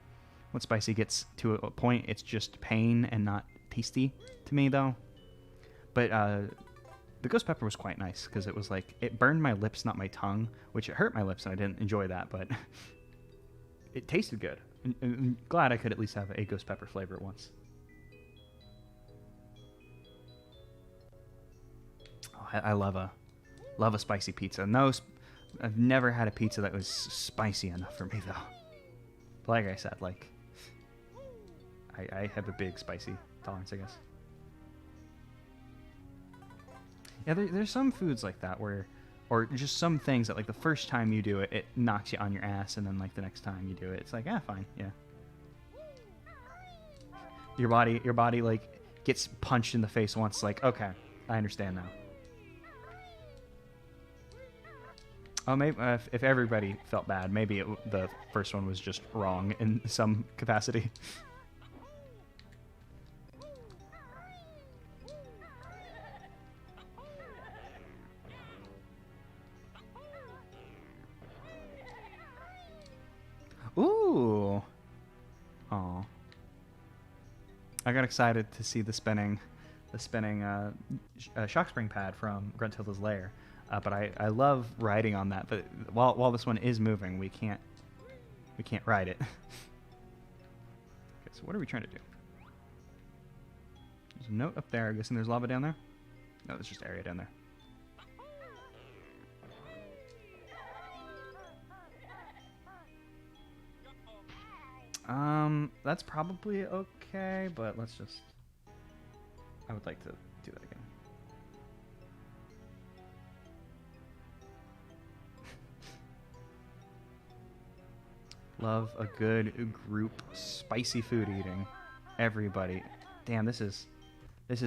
When spicy gets to a point, it's just pain and not tasty to me, though. But the ghost pepper was quite nice, because it was like, it burned my lips, not my tongue, which it hurt my lips, and I didn't enjoy that, but it tasted good. I'm glad I could at least have a ghost pepper flavor at once. Oh, I love a spicy pizza. No, I've never had a pizza that was spicy enough for me, though. But like I said, like, I have a big spicy tolerance, I guess. Yeah, there's some foods like that where, or just some things that, like, the first time you do it, it knocks you on your ass, and then, like, the next time you do it, it's like, fine, yeah. Your body, like, gets punched in the face once, like, okay, I understand now. Oh, maybe if everybody felt bad, maybe the first one was just wrong in some capacity. Ooh. Aw. I got excited to see the spinning shock spring pad from Gruntilda's Lair. But I love riding on that. But while this one is moving, we can't ride it. Okay, so what are we trying to do? There's a note up there. I'm guessing there's lava down there. No, there's just area down there. That's probably okay, but let's just... I would like to do that again. Love a good group spicy food eating. Everybody. Damn, this is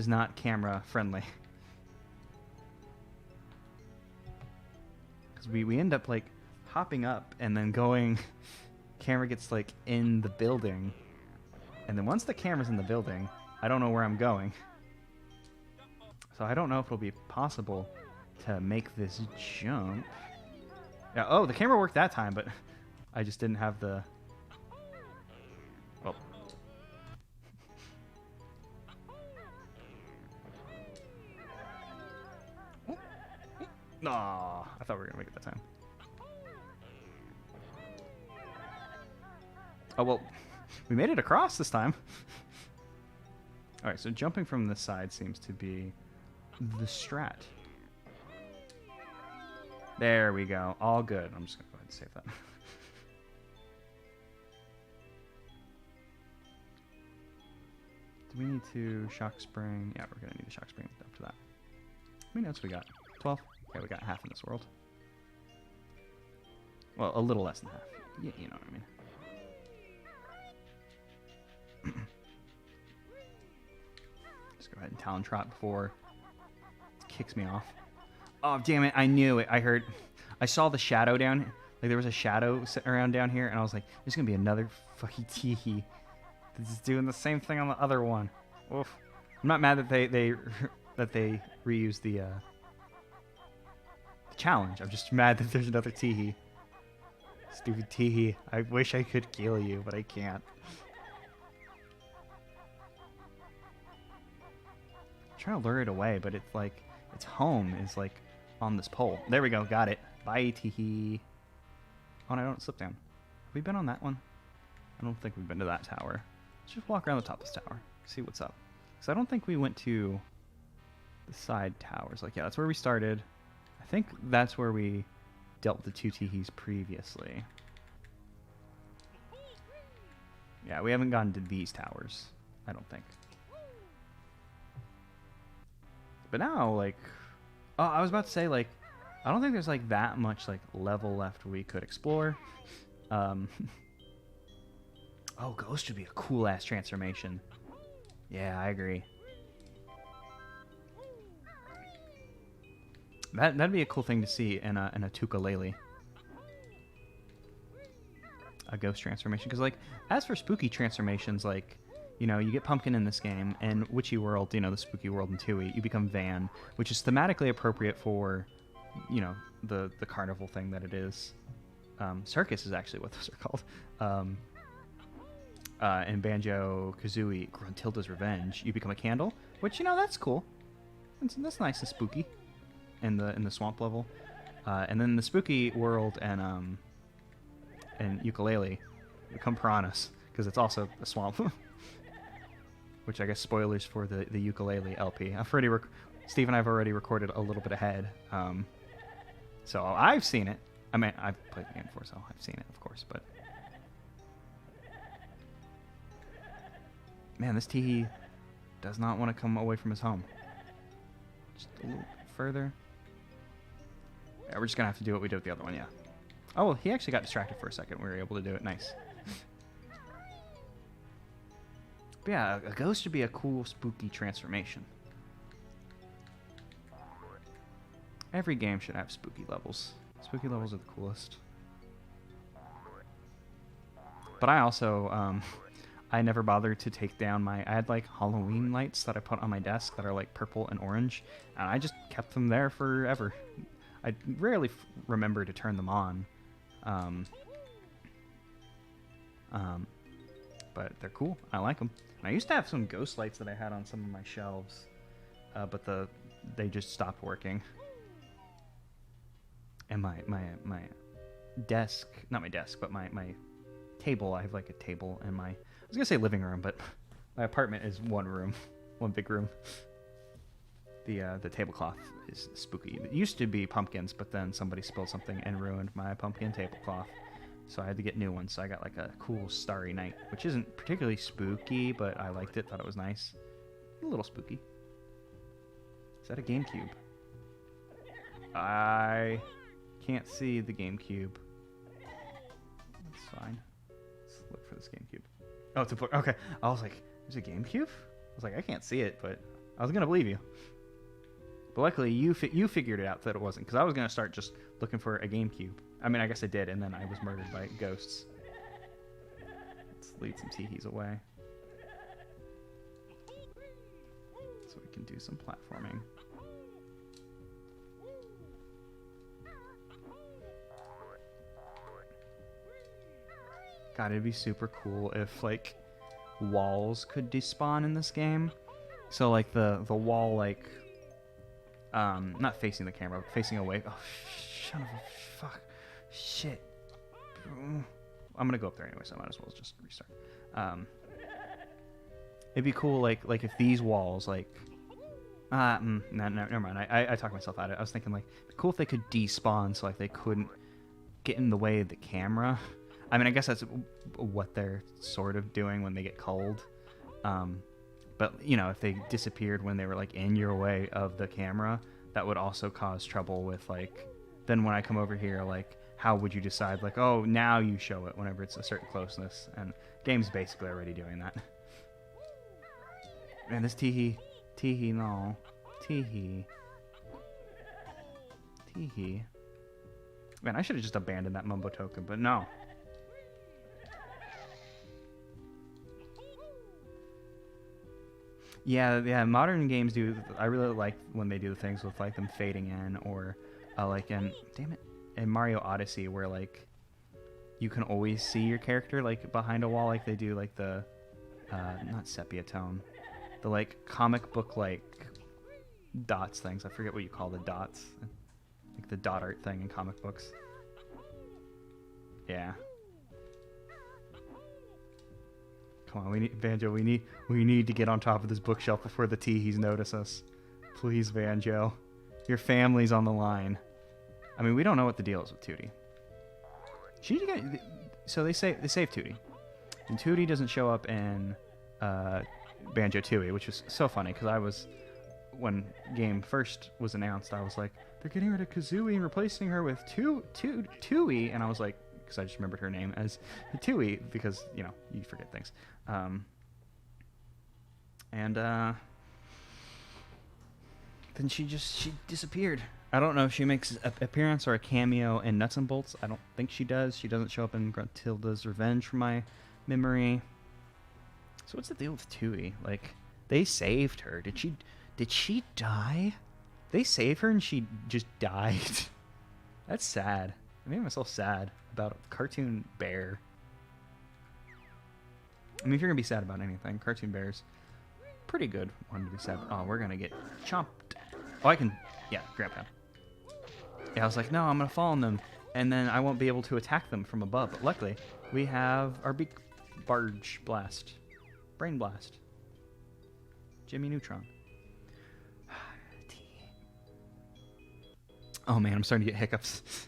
not camera friendly. Because we end up like hopping up and then going... Camera gets like in the building. And then once the camera's in the building, I don't know where I'm going. So I don't know if it'll be possible to make this jump. Yeah, oh, the camera worked that time, but I just didn't have the... Well. Aw, I thought we were going to make it that time. Oh, well, we made it across this time. Alright, so jumping from the side seems to be the strat. There we go. All good. I'm just going to go ahead and save that. Do we need to shock spring? Yeah, we're going to need a shock spring after that. How many notes we got? 12? Okay, we got half in this world. Well, a little less than half. You know what I mean. Just go ahead and talon trot before it kicks me off. Oh, damn it. I knew it. I saw the shadow down here. Like, there was a shadow sitting around down here, and I was like, there's going to be another fucking teehee that's doing the same thing on the other one. Oof. I'm not mad that they reused the challenge. I'm just mad that there's another teehee. Stupid teehee. I wish I could kill you, but I can't. Trying to lure it away, but it's like its home is like on this pole. There we go, got it. Bye, teehee. Oh, and I don't slip down. Have we been on that one? I don't think we've been to that tower. Let's just walk around the top of this tower, see what's up. Because I don't think we went to the side towers. Like, yeah, that's where we started. I think that's where we dealt with the two teehees previously. Yeah, we haven't gone to these towers, I don't think. But now, like... Oh, I was about to say, like... I don't think there's, like, that much, like, level left we could explore. Oh, Ghost would be a cool-ass transformation. Yeah, I agree. That'd be a cool thing to see in a ukulele. A ghost transformation. Because, like, as for spooky transformations, like... You know, you get Pumpkin in this game, and Witchy World, you know, the spooky world in Tui, you become Van, which is thematically appropriate for, you know, the carnival thing that it is. Circus is actually what those are called. And Banjo-Kazooie, Gruntilda's Revenge, you become a candle, which, you know, that's cool. That's nice and spooky in the swamp level. And then the spooky world and ukulele, you become piranhas, because it's also a swamp. Which I guess spoilers for the ukulele LP. Steve and I have already recorded a little bit ahead. So I've seen it. I mean, I've played the game before, so I've seen it, of course. But man, this teehee does not want to come away from his home. Just a little further. Yeah, we're just gonna have to do what we did with the other one. Yeah. Oh, well, he actually got distracted for a second. We were able to do it. Nice. But yeah, a ghost should be a cool, spooky transformation. Every game should have spooky levels. Spooky levels are the coolest. But I also, I never bothered to take down I had like Halloween lights that I put on my desk that are like purple and orange, and I just kept them there forever. I rarely remember to turn them on. But they're cool. I like them. And I used to have some ghost lights that I had on some of my shelves, but they just stopped working. And my desk, not my desk, but my table. I have like a table in I was gonna say living room, but my apartment is one room, one big room. The tablecloth is spooky. It used to be pumpkins, but then somebody spilled something and ruined my pumpkin tablecloth. So I had to get new ones. So I got like a cool Starry Night, which isn't particularly spooky, but I liked it. Thought it was nice. A little spooky. Is that a GameCube? I can't see the GameCube. That's fine. Let's look for this GameCube. Oh, it's a book. Okay. I was like, there's a GameCube? I was like, I can't see it, but I was going to believe you. But luckily, you figured it out that it wasn't, because I was going to start just looking for a GameCube. I mean, I guess I did, and then I was murdered by ghosts. Let's lead some teehees away. So we can do some platforming. God, it'd be super cool if, like, walls could despawn in this game. So, like, the wall, like, not facing the camera, but facing away. Oh, son of a fuck. Shit. I'm gonna go up there anyway, so I might as well just restart. It'd be cool, like if these walls, like, no, never mind. I talked myself out of it. I was thinking, like, it'd be cool if they could despawn, so like they couldn't get in the way of the camera. I mean, I guess that's what they're sort of doing when they get cold. But, you know, if they disappeared when they were, like, in your way of the camera, that would also cause trouble with, like, then when I come over here, like, how would you decide, like, oh, now you show it whenever it's a certain closeness? And game's basically already doing that. Man, this teehee, no. Teehee. Man, I should have just abandoned that Mumbo token, but no. Yeah, modern games do. I really like when they do the things with, like, them fading in, or like in Mario Odyssey, where, like, you can always see your character, like, behind a wall, like they do, like, the not sepia tone, the, like, comic book, like, dots things. I forget what you call the dots, like the dot art thing in comic books. Yeah. Come on, we need Banjo. We need to get on top of this bookshelf before the teehees notice us. Please, Banjo. Your family's on the line. I mean, we don't know what the deal is with Tootie. So they save Tootie, and Tootie doesn't show up in Banjo-Tooie, which is so funny because when game first was announced, I was like, they're getting rid of Kazooie and replacing her with Tooie, and I was like, because I just remembered her name as Tooie, because, you know, you forget things. Then she disappeared. I don't know if she makes an appearance or a cameo in Nuts and Bolts. I don't think she does. She doesn't show up in Gruntilda's Revenge from my memory. So what's the deal with Tooie? Like, they saved her. Did she die? They saved her and she just died. That's sad. I made myself sad about a cartoon bear. I mean, if you're gonna be sad about anything, cartoon bears, pretty good one to be sad. Oh, we're gonna get chomped. Oh, I can, yeah, grab him. Yeah, I was like, no, I'm gonna fall on them, and then I won't be able to attack them from above. But luckily, we have our big barge blast, brain blast, Jimmy Neutron. Oh man, I'm starting to get hiccups.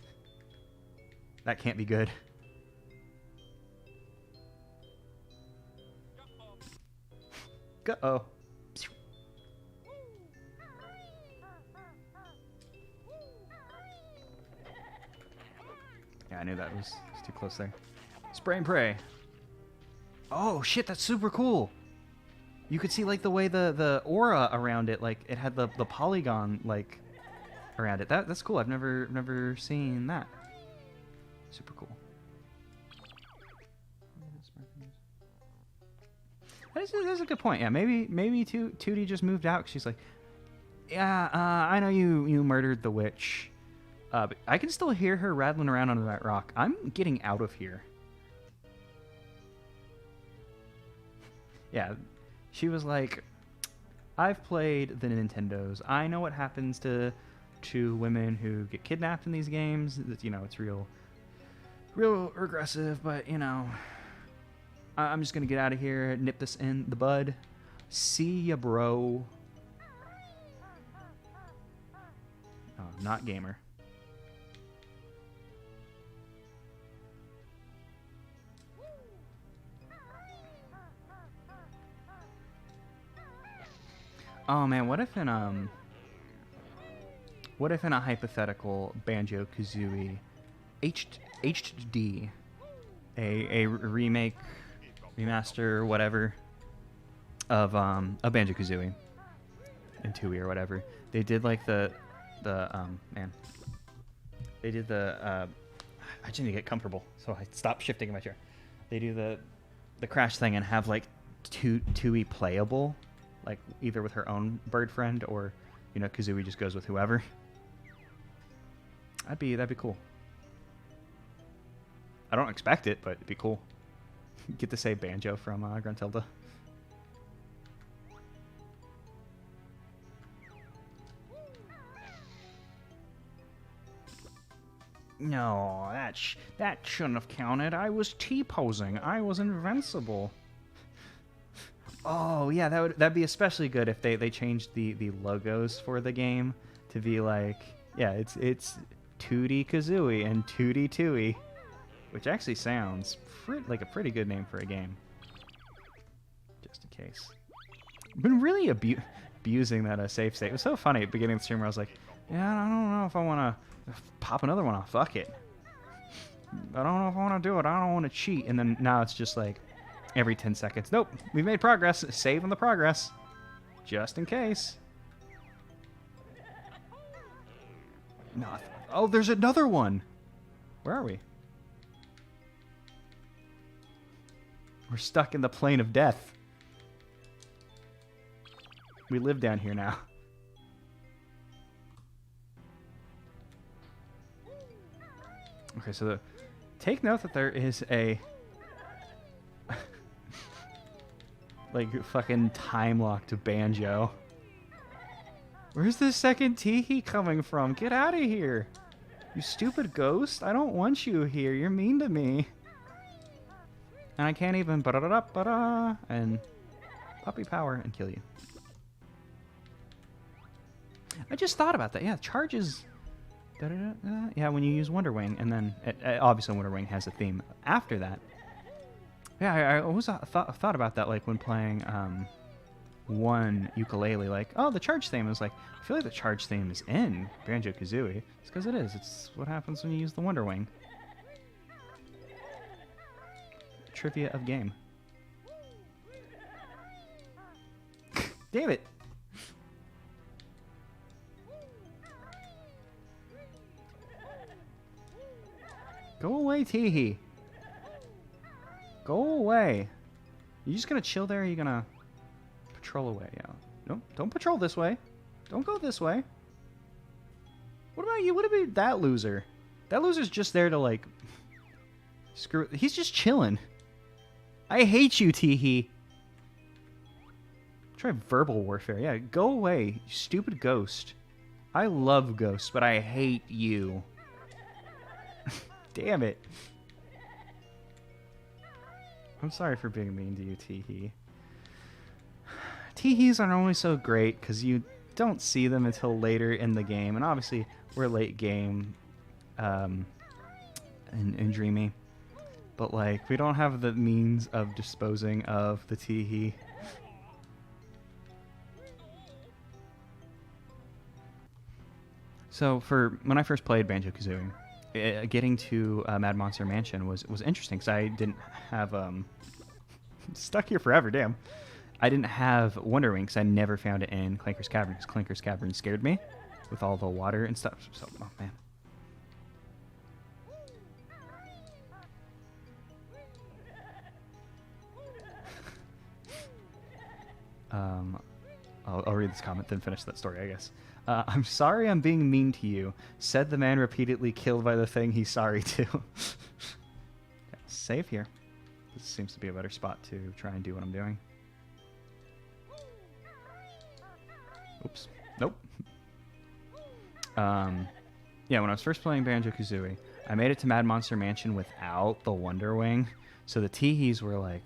That can't be good. Uh-oh. Yeah, I knew that was too close there. Spray and pray. Oh shit, that's super cool. You could see, like, the way the aura around it, like it had the polygon, like, around it. That's cool. I've never seen that. Super cool. That's a good point. Yeah, maybe Tootie just moved out 'cause she's like, yeah, I know you murdered the witch, but I can still hear her rattling around under that rock. I'm getting out of here. Yeah, she was like, I've played the Nintendos. I know what happens to women who get kidnapped in these games. You know, it's real regressive, but, you know, I'm just gonna get out of here, nip this in the bud. See ya, bro. Oh, not gamer. Oh man, what if in a hypothetical Banjo-Kazooie HD, a remake, remaster, whatever, of a Banjo-Kazooie and Tooie or whatever. They did like the man. They did the I just need to get comfortable, so I stopped shifting in my chair. They do the crash thing and have like Tooie playable, like either with her own bird friend or, you know, Kazooie just goes with whoever. That'd be cool. I don't expect it, but it'd be cool. Get to say Banjo from Gruntilda. No, that shouldn't have counted. I was T-posing. I was invincible. Oh yeah, that'd be especially good if they changed the logos for the game to be like, yeah, it's Tootie Kazooie and Tootie Tooie, which actually sounds like a pretty good name for a game. Just in case. I've been really abusing that save state. It was so funny at the beginning of the stream where I was like, yeah, I don't know if I want to pop another one off. Fuck it. I don't know if I want to do it. I don't want to cheat. And then now it's just like every 10 seconds. Nope, we've made progress. Save on the progress. Just in case. No. Oh, there's another one. Where are we? We're stuck in the plane of death. We live down here now. Okay, so take note that there is a like fucking time lock to Banjo. Where's the second Tee-hee coming from? Get out of here. You stupid ghost. I don't want you here. You're mean to me. And I can't even and puppy power and kill you. I just thought about that. Yeah, charges. Yeah, when you use Wonder Wing, and then obviously Wonder Wing has a theme after that. Yeah, I always thought about that, like when playing one ukulele. Like, oh, the charge theme is like, I feel like the charge theme is in Banjo-Kazooie. It's because it is. It's what happens when you use the Wonder Wing. Trivia of game. Damn it. Go away, Tee-hee. Go away. You just gonna chill there, or are you gonna patrol away? Yeah. No, don't patrol this way. Don't go this way. What about you? What about that loser? That loser's just there to, like, screw. He's just chilling. I hate you, Tee-hee. Try verbal warfare. Yeah, go away, you stupid ghost. I love ghosts, but I hate you. Damn it. I'm sorry for being mean to you, Tee-hee. Tee-hees are only so great because you don't see them until later in the game. And obviously, we're late game in Dreamie. But, like, we don't have the means of disposing of the Tee-hee. So, for when I first played Banjo-Kazooie, getting to Mad Monster Mansion was interesting because I didn't have stuck here forever. Damn, I didn't have Wonder Wing because I never found it in Clanker's Cavern because Clanker's Cavern scared me with all the water and stuff. So, oh man. I'll read this comment, then finish that story, I guess. I'm sorry I'm being mean to you, said the man repeatedly killed by the thing he's sorry to. Yeah, save here. This seems to be a better spot to try and do what I'm doing. Oops. Nope. Yeah, when I was first playing Banjo-Kazooie, I made it to Mad Monster Mansion without the Wonder Wing, so the Tee-hees were like,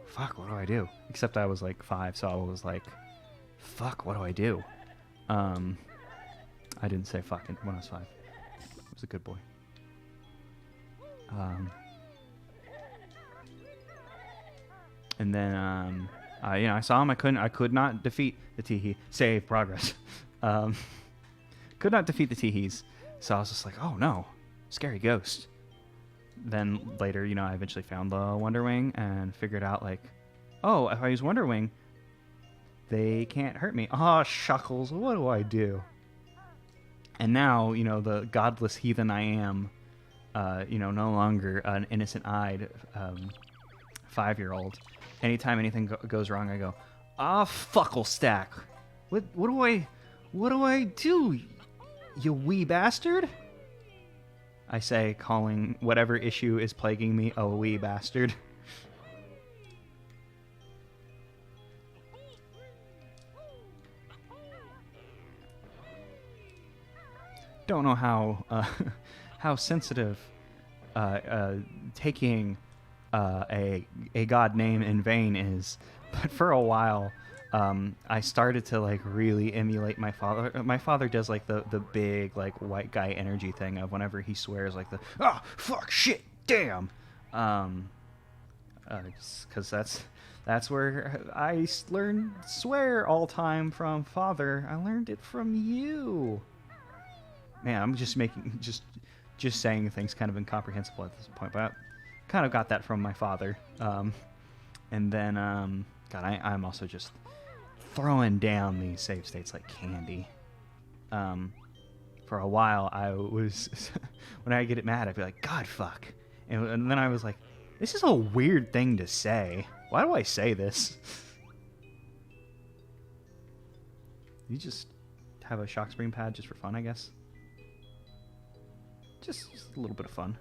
fuck, what do I do? Except I was like 5, so I was like, fuck, what do I do? I didn't say fuck when I was 5. I was a good boy. And then, I saw him. I could not defeat the Teehee. Save progress. um, could not defeat the Teehees. So I was just like, oh no, scary ghost. Then later, I eventually found the Wonder Wing and figured out like, oh, if I use Wonder Wing, they can't hurt me. Ah, shuckles, what do I do? And now, the godless heathen I am, no longer an innocent-eyed 5-year-old. Anytime anything goes wrong, I go, ah, fuckle stack. What do I do, you wee bastard? I say, calling whatever issue is plaguing me a wee bastard. Don't know how sensitive taking a god name in vain is, but for a while I started to like really emulate my father. My father does like the big like white guy energy thing of whenever he swears like the fuck shit damn, because that's where I learned swear all time from father. I learned it from you. Man, I'm just saying things kind of incomprehensible at this point, but I kind of got that from my father. And then, God, I'm also just throwing down these save states like candy. For a while, I was, when I get mad, I'd be like, God, fuck. And then I was like, this is a weird thing to say. Why do I say this? You just have a shock screen pad just for fun, I guess. Just a little bit of fun.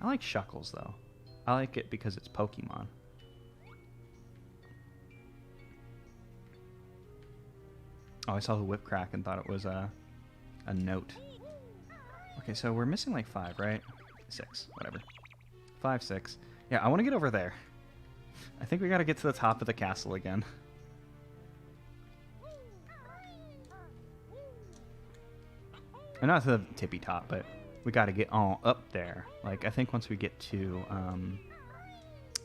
I like Shuckles, though. I like it because it's Pokemon. Oh, I saw the whip crack and thought it was a note. Okay, so we're missing like 5, right? 6, whatever. 5, 6. Yeah, I want to get over there. I think we got to get to the top of the castle again. And not to the tippy top, but we got to get all up there. Like, I think once we get to,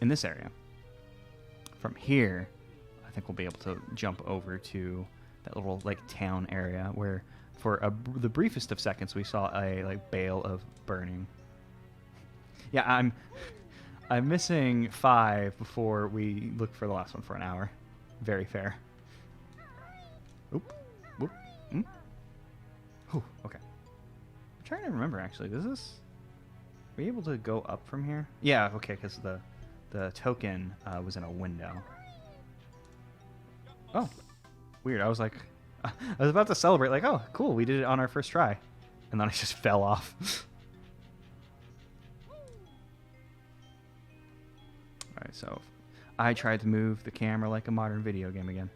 in this area, from here, I think we'll be able to jump over to that little, like, town area where, for the briefest of seconds, we saw a, like, bale of burning. Yeah, I'm missing 5 before we look for the last one for an hour. Very fair. Oop. Whoop. Mm. Whew, okay. I'm trying to remember, actually. Are we able to go up from here? Yeah, okay, because the token was in a window. Oh, weird. I was like, I was about to celebrate, like, oh, cool, we did it on our first try. And then I just fell off. Alright, so I tried to move the camera like a modern video game again.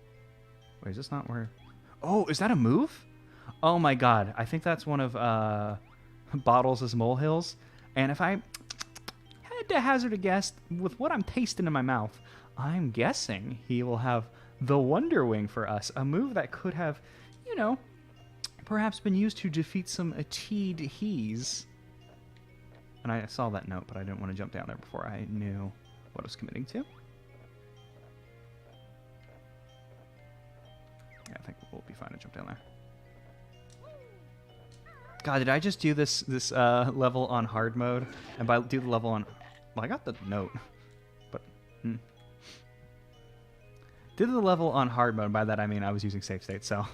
Wait, is this not where... Oh, is that a move? Oh my god, I think that's one of Bottles' molehills. And if I had to hazard a guess, with what I'm tasting in my mouth, I'm guessing he will have the Wonder Wing for us. A move that could have, perhaps been used to defeat some Teehees. And I saw that note, but I didn't want to jump down there before I knew what I was committing to. Yeah, I think we'll be fine to jump down there. God, did I just do this level on hard mode? And by do the level on... Well, I got the note. But... Did the level on hard mode. By that I mean I was using save state, so...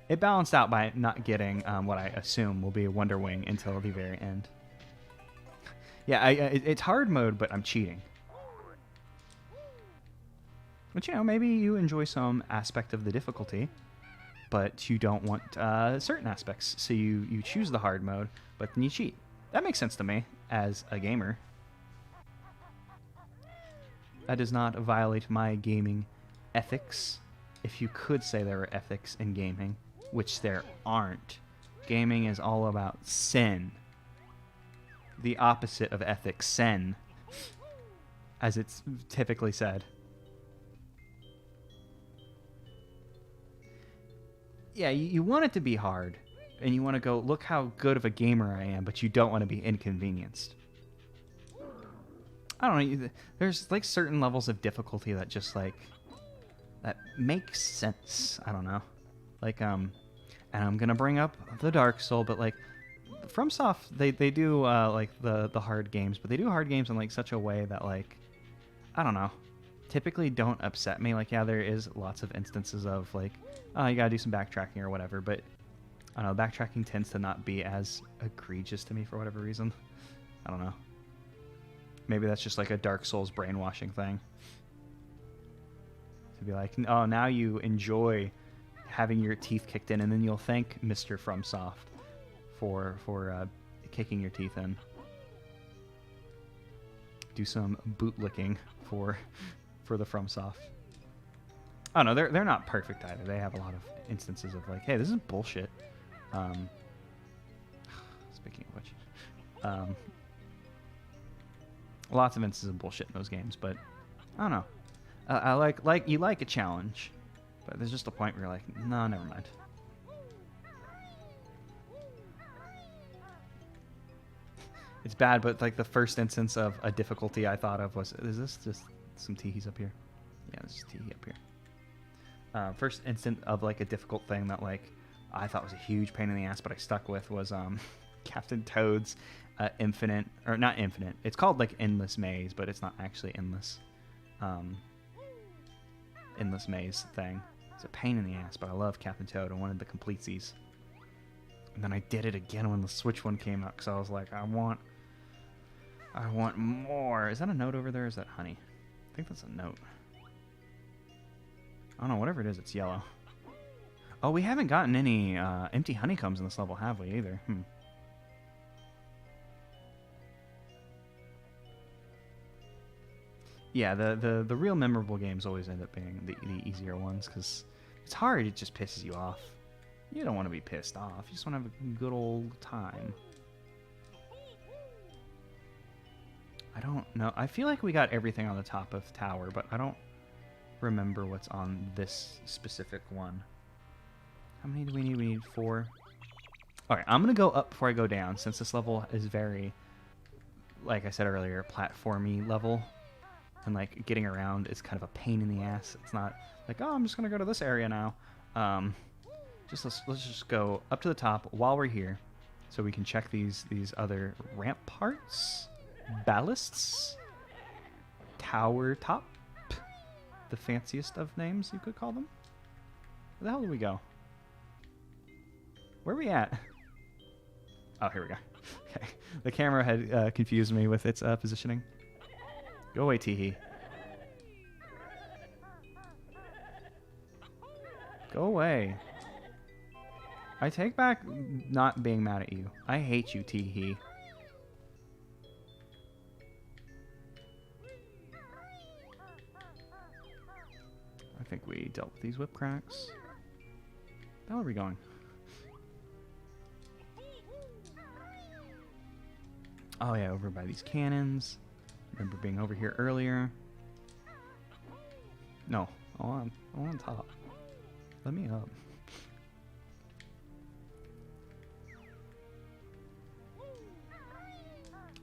It balanced out by not getting what I assume will be a Wonder Wing until the very end. Yeah, it's hard mode, but I'm cheating. But, maybe you enjoy some aspect of the difficulty, but you don't want certain aspects, so you choose the hard mode, but then you cheat. That makes sense to me, as a gamer. That does not violate my gaming ethics, if you could say there were ethics in gaming, which there aren't. Gaming is all about sin. The opposite of ethics, sen, as it's typically said. Yeah, you want it to be hard, and you want to go, look how good of a gamer I am, but you don't want to be inconvenienced. I don't know. There's like certain levels of difficulty that just like that makes sense. I don't know. Like and I'm gonna bring up the Dark Soul, but like FromSoft, they do like the hard games, but they do hard games in like such a way that like I don't know, typically don't upset me. Like yeah, there is lots of instances of like oh you gotta do some backtracking or whatever, but I don't know, backtracking tends to not be as egregious to me for whatever reason. I don't know. Maybe that's just like a Dark Souls brainwashing thing. To be like, oh, now you enjoy having your teeth kicked in, and then you'll thank Mr. FromSoft for kicking your teeth in. Do some bootlicking for the FromSoft. Oh no, they're not perfect either. They have a lot of instances of like, hey, this is bullshit. Speaking of which, lots of instances of bullshit in those games, but I don't know. I like you like a challenge, but there's just a point where you're like, no, never mind. It's bad, but like the first instance of a difficulty I thought of was, is this just some teehees up here? Yeah, there's just teehee up here. First instant of like a difficult thing that like I thought was a huge pain in the ass, but I stuck with was Captain Toad's infinite, or not infinite. It's called like Endless Maze, but it's not actually endless. Endless Maze thing. It's a pain in the ass, but I love Captain Toad. I wanted the completsies. And then I did it again when the Switch one came out because I was like, I want more. Is that a note over there? Or is that honey? I think that's a note. I don't know. Whatever it is, it's yellow. Oh, we haven't gotten any empty honeycombs in this level, have we, either? Yeah, the real memorable games always end up being the easier ones because it's hard. It just pisses you off. You don't want to be pissed off. You just want to have a good old time. I don't know. I feel like we got everything on the top of tower, but I don't remember what's on this specific one. How many do we need? We need 4. Okay, I'm going to go up before I go down since this level is very, like I said earlier, platformy level. And like getting around is kind of a pain in the ass. It's not like, oh, I'm just going to go to this area now. Let's just go up to the top while we're here so we can check these other ramparts, ballasts, tower top, the fanciest of names you could call them. Where the hell do we go? Where are we at? Oh, here we go. Okay, the camera had confused me with its positioning. Go away, Teehee. Go away. I take back not being mad at you. I hate you, Teehee. I think we dealt with these whip cracks. Where are we going? Oh yeah, over by these cannons. Remember being over here earlier. No, I want on top. Let me up.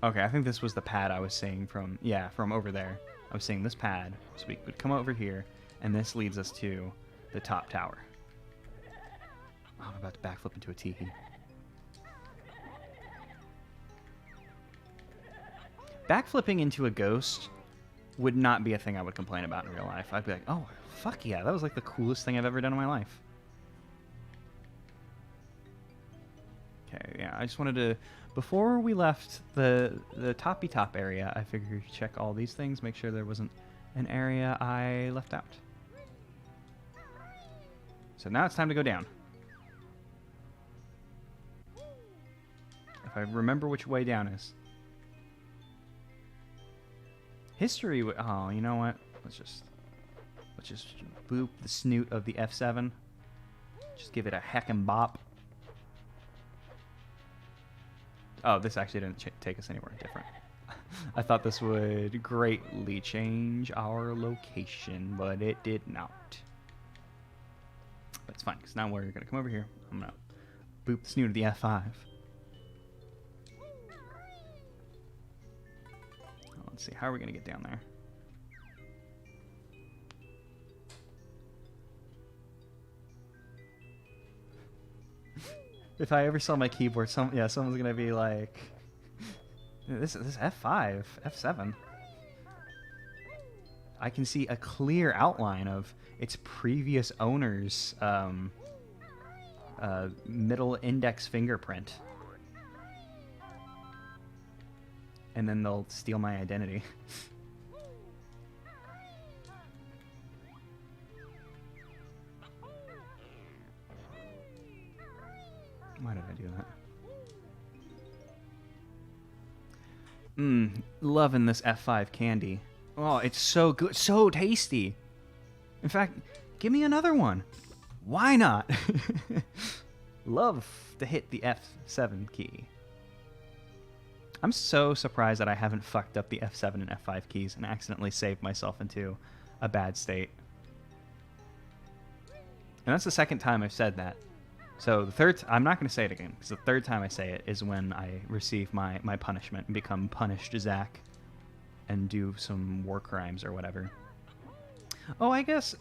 Okay, I think this was the pad I was seeing from, yeah, from over there. I was seeing this pad, so we would come over here, and this leads us to the top tower. Oh, I'm about to backflip into a teehee. Backflipping into a ghost would not be a thing I would complain about in real life. I'd be like, oh, fuck yeah, that was like the coolest thing I've ever done in my life. Okay, yeah, I just wanted to, before we left the toppy top area, I figured check all these things, make sure there wasn't an area I left out. So now it's time to go down. If I remember which way down is. History, oh, you know what? Let's just boop the snoot of the F7. Just give it a heckin' bop. Oh, this actually didn't take us anywhere different. I thought this would greatly change our location, but it did not. But it's fine, because now we're going to come over here. I'm going to boop the snoot of the F5. Let's see, how are we going to get down there? If I ever saw my keyboard, someone's going to be like, this F5, F7. I can see a clear outline of its previous owner's middle index fingerprint. And then they'll steal my identity. Why did I do that? Loving this F5 candy. Oh, it's so good, so tasty. In fact, give me another one. Why not? Love to hit the F7 key. I'm so surprised that I haven't fucked up the F7 and F5 keys and accidentally saved myself into a bad state. And that's the second time I've said that. So the third, I'm not going to say it again, because the third time I say it is when I receive my punishment and become punished Zach and do some war crimes or whatever. Oh, I guess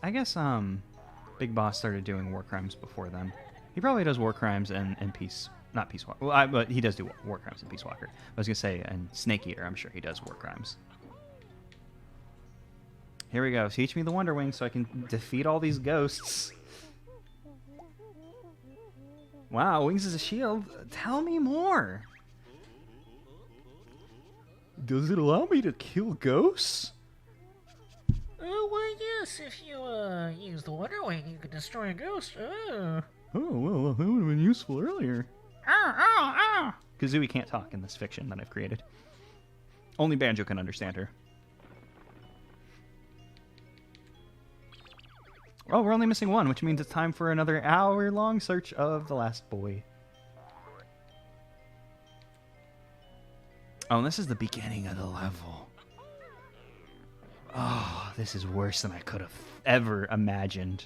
Big Boss started doing war crimes before then. He probably does war crimes and Peace, not Peace Walker. Well, but he does do war crimes in Peace Walker. I was going to say, and Snake Eater, I'm sure he does war crimes. Here we go. Teach me the Wonder Wing so I can defeat all these ghosts. Wow, Wings is a shield. Tell me more. Does it allow me to kill ghosts? Why, yes. If you, use the Wonder Wing, you can destroy a ghost. Oh, well, that would have been useful earlier. Kazooie can't talk in this fiction that I've created. Only Banjo can understand her. Oh, we're only missing one, which means it's time for another hour-long search of the last boy. Oh, and this is the beginning of the level. Oh, this is worse than I could have ever imagined.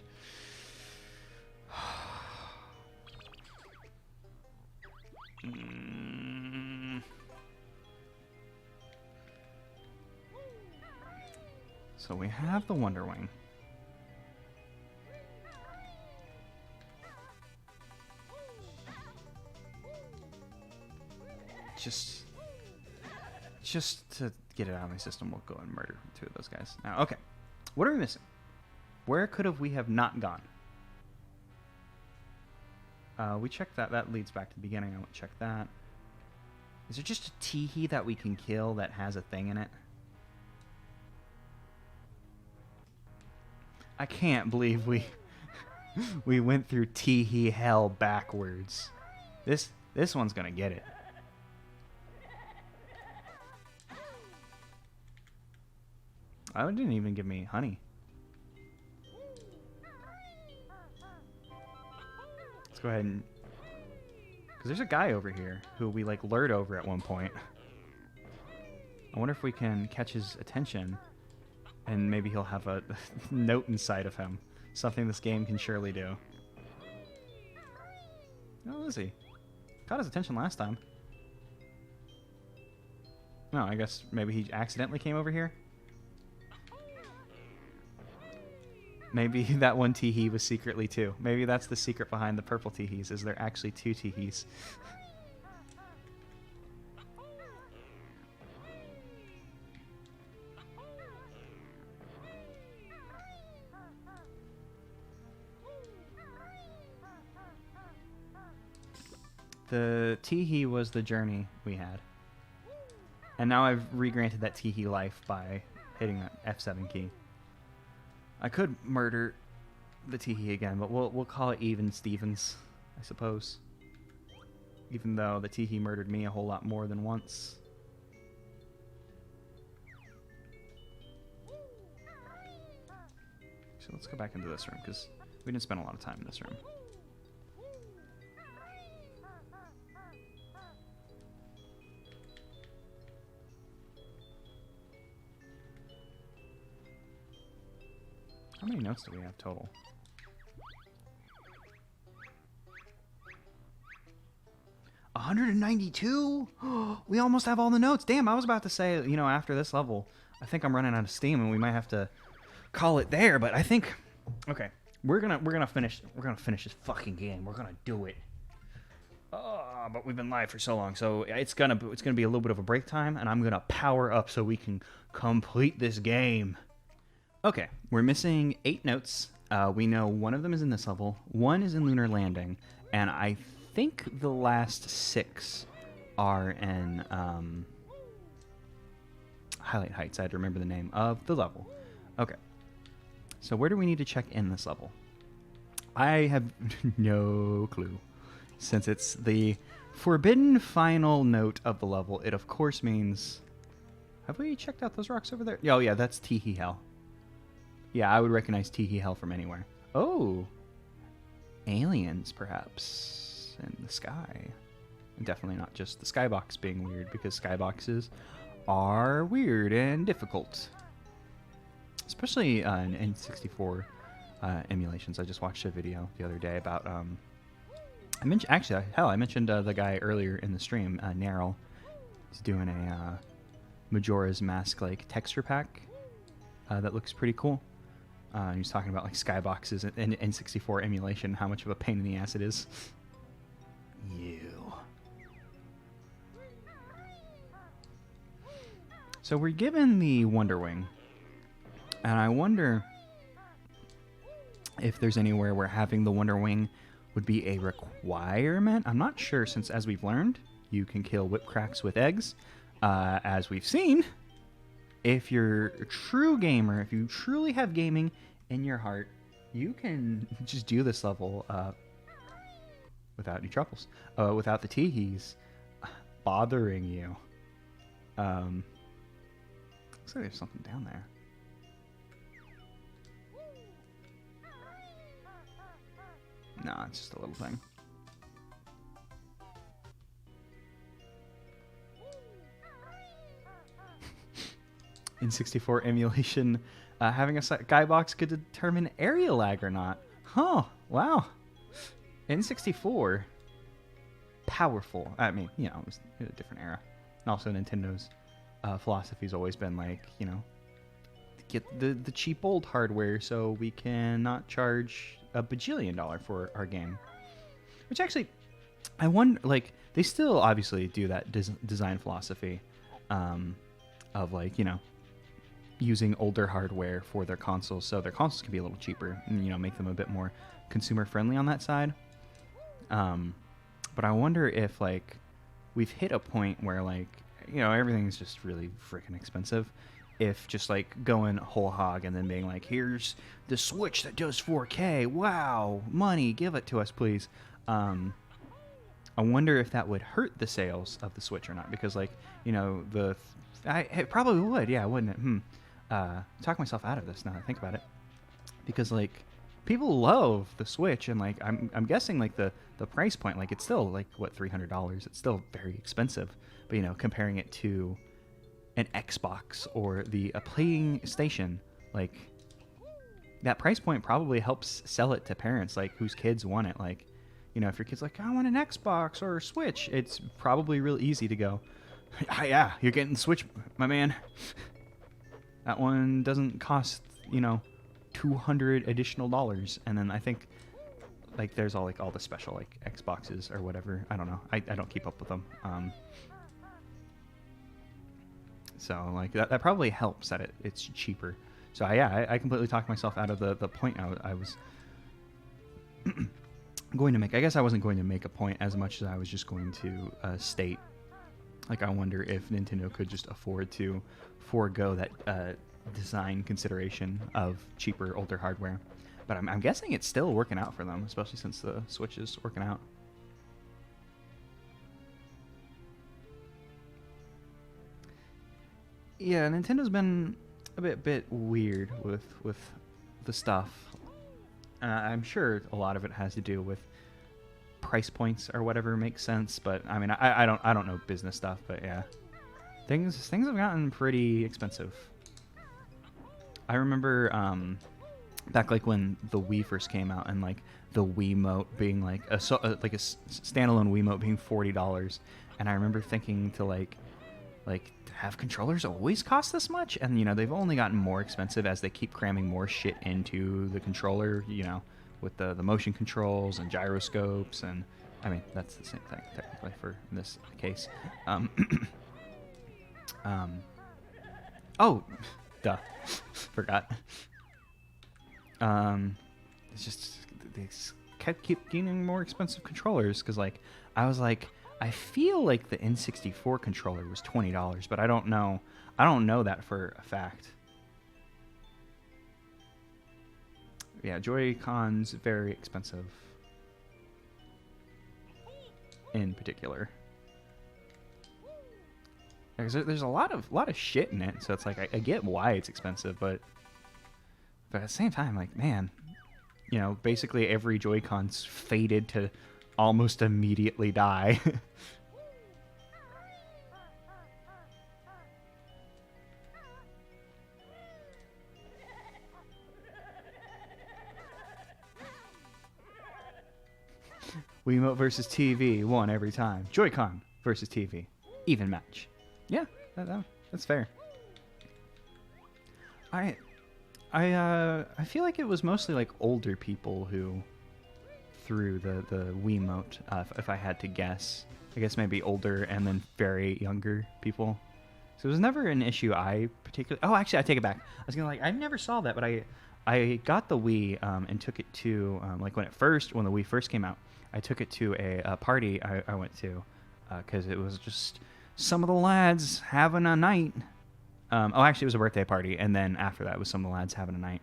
So we have the Wonder Wing. Just to get it out of my system, we'll go and murder two of those guys. Now, okay. What are we missing? Where could we have not gone? We checked that. That leads back to the beginning. I won't check that. Is there just a teehee that we can kill that has a thing in it? I can't believe we went through teehee hell backwards. This one's gonna get it. Oh, it didn't even give me honey. Let's go ahead and... Because there's a guy over here who we, like, lured over at one point. I wonder if we can catch his attention and maybe he'll have a note inside of him. Something this game can surely do. Oh, is he? Caught his attention last time. No, I guess maybe he accidentally came over here? Maybe that one teehee was secretly two. Maybe that's the secret behind the purple teehees, is there actually two teehees. The teehee was the journey we had. And now I've re-granted that teehee life by hitting that F7 key. I could murder the teehee again, but we'll call it even Stevens, I suppose. Even though the teehee murdered me a whole lot more than once. So let's go back into this room, because we didn't spend a lot of time in this room. How many notes do we have total? 192? We almost have all the notes. Damn, I was about to say, you know, after this level, I think I'm running out of steam and we might have to call it there, but I think okay, we're gonna finish this fucking game. We're gonna do it. But we've been live for so long, so it's gonna be a little bit of a break time, and I'm gonna power up so we can complete this game. Okay, we're missing 8 notes. We know one of them is in this level, one is in Lunar Landing, and I think the last 6 are in Highlight Heights. I had to remember the name of the level. Okay, so where do we need to check in this level? I have no clue. Since it's the forbidden final note of the level, it of course means... Have we checked out those rocks over there? Oh yeah, that's Teehee Hell. Yeah, I would recognize Teehee Hell from anywhere. Oh! Aliens, perhaps, in the sky. And definitely not just the skybox being weird, because skyboxes are weird and difficult. Especially in N64 emulations. I just watched a video the other day about... I mentioned the guy earlier in the stream, Nerl. He's doing a Majora's Mask like texture pack that looks pretty cool. He's talking about like skyboxes and N64 emulation, how much of a pain in the ass it is. So we're given the Wonder Wing, and I wonder if there's anywhere where having the Wonder Wing would be a requirement. I'm not sure, since as we've learned, you can kill whip cracks with eggs. As we've seen, if you're a true gamer, if you truly have gaming in your heart, you can just do this level without any troubles, without the teehees bothering you. Looks like there's something down there. No, it's just a little thing. In 64 emulation, having a skybox could determine area lag or not. Huh, wow. In 64, powerful. I mean, you know, it was a different era. And also Nintendo's philosophy's always been like, you know, get the cheap old hardware so we can not charge a bajillion dollar for our game. Which actually, I wonder, like, they still obviously do that design philosophy of, like, you know, using older hardware for their consoles, so their consoles can be a little cheaper and, you know, make them a bit more consumer friendly on that side. But I wonder if, like, we've hit a point where, like, you know, everything's just really freaking expensive. If just like going whole hog and then being like, here's the Switch that does 4K, wow, money, give it to us, please. I wonder if that would hurt the sales of the Switch or not, because, like, you know, it probably would, yeah, wouldn't it? Talk myself out of this now that I think about it, because, like, people love the Switch, and, like, I'm guessing, like, the price point, like, it's still like, what, $300? It's still very expensive, but, you know, comparing it to an Xbox or a playing station, like, that price point probably helps sell it to parents, like, whose kids want it. Like, you know, if your kid's like, I want an Xbox or a Switch, it's probably real easy to go, yeah, you're getting the Switch, my man. That one doesn't cost, you know, $200 additional dollars. And then I think, like, there's all the special, like, Xboxes or whatever. I don't know. I don't keep up with them. So, like, that probably helps that it's cheaper. So, yeah, I completely talked myself out of the point I was going to make. I guess I wasn't going to make a point as much as I was just going to state, like, I wonder if Nintendo could just afford to forego that design consideration of cheaper, older hardware. But I'm guessing it's still working out for them, especially since the Switch is working out. Yeah, Nintendo's been a bit weird with the stuff. I'm sure a lot of it has to do with price points or whatever makes sense. But I mean, I don't know business stuff. But yeah, things have gotten pretty expensive. I remember back like when the Wii first came out, and like the Wiimote being like like a standalone Wiimote being $40, and I remember thinking to like have controllers always cost this much? And you know, they've only gotten more expensive as they keep cramming more shit into the controller, you know, with the motion controls and gyroscopes, and I mean that's the same thing technically for in this case. Oh, duh, forgot. It's just they keep getting more expensive controllers, because like I was like, I feel like the N64 controller was $20, but I don't know. I don't know that for a fact. Yeah, Joy-Cons very expensive. In particular, because there's a lot of shit in it, so it's like I get why it's expensive, but at the same time, like, man, you know, basically every Joy-Con's fated to almost immediately die. Wiimote versus TV, won every time. Joy-Con versus TV, even match. Yeah, that's fair. I feel like it was mostly like older people who threw the Wiimote, if I had to guess. I guess maybe older and then very younger people. So it was never an issue I particularly... Oh, actually, I take it back. I was gonna I never saw that, but I got the Wii and took it to like when the Wii first came out. I took it to a party I went to because it was just some of the lads having a night. Actually, it was a birthday party, and then after that was some of the lads having a night.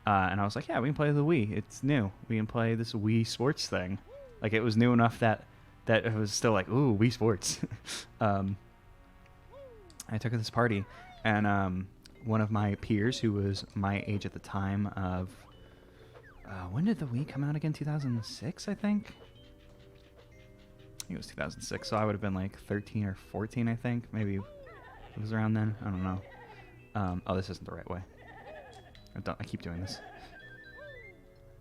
And I was like, yeah, we can play the Wii. It's new. We can play this Wii Sports thing. Like, it was new enough that it was still like, ooh, Wii Sports. I took it to this party, and one of my peers, who was my age at the time of... when did the Wii come out again? 2006, I think? I think it was 2006, so I would have been like 13 or 14, I think. Maybe it was around then. I don't know. Oh, this isn't the right way. I keep doing this.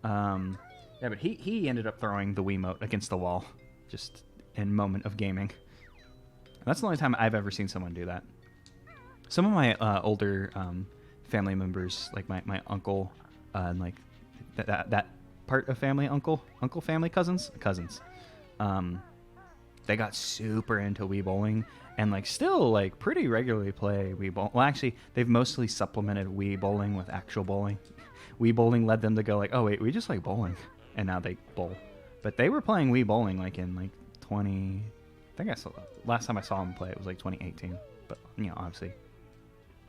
Yeah, but he ended up throwing the Wiimote against the wall, just in moment of gaming. That's the only time I've ever seen someone do that. Some of my older family members, like my uncle, and like that part of family, uncle family, cousins, they got super into Wii bowling, and like still like pretty regularly play Wii bowling. Well, actually, they've mostly supplemented Wii bowling with actual bowling. Wii bowling led them to go like, oh wait, we just like bowling, and now they bowl. But they were playing Wii bowling like in like 20. I think last time I saw them play it was like 2018. But you know, obviously,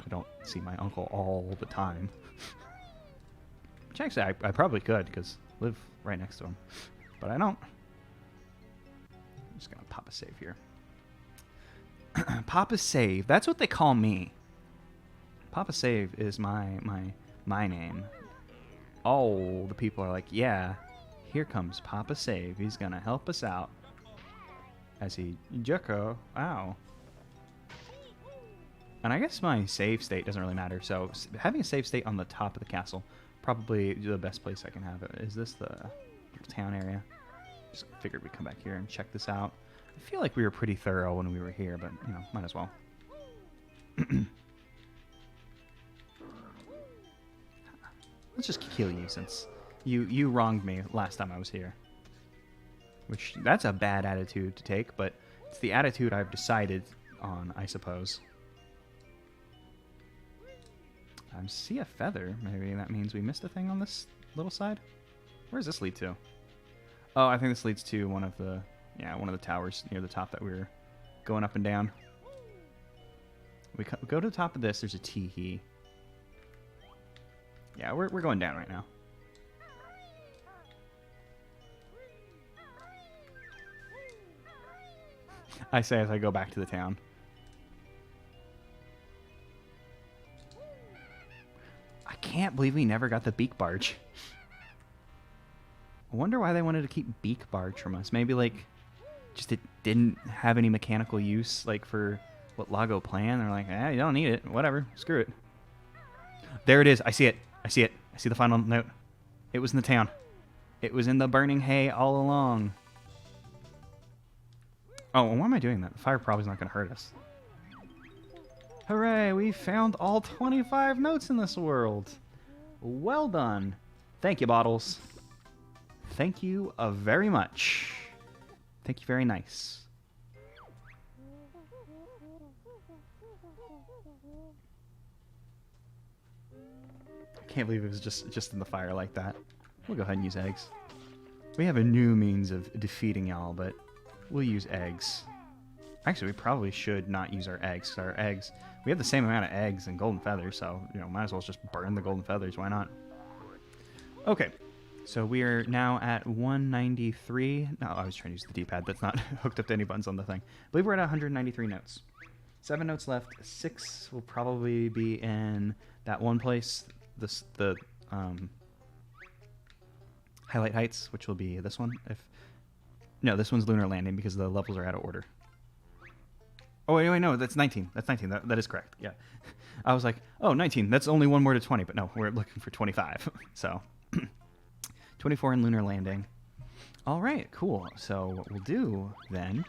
I don't see my uncle all the time. Which actually I probably could, because I live right next to him, but I don't. I'm just gonna pop a save here. Papa Save. That's what they call me. Papa Save is my name. All the people are like, yeah, here comes Papa Save. He's gonna help us out. As he Joko, ow. And I guess my save state doesn't really matter. So having a save state on the top of the castle, probably the best place I can have it. Is this the town area? Just figured we'd come back here and check this out. I feel like we were pretty thorough when we were here, but, you know, might as well. Let's just kill you, since you wronged me last time I was here. Which, that's a bad attitude to take, but it's the attitude I've decided on, I suppose. I see a feather. Maybe that means we missed a thing on this little side. Where does this lead to? Oh, I think this leads to one of the towers near the top that we were going up and down. We go to the top of this. There's a teehee. Yeah, we're going down right now. I say as I go back to the town. I can't believe we never got the beak barge. I wonder why they wanted to keep beak barge from us. Maybe like just it didn't have any mechanical use, like for what Loggo planned. They're like, you don't need it. Whatever. Screw it. There it is. I see it. I see it. see the final note. It was in the town. It was in the burning hay all along. Oh, why am I doing that? The fire probably is not going to hurt us. Hooray, we found all 25 notes in this world. Well done. Thank you, Bottles. Thank you very much. Thank you very nice. I can't believe it was just in the fire like that. We'll go ahead and use eggs. We have a new means of defeating y'all, but we'll use eggs. Actually, we probably should not use our eggs. Our eggs, we have the same amount of eggs and golden feathers, so, you know, might as well just burn the golden feathers. Why not? Okay, so we are now at 193. No, I was trying to use the D-pad. That's not hooked up to any buttons on the thing. I believe we're at 193 notes. 7 notes left. 6 will probably be in that one place, the Highlight Heights, which will be this one. No, this one's Lunar Landing because the levels are out of order. Oh, wait, no, that's 19. That's 19. That is correct. Yeah. I was like, oh, 19. That's only one more to 20, but no, we're looking for 25. So, 24 in Lunar Landing. All right, cool. So what we'll do then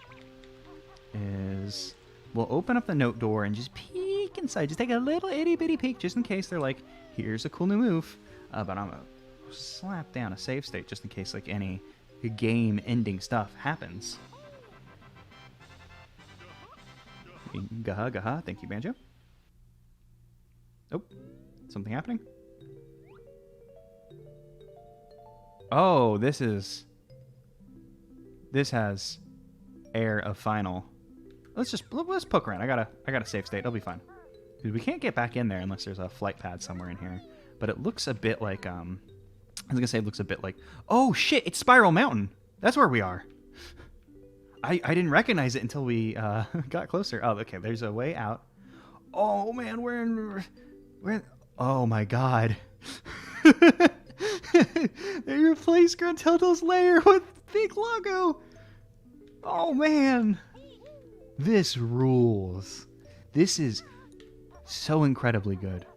is we'll open up the note door and just peek inside. Just take a little itty-bitty peek just in case they're like, here's a cool new move. But I'm going to slap down a save state just in case like any game-ending stuff happens. Gaha, gaha. Thank you, Banjo. Oh, something happening? Oh, this has air of final. Let's poke around. I got a save state. It'll be fine. Dude, we can't get back in there unless there's a flight pad somewhere in here. But it looks a bit like I was gonna say it looks a bit like, oh shit, it's Spiral Mountain. That's where we are. I didn't recognize it until we got closer. Oh, okay, there's a way out. Oh man, we're in, oh my god. They replaced Gruntilda's lair with Big Loggo. Oh man. This rules. This is so incredibly good.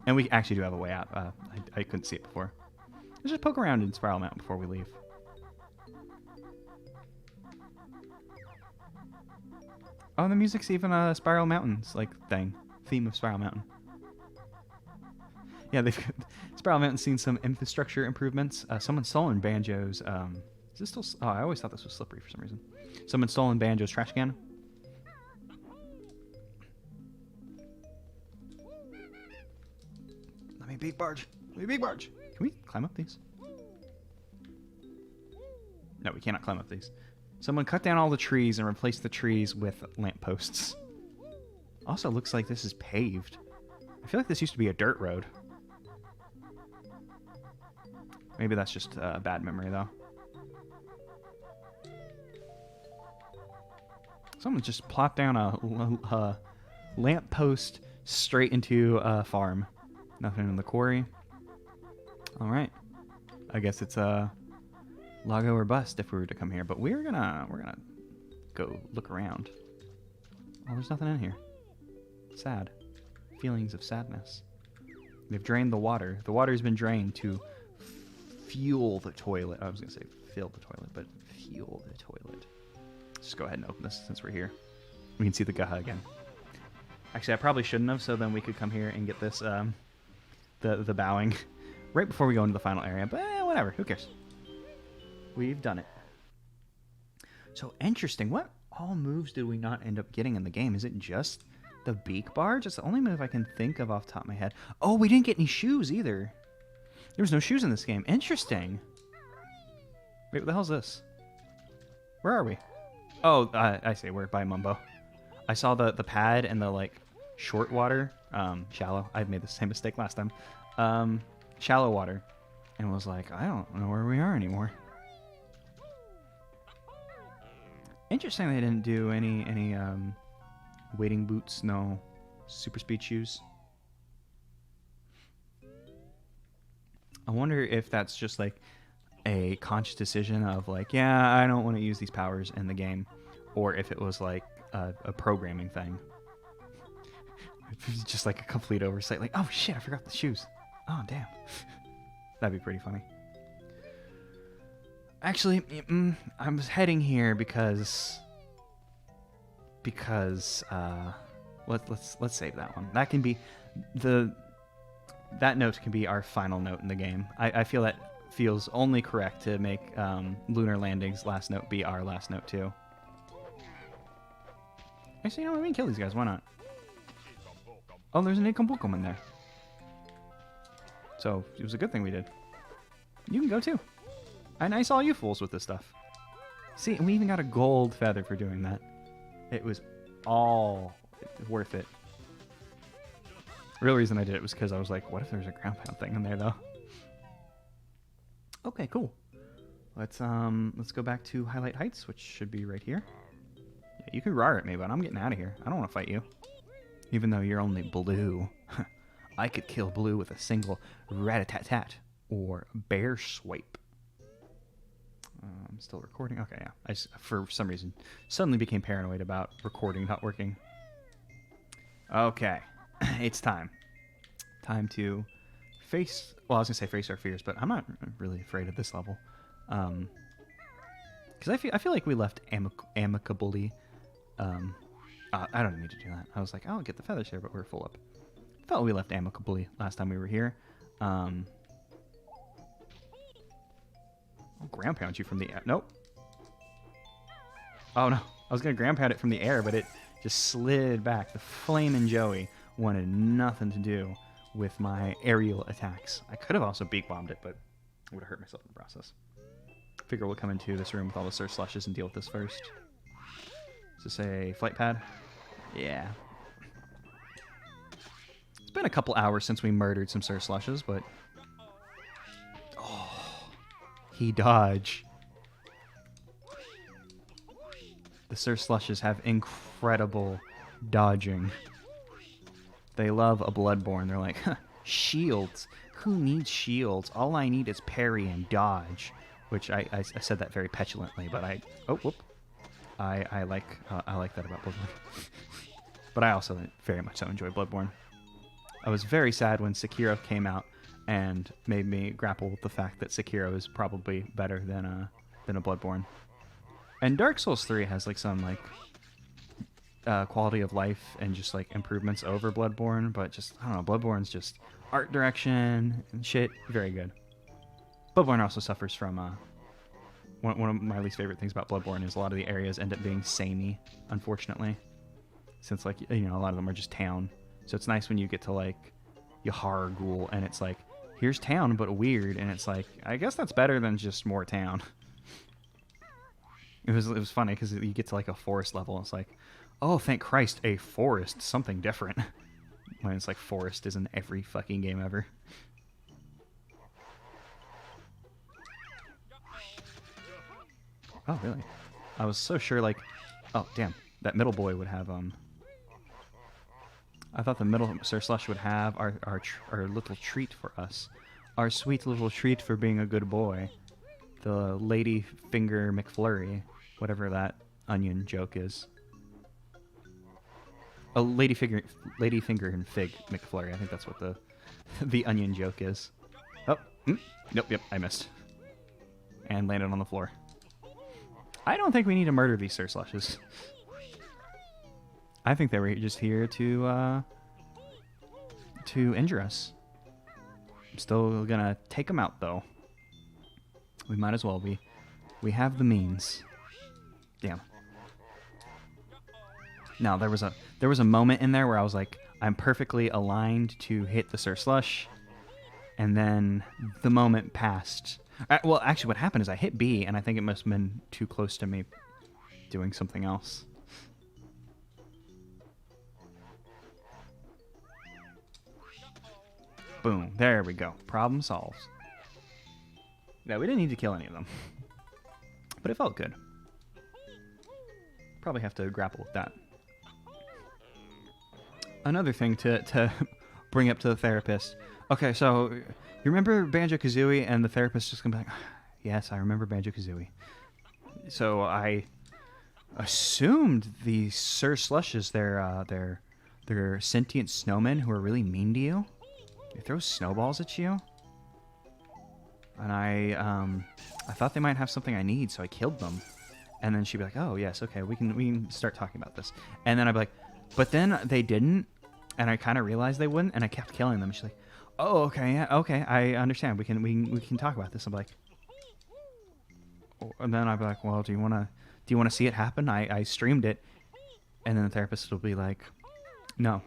And we actually do have a way out. I couldn't see it before. Let's just poke around in Spiral Mountain before we leave. Oh, the music's even a Spiral Mountains like theme of Spiral Mountain. Yeah, Spiral Mountain's seen some infrastructure improvements. Someone's stolen Banjo's. Is this still? Oh, I always thought this was slippery for some reason. Someone's stolen Banjo's trash can. Let me big barge. Let me big barge. Can we climb up these? No, we cannot climb up these. Someone cut down all the trees and replaced the trees with lampposts. Also looks like this is paved. I feel like this used to be a dirt road. Maybe that's just a bad memory, though. Someone just plopped down a lamppost straight into a farm. Nothing in the quarry. All right. I guess it's Loggo or bust if we were to come here, but we're gonna go look around. Oh, there's nothing in here. Sad. Feelings of sadness. They've drained the water. The water's been drained to fuel the toilet. I was gonna say fill the toilet, but fuel the toilet. Let's just go ahead and open this since we're here. We can see the Gaha again. Actually, I probably shouldn't have, so then we could come here and get this the bowing right before we go into the final area. But whatever, who cares? We've done it. So interesting. What all moves did we not end up getting in the game? Is it just the beak barge? It's the only move I can think of off the top of my head. Oh, we didn't get any shoes either. There was no shoes in this game. Interesting. Wait, what the hell is this? Where are we? Oh, I see. We're by Mumbo. I saw the pad and the like short water, shallow. I made the same mistake last time. Shallow water, and was like, I don't know where we are anymore. Interesting. They didn't do any wading boots. No super speed shoes. I wonder if that's just like a conscious decision of like, yeah, I don't want to use these powers in the game, or if it was like a programming thing. Just like a complete oversight. Like, oh shit, I forgot the shoes. Oh, damn. That'd be pretty funny. Actually, I was heading here because let's save that one. That can be that note can be our final note in the game. I feel that feels only correct to make Lunar Landing's last note be our last note too. Actually, you know what? We can kill these guys. Why not? Oh, there's an Ikambukum in there. So it was a good thing we did. You can go too. And I saw you fools with this stuff. See, and we even got a gold feather for doing that. It was all worth it. The real reason I did it was because I was like, what if there's a ground pound thing in there though? Okay, cool. Let's go back to Highlight Heights, which should be right here. Yeah, you could roar at me, but I'm getting out of here. I don't want to fight you. Even though you're only blue. I could kill blue with a single rat-a-tat-tat or bear swipe. I'm still recording. Okay, yeah. I just, for some reason, suddenly became paranoid about recording not working. Okay, it's time. Time to face... Well, I was going to say face our fears, but I'm not really afraid of this level. Because I feel like we left amicably... I don't need to do that. I was like, I'll get the feathers here, but we're full up. I felt we left amicably last time we were here. I'll ground pound you from the air. Nope. Oh, no. I was going to ground pound it from the air, but it just slid back. The Flamin' Joey wanted nothing to do with my aerial attacks. I could have also beak bombed it, but I would have hurt myself in the process. Figure we'll come into this room with all the Sir Slushes and deal with this first. Is this a flight pad? Yeah. It's been a couple hours since we murdered some Sir Slushes, but... Oh, he dodge. The Sir Slushes have incredible dodging. They love a Bloodborne. They're like, huh, shields. Who needs shields? All I need is parry and dodge. Which I said that very petulantly, but I... Oh, whoop. I like that about Bloodborne. But I also very much so enjoy Bloodborne. I was very sad when Sekiro came out and made me grapple with the fact that Sekiro is probably better than a Bloodborne. And Dark Souls 3 has like some like quality of life and just like improvements over Bloodborne, but just I don't know, Bloodborne's just art direction and shit, very good. Bloodborne also suffers from one of my least favorite things about Bloodborne is a lot of the areas end up being samey, unfortunately. Since, like, you know, a lot of them are just town. So it's nice when you get to, like, Yahar'gul, and it's like, here's town, but weird. And it's like, I guess that's better than just more town. It was funny, because you get to, like, a forest level, and it's like, oh, thank Christ, a forest, something different. When it's like, forest is in every fucking game ever. Oh, really? I was so sure, like... Oh, damn. That middle boy would have, I thought the middle Sir Slush would have our little treat for us. Our sweet little treat for being a good boy. The Lady Finger McFlurry. Whatever that onion joke is. A Lady Finger and Fig McFlurry. I think that's what the onion joke is. Oh, nope, yep, I missed. And landed on the floor. I don't think we need to murder these Sir Slushes. I think they were just here to injure us. I'm still gonna take them out, though. We might as well. We have the means. Damn. Now there was a moment in there where I was like, I'm perfectly aligned to hit the Sir Slush, and then the moment passed. Well, actually, what happened is I hit B, and I think it must have been too close to me doing something else. Boom. There we go. Problem solved. Yeah, we didn't need to kill any of them. But it felt good. Probably have to grapple with that. Another thing to bring up to the therapist. Okay, so you remember Banjo-Kazooie, and the therapist just gonna be like, yes, I remember Banjo-Kazooie. So I assumed the Sir Slushes, their They're sentient snowmen who are really mean to you. They throw snowballs at you. And I thought they might have something I need, so I killed them. And then she'd be like, "Oh yes, okay, we can start talking about this." And then I'd be like, "But then they didn't," and I kind of realized they wouldn't, and I kept killing them. She's like, "Oh, okay, yeah, okay, I understand. We can talk about this." I'm like, and then I'd be like, "Well, do you wanna see it happen?" I streamed it, and then the therapist will be like, "No,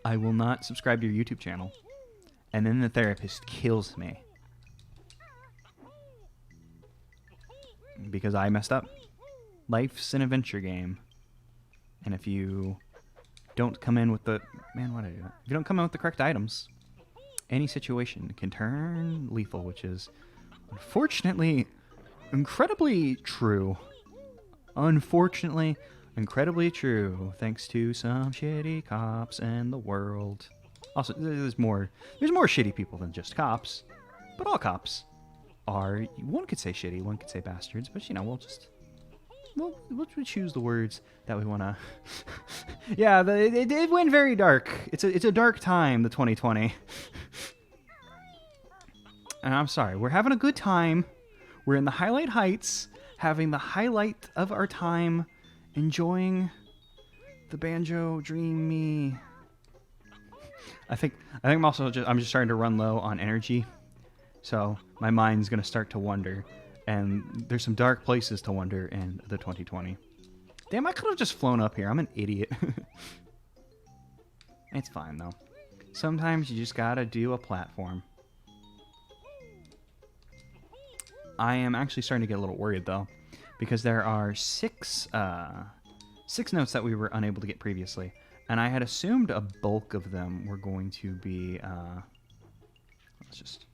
I will not subscribe to your YouTube channel." And then the therapist kills me. Because I messed up. Life's an adventure game. And if you don't come in with the... Man, why did I do that? If you don't come in with the correct items, any situation can turn lethal, which is unfortunately incredibly true. Unfortunately, incredibly true, thanks to some shitty cops in the world. Also, there's more shitty people than just cops, but all cops are, one could say shitty, one could say bastards, but you know, we'll choose the words that we want to. Yeah, it went very dark. It's a dark time, the 2020. And I'm sorry, we're having a good time. We're in the highlight heights, having the highlight of our time, enjoying the Banjo-Dreamie. I think I'm just starting to run low on energy. So my mind's going to start to wander. And there's some dark places to wander in the 2020. Damn, I could have just flown up here. I'm an idiot. It's fine, though. Sometimes you just got to do a platform. I am actually starting to get a little worried, though. Because there are six notes that we were unable to get previously. And I had assumed a bulk of them were going to be... let's just...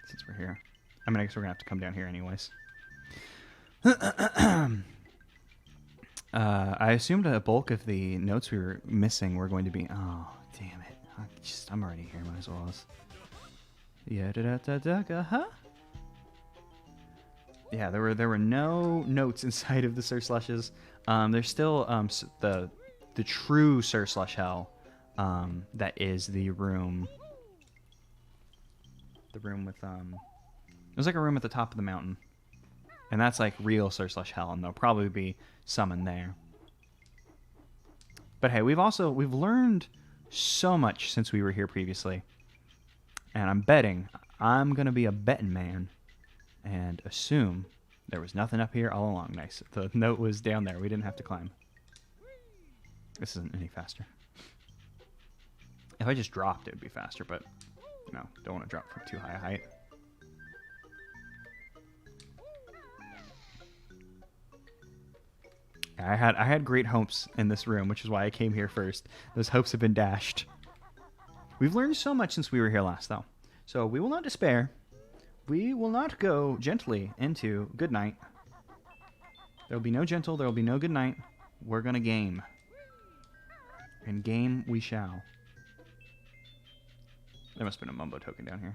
Since we're here. I mean, I guess we're going to have to come down here anyways. I assumed a bulk of the notes we were missing were going to be... Oh, damn it. I'm already here, might as well. Yeah, huh? Yeah, there were no notes inside of the Sir Slushes. There's still the true Sir Slush Hell. That is the room. The room with there's like a room at the top of the mountain, and that's like real Sir Slush Hell, and there'll probably be some in there. But hey, we've learned so much since we were here previously, and I'm gonna be a betting man, and assume there was nothing up here all along. Nice, the note was down there. We didn't have to climb. This isn't any faster. If I just dropped, it would be faster, but. No, don't want to drop from too high a height. I had great hopes in this room, which is why I came here first. Those hopes have been dashed. We've learned so much since we were here last, though. So we will not despair. We will not go gently into good night. There will be no gentle, there will be no good night. We're going to game. And game we shall. There must have been a Mumbo token down here.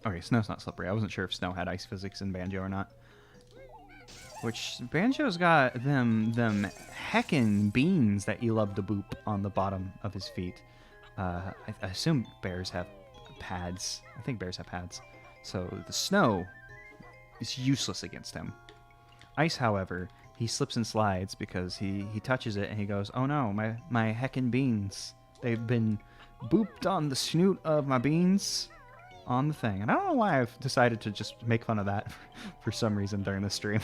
Okay, snow's not slippery. I wasn't sure if snow had ice physics in Banjo or not. Which, Banjo's got them heckin' beans that you love to boop on the bottom of his feet. I assume bears have pads. I think bears have pads. So the snow is useless against him. Ice, however, he slips and slides because he touches it and he goes, "Oh no, my heckin' beans. They've been booped on the snoot of my beans on the thing." And I don't know why I've decided to just make fun of that for some reason during the stream.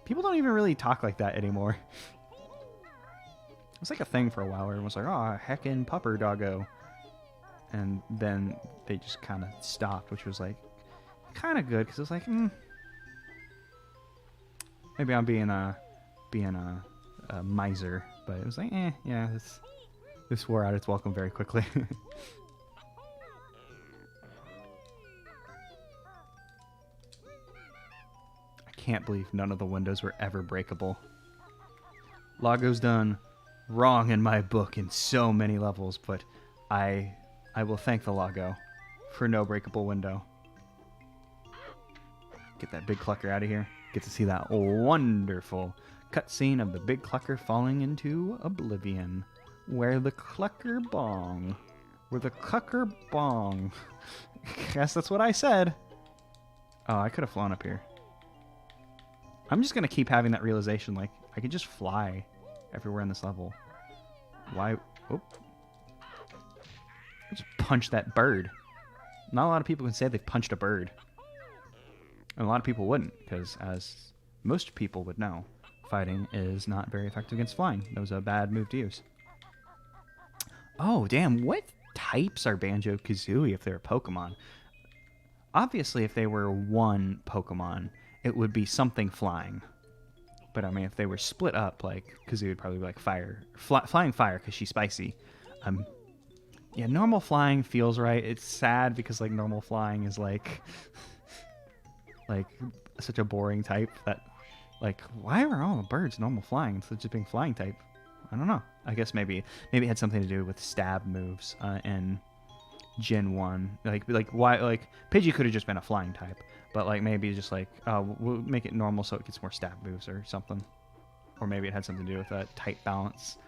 People don't even really talk like that anymore. It was like a thing for a while where everyone was like, "Oh, heckin' pupper doggo." And then they just kind of stopped, which was like kind of good because it was like, maybe I'm being a miser, but it was like, yeah, this wore out its welcome very quickly. I can't believe none of the windows were ever breakable. Loggo's done wrong in my book in so many levels, but I will thank the Loggo for no breakable window. Get that big clucker out of here. Get to see that wonderful cutscene of the big clucker falling into oblivion. Where the clucker bong. Where the clucker bong. Guess that's what I said. Oh, I could have flown up here. I'm just going to keep having that realization, like, I could just fly everywhere in this level. Why? Oh. Just punch that bird. Not a lot of people can say they've punched a bird. And a lot of people wouldn't, because as most people would know, fighting is not very effective against flying. That was a bad move to use. Oh, damn. What types are Banjo-Kazooie if they're a Pokemon? Obviously, if they were one Pokemon, it would be something flying. But, I mean, if they were split up, like, Kazooie would probably be like fire. Flying fire, because she's spicy. Yeah, normal flying feels right. It's sad because, like, normal flying is, like such a boring type that, like, why are all the birds normal flying instead of just being flying type? I don't know. I guess maybe it had something to do with stab moves in Gen 1. Like why, like, Pidgey could have just been a flying type, but, like, maybe just like, we'll make it normal so it gets more stab moves or something. Or maybe it had something to do with a tight balance.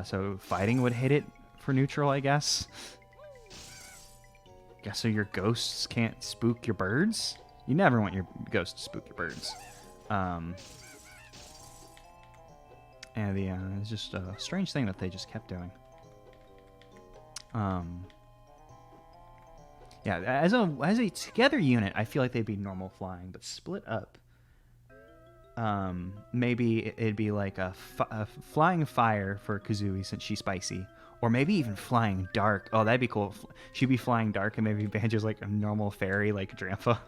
So fighting would hit it for neutral, I guess. Guess so your ghosts can't spook your birds? You never want your ghosts to spook your birds. And it's just a strange thing that they just kept doing. Yeah, as a together unit, I feel like they'd be normal flying, but split up, maybe it'd be like a flying fire for Kazooie since she's spicy, or maybe even flying dark. Oh, that'd be cool. She'd be flying dark, and maybe Banjo's like a normal fairy, like Drampa.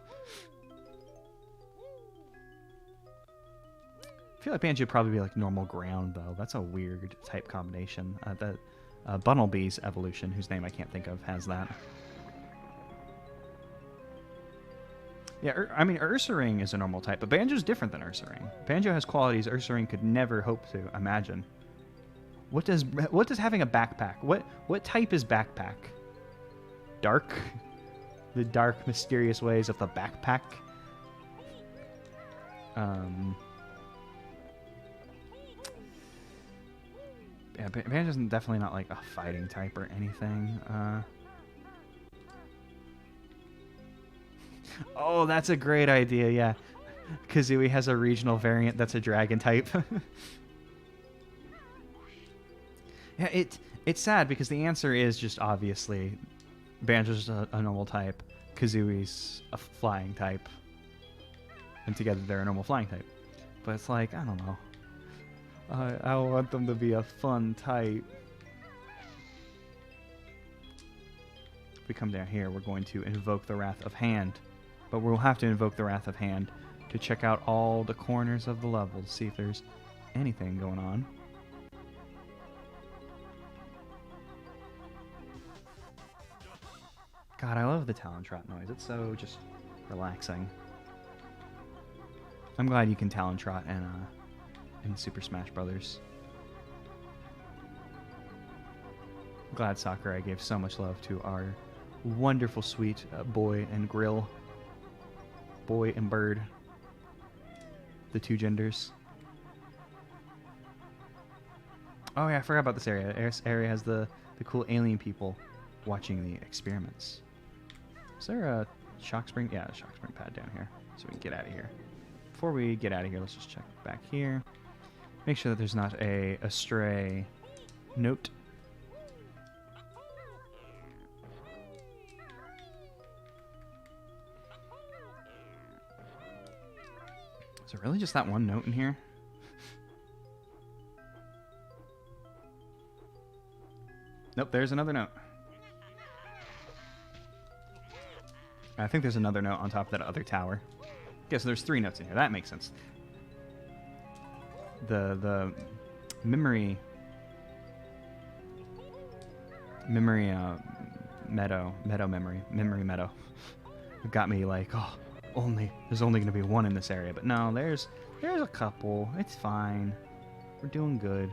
I feel like Banjo would probably be like normal ground, though. That's a weird type combination. Bunnelby's evolution, whose name I can't think of, has that. Yeah, I mean, Ursaring is a normal type, but Banjo's different than Ursaring. Banjo has qualities Ursaring could never hope to imagine. What does having a backpack? What type is backpack? Dark? The dark, mysterious ways of the backpack? Yeah, Banjo's definitely not like a fighting type or anything. Oh, that's a great idea, yeah. Kazooie has a regional variant that's a dragon type. Yeah, it's sad because the answer is just obviously Banjo's a normal type, Kazooie's a flying type, and together they're a normal flying type. But it's like, I don't know. I want them to be a fun type. If we come down here, we're going to invoke the Wrath of Hand. But we'll have to invoke the Wrath of Hand to check out all the corners of the level to see if there's anything going on. God, I love the Talon Trot noise. It's so just relaxing. I'm glad you can Talon Trot in Super Smash Brothers. I'm glad Sakurai gave so much love to our wonderful, sweet boy and grill. Boy and bird. The two genders. Oh yeah, I forgot about this area. This area has the cool alien people watching the experiments. Is there a shock spring? Yeah, a shock spring pad down here. So we can get out of here. Before we get out of here, let's just check back here. Make sure that there's not a stray note. Is there really just that one note in here? Nope, there's another note. I think there's another note on top of that other tower. Okay, so there's 3 notes in here. That makes sense. The memory meadow memory got me like, oh, there's only gonna be 1 in this area, but no, there's a couple. It's fine. We're doing good.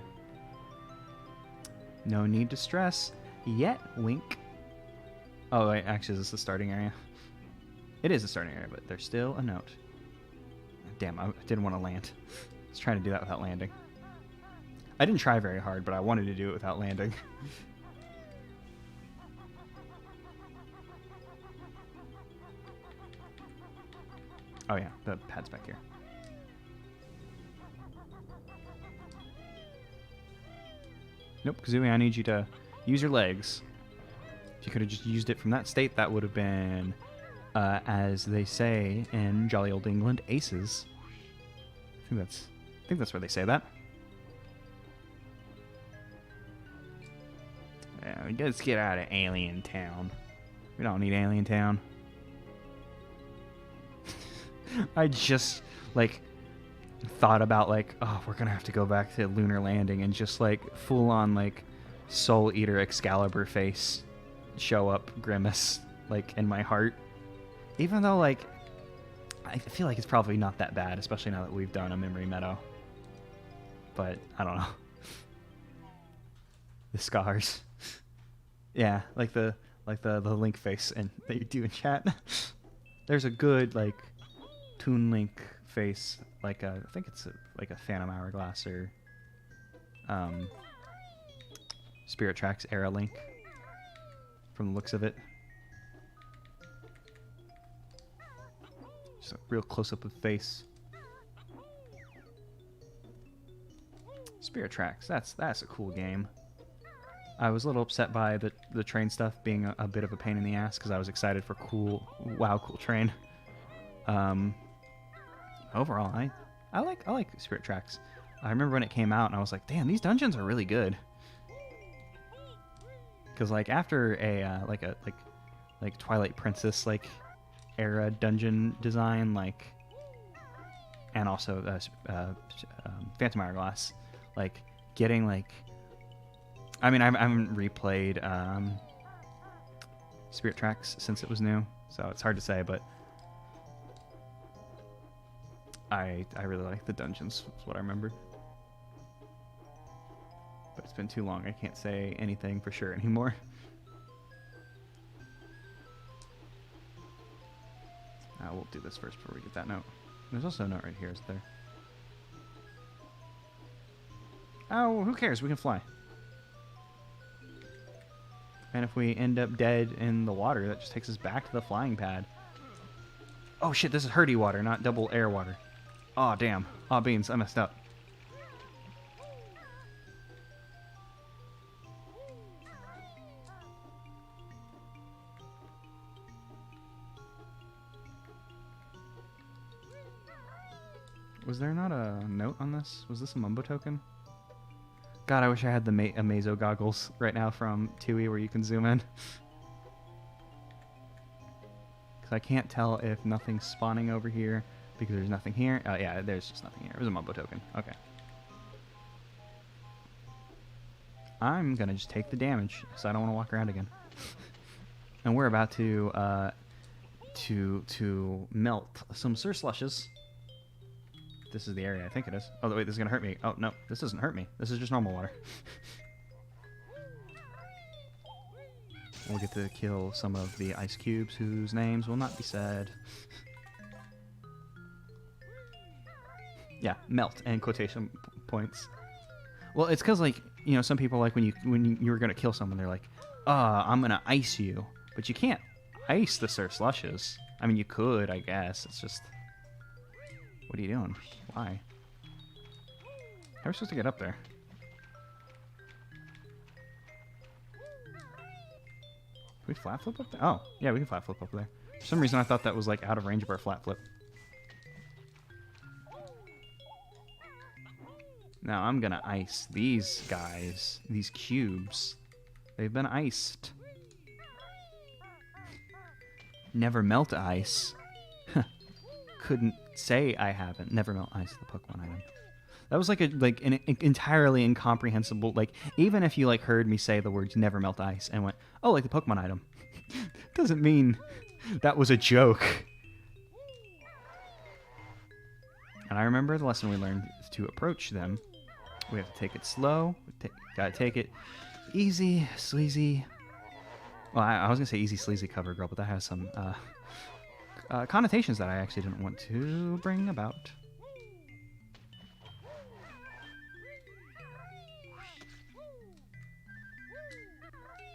No need to stress. Yet, wink. Oh, wait, actually, is this the starting area? It is the starting area, but there's still a note. Damn, I didn't want to land. I was trying to do that without landing. I didn't try very hard, but I wanted to do it without landing. Oh yeah, the pad's back here. Nope, Kazooie, I need you to use your legs. If you could have just used it from that state, that would have been, as they say in jolly old England, aces. I think that's where they say that. Yeah, let's get out of Alien Town. We don't need Alien Town. I just, like, thought about, like, oh, we're gonna have to go back to Lunar Landing, and just, like, full-on, like, Soul Eater Excalibur face show up, grimace, like, in my heart. Even though, like, I feel like it's probably not that bad, especially now that we've done a Memory Meadow. But, I don't know. The scars. Yeah, like the Link face and that you do in chat. There's a good, like, Toon Link face, like I think it's like a Phantom Hourglass or Spirit Tracks era Link from the looks of it. Just a real close up of face. Spirit Tracks, that's a cool game. I was a little upset by the train stuff being a bit of a pain in the ass because I was excited for cool train. Overall, I like Spirit Tracks. I remember when it came out and I was like, damn, these dungeons are really good. Because like after a like Twilight Princess like era dungeon design, like, and also Phantom Hourglass, like getting like, I mean, I haven't replayed Spirit Tracks since it was new, so it's hard to say, but I really like the dungeons, is what I remembered. But it's been too long, I can't say anything for sure anymore. We'll do this first before we get that note. There's also a note right here, isn't there? Oh, who cares? We can fly. And if we end up dead in the water, that just takes us back to the flying pad. Oh shit, this is Hurdy water, not double air water. Aw, damn. Aw, beans, I messed up. Was there not a note on this? Was this a Mumbo token? God, I wish I had the Amazo goggles right now from Tui where you can zoom in. Because I can't tell if nothing's spawning over here because there's nothing here. Oh, yeah, there's just nothing here. It was a Mumbo token. Okay. I'm going to just take the damage so I don't want to walk around again. And we're about to melt some Sir Slushes. This is the area, I think it is. Oh, wait, this is going to hurt me. Oh, no, this doesn't hurt me. This is just normal water. We'll get to kill some of the ice cubes whose names will not be said. Yeah, melt and quotation points. Well, it's because, like, you know, some people, like, when you were going to kill someone, they're like, I'm going to ice you. But you can't ice the Sir Slushes. I mean, you could, I guess. It's just... What are you doing? Why? How are we supposed to get up there? Can we flat flip up there? Oh, yeah, we can flat flip up there. For some reason, I thought that was, like, out of range of our flat flip. Now, I'm gonna ice these guys. These cubes. They've been iced. Never melt ice. Couldn't say I haven't. Never melt ice, the Pokemon item. That was like an entirely incomprehensible, like, even if you like heard me say the words never melt ice and went, oh, like the Pokemon item, doesn't mean that was a joke. And I remember the lesson we learned is to approach them. We have to take it slow. Gotta take it easy, sleazy. Well, I was gonna say easy, sleazy cover girl, but that has some connotations that I actually didn't want to bring about.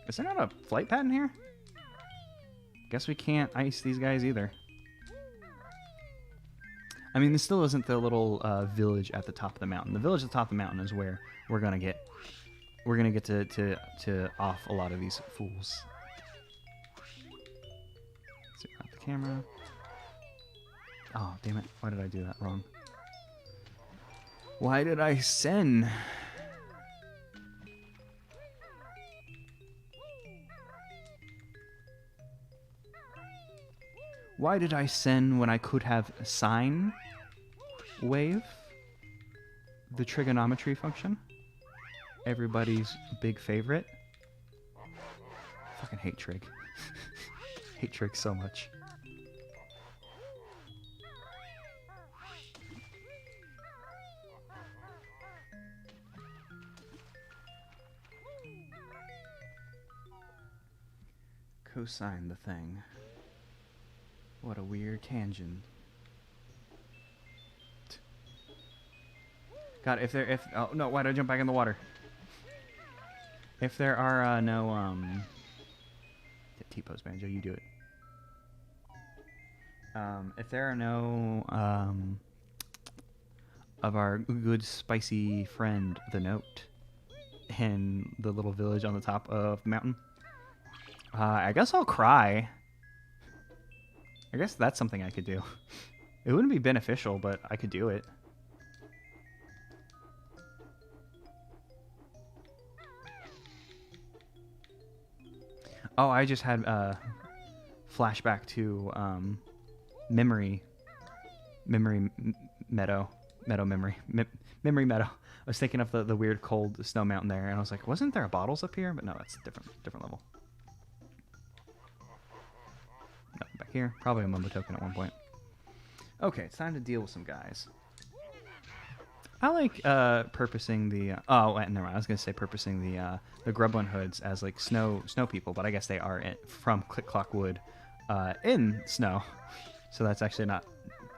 Is there not a flight pad in here? Guess we can't ice these guys either. I mean, this still isn't the little village at the top of the mountain. The village at the top of the mountain is where we're gonna get to off a lot of these fools. Zoom out the camera. Oh, damn it. Why did I do that wrong? Why did I send? Why did I send when I could have sine wave? The trigonometry function. Everybody's big favorite. Fucking hate trig. Hate trig so much. Cosine the thing. What a weird tangent. God, oh no, why did I jump back in the water? If there are no T-pose Banjo, you do it. If there are no of our good spicy friend the note in the little village on the top of the mountain, I guess I'll cry. I guess that's something I could do. It wouldn't be beneficial, but I could do it. Oh, I just had flashback to memory meadow memory meadow. I was thinking of the weird cold snow mountain there, and I was like, wasn't there a bottles up here? But no, that's a different level. No, back here, probably a Mumbo token at one point. Okay, it's time to deal with some guys. I like purposing the never mind. I was gonna say purposing the Grublin hoods as like snow people, but I guess they are from Click Clock Wood in snow, so that's actually not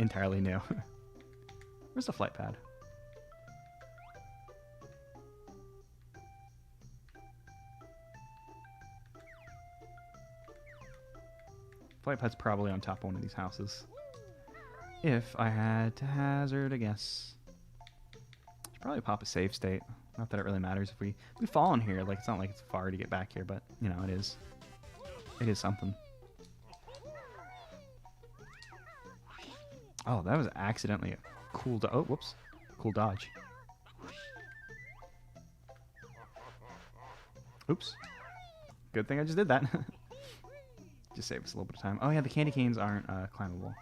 entirely new. Where's the flight pad? Flight pad's probably on top of one of these houses. If I had to hazard a guess. Should probably pop a save state. Not that it really matters if we fall in here. Like, it's not like it's far to get back here, but you know, it is. It is something. Oh, that was accidentally a cool oh, whoops. Cool dodge. Oops. Good thing I just did that. Just save us a little bit of time. Oh yeah, the candy canes aren't climbable.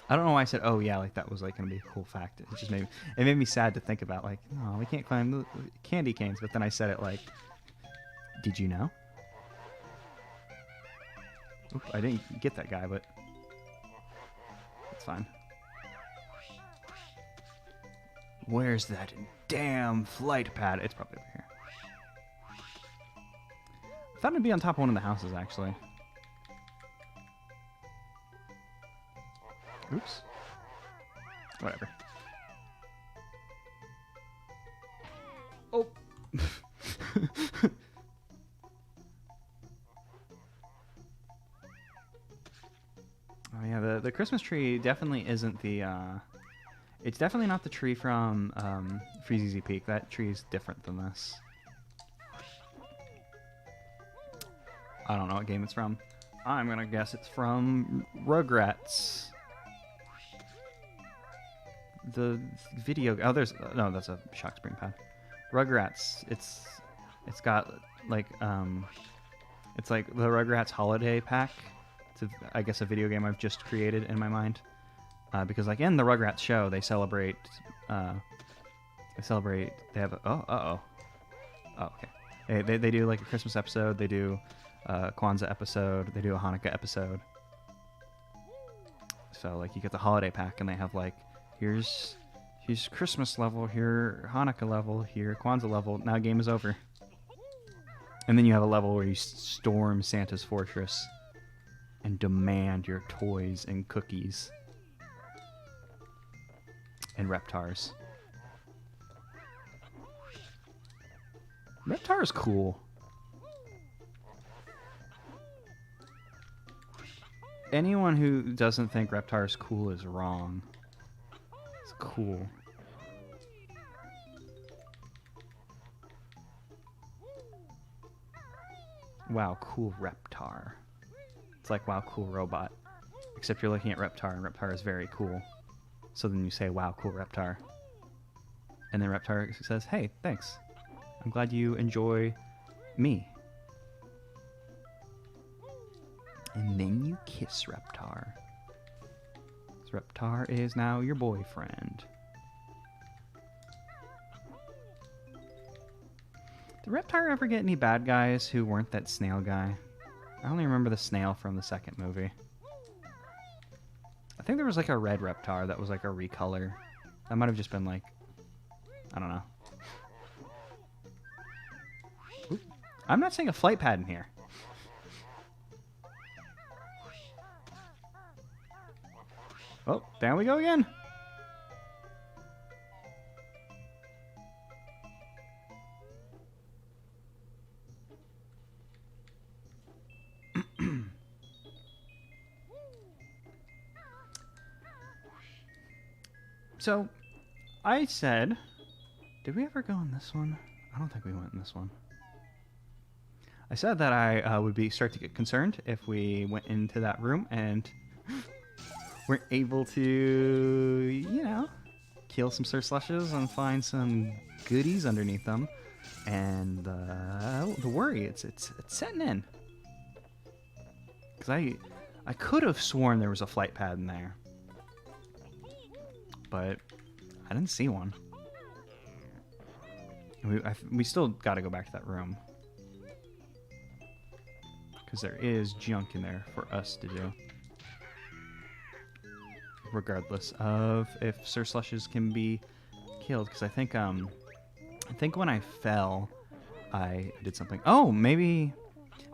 I don't know why I said, oh yeah, like that was like gonna be a cool fact. It just made me sad to think about, like, oh, we can't climb the candy canes, but then I said it like, did you know? Oop, I didn't get that guy, but it's fine. Where's that damn flight pad? It's probably over here. I thought it'd be on top of one of the houses, actually. Oops. Whatever. Oh. Oh yeah, the Christmas tree definitely isn't the it's definitely not the tree from Freezeezy Peak. That tree is different than this. I don't know what game it's from. I'm gonna guess it's from Rugrats. The video. Oh, there's no. That's a shock spring pad. Rugrats. It's got like it's like the Rugrats holiday pack. It's I guess a video game I've just created in my mind. Because like in the Rugrats show, they celebrate. They have a, oh okay. They do like a Christmas episode. They do a Kwanzaa episode. They do a Hanukkah episode. So like you get the holiday pack, and they have like, here's Here's Christmas level, here Hanukkah level, here Kwanzaa level. Now game is over. And then you have a level where you storm Santa's fortress and demand your toys and cookies and Reptars. Reptar is cool. Anyone who doesn't think Reptar is cool is wrong. It's cool. Wow, cool Reptar. It's like, wow, cool robot. Except you're looking at Reptar, and Reptar is very cool. So then you say, wow, cool Reptar. And then Reptar says, hey, thanks. I'm glad you enjoy me. And then you kiss Reptar. So Reptar is now your boyfriend. Did Reptar ever get any bad guys who weren't that snail guy? I only remember the snail from the second movie. I think there was like a red Reptar that was like a recolor. That might have just been like, I don't know. Oop. I'm not seeing a flight pad in here. Oh, down we go again. So, I said, did we ever go in this one? I don't think we went in this one. I said that I would start to get concerned if we went into that room and we're able to, you know, kill some Sir Slushes and find some goodies underneath them. And the worry, it's setting in. Because I could have sworn there was a flight pad in there. But I didn't see one. We still got to go back to that room. Because there is junk in there for us to do. Regardless of if Sir Slushes can be killed. Because I think when I fell, I did something. Oh, maybe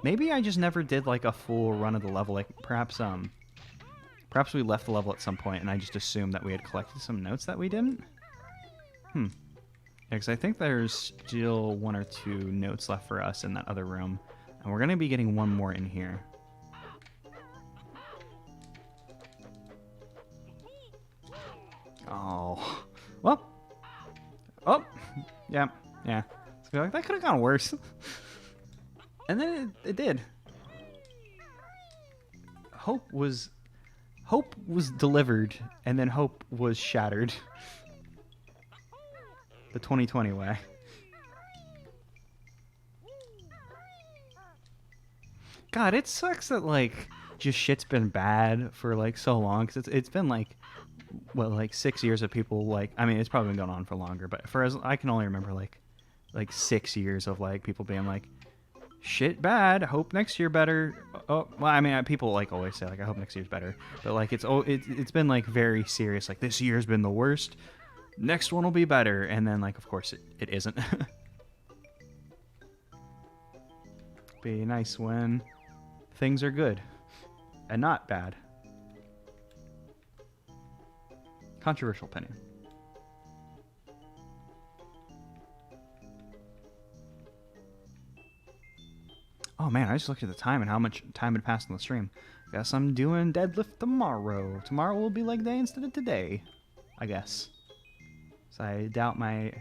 I just never did like a full run of the level. Like perhaps we left the level at some point and I just assumed that we had collected some notes that we didn't. Yeah, because I think there's still 1 or 2 notes left for us in that other room. And we're going to be getting one more in here. Oh. Well. Oh. Yeah. So that could have gone worse. And then it did. Hope was delivered, and then hope was shattered. The 2020 way. God, it sucks that, like, just shit's been bad for, like, so long. Because it's been, like, what, like, 6 years of people, like... I mean, it's probably been going on for longer, but for as... I can only remember, like 6 years of, like, people being like, shit bad, hope next year better. Oh, well, I mean, people like always say like I hope next year's better, but like it's been like very serious, like this year's been the worst, next one will be better, and then like of course it isn't. Be nice when things are good and not bad. Controversial opinion. Oh man, I just looked at the time and how much time had passed on the stream. Guess I'm doing deadlift tomorrow. Tomorrow will be leg day instead of today, I guess. So I doubt my...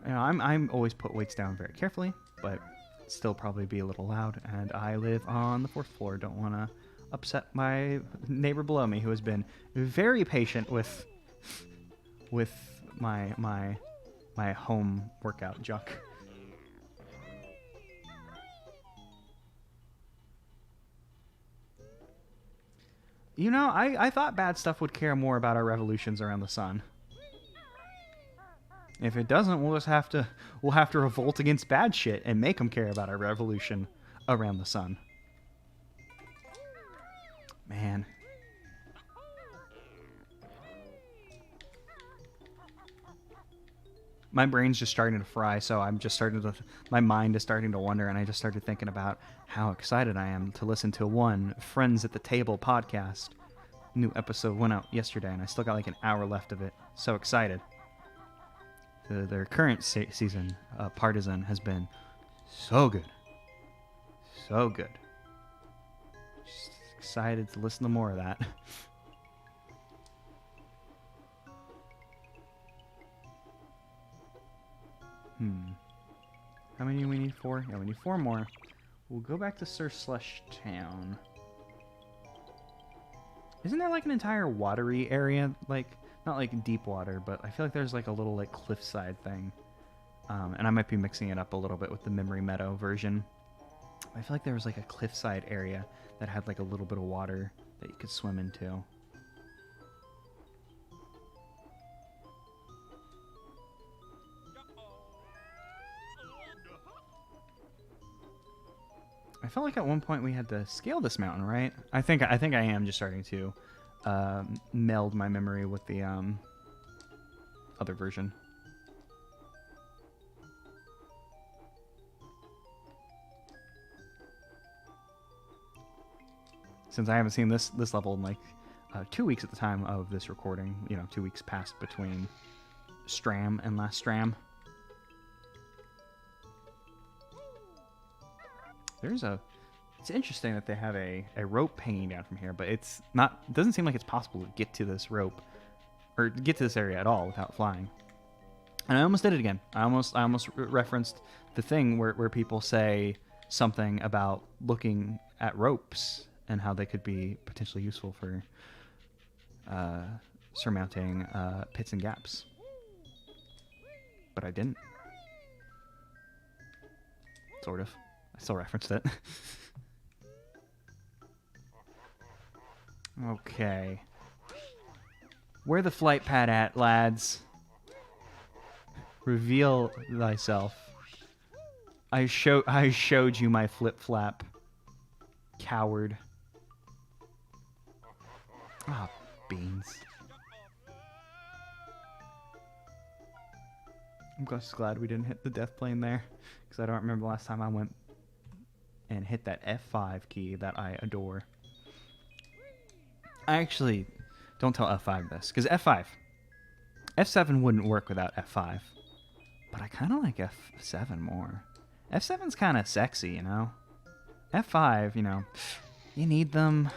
You know, I'm always put weights down very carefully, but still probably be a little loud. And I live on the 4th floor. Don't want to upset my neighbor below me, who has been very patient with my home workout junk. You know, I thought bad stuff would care more about our revolutions around the sun. If it doesn't, we'll have to revolt against bad shit and make them care about our revolution around the sun. Man. my brain's just starting to fry, so I'm just starting to, my mind is starting to wander, and I just started thinking about how excited I am to listen to one Friends at the Table podcast. New episode went out yesterday, and I still got like an hour left of it. So excited. Their current season, Partisan, has been so good. So good. Just excited to listen to more of that. How many do we need? 4? Yeah, we need 4 more. We'll go back to Sir Slush Town. Isn't there like an entire watery area? Like, not like deep water, but I feel like there's like a little like cliffside thing. And I might be mixing it up a little bit with the Memory Meadow version. I feel like there was like a cliffside area that had like a little bit of water that you could swim into. I felt like at one point we had to scale this mountain, right? I think I am just starting to meld my memory with the other version. Since I haven't seen this level in like 2 weeks at the time of this recording, 2 weeks passed between Stram and last Stram. It's interesting that they have a rope hanging down from here, but it doesn't seem like it's possible to get to this rope or get to this area at all without flying. And I almost did it again. I almost referenced the thing where people say something about looking at ropes and how they could be potentially useful for surmounting pits and gaps. But I didn't. Sort of. I still referenced it. Okay. Where the flight pad at, lads? Reveal thyself. I showed you my flip-flap. Coward. Ah, beans. I'm just glad we didn't hit the death plane there, because I don't remember the last time I went and hit that F5 key that I adore. I actually don't tell F5 this, because F7 wouldn't work without F5, but I kind of like F7 more. F7's kind of sexy, you know? F5, you need them.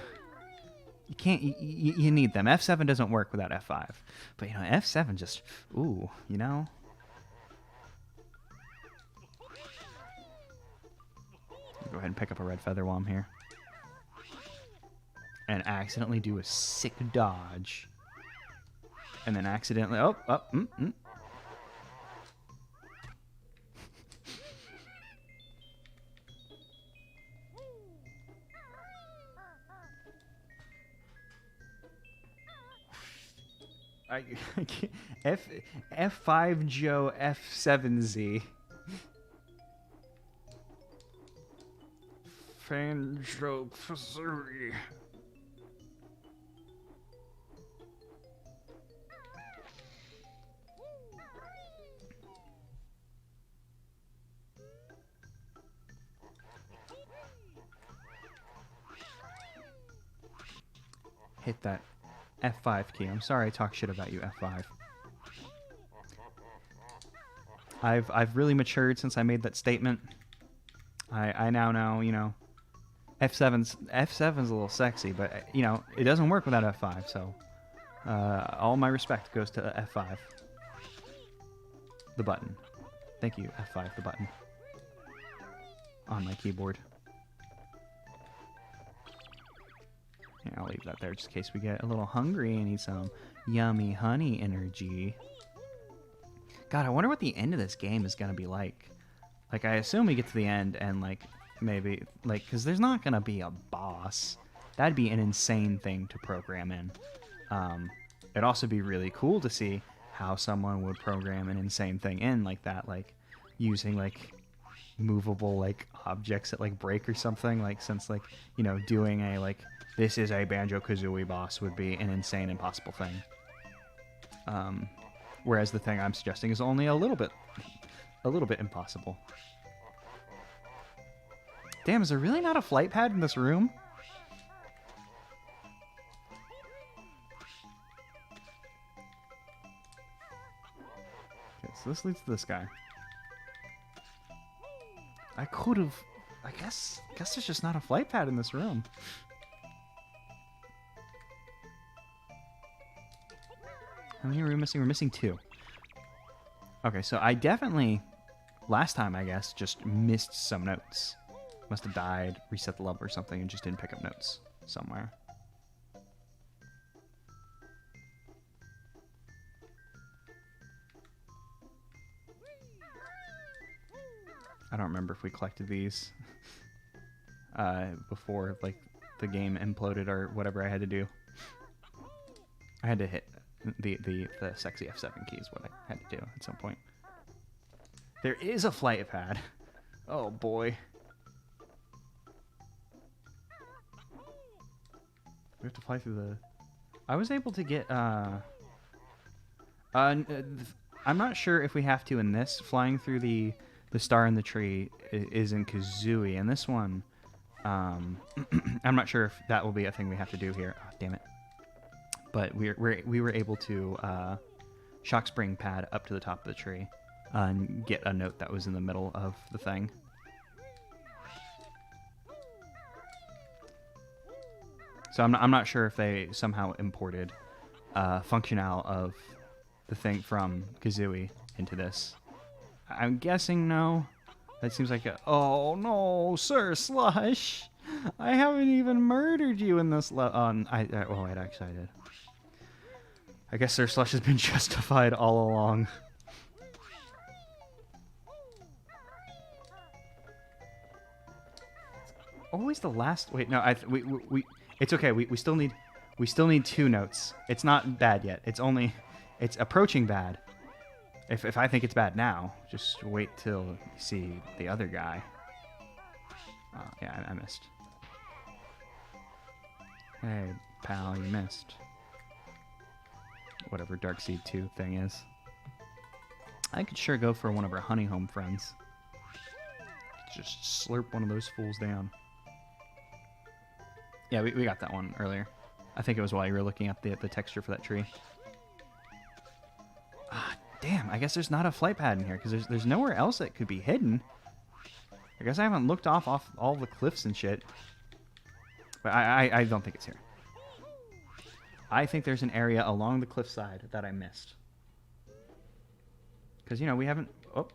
You can't, you need them. F7 doesn't work without F5, but F7 just, ooh, Go ahead and pick up a red feather while I'm here. And accidentally do a sick dodge. And then accidentally... I can't... F5 Joe F7Z. Banjo-Dreamie. Hit that F5 key. I'm sorry I talk shit about you, F5. I've really matured since I made that statement. I now know, F7's a little sexy, but it doesn't work without F5, so all my respect goes to F5. The button. Thank you, F5, the button. On my keyboard. Yeah, I'll leave that there just in case we get a little hungry and need some yummy honey energy. God, I wonder what the end of this game is going to be like. Like, I assume we get to the end and, maybe, because there's not going to be a boss. That'd be an insane thing to program in. It'd also be really cool to see how someone would program an insane thing in like that, using, movable, objects that, break or something. Since, doing a, this is a Banjo-Kazooie boss would be an insane, impossible thing. Whereas the thing I'm suggesting is only a little bit impossible. Damn, is there really not a flight pad in this room? Okay, so this leads to this guy. I could have... I guess there's just not a flight pad in this room. How many are we missing? We're missing 2. Okay, so I definitely, last time, I guess, just missed some notes. Must have died, reset the level or something, and just didn't pick up notes somewhere. I don't remember if we collected these before, like, the game imploded or whatever I had to do. I had to hit the sexy F7 key is what I had to do at some point. There is a flight pad. Oh, boy. We have to fly through the... I was able to get... I'm not sure if we have to in this. Flying through the star in the tree is in Kazooie. And this one... I'm not sure if that will be a thing we have to do here. Oh, damn it. But we were able to shock spring pad up to the top of the tree and get a note that was in the middle of the thing. So I'm not sure if they somehow imported functional of the thing from Kazooie into this. I'm guessing no. That seems like a... Oh, no, Sir Slush! I haven't even murdered you in this... oh, wait, actually I did. I guess Sir Slush has been justified all along. Always the last... Wait, no, we it's okay. We still need 2 notes. It's not bad yet. It's approaching bad. If I think it's bad now, just wait till you see the other guy. Oh, yeah, I missed. Hey, pal, you missed. Whatever Darkseid 2 thing is. I could sure go for one of our honey home friends. Just slurp one of those fools down. Yeah, we got that one earlier. I think it was while you were looking at the texture for that tree. Ah, damn, I guess there's not a flight pad in here, because there's nowhere else that could be hidden. I guess I haven't looked off all the cliffs and shit. But I don't think it's here. I think there's an area along the cliffside that I missed. Because, you know, we haven't... Oh.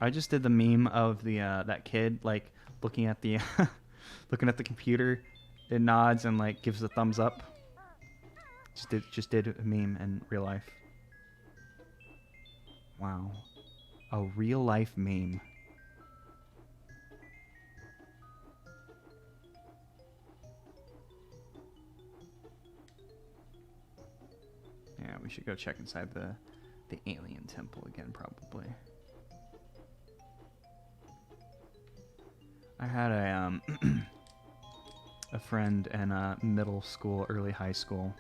I just did the meme of the that kid, like, looking at the looking at the computer. It nods and, like, gives a thumbs up. Just did a meme in real life. Wow. A real life meme. Yeah, we should go check inside the alien temple again, probably. I had a friend in middle school, early high school,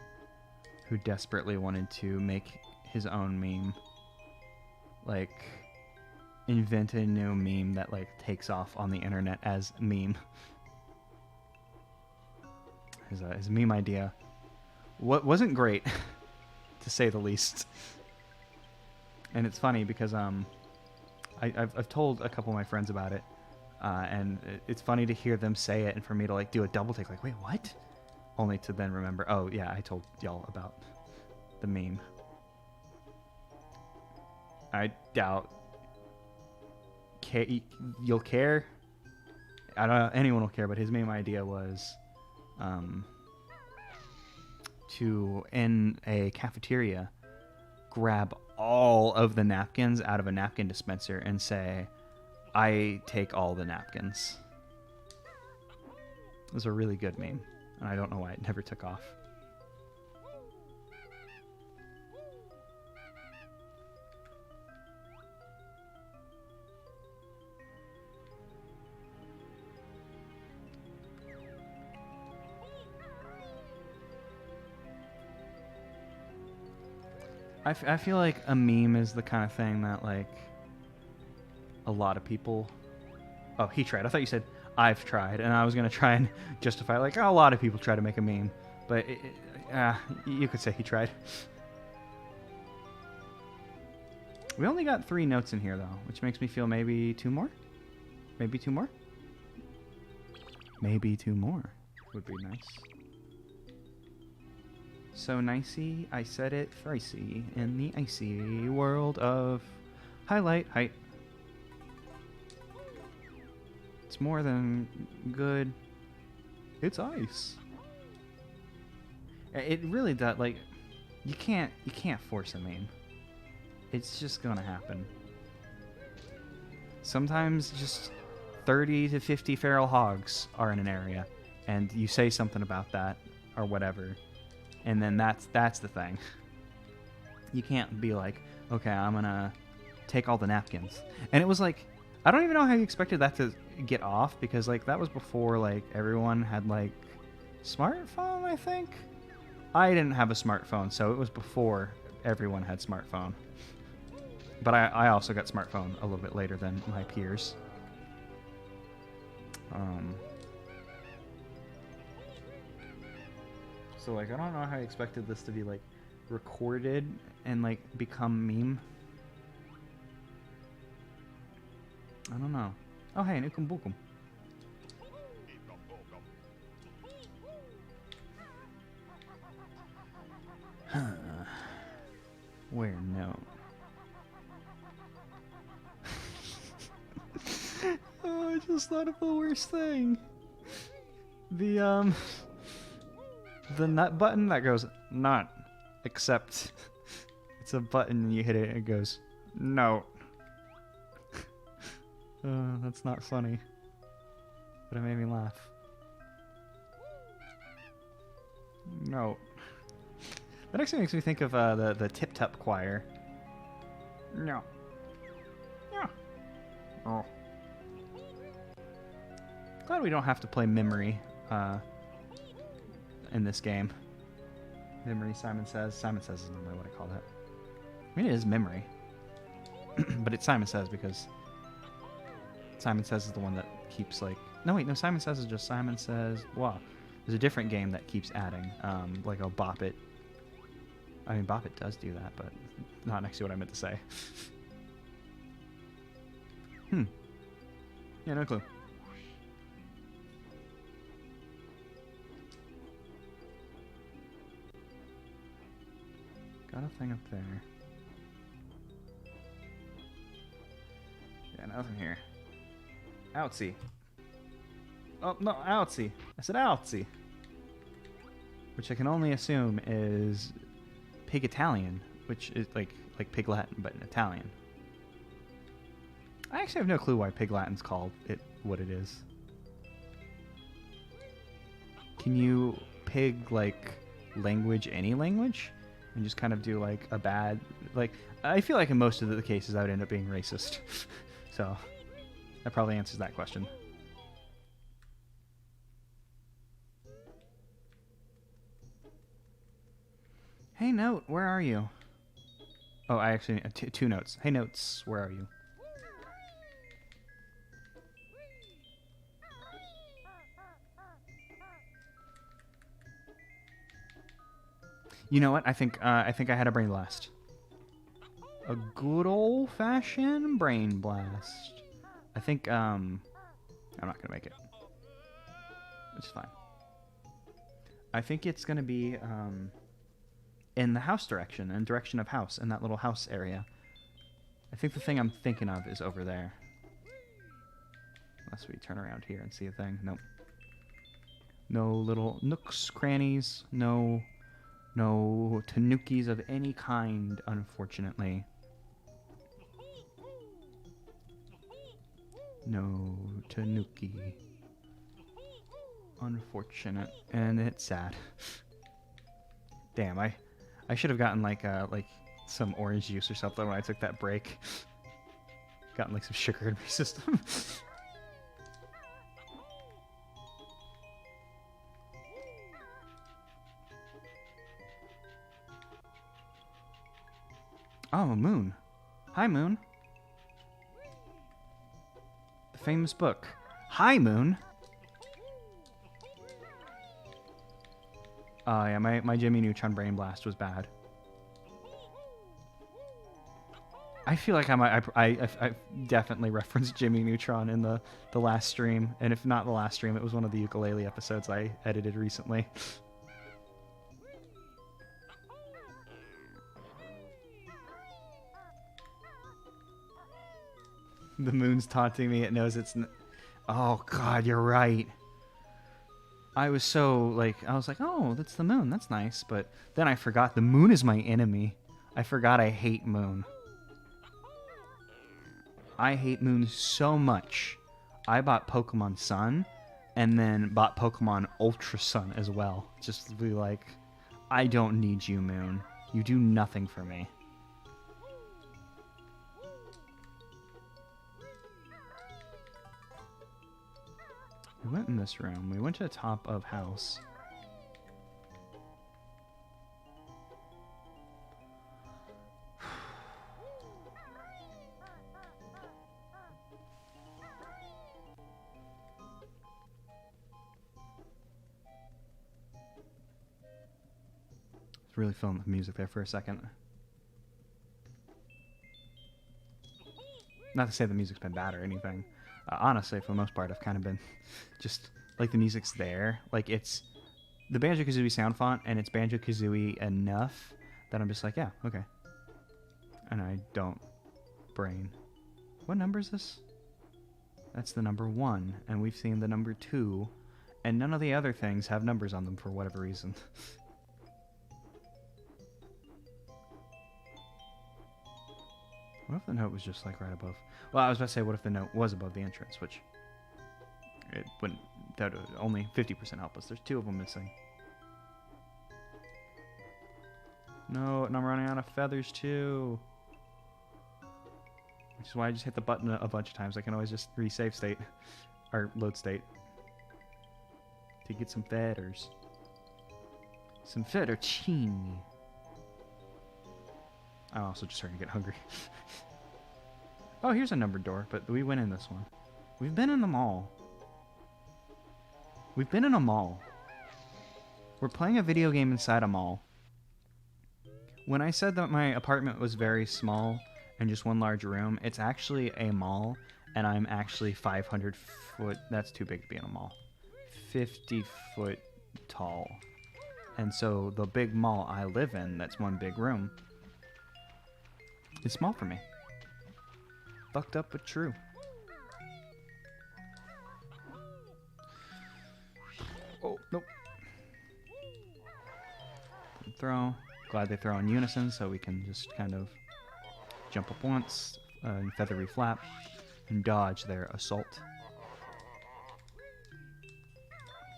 who desperately wanted to make his own meme. Like, invent a new meme that, like, takes off on the internet as meme. His meme idea wasn't great, to say the least. And it's funny because I've told a couple of my friends about it. And it's funny to hear them say it and for me to, like, do a double take, like, wait, what? Only to then remember, oh, yeah, I told y'all about the meme. I doubt you'll care. I don't know anyone will care, but his meme idea was to, in a cafeteria, grab all of the napkins out of a napkin dispenser and say, I take all the napkins. It was a really good meme, and I don't know why it never took off. I feel like a meme is the kind of thing that, like, a lot of people... Oh, he tried. I thought you said I've tried, and I was going to try and justify, like, oh, a lot of people try to make a meme. But you could say he tried. We only got 3 notes in here, though, which makes me feel maybe 2 more? Maybe 2 more? Maybe 2 more would be nice. So nicey, I said it thricy in the icy world of highlight height. It's more than good. It's ice. It really does. Like, you can't force a meme. It's just gonna happen. Sometimes just 30 to 50 feral hogs are in an area, and you say something about that or whatever, and then that's the thing. You can't be like, okay, I'm gonna take all the napkins. And it was like, I don't even know how you expected that to get off, because like that was before like everyone had like smartphone, I think. I didn't have a smartphone, so it was before everyone had smartphone. But I also got smartphone a little bit later than my peers. So like I don't know how I expected this to be like recorded and like become meme. I don't know. Oh hey, Nukum Bukum. Huh. Where no. Oh, I just thought of the worst thing. The nut button that goes not, except it's a button and you hit it and it goes no. That's not funny, but it made me laugh. No. That actually makes me think of the Tip Top Choir. No. Yeah. Oh. Glad we don't have to play memory in this game. Memory, Simon Says. Simon Says is normally what I call that. I mean, it is memory. But it's Simon Says because Simon Says is the one that keeps like... No, wait, no, Simon Says is just Simon Says... Wow. There's a different game that keeps adding, like a Bop It. I mean, Bop It does do that, but not actually what I meant to say. Yeah, no clue. Got a thing up there. Yeah, nothing here. Outsy. Oh, no, outsy. I said outsy. Which I can only assume is Pig Italian, which is like Pig Latin, but in Italian. I actually have no clue why Pig Latin's called it what it is. Can you pig, like, language any language? And just kind of do, like, a bad... Like, I feel like in most of the cases I would end up being racist. So, that probably answers that question. Hey, Note, where are you? Oh, I actually... 2 notes. Hey, Notes, where are you? You know what? I think I had a brain blast. A good old-fashioned brain blast. I think I'm not gonna make it, which is fine. I think it's gonna be in the house direction, in direction of house, in that little house area. I think the thing I'm thinking of is over there. Unless we turn around here and see a thing. Nope. No little nooks, crannies, no tanukis of any kind, unfortunately. No tanuki. Unfortunate. And it's sad. Damn, I should have gotten like some orange juice or something when I took that break. Gotten like some sugar in my system. Oh, Moon. Hi, Moon. The famous book. Hi, Moon. Oh, yeah, my Jimmy Neutron Brain Blast was bad. I feel like I definitely referenced Jimmy Neutron in the last stream. And if not the last stream, it was one of the ukulele episodes I edited recently. The moon's taunting me. It knows it's... Oh, God, you're right. I was so, like... I was like, oh, that's the moon. That's nice. But then I forgot the moon is my enemy. I forgot I hate Moon. I hate Moon so much. I bought Pokemon Sun and then bought Pokemon Ultra Sun as well. Just to be like, I don't need you, Moon. You do nothing for me. We went in this room. We went to the top of house. Really feeling the music there for a second. Not to say the music's been bad or anything. Honestly, for the most part, I've kind of been just like the music's there. Like it's the Banjo-Kazooie sound font, and it's Banjo-Kazooie enough that I'm just like, yeah, okay. And I don't brain. What number is this? That's the number 1, and we've seen the number 2, and none of the other things have numbers on them for whatever reason. What if the note was just like right above? Well, I was about to say, what if the note was above the entrance, which it wouldn't. That would only 50% help us. There's 2 of them missing. No, and I'm running out of feathers too. Which is why I just hit the button a bunch of times. I can always just resave state or load state to get some feathers. Some fettuccine. I'm also just starting to get hungry. Oh, here's a numbered door, but we went in this one. We've been in the mall. We've been in a mall. We're playing a video game inside a mall. When I said that my apartment was very small and just one large room, it's actually a mall, and I'm actually 500 foot... That's too big to be in a mall. 50 foot tall. And so the big mall I live in, that's one big room, it's small for me. Fucked up, but true. Oh, nope. Throw. Glad they throw in unison, so we can just kind of jump up once, and feathery flap, and dodge their assault.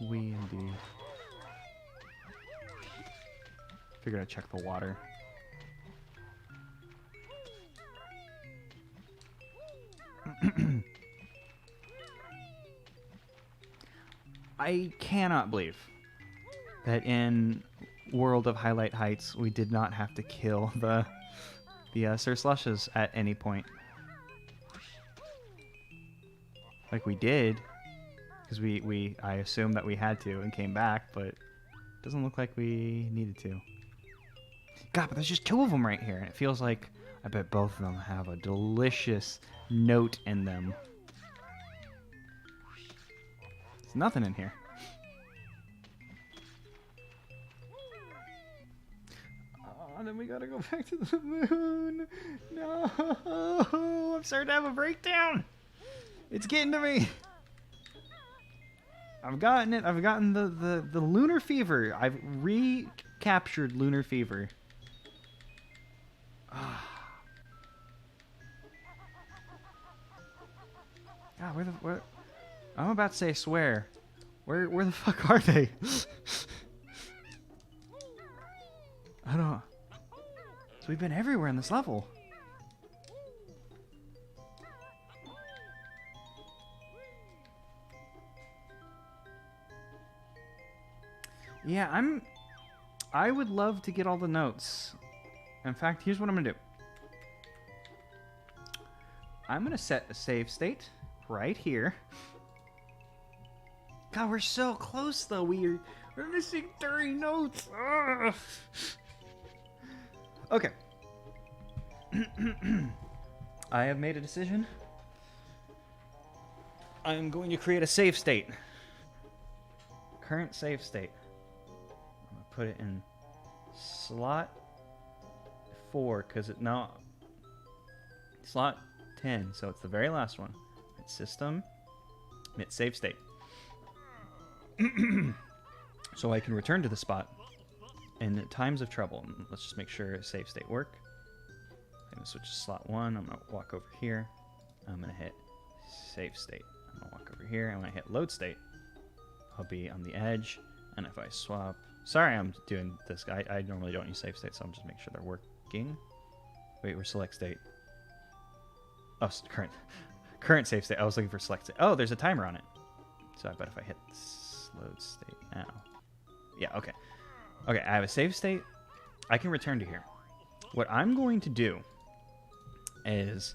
We indeed. Figured I'd check the water. I cannot believe that in World of Highlight Heights we did not have to kill the Sir Slushes at any point. Like we did, because I assumed that we had to and came back, but it doesn't look like we needed to. God, but there's just 2 of them right here, and it feels like I bet both of them have a delicious note in them. There's nothing in here. Oh, then we gotta go back to the moon. No, I'm starting to have a breakdown. It's getting to me. I've gotten it. I've gotten the lunar fever. I've recaptured lunar fever. God, where? I'm about to say swear. Where the fuck are they? I don't. So we've been everywhere in this level. Yeah, I would love to get all the notes. In fact, here's what I'm gonna do. I'm going to set a save state right here. God, we're so close, though. We're missing 30 notes. Ugh. Okay. I have made a decision. I am going to create a save state. Current save state. I'm going to put it in slot 4, because slot 10, so it's the very last one. It's system, it's save state. So I can return to the spot in times of trouble. Let's just make sure save state work. I'm going to switch to slot 1. I'm going to walk over here. I'm going to hit save state. I'm going to walk over here. I'm going to hit load state. I'll be on the edge. And if I swap... Sorry I'm doing this. I normally don't use save state, so I'm just making sure they're working. Wait, we're select state. Oh, current save state. I was looking for select state. Oh, there's a timer on it. So I bet if I hit load state now. Yeah, okay. Okay, I have a save state. I can return to here. What I'm going to do is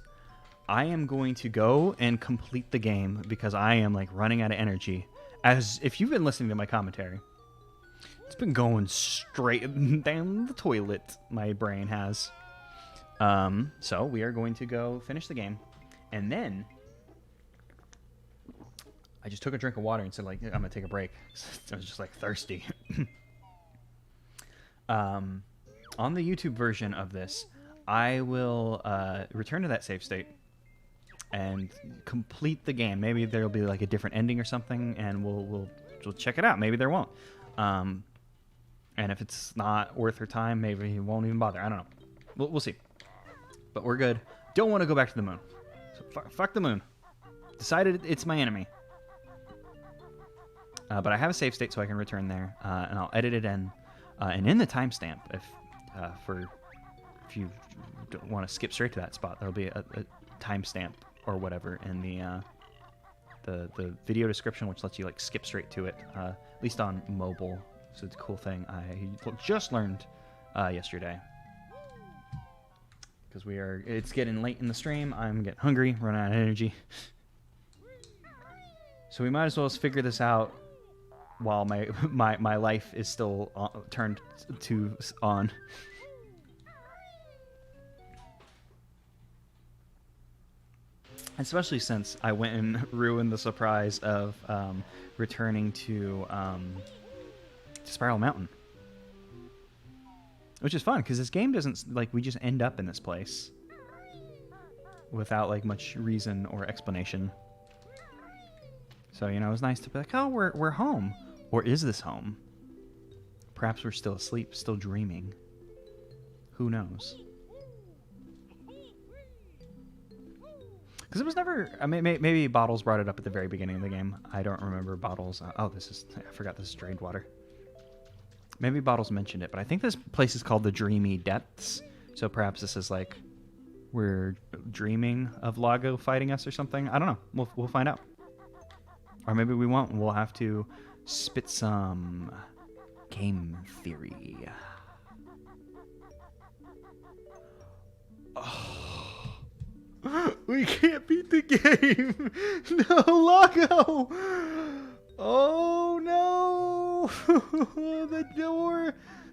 I am going to go and complete the game because I am like running out of energy. As if you've been listening to my commentary, it's been going straight down the toilet, my brain has. So we are going to go finish the game. And then I just took a drink of water and said, like, I'm going to take a break. I was just like thirsty. On the YouTube version of this, I will return to that save state and complete the game. Maybe there'll be like a different ending or something, and we'll check it out. Maybe there won't. And if it's not worth her time, maybe he won't even bother. I don't know. We'll see. But we're good. Don't want to go back to the moon. So fuck the moon. Decided it's my enemy. But I have a save state, so I can return there, and I'll edit it in. And in the timestamp, if you don't want to skip straight to that spot, there'll be a timestamp or whatever in the video description, which lets you like skip straight to it. At least on mobile, so it's a cool thing. I just learned yesterday because it's getting late in the stream. I'm getting hungry, running out of energy, so we might as well figure this out while my life is still turned on. Especially since I went and ruined the surprise of returning to Spiral Mountain. Which is fun, because this game doesn't, like, we just end up in this place without, like, much reason or explanation. So, you know, it was nice to be like, oh, we're home. Or is this home? Perhaps we're still asleep, still dreaming. Who knows? Because it was never... I mean, maybe Bottles brought it up at the very beginning of the game. I don't remember Bottles... I forgot this is drained water. Maybe Bottles mentioned it, but I think this place is called the Dreamy Depths. So perhaps this is like... we're dreaming of Loggo fighting us or something. I don't know. We'll find out. Or maybe we won't. We'll have to spit some game theory. Oh. We can't beat the game. No, Loggo. Oh no.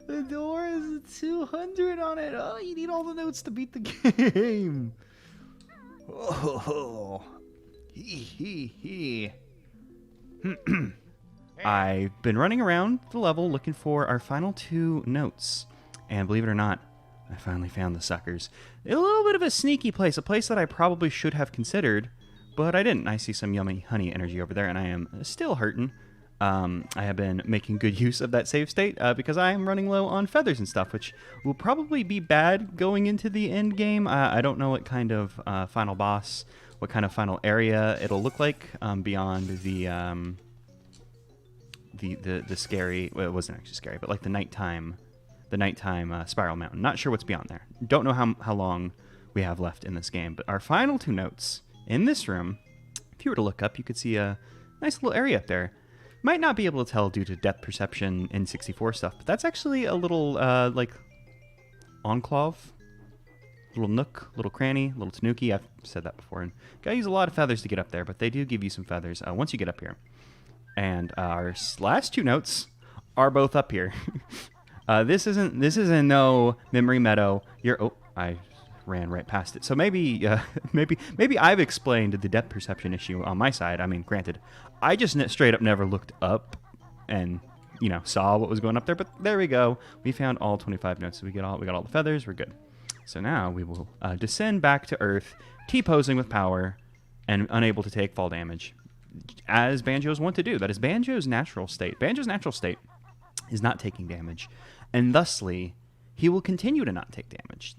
The door is 200 on it. Oh, you need all the notes to beat the game. Oh. Hee. I've been running around the level looking for our final 2 notes, and believe it or not, I finally found the suckers. A little bit of a sneaky place, a place that I probably should have considered, but I didn't. I see some yummy honey energy over there, and I am still hurting. I have been making good use of that save state because I am running low on feathers and stuff, which will probably be bad going into the end game. I don't know what kind of final boss, what kind of final area it'll look like beyond the scary. Well, it wasn't actually scary, but like the nighttime Spiral Mountain. Not sure what's beyond there. Don't know how long we have left in this game. But our final 2 notes in this room, if you were to look up, you could see a nice little area up there. Might not be able to tell due to depth perception in 64 stuff, but that's actually a little like enclave. little nook, little cranny, little tanuki. I've said that before. And gotta use a lot of feathers to get up there, but they do give you some feathers once you get up here. And our last 2 notes are both up here. This isn't no memory meadow. I ran right past it. So maybe I've explained the depth perception issue on my side. I mean, granted, I just straight up never looked up and saw what was going up there. But there we go. We found all 25 notes. So we got all the feathers. We're good. So now we will descend back to Earth, T-posing with power, and unable to take fall damage, as Banjos want to do. That is Banjo's natural state. Banjo's natural state is not taking damage, and thusly, he will continue to not take damage.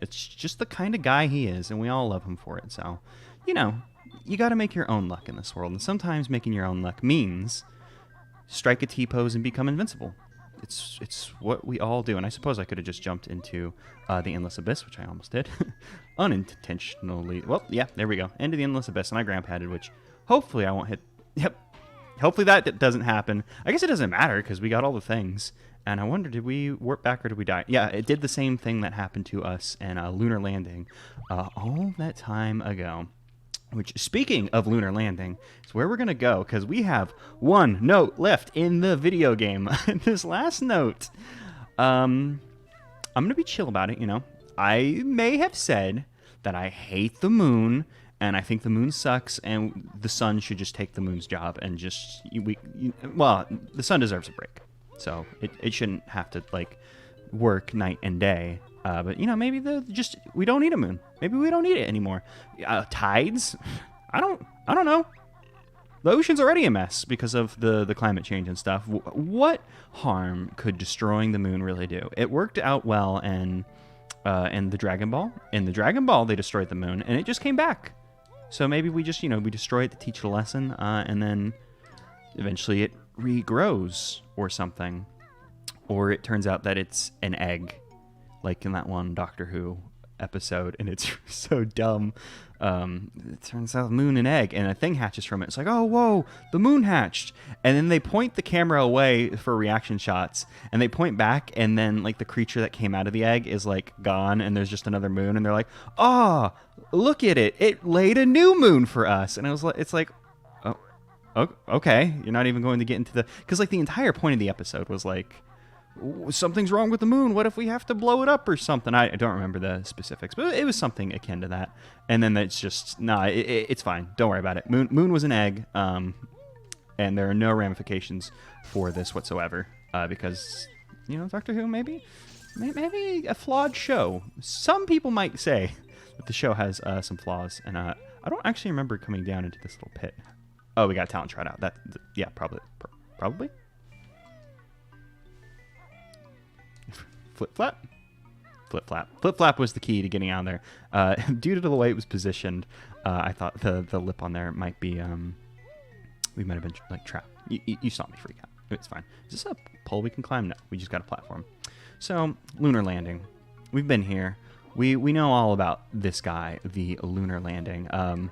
It's just the kind of guy he is, and we all love him for it. So, you got to make your own luck in this world, and sometimes making your own luck means strike a T-pose and become invincible. It's what we all do, and I suppose I could have just jumped into the Endless Abyss, which I almost did, unintentionally. Well, yeah, there we go, into the Endless Abyss, and I ground-padded, which hopefully I won't hit. Yep, hopefully that doesn't happen. I guess it doesn't matter because we got all the things. And I wonder, did we warp back or did we die? Yeah, it did the same thing that happened to us in Lunar Landing all that time ago. Which, speaking of Lunar Landing, is where we're going to go, because we have 1 note left in the video game. This last note, I'm going to be chill about it, I may have said that I hate the moon, and I think the moon sucks, and the sun should just take the moon's job, and the sun deserves a break. So it shouldn't have to, work night and day. But maybe we don't need a moon. Maybe we don't need it anymore. Tides? I don't know. The ocean's already a mess because of the climate change and stuff. What harm could destroying the moon really do? It worked out well in the Dragon Ball. In the Dragon Ball, they destroyed the moon, and it just came back. So maybe we just, we destroy it to teach it a lesson, and then eventually it regrows or something. Or it turns out that it's an egg, like in that one Doctor Who episode, and it's so dumb. It turns out moon and egg, and a thing hatches from it. It's like, oh, whoa, the moon hatched. And then they point the camera away for reaction shots, and they point back, and then the creature that came out of the egg is gone, and there's just another moon, and they're like, oh, look at it. It laid a new moon for us. And it's like, oh, okay. You're not even going to get into because the entire point of the episode was something's wrong with the moon. What if we have to blow it up or something? I don't remember the specifics, but it was something akin to that. And then it's just, it's fine. Don't worry about it. Moon was an egg, and there are no ramifications for this whatsoever, because, Doctor Who, maybe a flawed show. Some people might say that the show has some flaws, and I don't actually remember coming down into this little pit. Oh, we got a talent trot out. Yeah, probably. Flip-flap? Flip-flap. Flip-flap was the key to getting out of there. Due to the way it was positioned, I thought the lip on there might be, we might have been, trapped. You saw me freak out. It's fine. Is this a pole we can climb? No, we just got a platform. So, Lunar Landing. We've been here. We know all about this guy, the Lunar Landing, and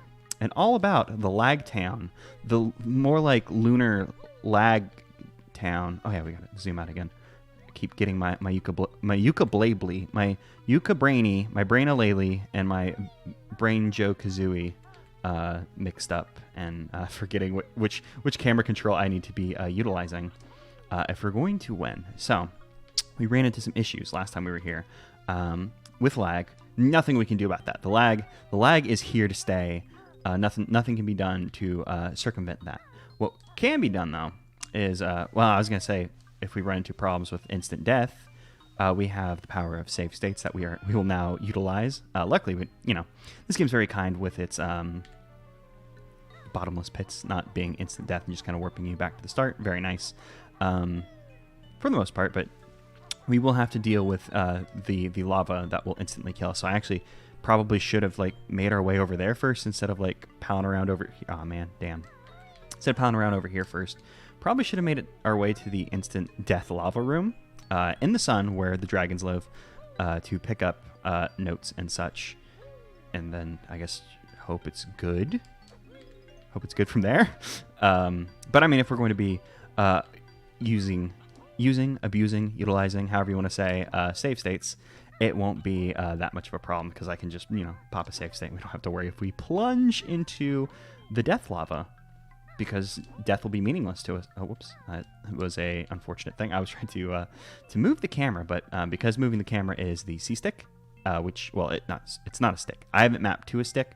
all about the Lag Town, the more Lunar Lag Town. Oh, yeah, we got to zoom out again. Keep getting my ukulele, my Yuka-Brainy, my Brain-a-Lele, and my Brain-Joe-Kazooie mixed up, and forgetting which camera control I need to be utilizing if we're going to win. So, we ran into some issues last time we were here with lag. Nothing we can do about that. The lag is here to stay. Nothing can be done to circumvent that. What can be done, though, is, I was going to say, if we run into problems with instant death, we have the power of save states that we will now utilize. Luckily, this game's very kind with its bottomless pits not being instant death and just kind of warping you back to the start. Very nice, for the most part. But we will have to deal with the lava that will instantly kill us. So I actually probably should have made our way over there first instead of pounding around over here. Oh man, damn. Instead of pounding around over here first. Probably should have made our way to the instant death lava room in the sun where the dragons live to pick up notes and such. And then I guess hope it's good. Hope it's good from there. But I mean, if we're going to be using, abusing, utilizing, however you want to say, save states, it won't be that much of a problem because I can just, pop a save state. We don't have to worry if we plunge into the death lava because death will be meaningless to us. Oh, whoops. It was a unfortunate thing. I was trying to move the camera, but because moving the camera is the C-stick, which, well, it's not a stick. I haven't mapped to a stick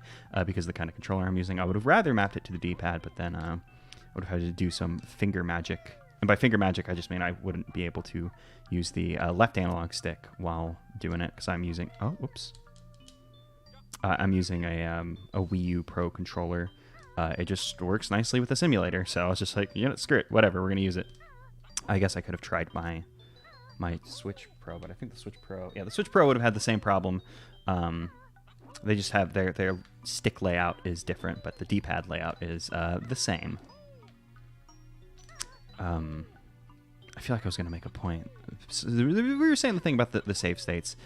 because of the kind of controller I'm using. I would have rather mapped it to the D-pad, but then I would have had to do some finger magic. And by finger magic, I just mean I wouldn't be able to use the left analog stick while doing it because I'm using... Oh, whoops. I'm using a Wii U Pro controller. It just works nicely with the simulator, so I was just like, screw it, whatever, we're going to use it. I guess I could have tried my Switch Pro, but I think the Switch Pro would have had the same problem. They just have their stick layout is different, but the D-pad layout is the same. I feel like I was going to make a point. We were saying the thing about the save states.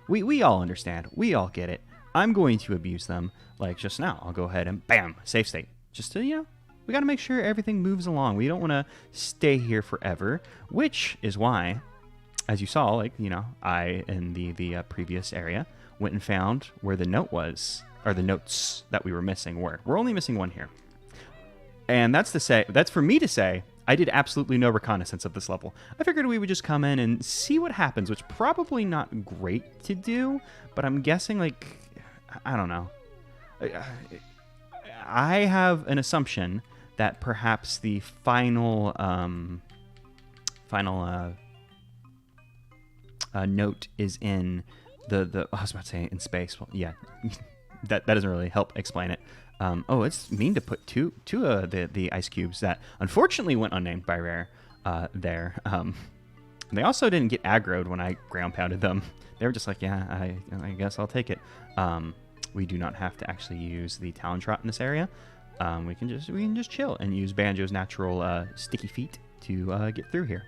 We all understand. We all get it. I'm going to abuse them like just now. I'll go ahead and bam, save state. Just to, we got to make sure everything moves along. We don't want to stay here forever, which is why, as you saw, I, in the previous area, went and found where the note was, or the notes that we were missing were. We're only missing one here. And that's for me to say, I did absolutely no reconnaissance of this level. I figured we would just come in and see what happens, which probably not great to do, but I'm guessing, I don't know. I have an assumption that perhaps the final note is in the I was about to say in space. Well, yeah, that doesn't really help explain it. It's mean to put two of the ice cubes that unfortunately went unnamed by Rare there. They also didn't get aggroed when I ground pounded them. They were just like, yeah, I guess I'll take it. We do not have to actually use the Talon Trot in this area. We can just chill and use Banjo's natural sticky feet to get through here.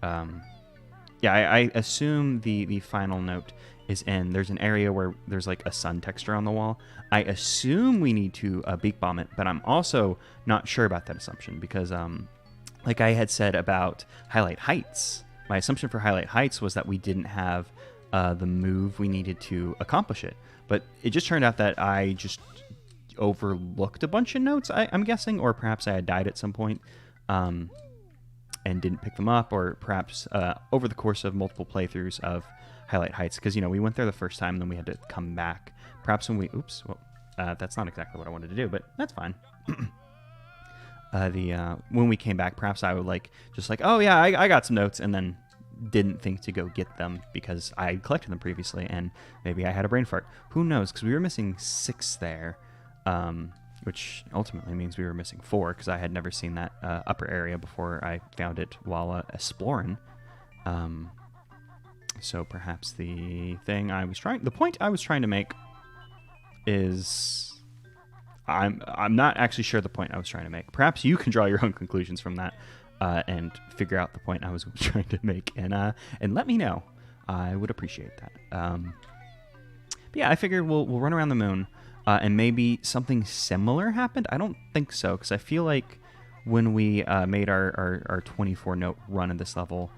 I assume the final note is in. There's an area where there's like a sun texture on the wall. I assume we need to beak bomb it, but I'm also not sure about that assumption because, like I had said about Highlight Heights, my assumption for Highlight Heights was that we didn't have the move we needed to accomplish it. But it just turned out that I just overlooked a bunch of notes, I'm guessing, or perhaps I had died at some point and didn't pick them up, or perhaps over the course of multiple playthroughs of Highlight Heights, because, we went there the first time, and then we had to come back. Perhaps when we... Oops. Well, that's not exactly what I wanted to do, but that's fine. When we came back, perhaps I would, oh, yeah, I got some notes, and then didn't think to go get them because I collected them previously, and maybe I had a brain fart. Who knows? Because we were missing 6 there, which ultimately means we were missing 4, because I had never seen that upper area before I found it while exploring. So perhaps the point I was trying to make is, I'm not actually sure the point I was trying to make. Perhaps you can draw your own conclusions from that and figure out the point I was trying to make, and let me know. I would appreciate that. But yeah, I figured we'll run around the moon, and maybe something similar happened. I don't think so, because I feel like when we made our 24 note run of this level,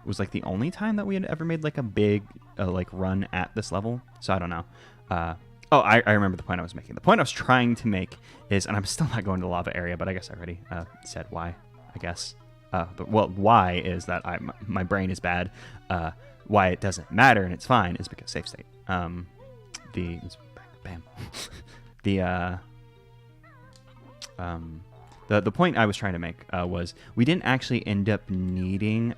was like the only time that we had ever made like a big run at this level. So I don't know. I remember the point I was making. The point I was trying to make is, and I'm still not going to the lava area, but I guess I already said why, I guess. Why is that my brain is bad. Why it doesn't matter and it's fine is because save state. Bam. The point I was trying to make was we didn't actually end up needing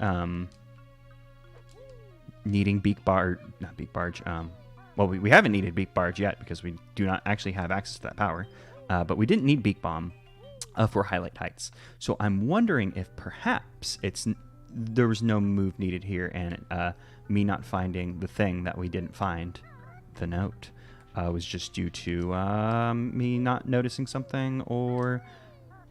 beak barge. We haven't needed beak barge yet because we do not actually have access to that power. But we didn't need beak bomb for Highlight Heights. So I'm wondering if perhaps there was no move needed here, and me not finding the thing that we didn't find, the note, was just due to me not noticing something or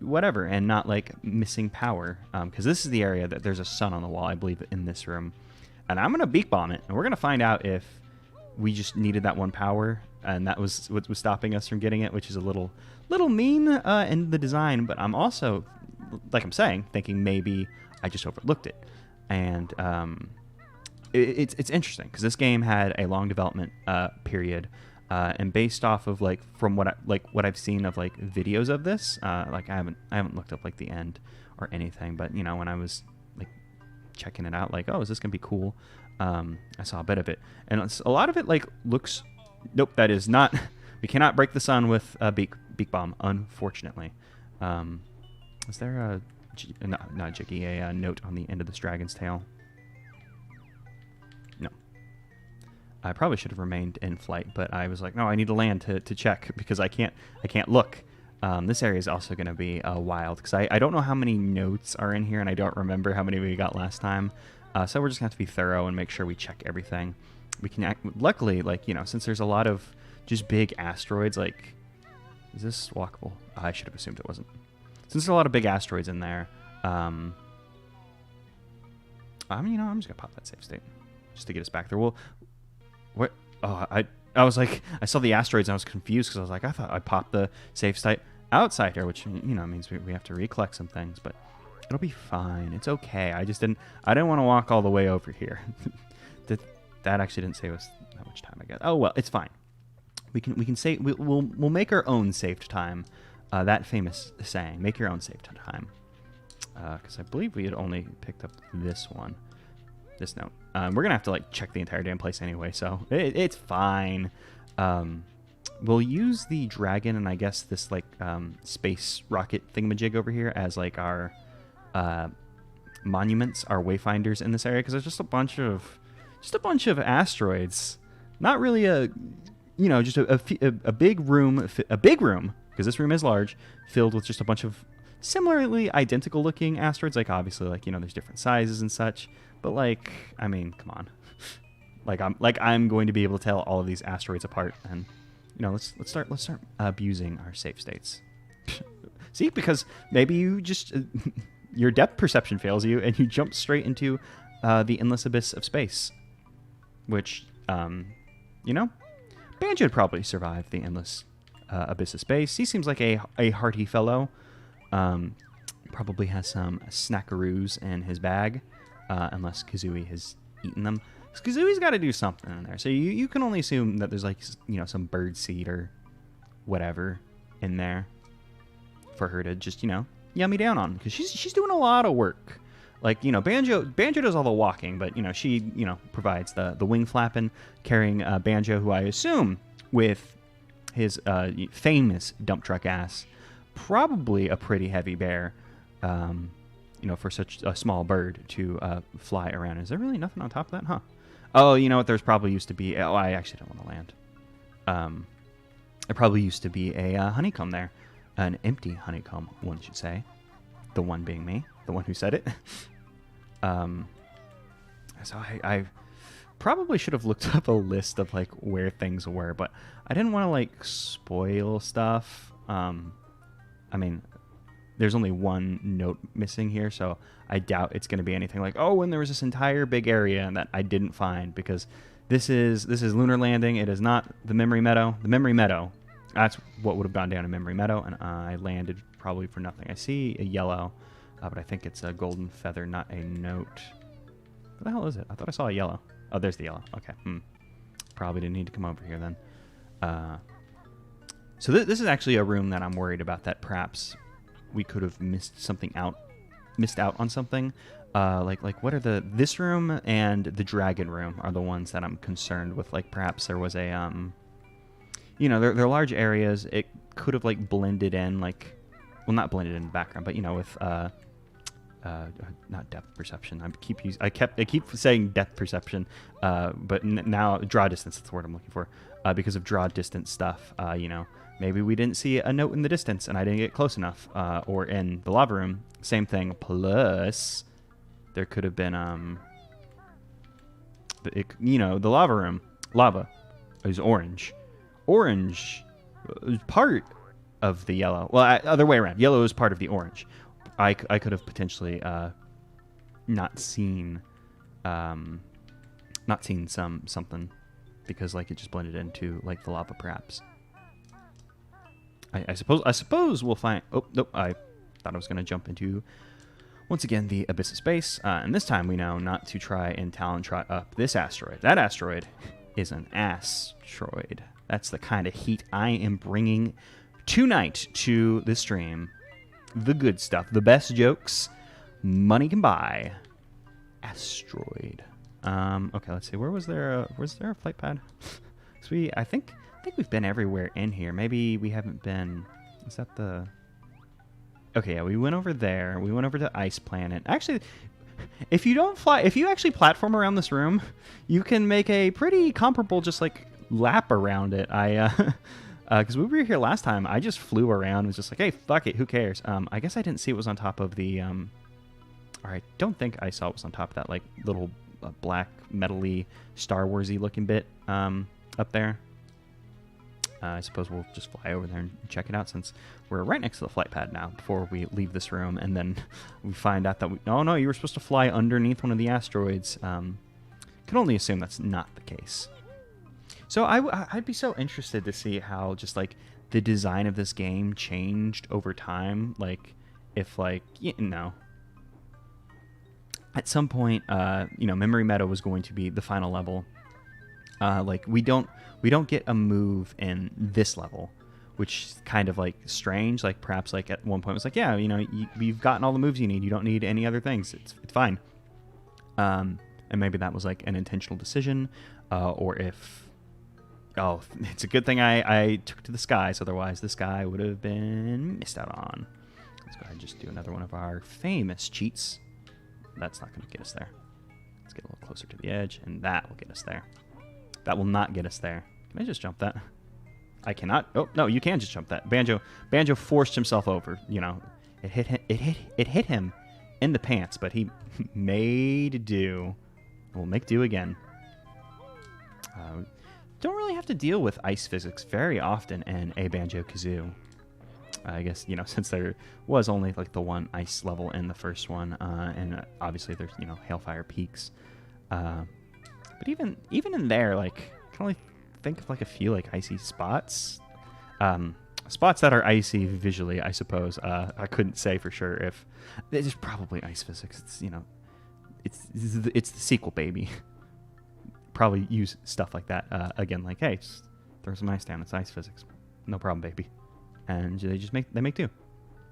whatever, and not missing power. Because this is the area that there's a sun on the wall, I believe, in this room. And I'm going to beak bomb it, and we're going to find out if we just needed that one power, and that was what was stopping us from getting it, which is a little mean in the design. But I'm also, like I'm saying, thinking maybe I just overlooked it. And it's interesting because this game had a long development period, and based off of like from what I've seen of like videos of this, like I haven't looked up like the end or anything, but you know, when I was like checking it out, like, oh, is this gonna be cool? I saw a bit of it, and a lot of it like looks. Nope, that is not. We cannot break the sun with a beak bomb, unfortunately. Is there not Jiggy, a note on the end of this dragon's tail? No. I probably should have remained in flight, but I was like, no, I need to land to check because I can't look. This area is also going to be wild because I don't know how many notes are in here, and I don't remember how many we got last time. So we're just going to have to be thorough and make sure we check everything. We can luckily, like, you know, since there's a lot of just big asteroids, like, is this walkable? I should have assumed it wasn't. Since there's a lot of big asteroids in there, I mean, you know, I'm just gonna pop that save state just to get us back there. Well, what? Oh, I was like, I saw the asteroids and I was confused because I was like, I thought I popped the save state outside here, which, you know, means we have to recollect some things, but it'll be fine. It's okay. I didn't want to walk all the way over here. that actually didn't save us that much time, I guess. Oh well, it's fine. We can save. We'll make our own saved time. That famous saying, make your own saved time. Because I believe we had only picked up this note. We're going to have to like check the entire damn place anyway, so it's fine. We'll use the dragon and I guess this like space rocket thingamajig over here as like our monuments, our wayfinders in this area, because there's just a bunch of asteroids. Not really just a big room, because this room is large, filled with just a bunch of similarly identical looking asteroids. Like obviously, like, you know, there's different sizes and such, but like, I mean, come on. I'm going to be able to tell all of these asteroids apart, and you know, let's start abusing our save states. See, because maybe you just your depth perception fails you, and you jump straight into the endless abyss of space, which you know, Banjo would probably survive the endless abyss of space. He seems like a hearty fellow. Probably has some snackaroos in his bag, unless Kazooie has eaten them. Kazooie's got to do something in there, so you can only assume that there's like, you know, some bird seed or whatever in there for her to just, you know, yummy down on, because she's doing a lot of work. Like, you know, Banjo does all the walking, but, you know, she, you know, provides the wing flapping, carrying Banjo, who I assume with his famous dump truck ass, probably a pretty heavy bear, you know, for such a small bird to fly around. Is there really nothing on top of that? Huh. Oh, you know what? There's probably used to be... Oh, I actually don't want to land. There probably used to be a honeycomb there. An empty honeycomb, one should say. The one being me. The one who said it. So I probably should have looked up a list of like where things were, but I didn't want to like spoil stuff. I mean, there's only one note missing here, so I doubt it's going to be anything like, oh, and there was this entire big area that I didn't find, because this is Lunar Landing. It is not the Memory Meadow. The Memory Meadow, that's what would have gone down in Memory Meadow, and I landed probably for nothing. I see a yellow, but I think it's a golden feather, not a note. What the hell is it? I thought I saw a yellow. Oh, there's the yellow. Okay. Probably didn't need to come over here then. So this is actually a room that I'm worried about, that perhaps we could have missed out on something. Like what are this room and the dragon room are the ones that I'm concerned with. Like perhaps there was a you know, they're large areas. It could have like blended in, like, well, not blended in the background, but you know, with not depth perception. I keep saying depth perception, but now draw distance. That's the word I'm looking for. Because of draw distance stuff, you know, maybe we didn't see a note in the distance and I didn't get close enough. Or in the lava room, same thing. Plus, there could have been you know, the lava room, lava is orange. Orange is part of the yellow. Well, other way around. Yellow is part of the orange. I could have potentially not seen something, because like it just blended into like the lava perhaps. I suppose we'll find. Oh nope! I thought I was gonna jump into Once again, the abyss of space, and this time we know not to try and talon trot up this asteroid. That asteroid is an asteroid. That's the kind of heat I am bringing tonight to the stream. The good stuff, the best jokes money can buy. Asteroid. Okay, let's see. Was there a flight pad? So I think we've been everywhere in here. Maybe we haven't been. Is that the? Okay, yeah, we went over there. We went over to Ice Planet. Actually, if you actually platform around this room, you can make a pretty comparable just like lap around it. Because we were here last time, I just flew around and was just like, hey, fuck it, who cares? I guess I didn't see it was on top of the, or I don't think I saw it was on top of that, like, little black, metal-y, Star Wars-y looking bit up there. I suppose we'll just fly over there and check it out since we're right next to the flight pad now before we leave this room, and then we find out that oh no, you were supposed to fly underneath one of the asteroids. Can only assume that's not the case. So I'd be so interested to see how just like the design of this game changed over time. Like if like, at some point, Memory Meadow was going to be the final level. Like we don't get a move in this level, which is kind of like strange. Like perhaps like at one point it was like, yeah, you've gotten all the moves you need. You don't need any other things. It's fine. And maybe that was like an intentional decision, or if. Oh, it's a good thing I took to the skies. Otherwise, the sky would have been missed out on. Let's go ahead and just do another one of our famous cheats. That's not going to get us there. Let's get a little closer to the edge, and that will get us there. That will not get us there. Can I just jump that? I cannot. Oh, no, you can just jump that. Banjo forced himself over. It hit him in the pants, but he made do. We'll make do again. Don't really have to deal with ice physics very often in a Banjo-Kazooie. I guess, since there was only like the one ice level in the first one, and obviously there's, Hailfire Peaks. But even in there, like, I can only think of like a few like icy spots. Spots that are icy visually, I suppose. I couldn't say for sure if there's probably ice physics. It's the sequel, baby. Probably use stuff like that again, like, hey, just throw some ice down. It's ice physics, no problem, baby. And they make do.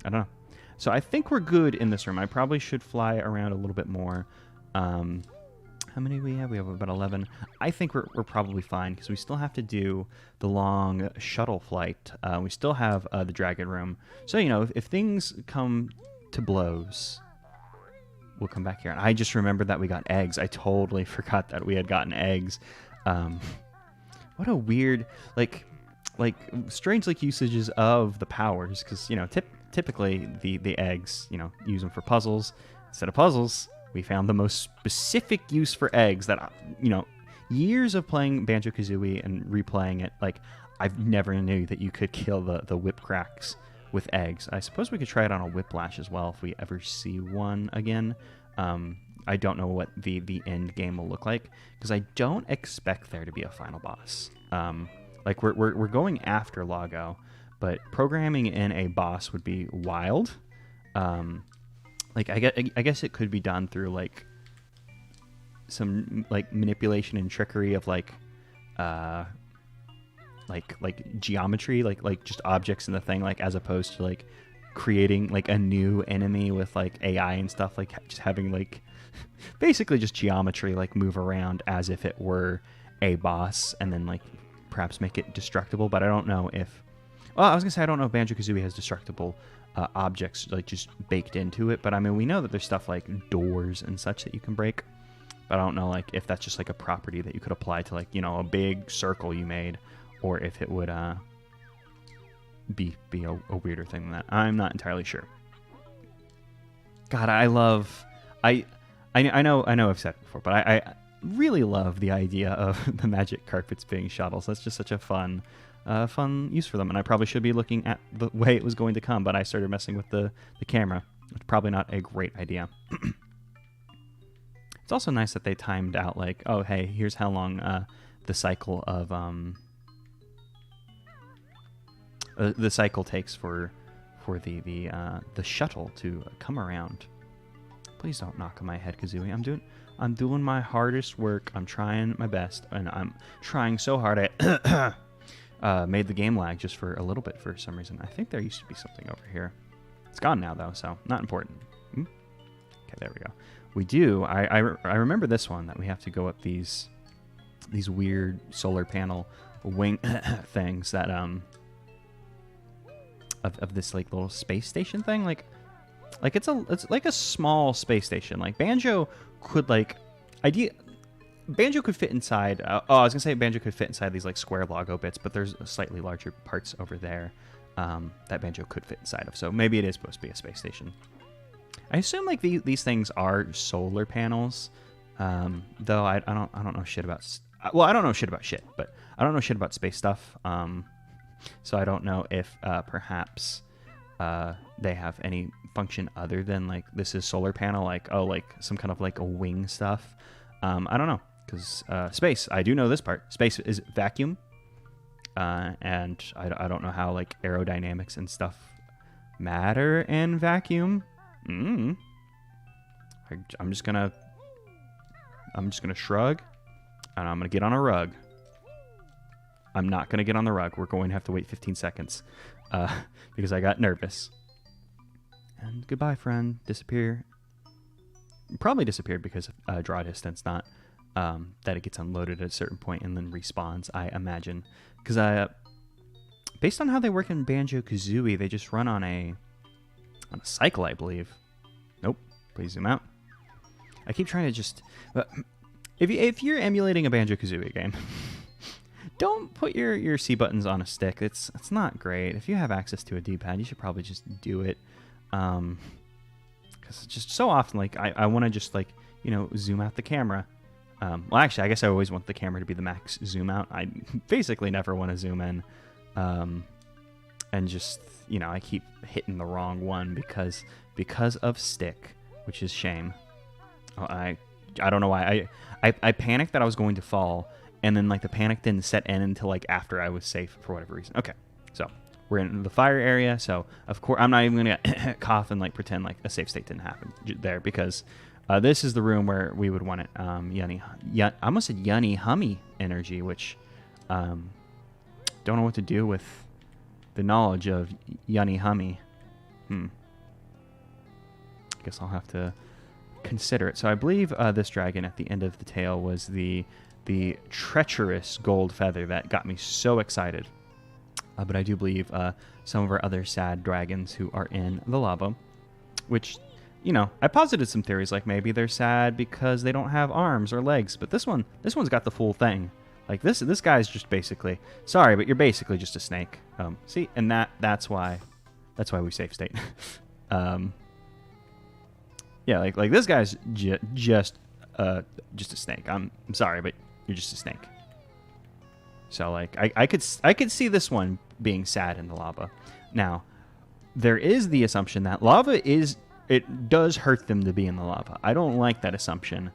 I don't know. So I think we're good in this room. I probably should fly around a little bit more. How many do we have? We have about 11. I think we're probably fine because we still have to do the long shuttle flight. We still have the Dragon Room. So if things come to blows, we'll come back here. And I just remembered that we got eggs. I totally forgot that we had gotten eggs. What a weird, like strange usages of the powers. Because typically the eggs, use them for puzzles. Instead of puzzles, we found the most specific use for eggs that years of playing Banjo-Kazooie and replaying it. Like I've never knew that you could kill the whip cracks with eggs. I suppose we could try it on a Whiplash as well if we ever see one again. I don't know what the end game will look like because I don't expect there to be a final boss. Like we're going after Loggo, but programming in a boss would be wild. Like I guess it could be done through like some like manipulation and trickery of like geometry, like just objects in the thing, like as opposed to like creating like a new enemy with like AI and stuff, like just having like basically just geometry like move around as if it were a boss and then like perhaps make it destructible. But I don't know if I was gonna say I don't know if Banjo-Kazooie has destructible objects like just baked into it, but I mean we know that there's stuff like doors and such that you can break, but I don't know like if that's just like a property that you could apply to like a big circle you made, or if it would be a weirder thing than that. I'm not entirely sure. God, I know I've said it before, but I really love the idea of the magic carpets being shuttles. That's just such a fun use for them, and I probably should be looking at the way it was going to come, but I started messing with the camera. It's probably not a great idea. It's also nice that they timed out like, oh hey, here's how long the cycle of the cycle takes for the shuttle to come around. Please don't knock on my head, Kazooie. I'm doing my hardest work. I'm trying my best, and I'm trying so hard. I made the game lag just for a little bit for some reason. I think there used to be something over here. It's gone now, though, so not important. Okay, there we go. We do. I remember this one, that we have to go up these weird solar panel wing things that of this like little space station thing. Like it's like a small space station. Like Banjo could Banjo could fit inside. I was gonna say Banjo could fit inside these like square Loggo bits, but there's slightly larger parts over there that Banjo could fit inside of. So maybe it is supposed to be a space station. I assume like these things are solar panels, though I don't know shit about. Well, I don't know shit about shit, but I don't know shit about space stuff. So I don't know if perhaps they have any function other than like this is solar panel, like some kind of like a wing stuff. I don't know, because space. I do know this part. Space is vacuum, and I don't know how like aerodynamics and stuff matter in vacuum. I'm just gonna shrug, and I'm gonna get on a rug. I'm not gonna get on the rug. We're going to have to wait 15 seconds, because I got nervous. And goodbye, friend. Disappear. Probably disappeared because of draw distance, not that it gets unloaded at a certain point and then respawns. I imagine, because based on how they work in Banjo-Kazooie, they just run on a cycle, I believe. Nope. Please zoom out. I keep trying to just... if you're emulating a Banjo-Kazooie game, don't put your C buttons on a stick. It's not great. If you have access to a D-pad, you should probably just do it. Because just so often, like, I want to just, like, zoom out the camera. Well, actually, I guess I always want the camera to be the max zoom out. I basically never want to zoom in. And just... I keep hitting the wrong one because of stick, which is shame. I don't know why. I panicked that I was going to fall, and then like the panic didn't set in until like after I was safe for whatever reason. Okay, so we're in the fire area, so of course I'm not even gonna cough and like pretend like a safe state didn't happen there, because this is the room where we would want it. I almost said Yunny Hummy energy, which don't know what to do with the knowledge of Yunny Hummy. I guess I'll have to consider it. So I believe this dragon at the end of the tail was the treacherous gold feather that got me so excited. But I do believe some of our other sad dragons who are in the lava, which, I posited some theories, like maybe they're sad because they don't have arms or legs, but this one's got the full thing. Like this guy's just basically, sorry, but you're basically just a snake. See, and that's why we safe state. Yeah, like this guy's just a snake. I'm sorry, but you're just a snake. So like I could see this one being sad in the lava. Now, there is the assumption that it does hurt them to be in the lava. I don't like that assumption.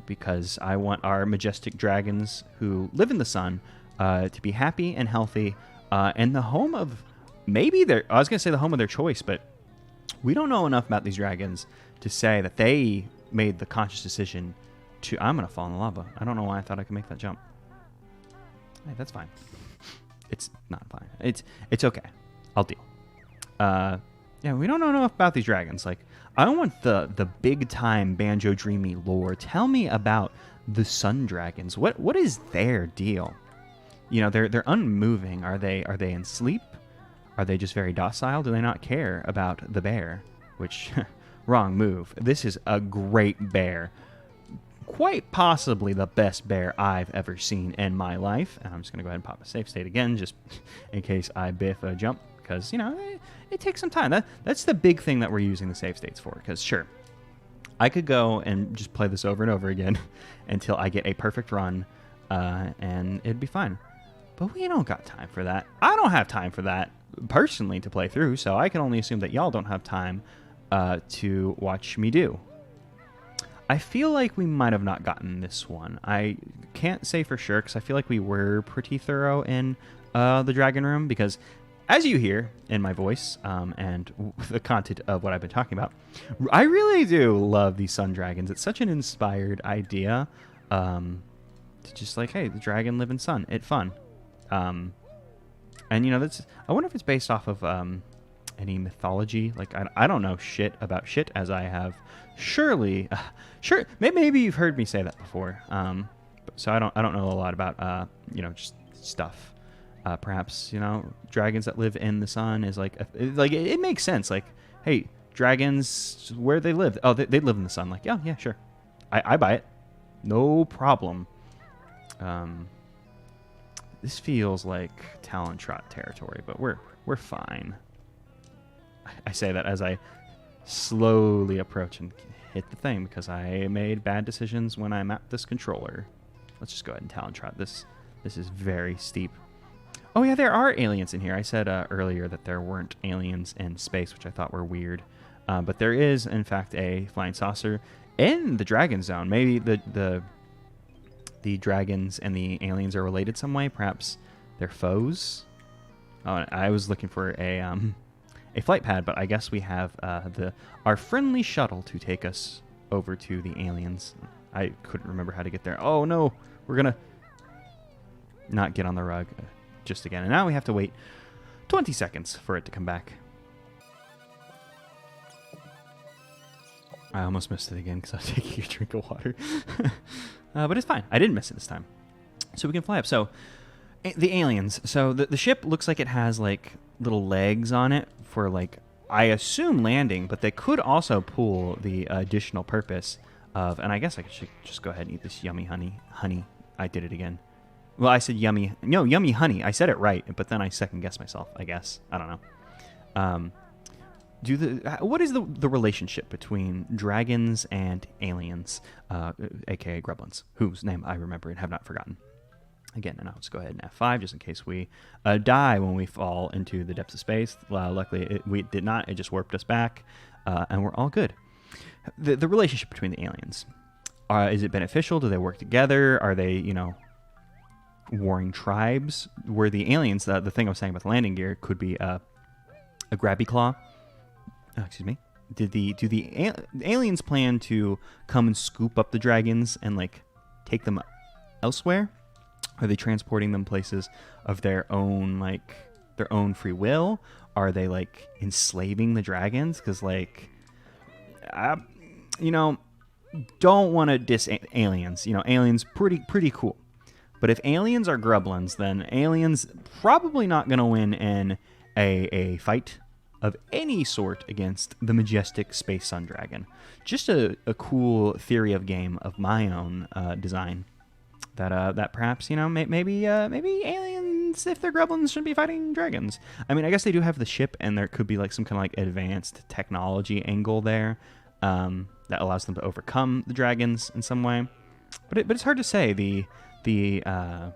Because I want our majestic dragons who live in the sun to be happy and healthy, and the home of I was going to say the home of their choice, but we don't know enough about these dragons to say that they made the conscious decision to, I'm going to fall in the lava. I don't know why I thought I could make that jump. Hey, that's fine. It's not fine. It's okay. I'll deal. Yeah, we don't know enough about these dragons. Like, I want the big time Banjo-Dreamie lore. Tell me about the sun dragons. What is their deal? They're unmoving. Are they in sleep? Are they just very docile? Do they not care about the bear? Which, wrong move. This is a great bear. Quite possibly the best bear I've ever seen in my life. And I'm just going to go ahead and pop a safe state again, just in case I biff a jump. Because, it takes some time. That's the big thing that we're using the save states for. Because, sure, I could go and just play this over and over again until I get a perfect run, and it'd be fine. But we don't got time for that. I don't have time for that, personally, to play through, so I can only assume that y'all don't have time to watch me do. I feel like we might have not gotten this one. I can't say for sure, because I feel like we were pretty thorough in the Dragon Room, because as you hear in my voice and the content of what I've been talking about, I really do love these sun dragons. It's such an inspired idea. To just like, hey, the dragon live in sun. It's fun. And that's. I wonder if it's based off of any mythology. Like I don't know shit about shit, as I have surely sure maybe you've heard me say that before. So I don't know a lot about just stuff. Perhaps dragons that live in the sun is like it makes sense. Like, hey, dragons, where they live? Oh, they live in the sun. Like, yeah, sure. I buy it. No problem. This feels like Talon Trot territory, but we're fine. I say that as I slowly approach and hit the thing because I made bad decisions when I mapped this controller. Let's just go ahead and Talon Trot. This is very steep. Oh yeah, there are aliens in here. I said earlier that there weren't aliens in space, which I thought were weird. But there is, in fact, a flying saucer in the Dragon Zone. Maybe the dragons and the aliens are related some way. Perhaps they're foes. Oh, I was looking for a flight pad, but I guess we have our friendly shuttle to take us over to the aliens. I couldn't remember how to get there. Oh no, we're gonna not get on the rug just again. And now we have to wait 20 seconds for it to come back. I almost missed it again because I was taking a drink of water. But it's fine. I didn't miss it this time. So we can fly up. So the aliens. So the ship looks like it has like little legs on it for like, I assume landing, but they could also pull the additional purpose of, and I guess I should just go ahead and eat this yummy honey. I did it again. Well, I said yummy honey. I said it right, but then I second guessed myself, I guess. I don't know. What is the relationship between dragons and aliens, aka gremlins, whose name I remember and have not forgotten? Again, and I'll just go ahead and F5 just in case we die when we fall into the depths of space. Luckily, we did not. It just warped us back, and we're all good. The relationship between the aliens. Is it beneficial? Do they work together? Are they, warring tribes? Were the aliens, the thing I was saying about the landing gear, could be a grabby claw? Excuse me. Do the aliens plan to come and scoop up the dragons and like take them elsewhere? Are they transporting them places of their own free will? Are they like enslaving the dragons? Because don't want to diss aliens. Aliens pretty cool. But if aliens are gremlins, then aliens probably not going to win in a fight of any sort against the majestic space sun dragon. Just a cool theory of game of my own design that perhaps maybe aliens, if they're gremlins, shouldn't be fighting dragons. I mean, I guess they do have the ship, and there could be like some kind of like advanced technology angle there that allows them to overcome the dragons in some way. But it's hard to say. The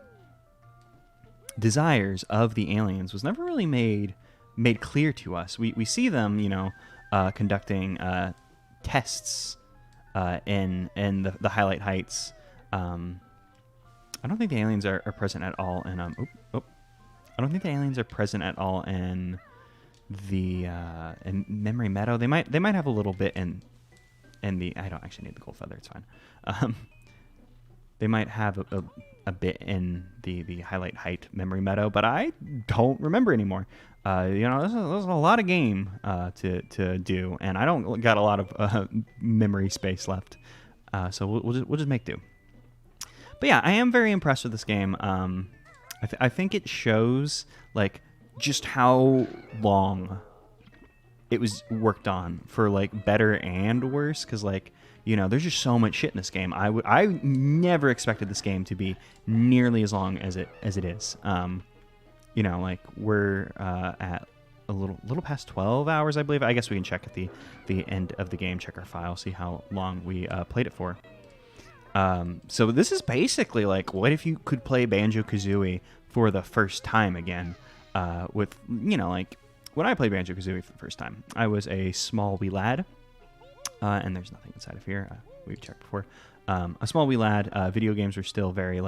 desires of the aliens was never really made clear to us. We see them, conducting tests in the Highlight Heights. I don't think the aliens are present at all in I don't think the aliens are present at all in the in Memory Meadow. They might have a little bit in the. I don't actually need the gold feather. It's fine. They might have a bit in the Highlight Height Memory Meadow, but I don't remember anymore. There's a lot of game to do, and I don't got a lot of memory space left. So we'll just make do. But yeah, I am very impressed with this game. I think it shows like just how long it was worked on for like better and worse, because there's just so much shit in this game. I never expected this game to be nearly as long as it is. We're at a little past 12 hours, I believe. I guess we can check at the end of the game, check our file, see how long we played it for. So this is basically like, what if you could play Banjo-Kazooie for the first time again? With when I played Banjo-Kazooie for the first time, I was a small wee lad. And there's nothing inside of here. We've checked before. A small wee lad. Video games were still very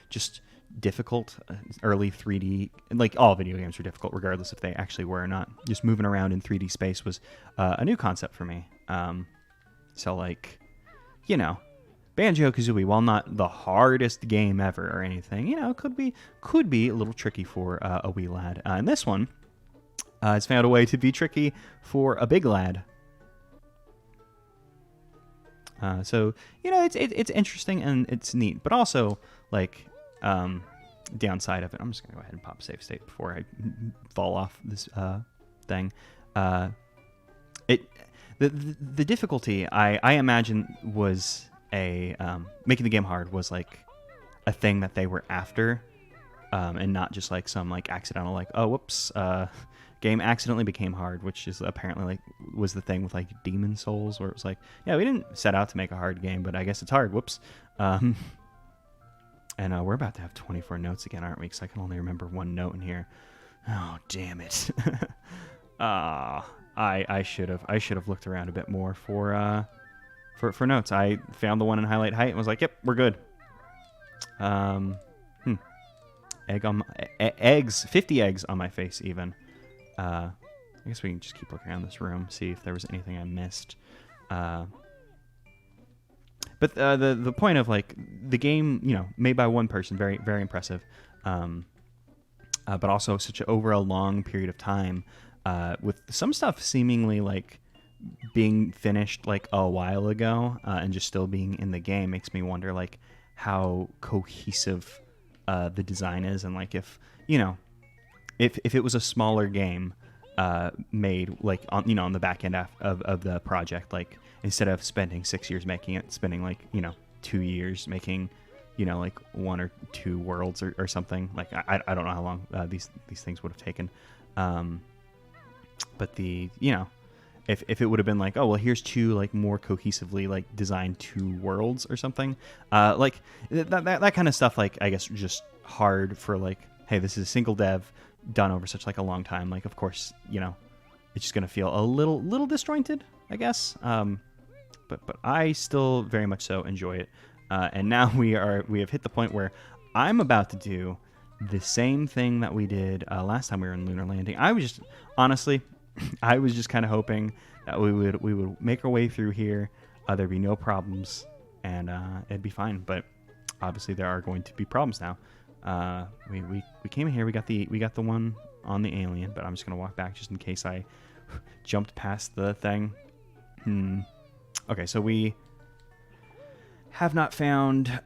just difficult. Early 3D, like all video games are difficult, regardless if they actually were or not. Just moving around in 3D space was a new concept for me. So like, you know, Banjo-Kazooie, while not the hardest game ever or anything, you know, could be a little tricky for a wee lad. And this one has found a way to be tricky for a big lad. So you know, it's interesting and it's neat, but also like downside of it. I'm just gonna go ahead and pop save state before I fall off this thing. The difficulty I imagine was making the game hard was like a thing that they were after, and not just like some like accidental like, oh whoops, game accidentally became hard, which is apparently like was the thing with like Demon Souls, where it was like, yeah, we didn't set out to make a hard game, but I guess it's hard. Whoops. And we're about to have 24 notes again, aren't we? Because I can only remember one note in here. Oh damn it. I should have looked around a bit more for notes. I found the one in highlight height and was like, yep, we're good. Eggs, 50 eggs on my face even. I guess we can just keep looking around this room, see if there was anything I missed. But the point of like the game, you know, made by one person, very very impressive, but also over a long period of time, with some stuff seemingly like being finished like a while ago, and just still being in the game makes me wonder like how cohesive the design is, and like if you know. If it was a smaller game made like on the back end of the project, like instead of spending 6 years making it, spending like 2 years making like 1 or 2 worlds or something, like I don't know how long these things would have taken, but if it would have been like, oh well, here's 2 like more cohesively like designed 2 worlds or something, like that kind of stuff, like I guess just hard for like, hey, this is a single dev done over such like a long time, like of course it's just gonna feel a little disjointed, I guess, but I still very much so enjoy it, and now we have hit the point where I'm about to do the same thing that we did last time we were in Lunar Landing. I was just honestly I was just kind of hoping that we would make our way through here, there'd be no problems, and it'd be fine, but obviously there are going to be problems now. We came in here. We got the one on the alien, but I'm just gonna walk back just in case I jumped past the thing. Okay, so we have not found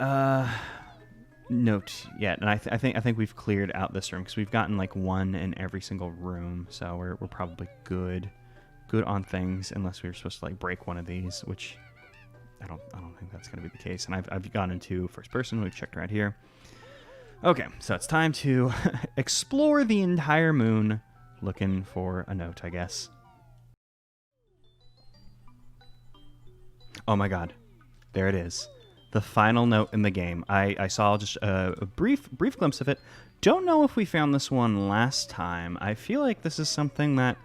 note yet, and I think we've cleared out this room because we've gotten like 1 in every single room, so we're probably good on things, unless we were supposed to like break one of these, which I don't think that's gonna be the case. And I've gone into first person. We've checked right here. Okay, so it's time to explore the entire moon, looking for a note, I guess. Oh my god, there it is. The final note in the game. I saw just a brief glimpse of it. Don't know if we found this one last time. I feel like this is something that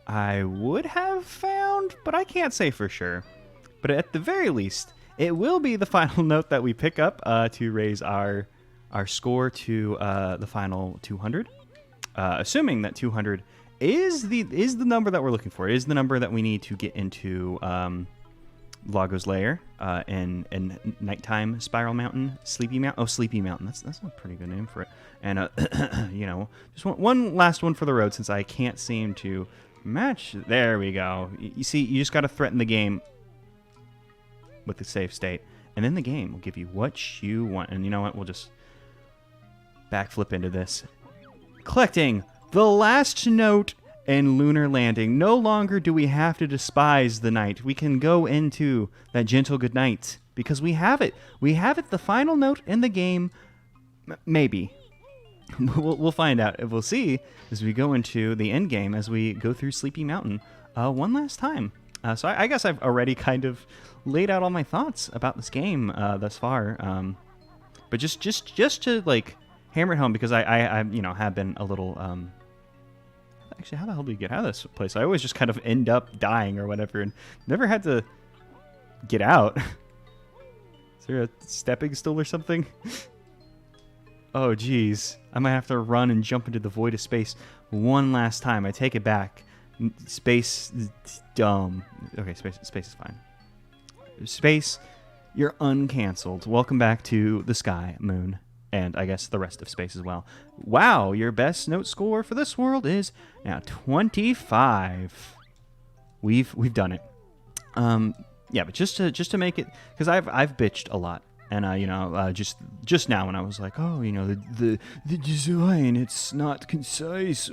I would have found, but I can't say for sure. But at the very least, it will be the final note that we pick up to raise our score to the final 200, assuming that 200 is the number that we're looking for, is the number that we need to get into Loggo's lair in Nighttime Spiral Mountain, Sleepy Mountain. Oh, Sleepy Mountain. That's a pretty good name for it. And just one last one for the road, since I can't seem to match. There we go. You see, you just got to threaten the game with the save state, and then the game will give you what you want. And you know what? We'll just backflip into this. Collecting the last note in Lunar Landing. No longer do we have to despise the night. We can go into that gentle good night because we have it. We have it, the final note in the game. Maybe. We'll find out. We'll see as we go into the end game, as we go through Sleepy Mountain one last time. So I guess I've already kind of laid out all my thoughts about this game thus far. But just to like hammer it home, because I have been a little actually, how the hell do you get out of this place? I always just kind of end up dying or whatever, and never had to get out. Is there a stepping stool or something? Oh, geez. I might have to run and jump into the void of space one last time. I take it back. Space is dumb. Okay, space is fine. Space, you're uncanceled. Welcome back to the sky, moon, and I guess the rest of space as well. Wow, your best note score for this world is now 25. We've done it. Yeah, but just to make it, because I've bitched a lot. And just now when I was like, oh, the design, it's not concise.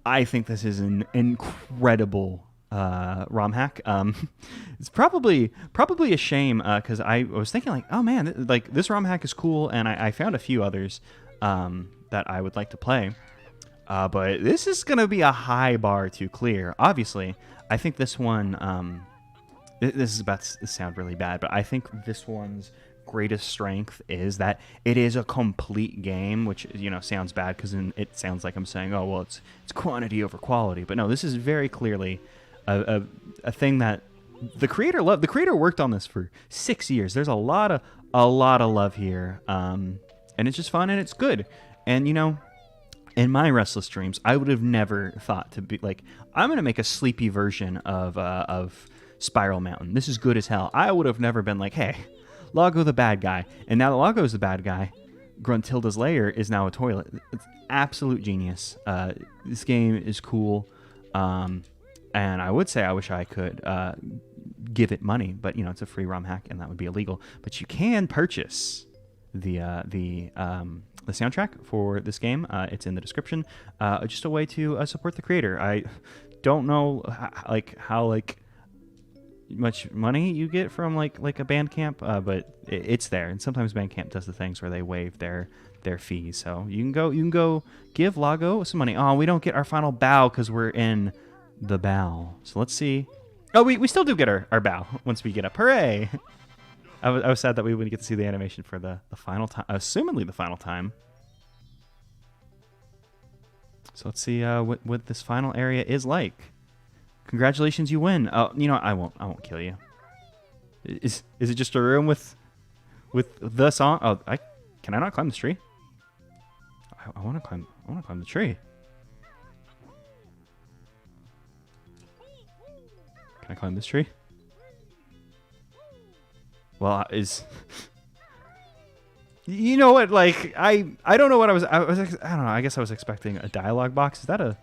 I think this is an incredible ROM hack. It's probably a shame because I was thinking like, oh man, like this ROM hack is cool, and I found a few others that I would like to play. But this is gonna be a high bar to clear. Obviously, I think this one. This is about to sound really bad, but I think this one's greatest strength is that it is a complete game, which sounds bad because it sounds like I'm saying, oh well, it's quantity over quality. But no, this is very clearly a thing that the creator loved. The creator worked on this for 6 years. There's a lot of love here, and it's just fun and it's good. And in my restless dreams, I would have never thought to be like, I'm gonna make a sleepy version of Spiral Mountain. This is good as hell. I would have never been like, hey, Loggo the bad guy. And now that Loggo's the bad guy, Gruntilda's lair is now a toilet. It's absolute genius. This game is cool. And I would say I wish I could give it money, but it's a free ROM hack and that would be illegal. But you can purchase the soundtrack for this game. It's in the description. Just a way to support the creator. I don't know how much money you get from like a Bandcamp, but it's there. And sometimes Bandcamp does the things where they waive their fees, so you can go give Loggo some money. Oh, we don't get our final bow because we're in the bow. So let's see. Oh, we still do get our bow once we get up. Hooray! I was sad that we wouldn't get to see the animation for the final time, assumingly the final time. So let's see what this final area is like. Congratulations, you win. Oh, I won't kill you. Is it just a room with the song? Oh, can I not climb this tree? I want to climb the tree. Can I climb this tree? Well, you know what? Like I don't know what I don't know. I guess I was expecting a dialogue box. Is that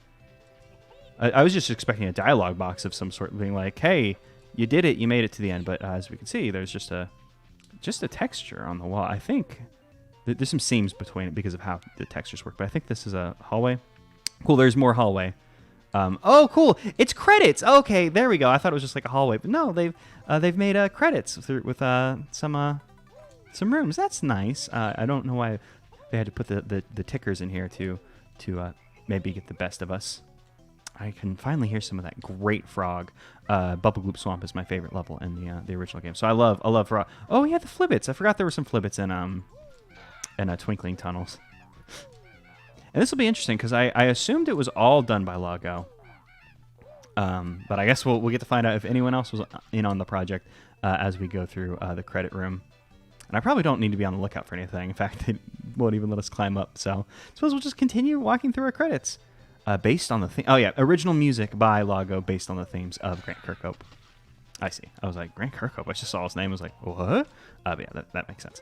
I was just expecting a dialogue box of some sort, being like, "Hey, you did it. You made it to the end." But as we can see, there's just a texture on the wall. I think there's some seams between it because of how the textures work. But I think this is a hallway. Cool. There's more hallway. Oh, cool. It's credits. Okay, there we go. I thought it was just like a hallway, but no, they've made credits with some rooms. That's nice. I don't know why they had to put the tickers in here to maybe get the best of us. I can finally hear some of that great frog. Bubble Gloop Swamp is my favorite level in the original game. So I love frog. Oh yeah, the flibbits. I forgot there were some flibbits in Twinkling Tunnels. And this will be interesting because I assumed it was all done by Loggo. But I guess we'll get to find out if anyone else was in on the project as we go through the credit room. And I probably don't need to be on the lookout for anything. In fact, they won't even let us climb up. So I suppose we'll just continue walking through our credits. Based on the theme. Oh, yeah. Original music by Loggo based on the themes of Grant Kirkhope. I see. I was like, Grant Kirkhope? I just saw his name. I was like, what? But yeah, that makes sense.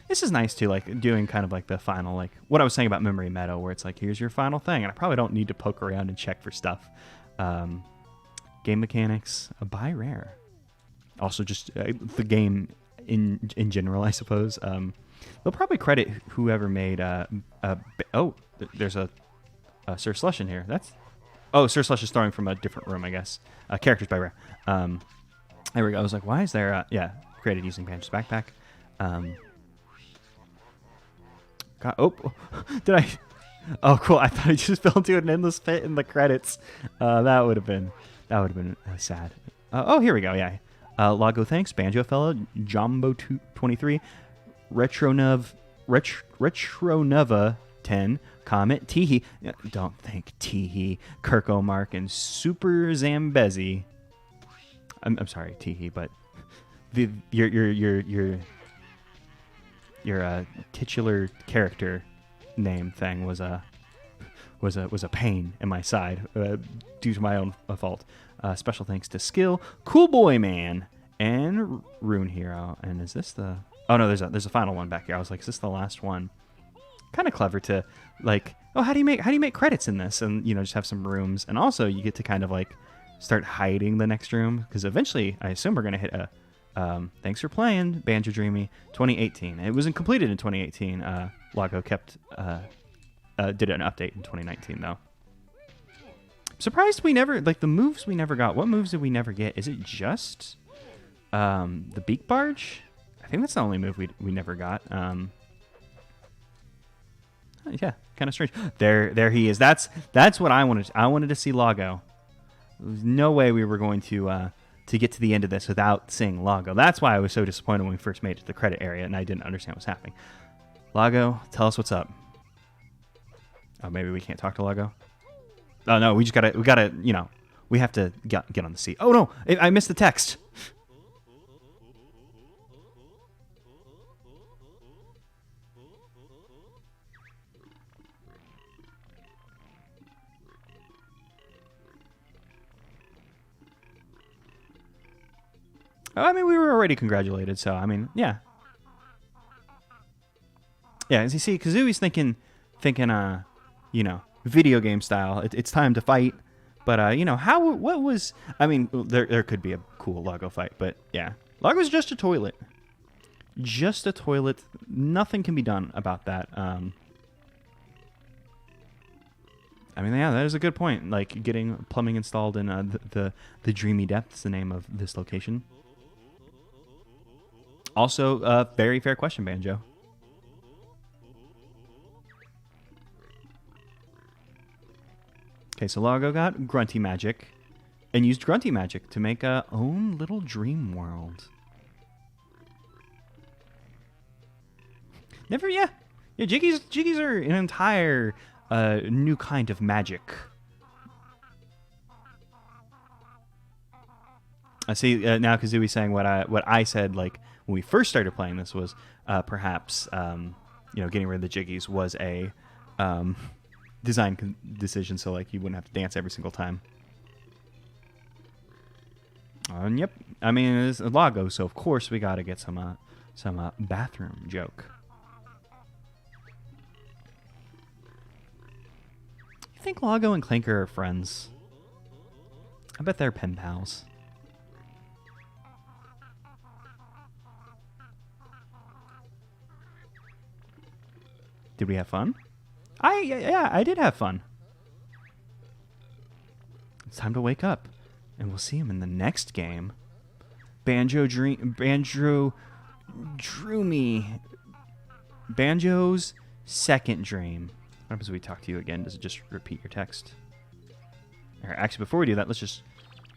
This is nice, too, like, doing kind of like the final, like, what I was saying about Memory Meadow, where it's like, here's your final thing. And I probably don't need to poke around and check for stuff. Game mechanics, buy rare. Also, just the game in general, I suppose. They'll probably credit whoever made... there's a... Sir Slush in here. Sir Slush is throwing from a different room, I guess. Characters by Rare. There we go. I was like, why is there... created using Banjo's backpack. Did I... Oh, cool. I thought I just fell into an endless pit in the credits. That would have been sad. Here we go. Yeah. Loggo thanks. Banjo Fellow. Jumbo23. Retronova 10. Comet, Teehee, don't think Teehee, Kirko Mark, and Super Zambezi. I'm sorry, Teehee, but your your titular character name thing was a pain in my side due to my own fault. Special thanks to Skill, Cool Boy Man, and Rune Hero. And is this the? Oh no, there's a final one back here. I was like, is this the last one? Kind of clever to like. Oh, how do you make credits in this? And just have some rooms, and also you get to kind of like start hiding the next room because eventually I assume we're gonna hit a. Thanks for playing Banjo-Dreamie 2018. It wasn't completed in 2018. Loggo kept did an update in 2019 though. Surprised we never the moves we never got. What moves did we never get? Is it just the beak barge? I think that's the only move we never got. Yeah, kind of strange. There he is. That's what I wanted. I wanted to see Loggo. There's no way we were going to get to the end of this without seeing Loggo. That's why I was so disappointed when we first made it to the credit area and I didn't understand what was happening. Loggo, tell us what's up. Oh, maybe we can't talk to Loggo? Oh, no, we gotta, we have to get on the seat. Oh, no, I missed the text. I mean, we were already congratulated, so, I mean, yeah. Yeah, as you see, Kazooie's thinking, video game style. It's time to fight. But, what was... I mean, there could be a cool Loggo fight, but, yeah. Loggo's just a toilet. Just a toilet. Nothing can be done about that. I mean, yeah, that is a good point. Like, getting plumbing installed in the Dreamy Depths, the name of this location. Also, very fair question, Banjo. Okay, so Loggo got Grunty Magic and used Grunty Magic to make a own little dream world. Yeah, Jiggies are an entire new kind of magic. I see now Kazooie's saying what I said like when we first started playing this was perhaps getting rid of the Jiggies was a design decision, so like you wouldn't have to dance every single time. And yep, I mean it's a Loggo, so of course we gotta get some bathroom joke. You think Loggo and Clanker are friends? I bet they're pen pals. Did we have fun? I did have fun. It's time to wake up, and we'll see him in the next game. Banjo-Dreamie. Banjo's second dream. What happens if we talk to you again? Does it just repeat your text? All right, actually, before we do that, let's just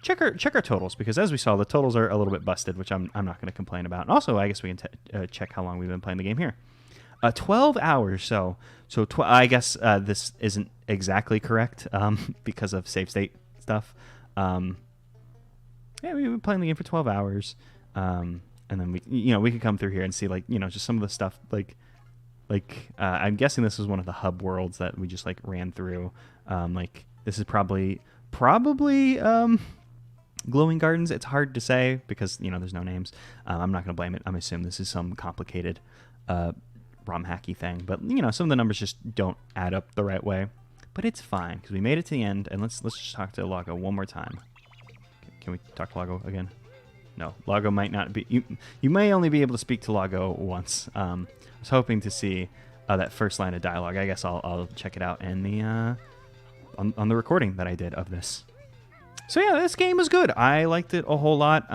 check our totals, because as we saw, the totals are a little bit busted, which I'm not going to complain about. And also, I guess we can check how long we've been playing the game here. 12 hours, so I guess this isn't exactly correct because of save state stuff. Yeah, we've been playing the game for 12 hours, and then we could come through here and see just some of the stuff like I'm guessing this was one of the hub worlds that we just ran through. This is probably Glowing Gardens. It's hard to say because there's no names. I'm not gonna blame it. I'm assuming this is some complicated ROM hacky thing, but some of the numbers just don't add up the right way. But it's fine because we made it to the end, and let's just talk to Loggo one more time. Can we talk to Loggo again? No, Loggo might not be. You may only be able to speak to Loggo once. I was hoping to see that first line of dialogue. I guess I'll check it out in the on the recording that I did of this. So yeah, this game was good. I liked it a whole lot.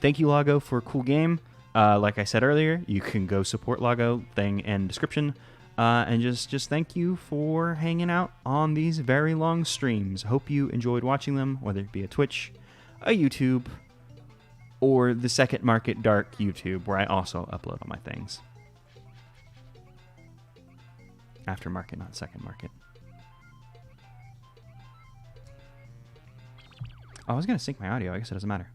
Thank you, Loggo, for a cool game. Like I said earlier, you can go support Loggo, thing in description. And just thank you for hanging out on these very long streams. Hope you enjoyed watching them, whether it be a Twitch, a YouTube, or the Second Market Dark YouTube, where I also upload all my things. Aftermarket, not Second Market. Oh, I was going to sync my audio. I guess it doesn't matter.